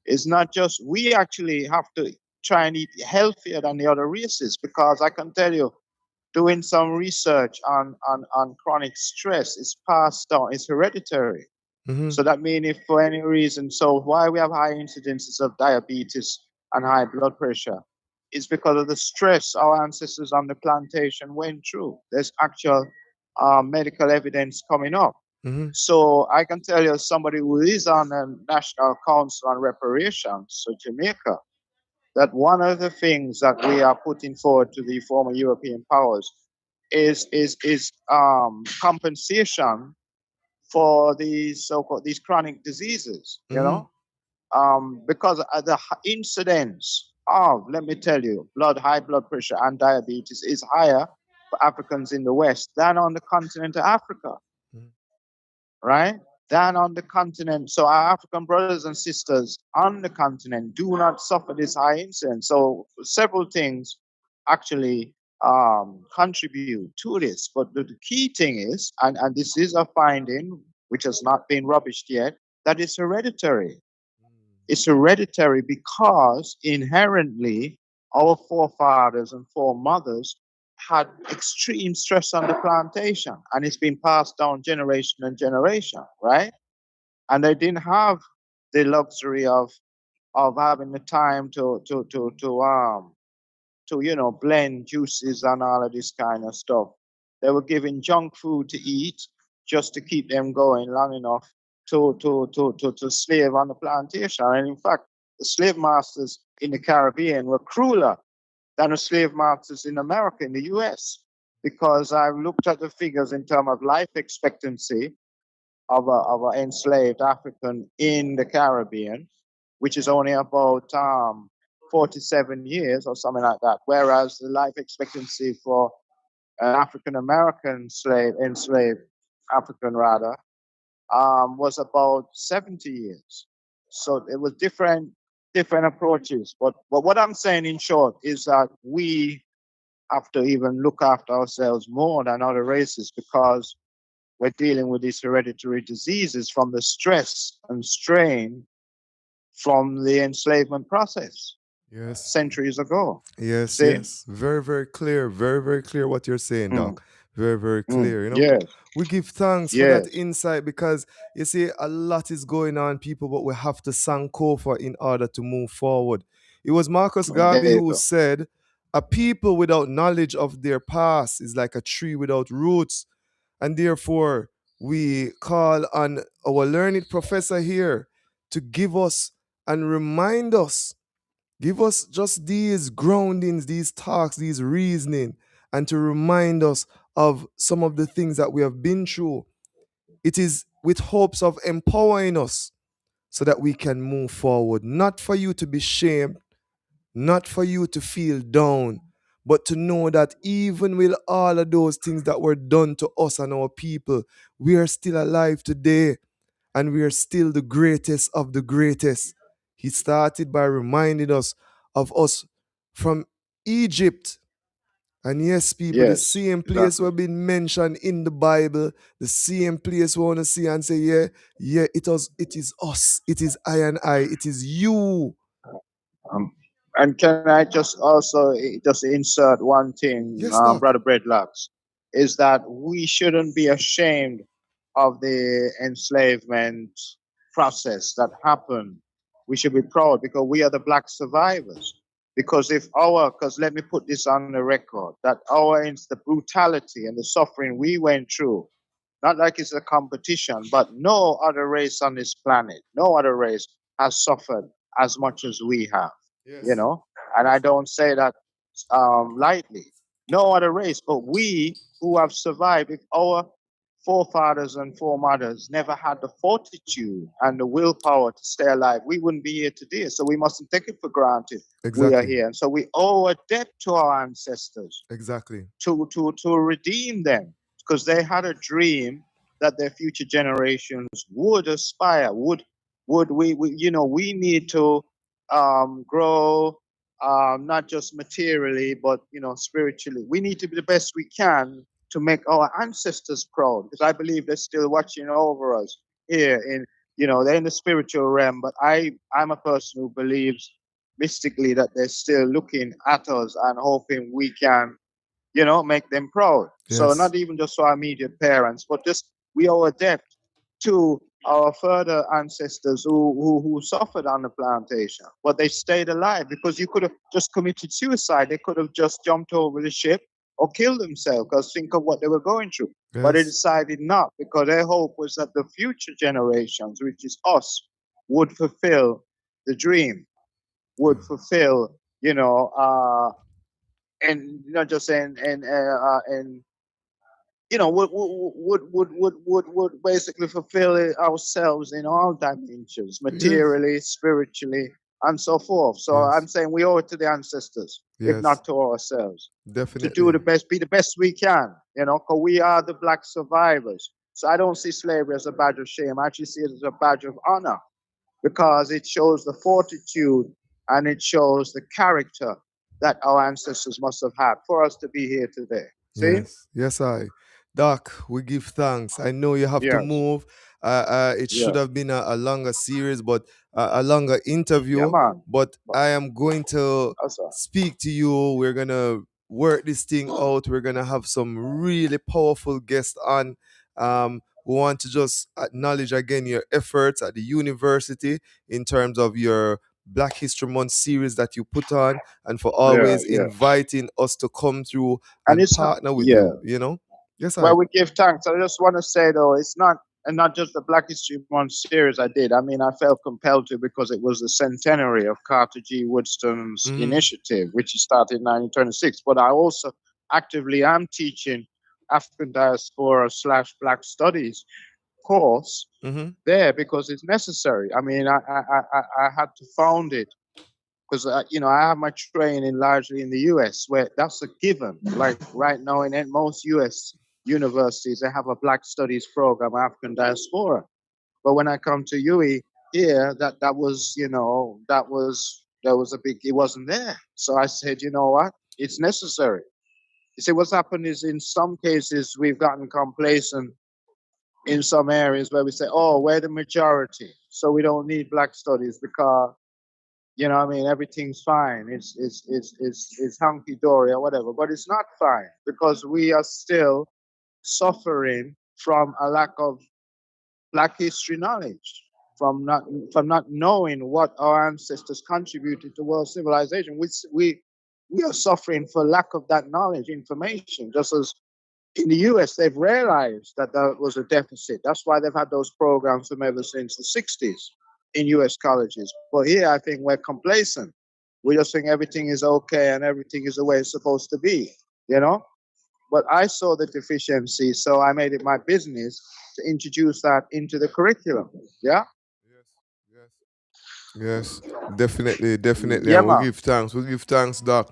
Q: it's not just we actually have to try and eat healthier than the other races, because I can tell you, doing some research on chronic stress is passed down, it's hereditary.
B: Mm-hmm.
Q: So that means if for any reason, so why we have high incidences of diabetes and high blood pressure is because of the stress our ancestors on the plantation went through. There's actual medical evidence coming up.
B: Mm-hmm.
Q: So I can tell you, somebody who is on the National Council on Reparations, so Jamaica, that one of the things that we are putting forward to the former European powers is compensation for these so-called these chronic diseases.
B: Mm-hmm.
Q: Because the incidence of, let me tell you, high blood pressure and diabetes is higher for Africans in the West than on the continent of Africa, right? Than on the continent. So our African brothers and sisters on the continent do not suffer this high incidence. So several things actually contribute to this. But the key thing is, and this is a finding which has not been rubbished yet, that it's hereditary. It's hereditary because inherently our forefathers and foremothers had extreme stress on the plantation, and it's been passed down generation and generation, right? And they didn't have the luxury of having the time to blend juices and all of this kind of stuff. They were given junk food to eat just to keep them going long enough, to slave on the plantation. And in fact, the slave masters in the Caribbean were crueler than the slave masters in America, in the US, because I've looked at the figures in terms of life expectancy of an enslaved African in the Caribbean, which is only about 47 years or something like that, whereas the life expectancy for an African American enslaved African rather, was about 70 years. So it was different approaches. But what I'm saying in short is that we have to even look after ourselves more than other races, because we're dealing with these hereditary diseases from the stress and strain from the enslavement process centuries ago.
B: Yes,
Q: See?
B: yes. Very, very clear. Very, very clear what you're saying,
Q: Mm.
B: Doc. Very, very clear. You know,
Q: Yes.
B: we give thanks for that
Q: Yes.
B: insight because you see, a lot is going on, people, but we have to sankofa in order to move forward. It was Marcus Garvey
Q: There you
B: who
Q: go.
B: said, a people without knowledge of their past is like a tree without roots. And therefore, we call on our learned professor here to give us and remind us. Give us just these groundings, these talks, these reasoning, and to remind us of some of the things that we have been through. It is with hopes of empowering us so that we can move forward. Not for you to be shamed, not for you to feel down, but to know that even with all of those things that were done to us and our people, we are still alive today and we are still the greatest of the greatest. He started by reminding us of us from Egypt. And yes, people, the
Q: Yes,
B: same place
Q: exactly.
B: we've been mentioned in the Bible, the same place we want to see and say, yeah, it is us, it is I and I, it is you.
Q: Um, and can I just also just insert one thing,
B: Yes, Doc.
Q: Brother Breadlocks, is that we shouldn't be ashamed of the enslavement process that happened. We should be proud because we are the black survivors. Because because let me put this on the record, that the brutality and the suffering we went through, not like it's a competition, but no other race on this planet, no other race has suffered as much as we have, you
B: Yes.
Q: know? And I don't say that lightly. No other race, but we who have survived, if our forefathers and foremothers never had the fortitude and the willpower to stay alive, we wouldn't be here today. So we mustn't take it for granted we are
B: Exactly.
Q: here. And so we owe a debt to our ancestors
B: Exactly.
Q: to redeem them, because they had a dream that their future generations would aspire, would we need to grow, not just materially but spiritually. We need to be the best we can to make our ancestors proud, because I believe they're still watching over us here in, they're in the spiritual realm, but I'm a person who believes mystically that they're still looking at us and hoping we can make them proud. So
B: Yes.
Q: not even just to our immediate parents, but just we owe a debt to our further ancestors who suffered on the plantation, but they stayed alive, because you could have just committed suicide. They could have just jumped over the ship or killed themselves, because think of what they were going through. But they
B: Yes.
Q: decided not, because their hope was that the future generations, which is us, would fulfill the dream, would fulfill, and not just and would basically fulfill it ourselves in all dimensions,
B: Yes.
Q: materially, spiritually, and so forth. So I'm
B: Yes.
Q: saying we owe it to the ancestors, if
B: Yes.
Q: not to ourselves, to do
B: Definitely.
Q: the best, be the best we can, because we are the black survivors. So I don't see slavery as a badge of shame. I actually see it as a badge of honor, because it shows the fortitude and it shows the character that our ancestors must have had for us to be here today. See?
B: Yes, yes, Doc, we give thanks. I know you have to
Q: Yes.
B: move. It should
Q: Yeah.
B: have been a longer series, but a longer
Q: Yeah,
B: interview.
Q: man.
B: But I am going to
Q: That's all.
B: speak to you. We're gonna work this thing out. We're gonna have some really powerful guests on. We want to just acknowledge again your efforts at the university in terms of your Black History Month series that you put on, and for
Q: Yeah,
B: always
Q: yeah.
B: inviting us to come through
Q: And
B: and
Q: it's not,
B: partner with
Q: yeah.
B: you, you know? Yes, I.
Q: Well, we give thanks. I just want to say, though, it's not and not just the Black History Month series I did. I mean, I felt compelled to because it was the centenary of Carter G. Woodstone's initiative, which he started in 1926. But I also actively am teaching African diaspora / Black studies course there because it's necessary. I mean, I had to found it because I have my training largely in the U.S. where that's a given. Like right now in most U.S. universities, they have a Black Studies program, African diaspora. But when I come to UE here, that was a big. It wasn't there. So I said, you know what? It's necessary. You see, what's happened is in some cases we've gotten complacent in some areas where we say, oh, we're the majority, so we don't need Black studies because everything's fine. It's hunky dory or whatever. But it's not fine because we are still suffering from a lack of Black history knowledge, from not knowing what our ancestors contributed to world civilization. We are suffering for lack of that knowledge, information. Just as in the US, they've realized that there was a deficit. That's why they've had those programs from ever since the 60s in US colleges. But here, I think we're complacent. We just think everything is okay and everything is the way it's supposed to be, But I saw the deficiency, so I made it my business to introduce that into the curriculum. Yeah?
B: Yes, definitely.
Q: Yeah,
B: And
Q: man.
B: we give thanks, Doc.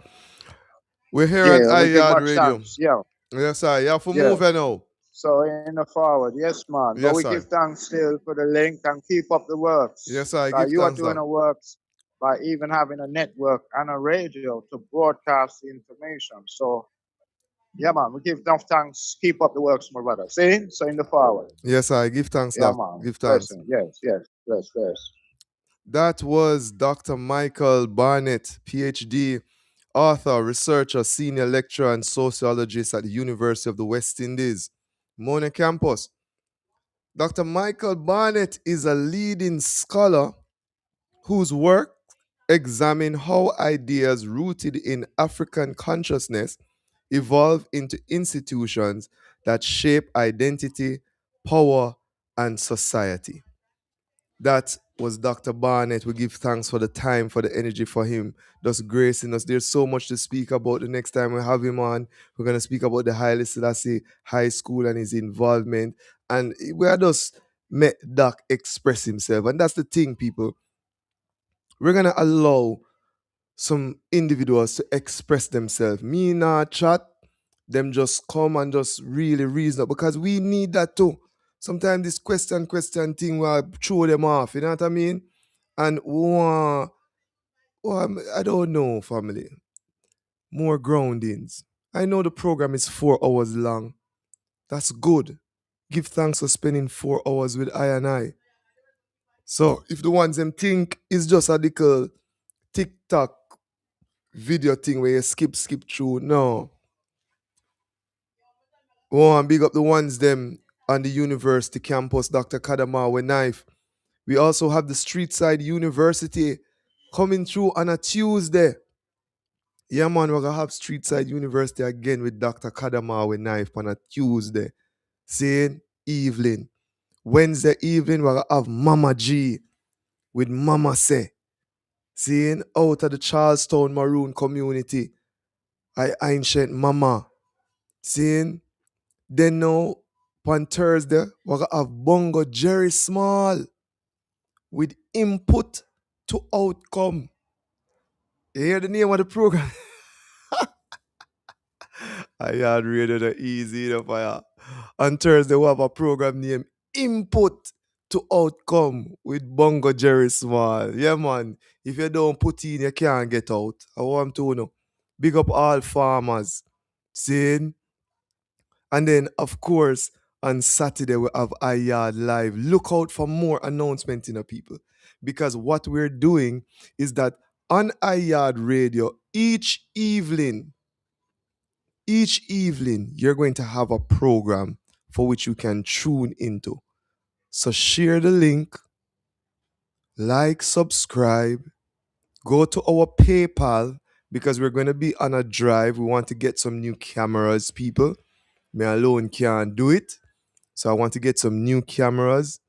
B: We're here on
Q: Yeah, we give
B: iYard
Q: much
B: Radio.
Q: thanks. Yeah.
B: Yes, sir. You have to
Q: Yeah.
B: move now.
Q: So in the forward, yes, man. But
B: Yes,
Q: we
B: sir.
Q: give thanks still for the link and keep up the works.
B: Yes, sir. Give
Q: You are
B: thanks,
Q: doing
B: Doc.
Q: the works by even having a network and a radio to broadcast the information. So, yeah, man, we give enough thanks. Keep up the works, my brother. See? So in the forward.
B: Yes, sir. Give thanks,
Q: Yeah,
B: Doc.
Q: man.
B: Give thanks.
Q: Blessing. Yes. Bless.
B: That was Dr. Michael Barnett, PhD, author, researcher, senior lecturer, and sociologist at the University of the West Indies, Mona campus. Dr. Michael Barnett is a leading scholar whose work examine how ideas rooted in African consciousness evolve into institutions that shape identity, power, and society. That was Dr. Barnett. We give thanks for the time, for the energy, for him just gracing us. There's so much to speak about. The next time we have him on, we're going to speak about the Haile Selassie High School and his involvement. And we are just met Doc express himself. And that's the thing, people. We're going to allow some individuals to express themselves. Me not chat, them just come and just really reason up because we need that too. Sometimes this question thing will throw them off, you know what I mean? And I don't know, family. More groundings. I know the program is 4 hours long. That's good. Give thanks for spending 4 hours with I and I. So if the ones them think it's just a little TikTok video thing where you skip through, no. Oh, and big up the ones them on the university campus, Dr. Kadamawa Knife. We also have the Streetside University coming through on a Tuesday. Yeah, man, we're going to have Streetside University again with Dr. Kadamawa Knife on a Tuesday. Same evening. Wednesday evening, we're going to have Mama G with Mama Say. Seeing out of the Charlestown Maroon community. I ancient Mama. Seeing then now, on Thursday, we're going to have Bongo Jerry Small with input to outcome. You hear the name of the program? I had rated the easy enough. On Thursday, we have a program named Input to Outcome with Bongo Jerry Small. Yeah, man. If you don't put in, you can't get out. I want to know. Big up all farmers. Seeing? And then, of course, on Saturday, we have iYard Live. Look out for more announcements, people. Because what we're doing is that on iYard Radio, each evening, you're going to have a program for which you can tune into. So share the link, like, subscribe, go to our PayPal because we're going to be on a drive. We want to get some new cameras, people. Me alone can't do it. So I want to get some new cameras,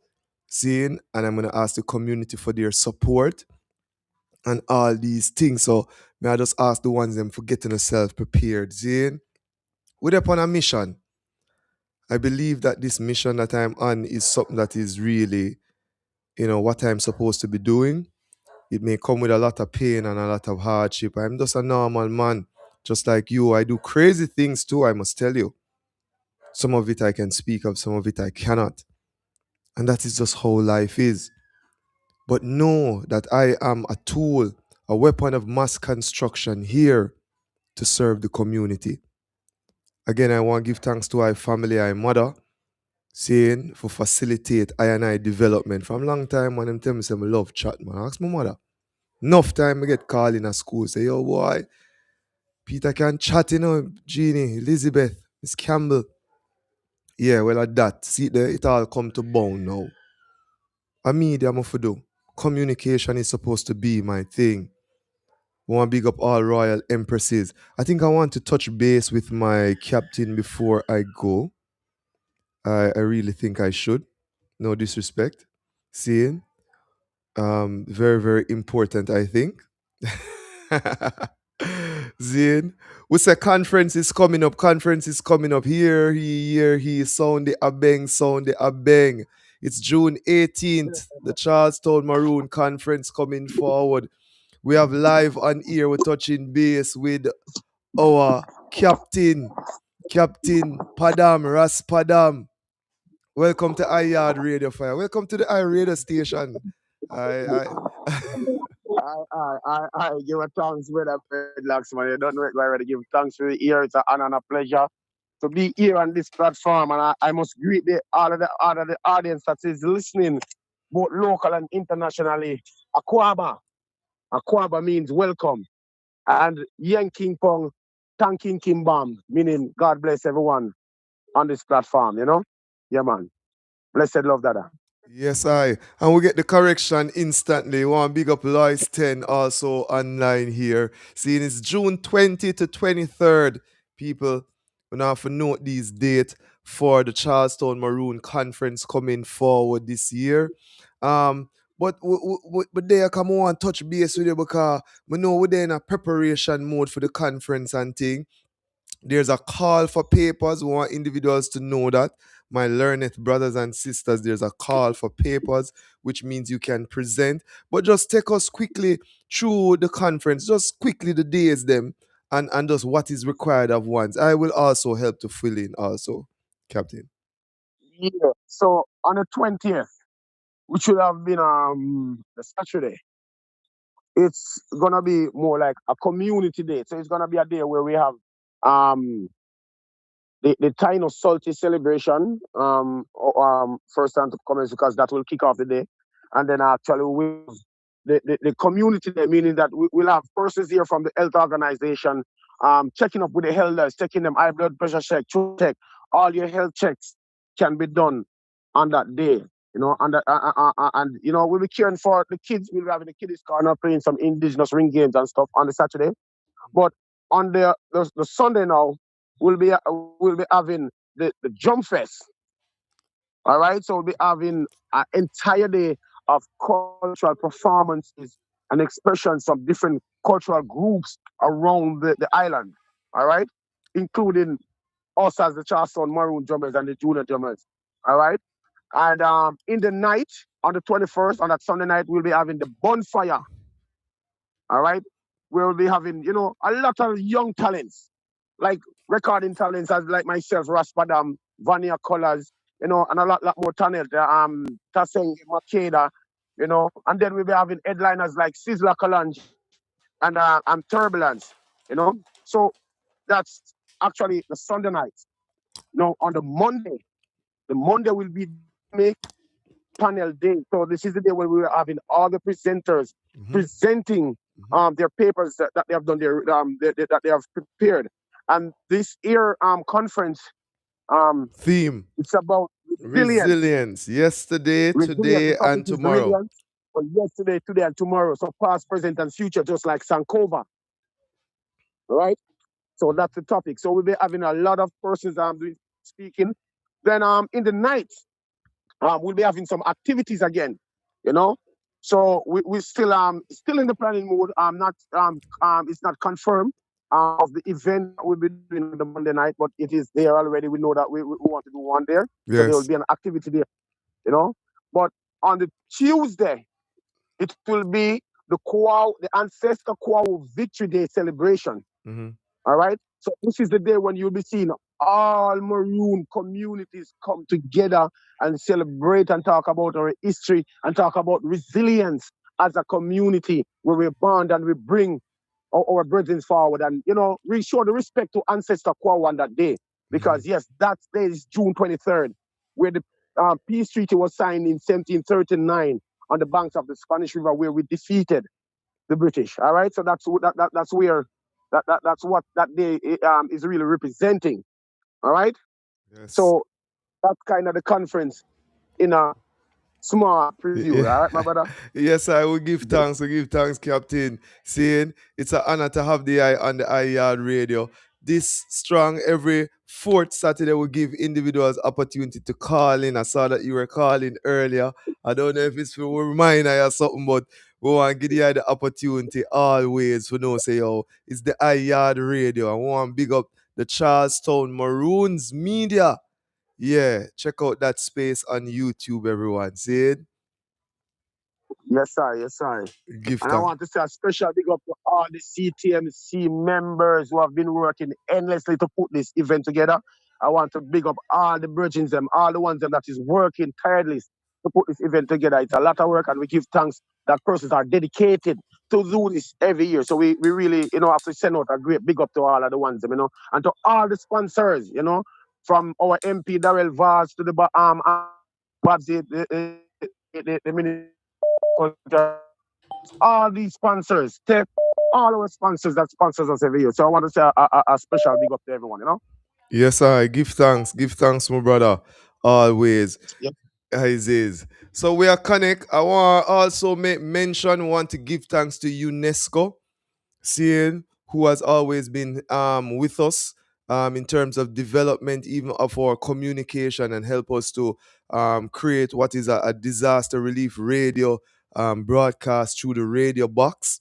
B: seeing, and I'm going to ask the community for their support and all these things. So may I just ask the ones them for getting themselves prepared, seeing. We're upon a mission. I believe that this mission that I'm on is something that is really, what I'm supposed to be doing. It may come with a lot of pain and a lot of hardship. I'm just a normal man, just like you. I do crazy things too, I must tell you. Some of it I can speak of, some of it I cannot. And that is just how life is. But know that I am a tool, a weapon of mass construction here to serve the community. Again, I want to give thanks to my family, my mother, saying for facilitate I and I development. From long time when them tell me say I love chat, man. Ask my mother. Enough time I get called in a school, say, yo boy, Peter can chat, Jeannie, Elizabeth, Miss Campbell. Yeah, well at that. See there, it all come to bound now. A media I'm for do. Communication is supposed to be my thing. I want to big up all royal empresses. I think I want to touch base with my captain before I go. I really think I should. No disrespect. Seeing. Very, very important, I think. Zane. We say conference is coming up. Conference is coming up. Here, sound the abeng, sound the abeng. It's June 18th. The Charlestown Maroon Conference coming forward. We have live on here. We're touching base with our Captain Padam, Ras Padam. Welcome to iYard Radio Fire. Welcome to the iRadio station. I
Q: I give a thanks, brother Pedlocks, man. You don't know it, I already give thanks for the ear. It's an honor and a pleasure to be here on this platform. And I must greet all of the audience that is listening, both local and internationally. Akwaba. Akwaba means welcome. And Yen King Pong, Tanking Kimbam, meaning God bless everyone on this platform, Yeah, man. Blessed love, Dada.
B: Yes, I. And we get the correction instantly. Want big up Lois 10 also online here. Seeing it's June 20 to 23rd. People, we now have to note these dates for the Charlestown Maroon Conference coming forward this year. But there come on touch base with you because we know we're in a preparation mode for the conference and thing. There's a call for papers. We want individuals to know that. My learned brothers and sisters, there's a call for papers, which means you can present. But just take us quickly through the conference, just quickly the days them, and just what is required of ones. I will also help to fill in also, Captain.
Q: Yeah. So on the 20th, which will have been the Saturday, it's gonna be more like a community day. So it's gonna be a day where we have um the Taino Salty celebration, first time to commence because that will kick off the day. And then actually we the community day, meaning that we'll have persons here from the health organization, checking up with the elders, checking them high blood pressure check, all your health checks can be done on that day. We'll be caring for the kids. We'll be having the kiddies corner playing some indigenous ring games and stuff on the Saturday. But on the Sunday now, we'll be having the Jump Fest. All right, so we'll be having an entire day of cultural performances and expressions from different cultural groups around the island. All right, including us as the Charleston Maroon drummers and the junior drummers. All right, and in the night on the 21st, on that Sunday night, we'll be having the bonfire. All right, we'll be having a lot of young talents, like recording talents as like myself, Raspadam, Vania Colors, and a lot more talent. Taseng Makeda, and then we'll be having headliners like Sizzla Kalanj and Turbulence, So that's actually the Sunday night. Now on the Monday will be make panel day. So this is the day where we are having all the presenters presenting their papers that they have done that they have prepared. And this year conference
B: Theme.
Q: it's about
B: Resilience. Yesterday, today,
Q: The topic
B: and
Q: is
B: tomorrow.
Q: resilience for yesterday, today, and tomorrow. So past, present, and future, just like Sankova. Right? So that's the topic. So we'll be having a lot of persons doing speaking.
P: Then in the night, we'll be having some activities again, you know. So we still in the planning mode. Not it's not confirmed of the event that we'll be doing on the Monday night, but it is there already. We know that we want to do one there, so there will
B: Yes.
P: be an activity there, you know. But on the Tuesday, it will be the ancestor Kwao Victory Day celebration.
B: Mm-hmm.
P: All right. So this is the day when you'll be seeing all Maroon communities come together and celebrate and talk about our history and talk about resilience as a community where we bond and we bring our brethren forward and we show the respect to ancestor Kwa on that day. Because yes, that day is June 23rd, where the peace treaty was signed in 1739 on the banks of the Spanish River, where we defeated the British. All right, so that's where that's what that day is really representing. All right,
B: Yes.
P: so that's kind of the conference in a small preview.
B: Yeah.
P: All right, my brother.
B: Yes, I will give thanks. We give thanks, Captain. Saying it's an honor to have the eye on the iYard radio. This strong every fourth Saturday we give individuals opportunity to call in. I saw that you were calling earlier. I don't know if it's for a reminder or something, but we want to give you the opportunity always to know say, yo, it's the iYard radio. I want to big up the Charlestown Maroons media. Yeah, check out that space on YouTube, everyone. See it?
P: Yes, sir. Yes, sir.
B: Give
P: And I
B: thanks.
P: want to say a special big up to all the CTMC members who have been working endlessly to put this event together. I want to big up all the virgins, them, all the ones them that is working tirelessly to put this event together. It's a lot of work, and we give thanks that persons are dedicated to do this every year. So we really, have to send out a great big up to all of the ones, and to all the sponsors, from our MP Darrell Vaz to the Babsy, the minister, all these sponsors, take all our sponsors that sponsors us every year. So I want to say a special big up to everyone.
B: Yes, I give thanks. Give thanks, my brother. Always.
P: Yep.
B: As is. So we are connect. I want to also make mention, want to give thanks to UNESCO, seeing who has always been with us in terms of development, even of our communication, and help us to create what is a disaster relief radio broadcast through the radio box.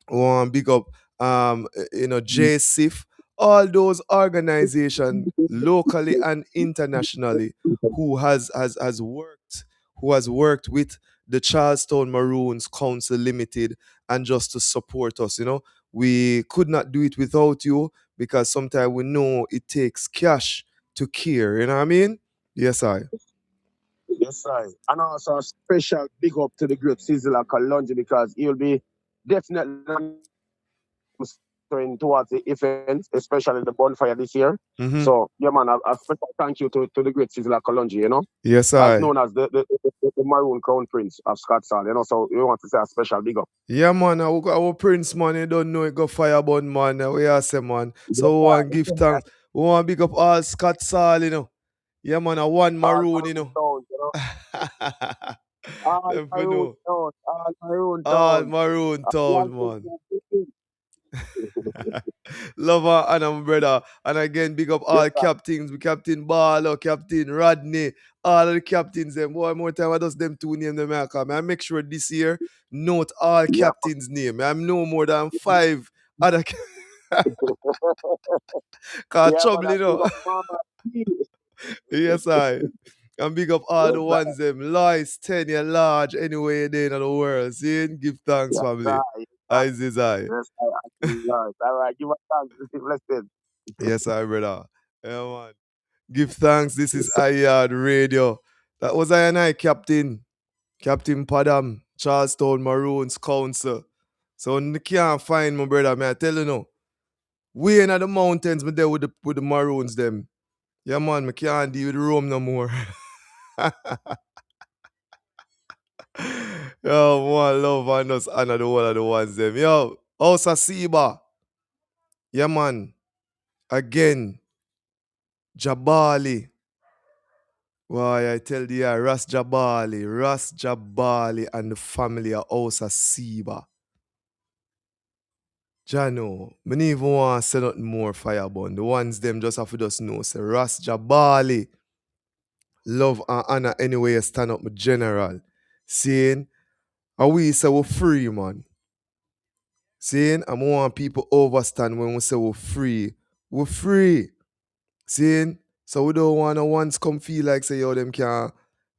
B: One big up JSIF, all those organizations locally and internationally who has worked with the Charlestown Maroons Council Limited and just to support us. We could not do it without you because sometimes we know it takes cash to care. You know what I mean? Yes, I.
P: Yes, sir. And also a special big up to the great Sizzler Kalonji because he'll be definitely sponsoring towards the events, especially the bonfire this year.
B: Mm-hmm.
P: So, yeah, man, a special thank you to the great Sizzler Kalonji,
B: Yes,
P: as
B: I.
P: known as the Maroon Crown Prince of Scotland, So we want to say a special big up.
B: Yeah, man, our prince, man, you don't know it go fireburn, man. We are say, man. So we want to give thanks. We want to big up all Scott Sall. Yeah, man, a one
P: All
B: maroon,
P: Maroon Town, All
B: Them for
P: Maroon
B: know.
P: Town, all Maroon
B: All
P: Town.
B: maroon
P: One
B: town,
P: thing,
B: man.
P: one thing.
B: Love and my brother. And again, big up
P: Yes,
B: all
P: sir.
B: captains. Captain Barlow, Captain Rodney, all of the captains. Them. Boy, more time I just them two name them I come. I make sure this year note all
P: Yeah.
B: captains' name. I'm no more than 5 other cause
P: Yeah, man,
B: trouble,
P: I big up Mama T.
B: Yes, I. And big up all
P: Yes,
B: the
P: sir.
B: ones them. Lois, tenure, large, anywhere they in the world. See? Give thanks,
P: Yes, sir.
B: family.
P: Yes, sir.
B: Eyes is I.
P: Yes, sir. Yes. All right, give us thanks. Blessed.
B: Yes, I, brother. Yeah, man. Give thanks. This is
P: Yes, sir.
B: iYard Radio. That was I and I, Captain. Captain Padam, Charlestown Maroons Council. So you can't find my brother, man. I tell you now. We in the mountains, me there with the Maroons them. Yeah, man, me can't deal with Rome no more. Yo, one love and us honor the one of the ones them. Yo, House of Seba. Yeah, man. Again, Jabali. Why I tell you, Ras Jabali and the family of House of Seba. Jano, me don't even want to say nothing more fireborn. The ones them just have to just know, say Ras Jabali love and honor anyway you stand up, my general. Saying, are we say we're free, man. Saying, I want people overstand when we say we're free. We're free. Saying, so we don't want to once come feel like say, yo, them can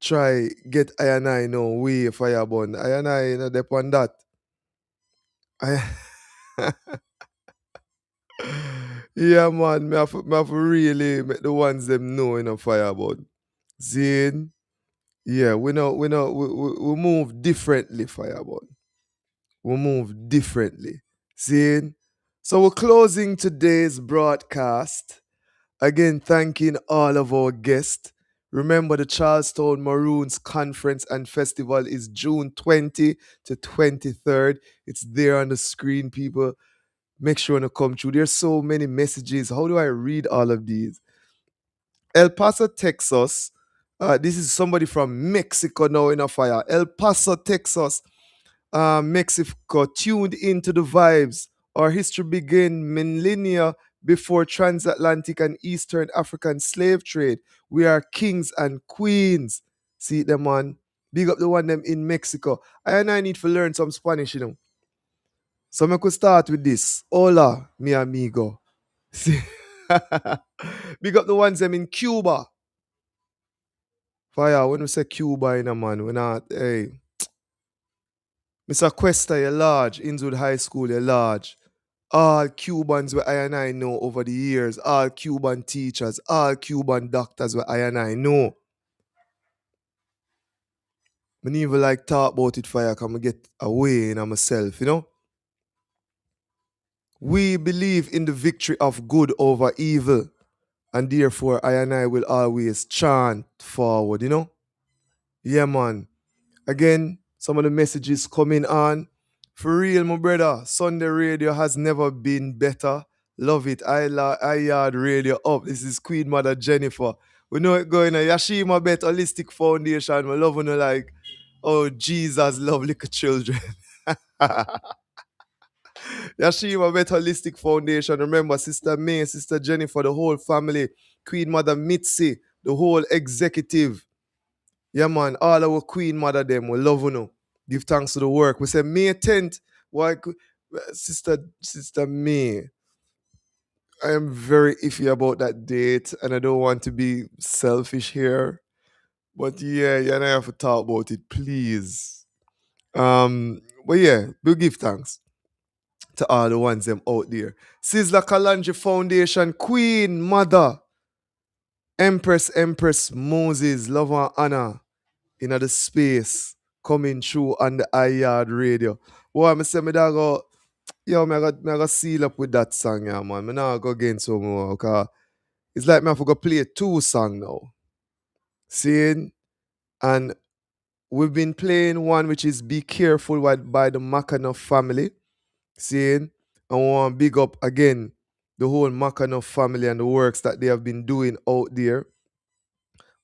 B: try get I and I no way fire burn. I and I no depend that. I yeah, man, me have to really make the ones them know in a fire burn. Saying, yeah, we move differently, Fireball. We move differently. Seeing? So we're closing today's broadcast. Again, thanking all of our guests. Remember, the Charlestown Maroons Conference and Festival is June 20 to 23rd. It's there on the screen, people. Make sure to come through. There's so many messages. How do I read all of these? El Paso, Texas. This is somebody from Mexico now in a fire. El Paso, Texas. Mexico tuned into the vibes. Our history began millennia before transatlantic and Eastern African slave trade. We are kings and queens. See them, man. Big up the one them in Mexico. I need to learn some Spanish, you know. So I could start with this. Hola, mi amigo. See? Big up the ones them in Cuba. Fire, when we say Cuba in a man, we're not, hey. Mr. Cuesta, you're large. Inwood High School, you're large. All Cubans where I and I know over the years, all Cuban teachers, all Cuban doctors where I and I know. I never like talk about it fire, because I get away in myself, you know? We believe in the victory of good over evil, and therefore I and I will always chant forward, you know? Yeah, man. Again, some of the messages coming on. For real, my brother, Sunday radio has never been better. Love it. I yard radio up. This is Queen Mother Jennifer. We know it going on. Yashima Bet Holistic Foundation. We love you like, oh, Jesus, love little children. Yashima Bet Holistic Foundation. Remember, Sister May, Sister Jennifer, the whole family. Queen Mother Mitzi, the whole executive. Yeah, man, all our Queen Mother them, we love you know. Give thanks to the work. We say May 10th. Why, Sister May, I am very iffy about that date, and I don't want to be selfish here. But yeah, and I have to talk about it, please. But yeah, we'll give thanks to all the ones them out there. Sizzla Kalonji Foundation, Queen Mother, Empress Moses, love and honor. In the space coming through on the iYard radio. Boy, I say me da go, yo, me I go seal up with that song, yeah, man. Me now go again some more, because it's like me have to go play two songs now. Seeing? And we've been playing one which is Be Careful by the Mackanoff family. Seeing? I want to big up again the whole Mackanoff family and the works that they have been doing out there.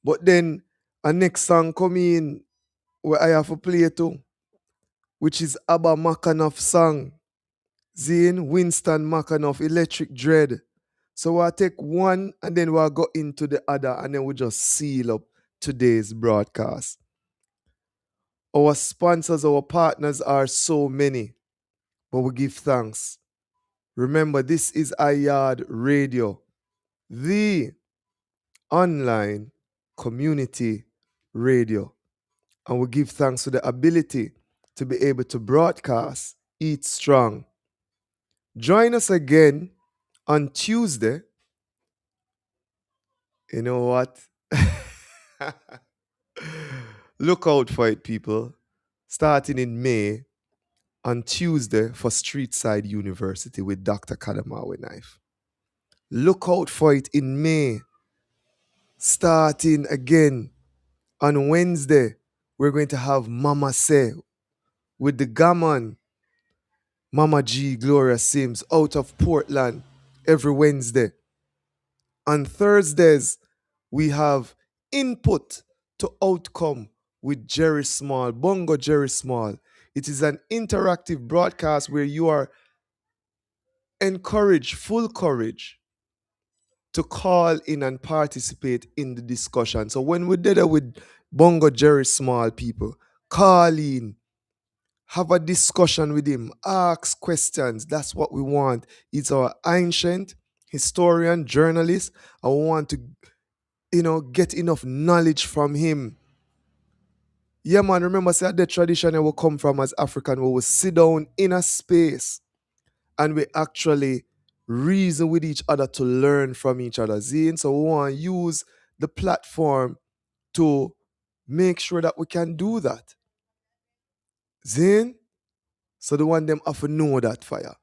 B: But then a next song come in where I have to play too, which is Abba Mackanoff song. Zane Winston Mackanoff, Electric Dread. So we'll take one and then we'll go into the other and then we'll just seal up today's broadcast. Our sponsors, our partners are so many, but we give thanks. Remember, this is iYard Radio, the online community radio. And we give thanks for the ability to be able to broadcast Eat Strong. Join us again on Tuesday. You know what? Look out for it, people. Starting in May, on Tuesday for Streetside University with Dr. Kadamawe Knife. Look out for it in May. Starting again on Wednesday, we're going to have Mama Say with the Gammon. Mama G, Gloria Sims, out of Portland every Wednesday. On Thursdays, we have Input to Outcome with Jerry Small, Bongo Jerry Small. It is an interactive broadcast where you are encouraged, full courage, to call in and participate in the discussion. So when we're there with Bongo Jerry Small people, call in, have a discussion with him, ask questions. That's what we want. He's our ancient historian, journalist. I want to, get enough knowledge from him. Yeah, man, remember, say the tradition I will come from as African, we will sit down in a space and we actually reason with each other to learn from each other. Zine, so we want to use the platform to make sure that we can do that. Zine, so the one them have to know that fire.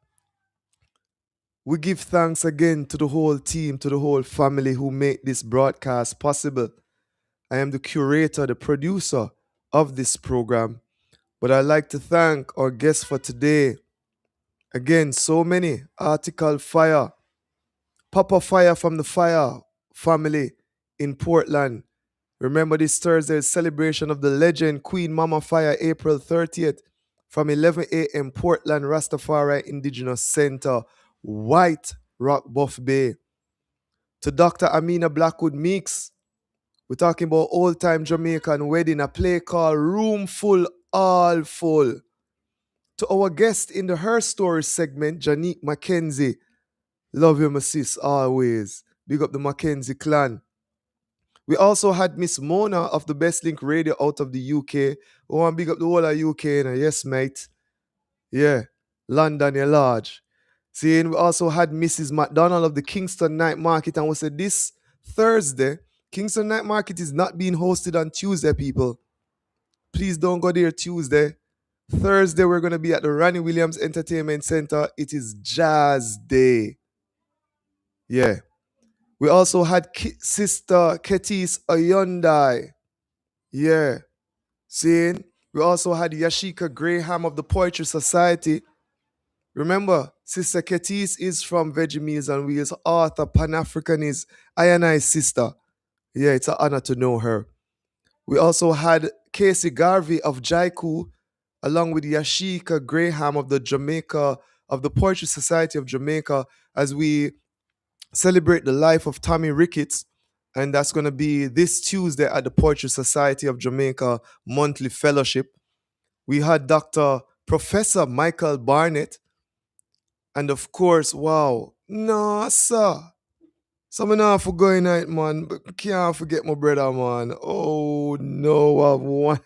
B: We give thanks again to the whole team, to the whole family who make this broadcast possible. I am the curator, the producer of this program, but I'd like to thank our guests for today. Again, so many. HeartiKal Fire, Papa Fire from the Fire family in Portland. Remember this Thursday's celebration of the legend Queen Mama Fire, April 30th from 11 a.m. Portland Rastafari Indigenous Center, White Rock Buff Bay. To Dr. Amina Blackwood Meeks, we're talking about old-time Jamaican wedding, a play called Room Full, All Full. To our guest in the Her Story segment, Janique Mackenzie. Love you, my sis, always. Big up the Mackenzie clan. We also had Miss Mona of the Best Link Radio out of the UK. We want to big up the whole of UK. Yes, mate. Yeah. London, you're large. See, and we also had Mrs. McDonald of the Kingston Night Market. And we said this Thursday, Kingston Night Market is not being hosted on Tuesday, people. Please don't go there Tuesday. Thursday, we're going to be at the Ronnie Williams Entertainment Center. It is Jazz Day. Yeah. We also had Sister Ketis Ayondai. Yeah. Seeing? We also had Yashika Graham of the Poetry Society. Remember, Sister Ketis is from Veggie Meals and Wheels, author, Pan-Africanist, I sister. Yeah, it's an honor to know her. We also had Casey Garvey of Jaiku, along with Yashika Graham of the Poetry Society of Jamaica, as we celebrate the life of Tommy Ricketts. And that's going to be this Tuesday at the Poetry Society of Jamaica monthly fellowship. We had Dr. Professor Michael Barnett. And of course, wow, no, sir. Some not for going night, man, but can't forget my brother, man. Oh, no,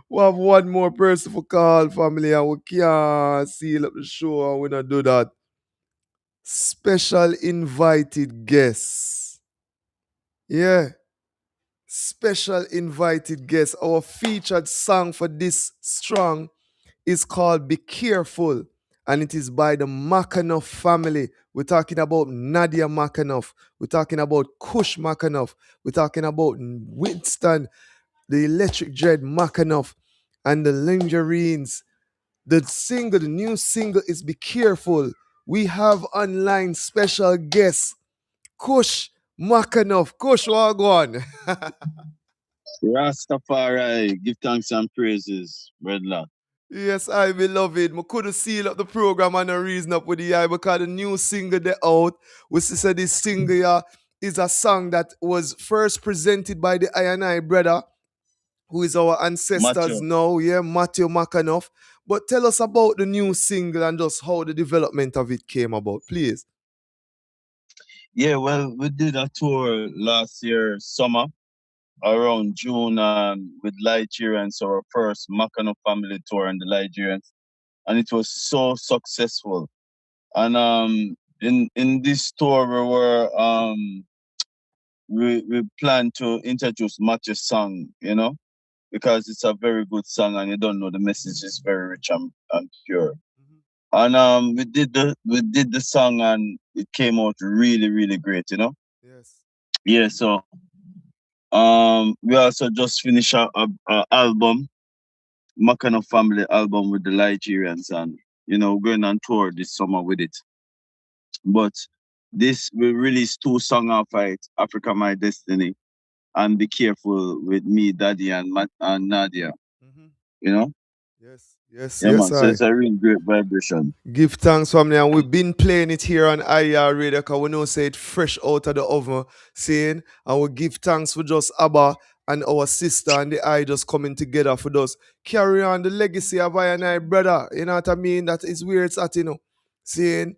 B: we have one more person for call, family, and we can't seal up the show and we not do that. Special invited guests. Yeah. Special invited guests. Our featured song for this strong is called Be Careful, and it is by the Makanoff family. We're talking about Nadia Makanoff. We're talking about Kush Makanoff. We're talking about Winston, the Electric Dread Makanoff, and the Lingerines. The new single is Be Careful. We have online special guests, Kush Makanoff. Kush, Wagwan.
R: Rastafari, give thanks and praises, Redlock.
B: Yes, I beloved. I couldn't seal up the program and a reason up with the eye because the new single they out. We said this single is a song that was first presented by the I brother, who is our ancestors now, Matthew Makanoff. But tell us about the new single and just how the development of it came about, please.
R: Yeah, well, we did a tour last year, summer, around June, with Nigerians, our first Makano family tour and the Nigerians. And it was so successful. And in this tour we plan to introduce Matthew's song, because it's a very good song and you don't know the message is very rich and pure. Mm-hmm. And we did the song and it came out really, really great, Yes. Yeah, so we also just finished a album, Makano Family album with the Nigerians, and going on tour this summer with it. But this we released 2 songs off it, Africa My Destiny and Be Careful with me, Daddy and Nadia. Mm-hmm.
B: Yes. Yes,
R: Yeah,
B: yes,
R: man. So
B: I.
R: it's a real great vibration.
B: Give thanks, family, and we've been playing it here on IR Radio because we know say it fresh out of the oven, saying, and we give thanks for just Abba and our sister and the I just coming together for us. Carry on the legacy of I and I, brother. You know what I mean? That is where it's at, you know. Saying,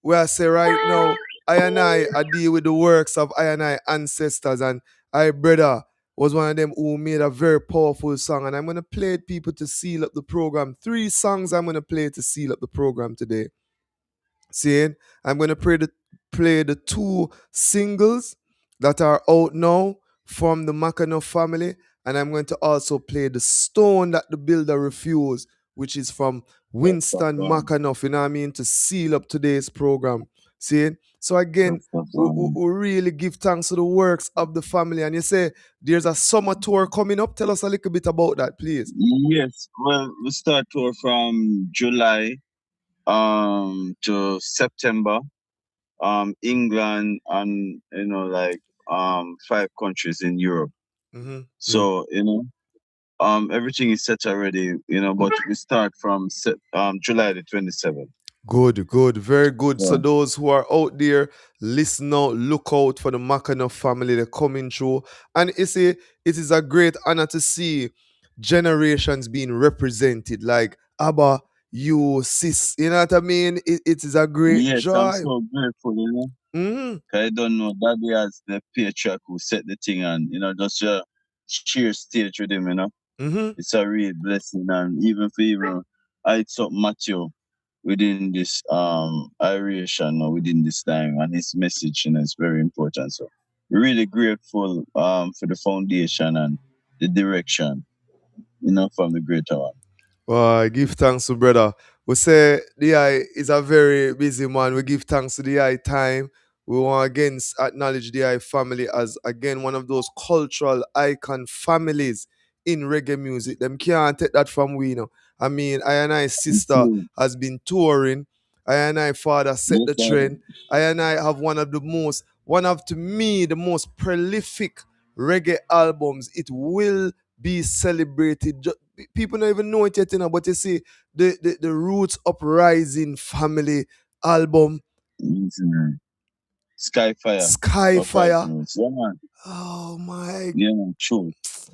B: where I say right now, I deal with the works of I and I ancestors, and I, brother, was one of them who made a very powerful song, and I'm gonna play it, people, to seal up the program. 3 songs I'm gonna play to seal up the program today. Seeing, I'm gonna play the 2 singles that are out now from the Mackinac family, and I'm going to also play the Stone That the Builder Refused, which is from
R: That's the
B: Winston
R: song.
B: Mackinoff, you know what I mean, to seal up today's program. See? So again,
R: That's the
B: we,
R: song.
B: we really give thanks to the works of the family. And you say there's a summer tour coming up. Tell us a little bit about that, please.
R: Yes. Well, we start tour from July to September. England and like 5 countries in Europe.
B: Mm-hmm.
R: So everything is set already. But we start from July the 27th.
B: Good, good, very good.
R: Yeah.
B: So those who are out there, listen out, look out for the Mackinac family. They're coming through, and it is a great honor to see generations being represented. Like Abba, you, sis, you know what I mean? It is a great
R: Yes, I'm
B: joy.
R: so grateful.
B: Mm-hmm.
R: 'Cause I don't know Daddy as the patriarch who set the thing and just share stage with him.
B: Mm-hmm.
R: It's a real blessing, and even I took Matthew within this aeration or within this time, and his message is very important. So really grateful for the foundation and the direction from the greater one.
B: Well, I give thanks to brother. We say the I is a very busy man. We give thanks to the I time. We want again acknowledge the I family as again one of those cultural icon families in reggae music. Them can't take that from we, you know. I mean, I and I sister
R: Mm.
B: has been touring. I and I father set
R: Yes,
B: the
R: sir.
B: trend. I and I have one of to me the most prolific reggae albums. It will be celebrated. People don't even know it yet, but you see, the Roots Uprising family album,
R: Yes, sir. Skyfire.
B: Skyfire.
R: Uprising. Yeah, man.
B: Oh my.
R: Yeah, man. True.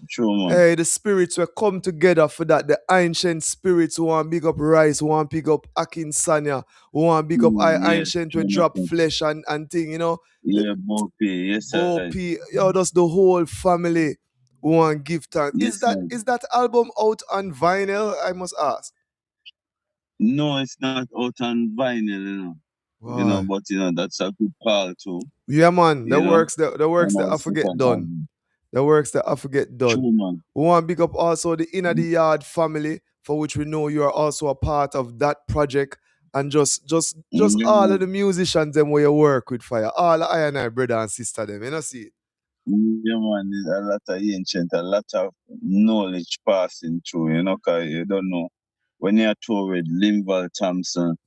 R: True, man.
B: Hey, the spirits will come together for that. The ancient spirits who want big up Rice, who want big up Akin Sanya, who want big up
R: Yes.
B: ancient will drop flesh and thing,
R: Yeah, Bopi. Yes,
B: Bo
R: sir.
B: P, that's the whole family who want give thanks. Is
R: Yes,
B: that
R: sir.
B: is that album out on vinyl? I must ask.
R: No, it's not out on vinyl.
B: Why?
R: But that's a good call too.
B: Yeah, man.
R: You know,
B: The works
R: and
B: that I
R: also
B: forget
R: on
B: done.
R: album.
B: The works that I forget done.
R: True, man.
B: We want to big up also the Inner the Yard family, for which we know you are also a part of that project. And just
R: Yeah,
B: all of
R: man.
B: the musicians them where you work with fire. All I and I brother and sister them. You know see it?
R: Yeah, man. There's a lot of ancient, a lot of knowledge passing through. Cause you don't know when you're tour with Linval Thompson,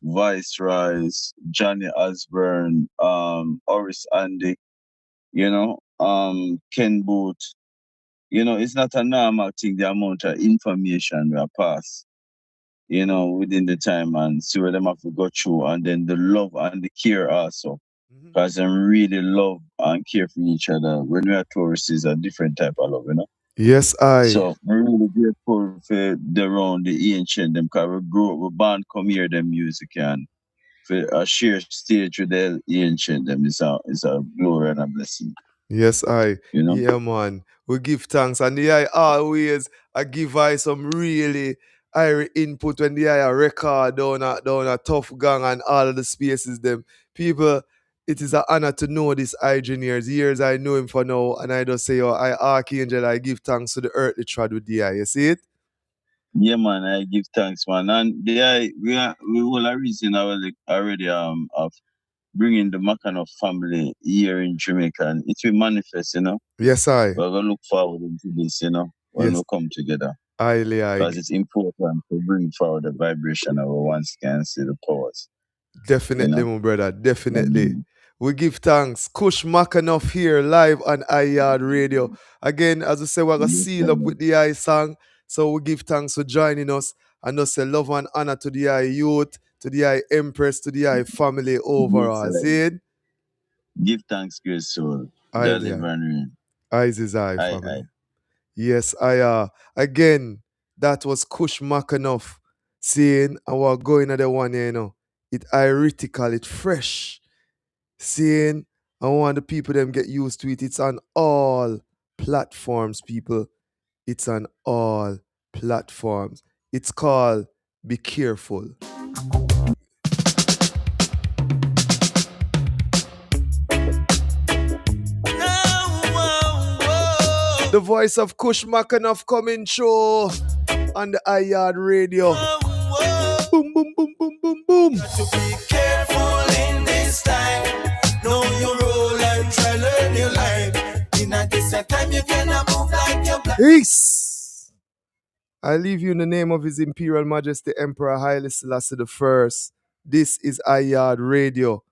R: Vice Rise, Johnny Osborne, Horace Andy, Ken Booth. It's not a normal thing, the amount of information we are pass, within the time and see where them have to go through, and then the love and the care also. Because them really love and care for each other. When we are tourists, it's a different type of love.
B: Yes, I.
R: So we're really grateful for the round, the ancient them, because we grew up, we born come hear them music, and for a share stage with the ancient them is a glory and a blessing.
B: Yes, I.
R: You know?
B: Yeah, man. We give thanks. And the I always I give I some really I input when the I record down a tough gang and all of the spaces them. People, it is an honor to know this engineers. Years I know him for now, and I just say, I Archangel, I give thanks to the earthly trad with the I. You see it?
R: Yeah, man, I give thanks, man. And we will a reason already of bringing the Mackinac family here in Jamaica, and it will manifest.
B: Yes, I.
R: We're gonna look forward into this, when we
B: Yes,
R: come together.
B: I.
R: Because it's important to bring forward the vibration of our once can see the powers.
B: Definitely, my brother. Definitely. We give thanks. Kush Mackanoff here live on iYard Radio. Again, as I say, we're going to
R: Yes,
B: seal up
R: sir.
B: with the I song. So we give thanks for joining us and just say love and honor to the I youth, to the I Empress, to the I family overall. See it?
R: Give thanks, great soul.
B: I
R: God live and reign.
B: Eyes is I family. Yes, again, that was Kush Makanov saying our going at the one, it HeartiKal, it fresh. Saying I want the people them get used to it. It's on all platforms, people. It's on all platforms. It's called Be Careful. The voice of Kush Makanov coming through on the Yaad radio. Boom, boom, boom, boom, boom, boom.
A: Got to be careful in this time. Know your role and try learn your life. In a decent time, you cannot move like you're blind.
B: Peace. I leave you in the name of His Imperial Majesty Emperor Haile Selassie I. This is Yaad Radio,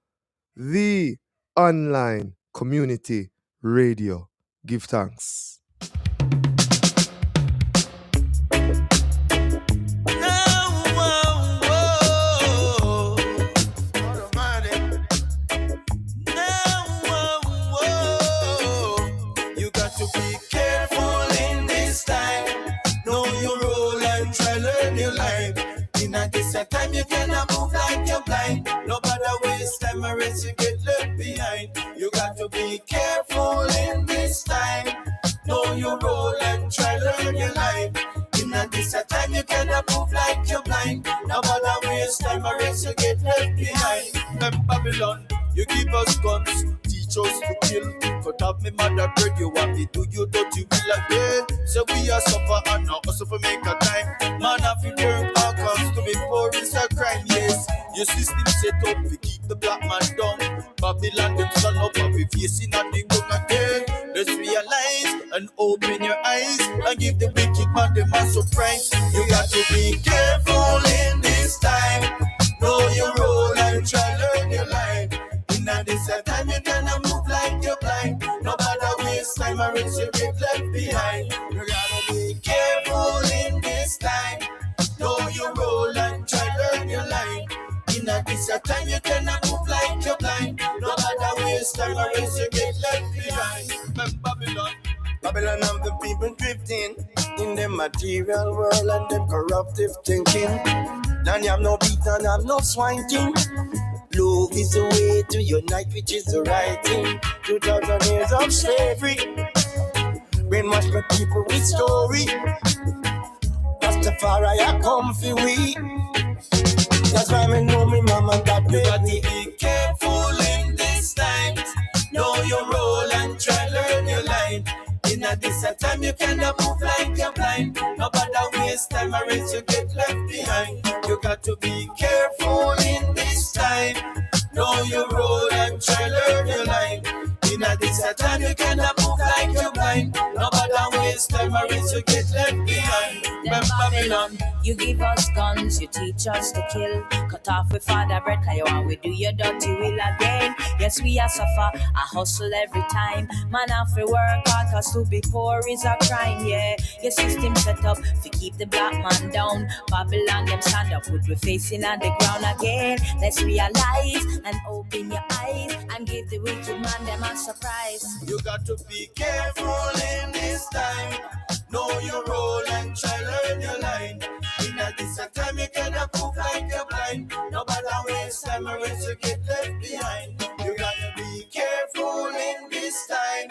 B: the online community radio. Give thanks.
A: You got to be careful in this time. Know your role and try learn your life. In a decent time, you cannot move like you're blind. No matter waste time or else you get left behind. You got to be careful in this time. Know your role and try learn your life. In a decent time, you cannot move like you're blind. No matter waste time or else you get left behind. Them Babylon, you give us guns, teach us to kill. Cut off me mother bread, you want me do you dirty will again. So we are suffer and now also for make a time. Man have to work our cause to be poor is a crime, yes. Your system set up to keep the black man down. Babylon them stand up and we facing a thing again. Let's realize and open your eyes and give the wicked man them a surprise. You got to be careful in this time. Know your role and try learn your life. In a this time you cannot move like you're blind. No matter waste time or else you get left behind. You gotta be careful in this time. Know your role and try learn your life. In a this time you cannot move like you're blind. No matter waste time or else you get left behind. Babylon. Babylon have the people drifting in the material world and them corruptive thinking. Then you have no beat and have no swine thing. Love is the way to unite, which is the right thing. 2,000 years of slavery brainwash the people with story. Rastafari I come for we. That's why me know me mama and dad. You got to be careful in this time. Know your role and try learn your line. In a decent time you cannot move like you're blind. No matter waste time or else you get left behind. You got to be careful in this time. Know your role and try learn your line. In a decent time you cannot move like you're blind. No matter waste time or else you get left behind. Babylon.
S: You give us guns, you teach us to kill. Cut off with father bread, cause you want we do your dirty will again. Yes, we are suffer, I hustle every time. Man, have to work hard, cause to be poor is a crime, yeah. Your system set up to keep the black man down. Babylon, them stand up with we facing on the ground again. Let's realize and open your eyes and give the wicked man them a surprise.
A: You got to be careful in this time. Know your role and try learn your line. In a decent time you cannot move like you're blind. No matter waste time or else you get left behind. You gotta be careful in this time.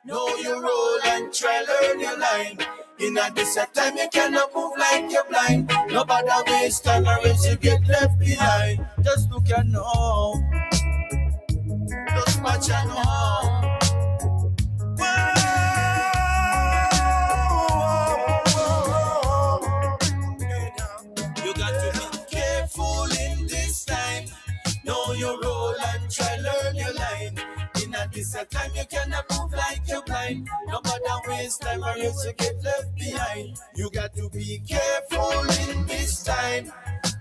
A: Know your role and try learn your line. In a decent time you cannot move like you're blind. No matter waste time or else you get left behind. Just look and know. Just watch and know. You got to be careful in this time. Know your role and try learn your line. In a decent time you cannot move like you're blind. No matter waste time or else you get left behind. You got to be careful in this time.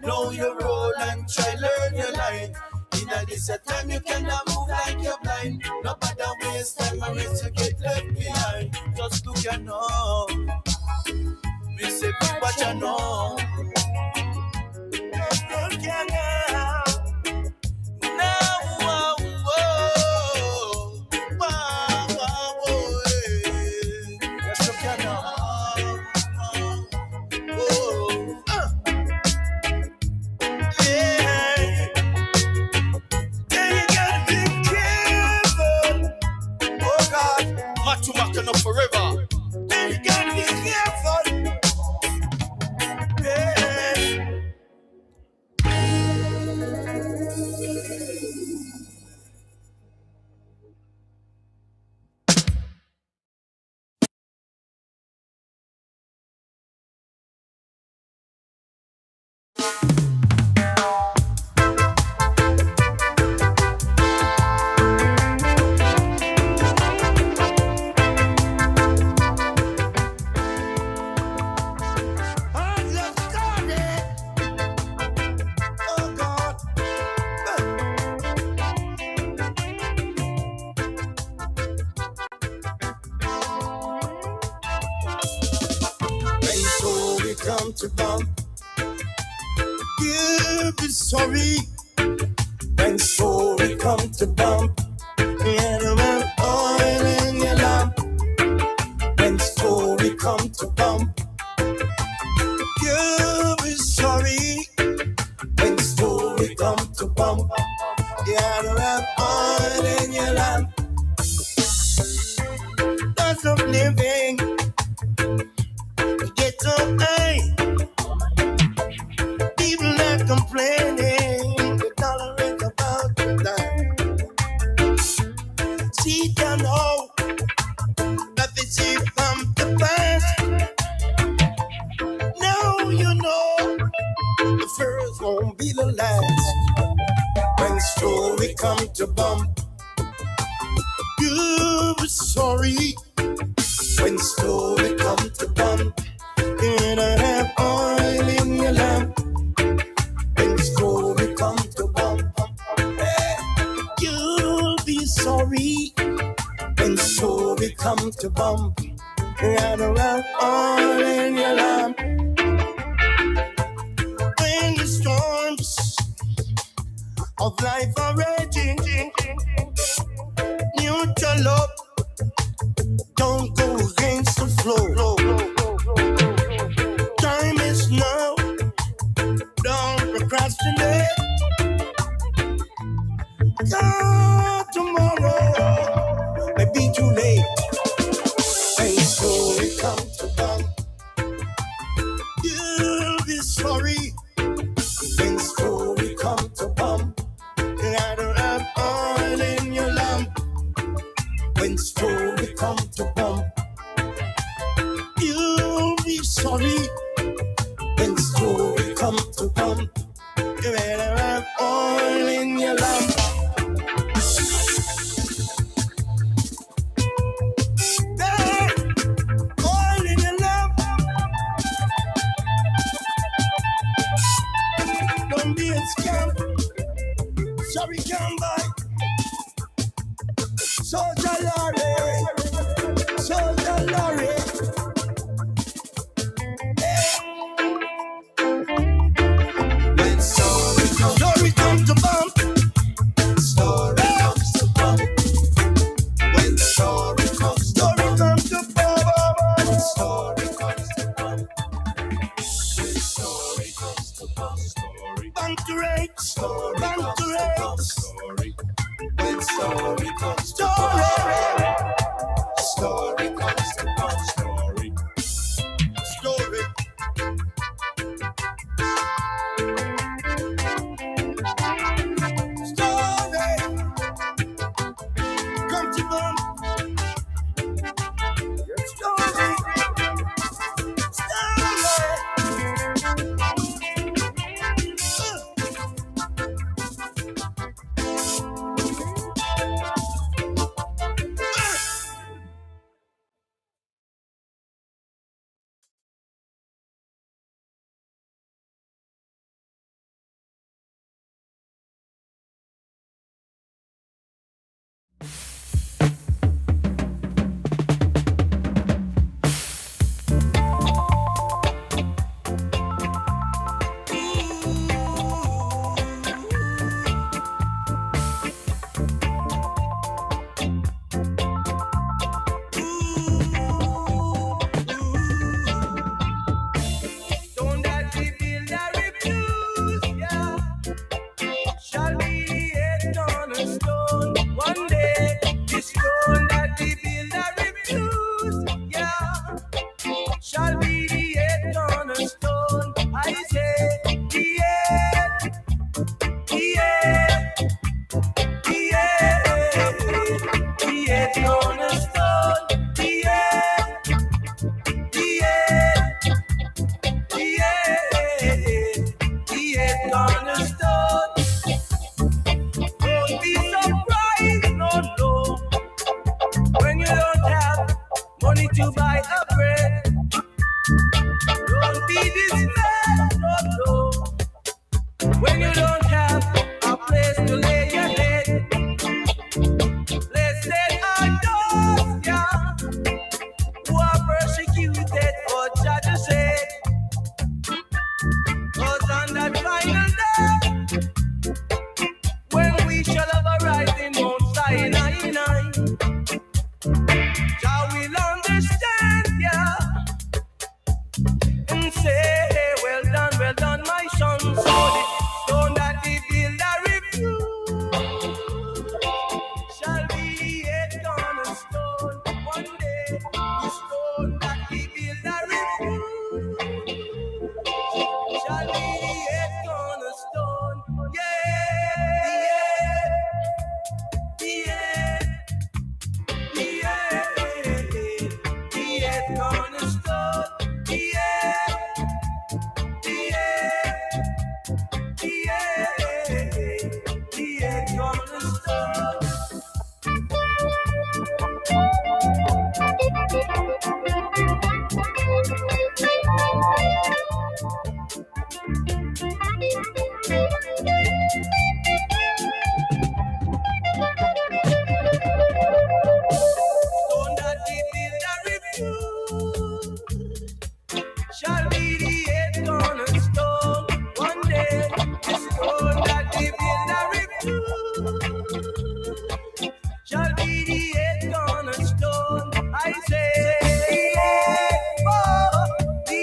A: Know your role and try learn your line. In a decent time you cannot move like you're blind. No matter waste time or else you get left behind. Just look and know. We say, but you know. Forever. You gotta be careful. Yeah. Come to bump, you be sorry when story come to bump. And around oil in your lamp when story come to bump. You be sorry when story come to bump. Yeah, around oil in your lamp. Lots of living, get so high. People that complaining, they tolerate about the time. See down how that they see from the past. Now you know the first won't be the last. When story come to bump, you be sorry. When story come to bump, and I have oil in your lamp. When story come to bump, hey, you'll be sorry. When story come to bump, and I have oil in your lamp. When the storms of life are raging, neutral love, don't go against the flow. Time is now, don't procrastinate. God, tomorrow may be too late. When story come to bump, you'll be sorry. When story come to bump, I don't have oil in your lamp. When story come to bump, you'll be sorry. When story come to bump, you better have oil in your lamp. Hey, oil in your lamp. Don't be a scamp. Sorry, come by. Soldier Lorry, Soldier Lorry. When story come to bump, Shall be the head cornerstone. One day, the stone that they build a refuse shall be the head cornerstone. I say, the head, oh, the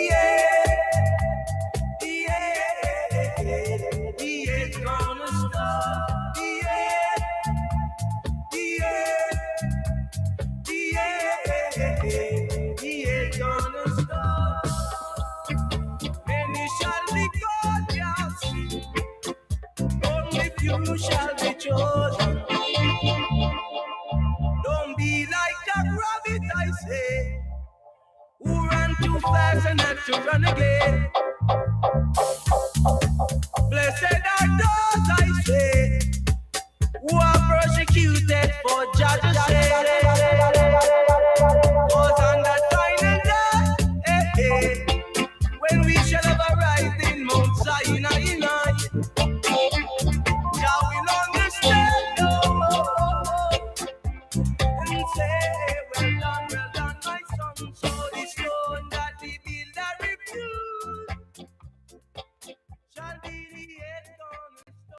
A: head cornerstone. The head cornerstone. Many shall be called, yes, only few shall be chosen. Don't be like that rabbit, I say, who ran too fast and had to run again. Blessed are those, I say, who are persecuted for judge's sake.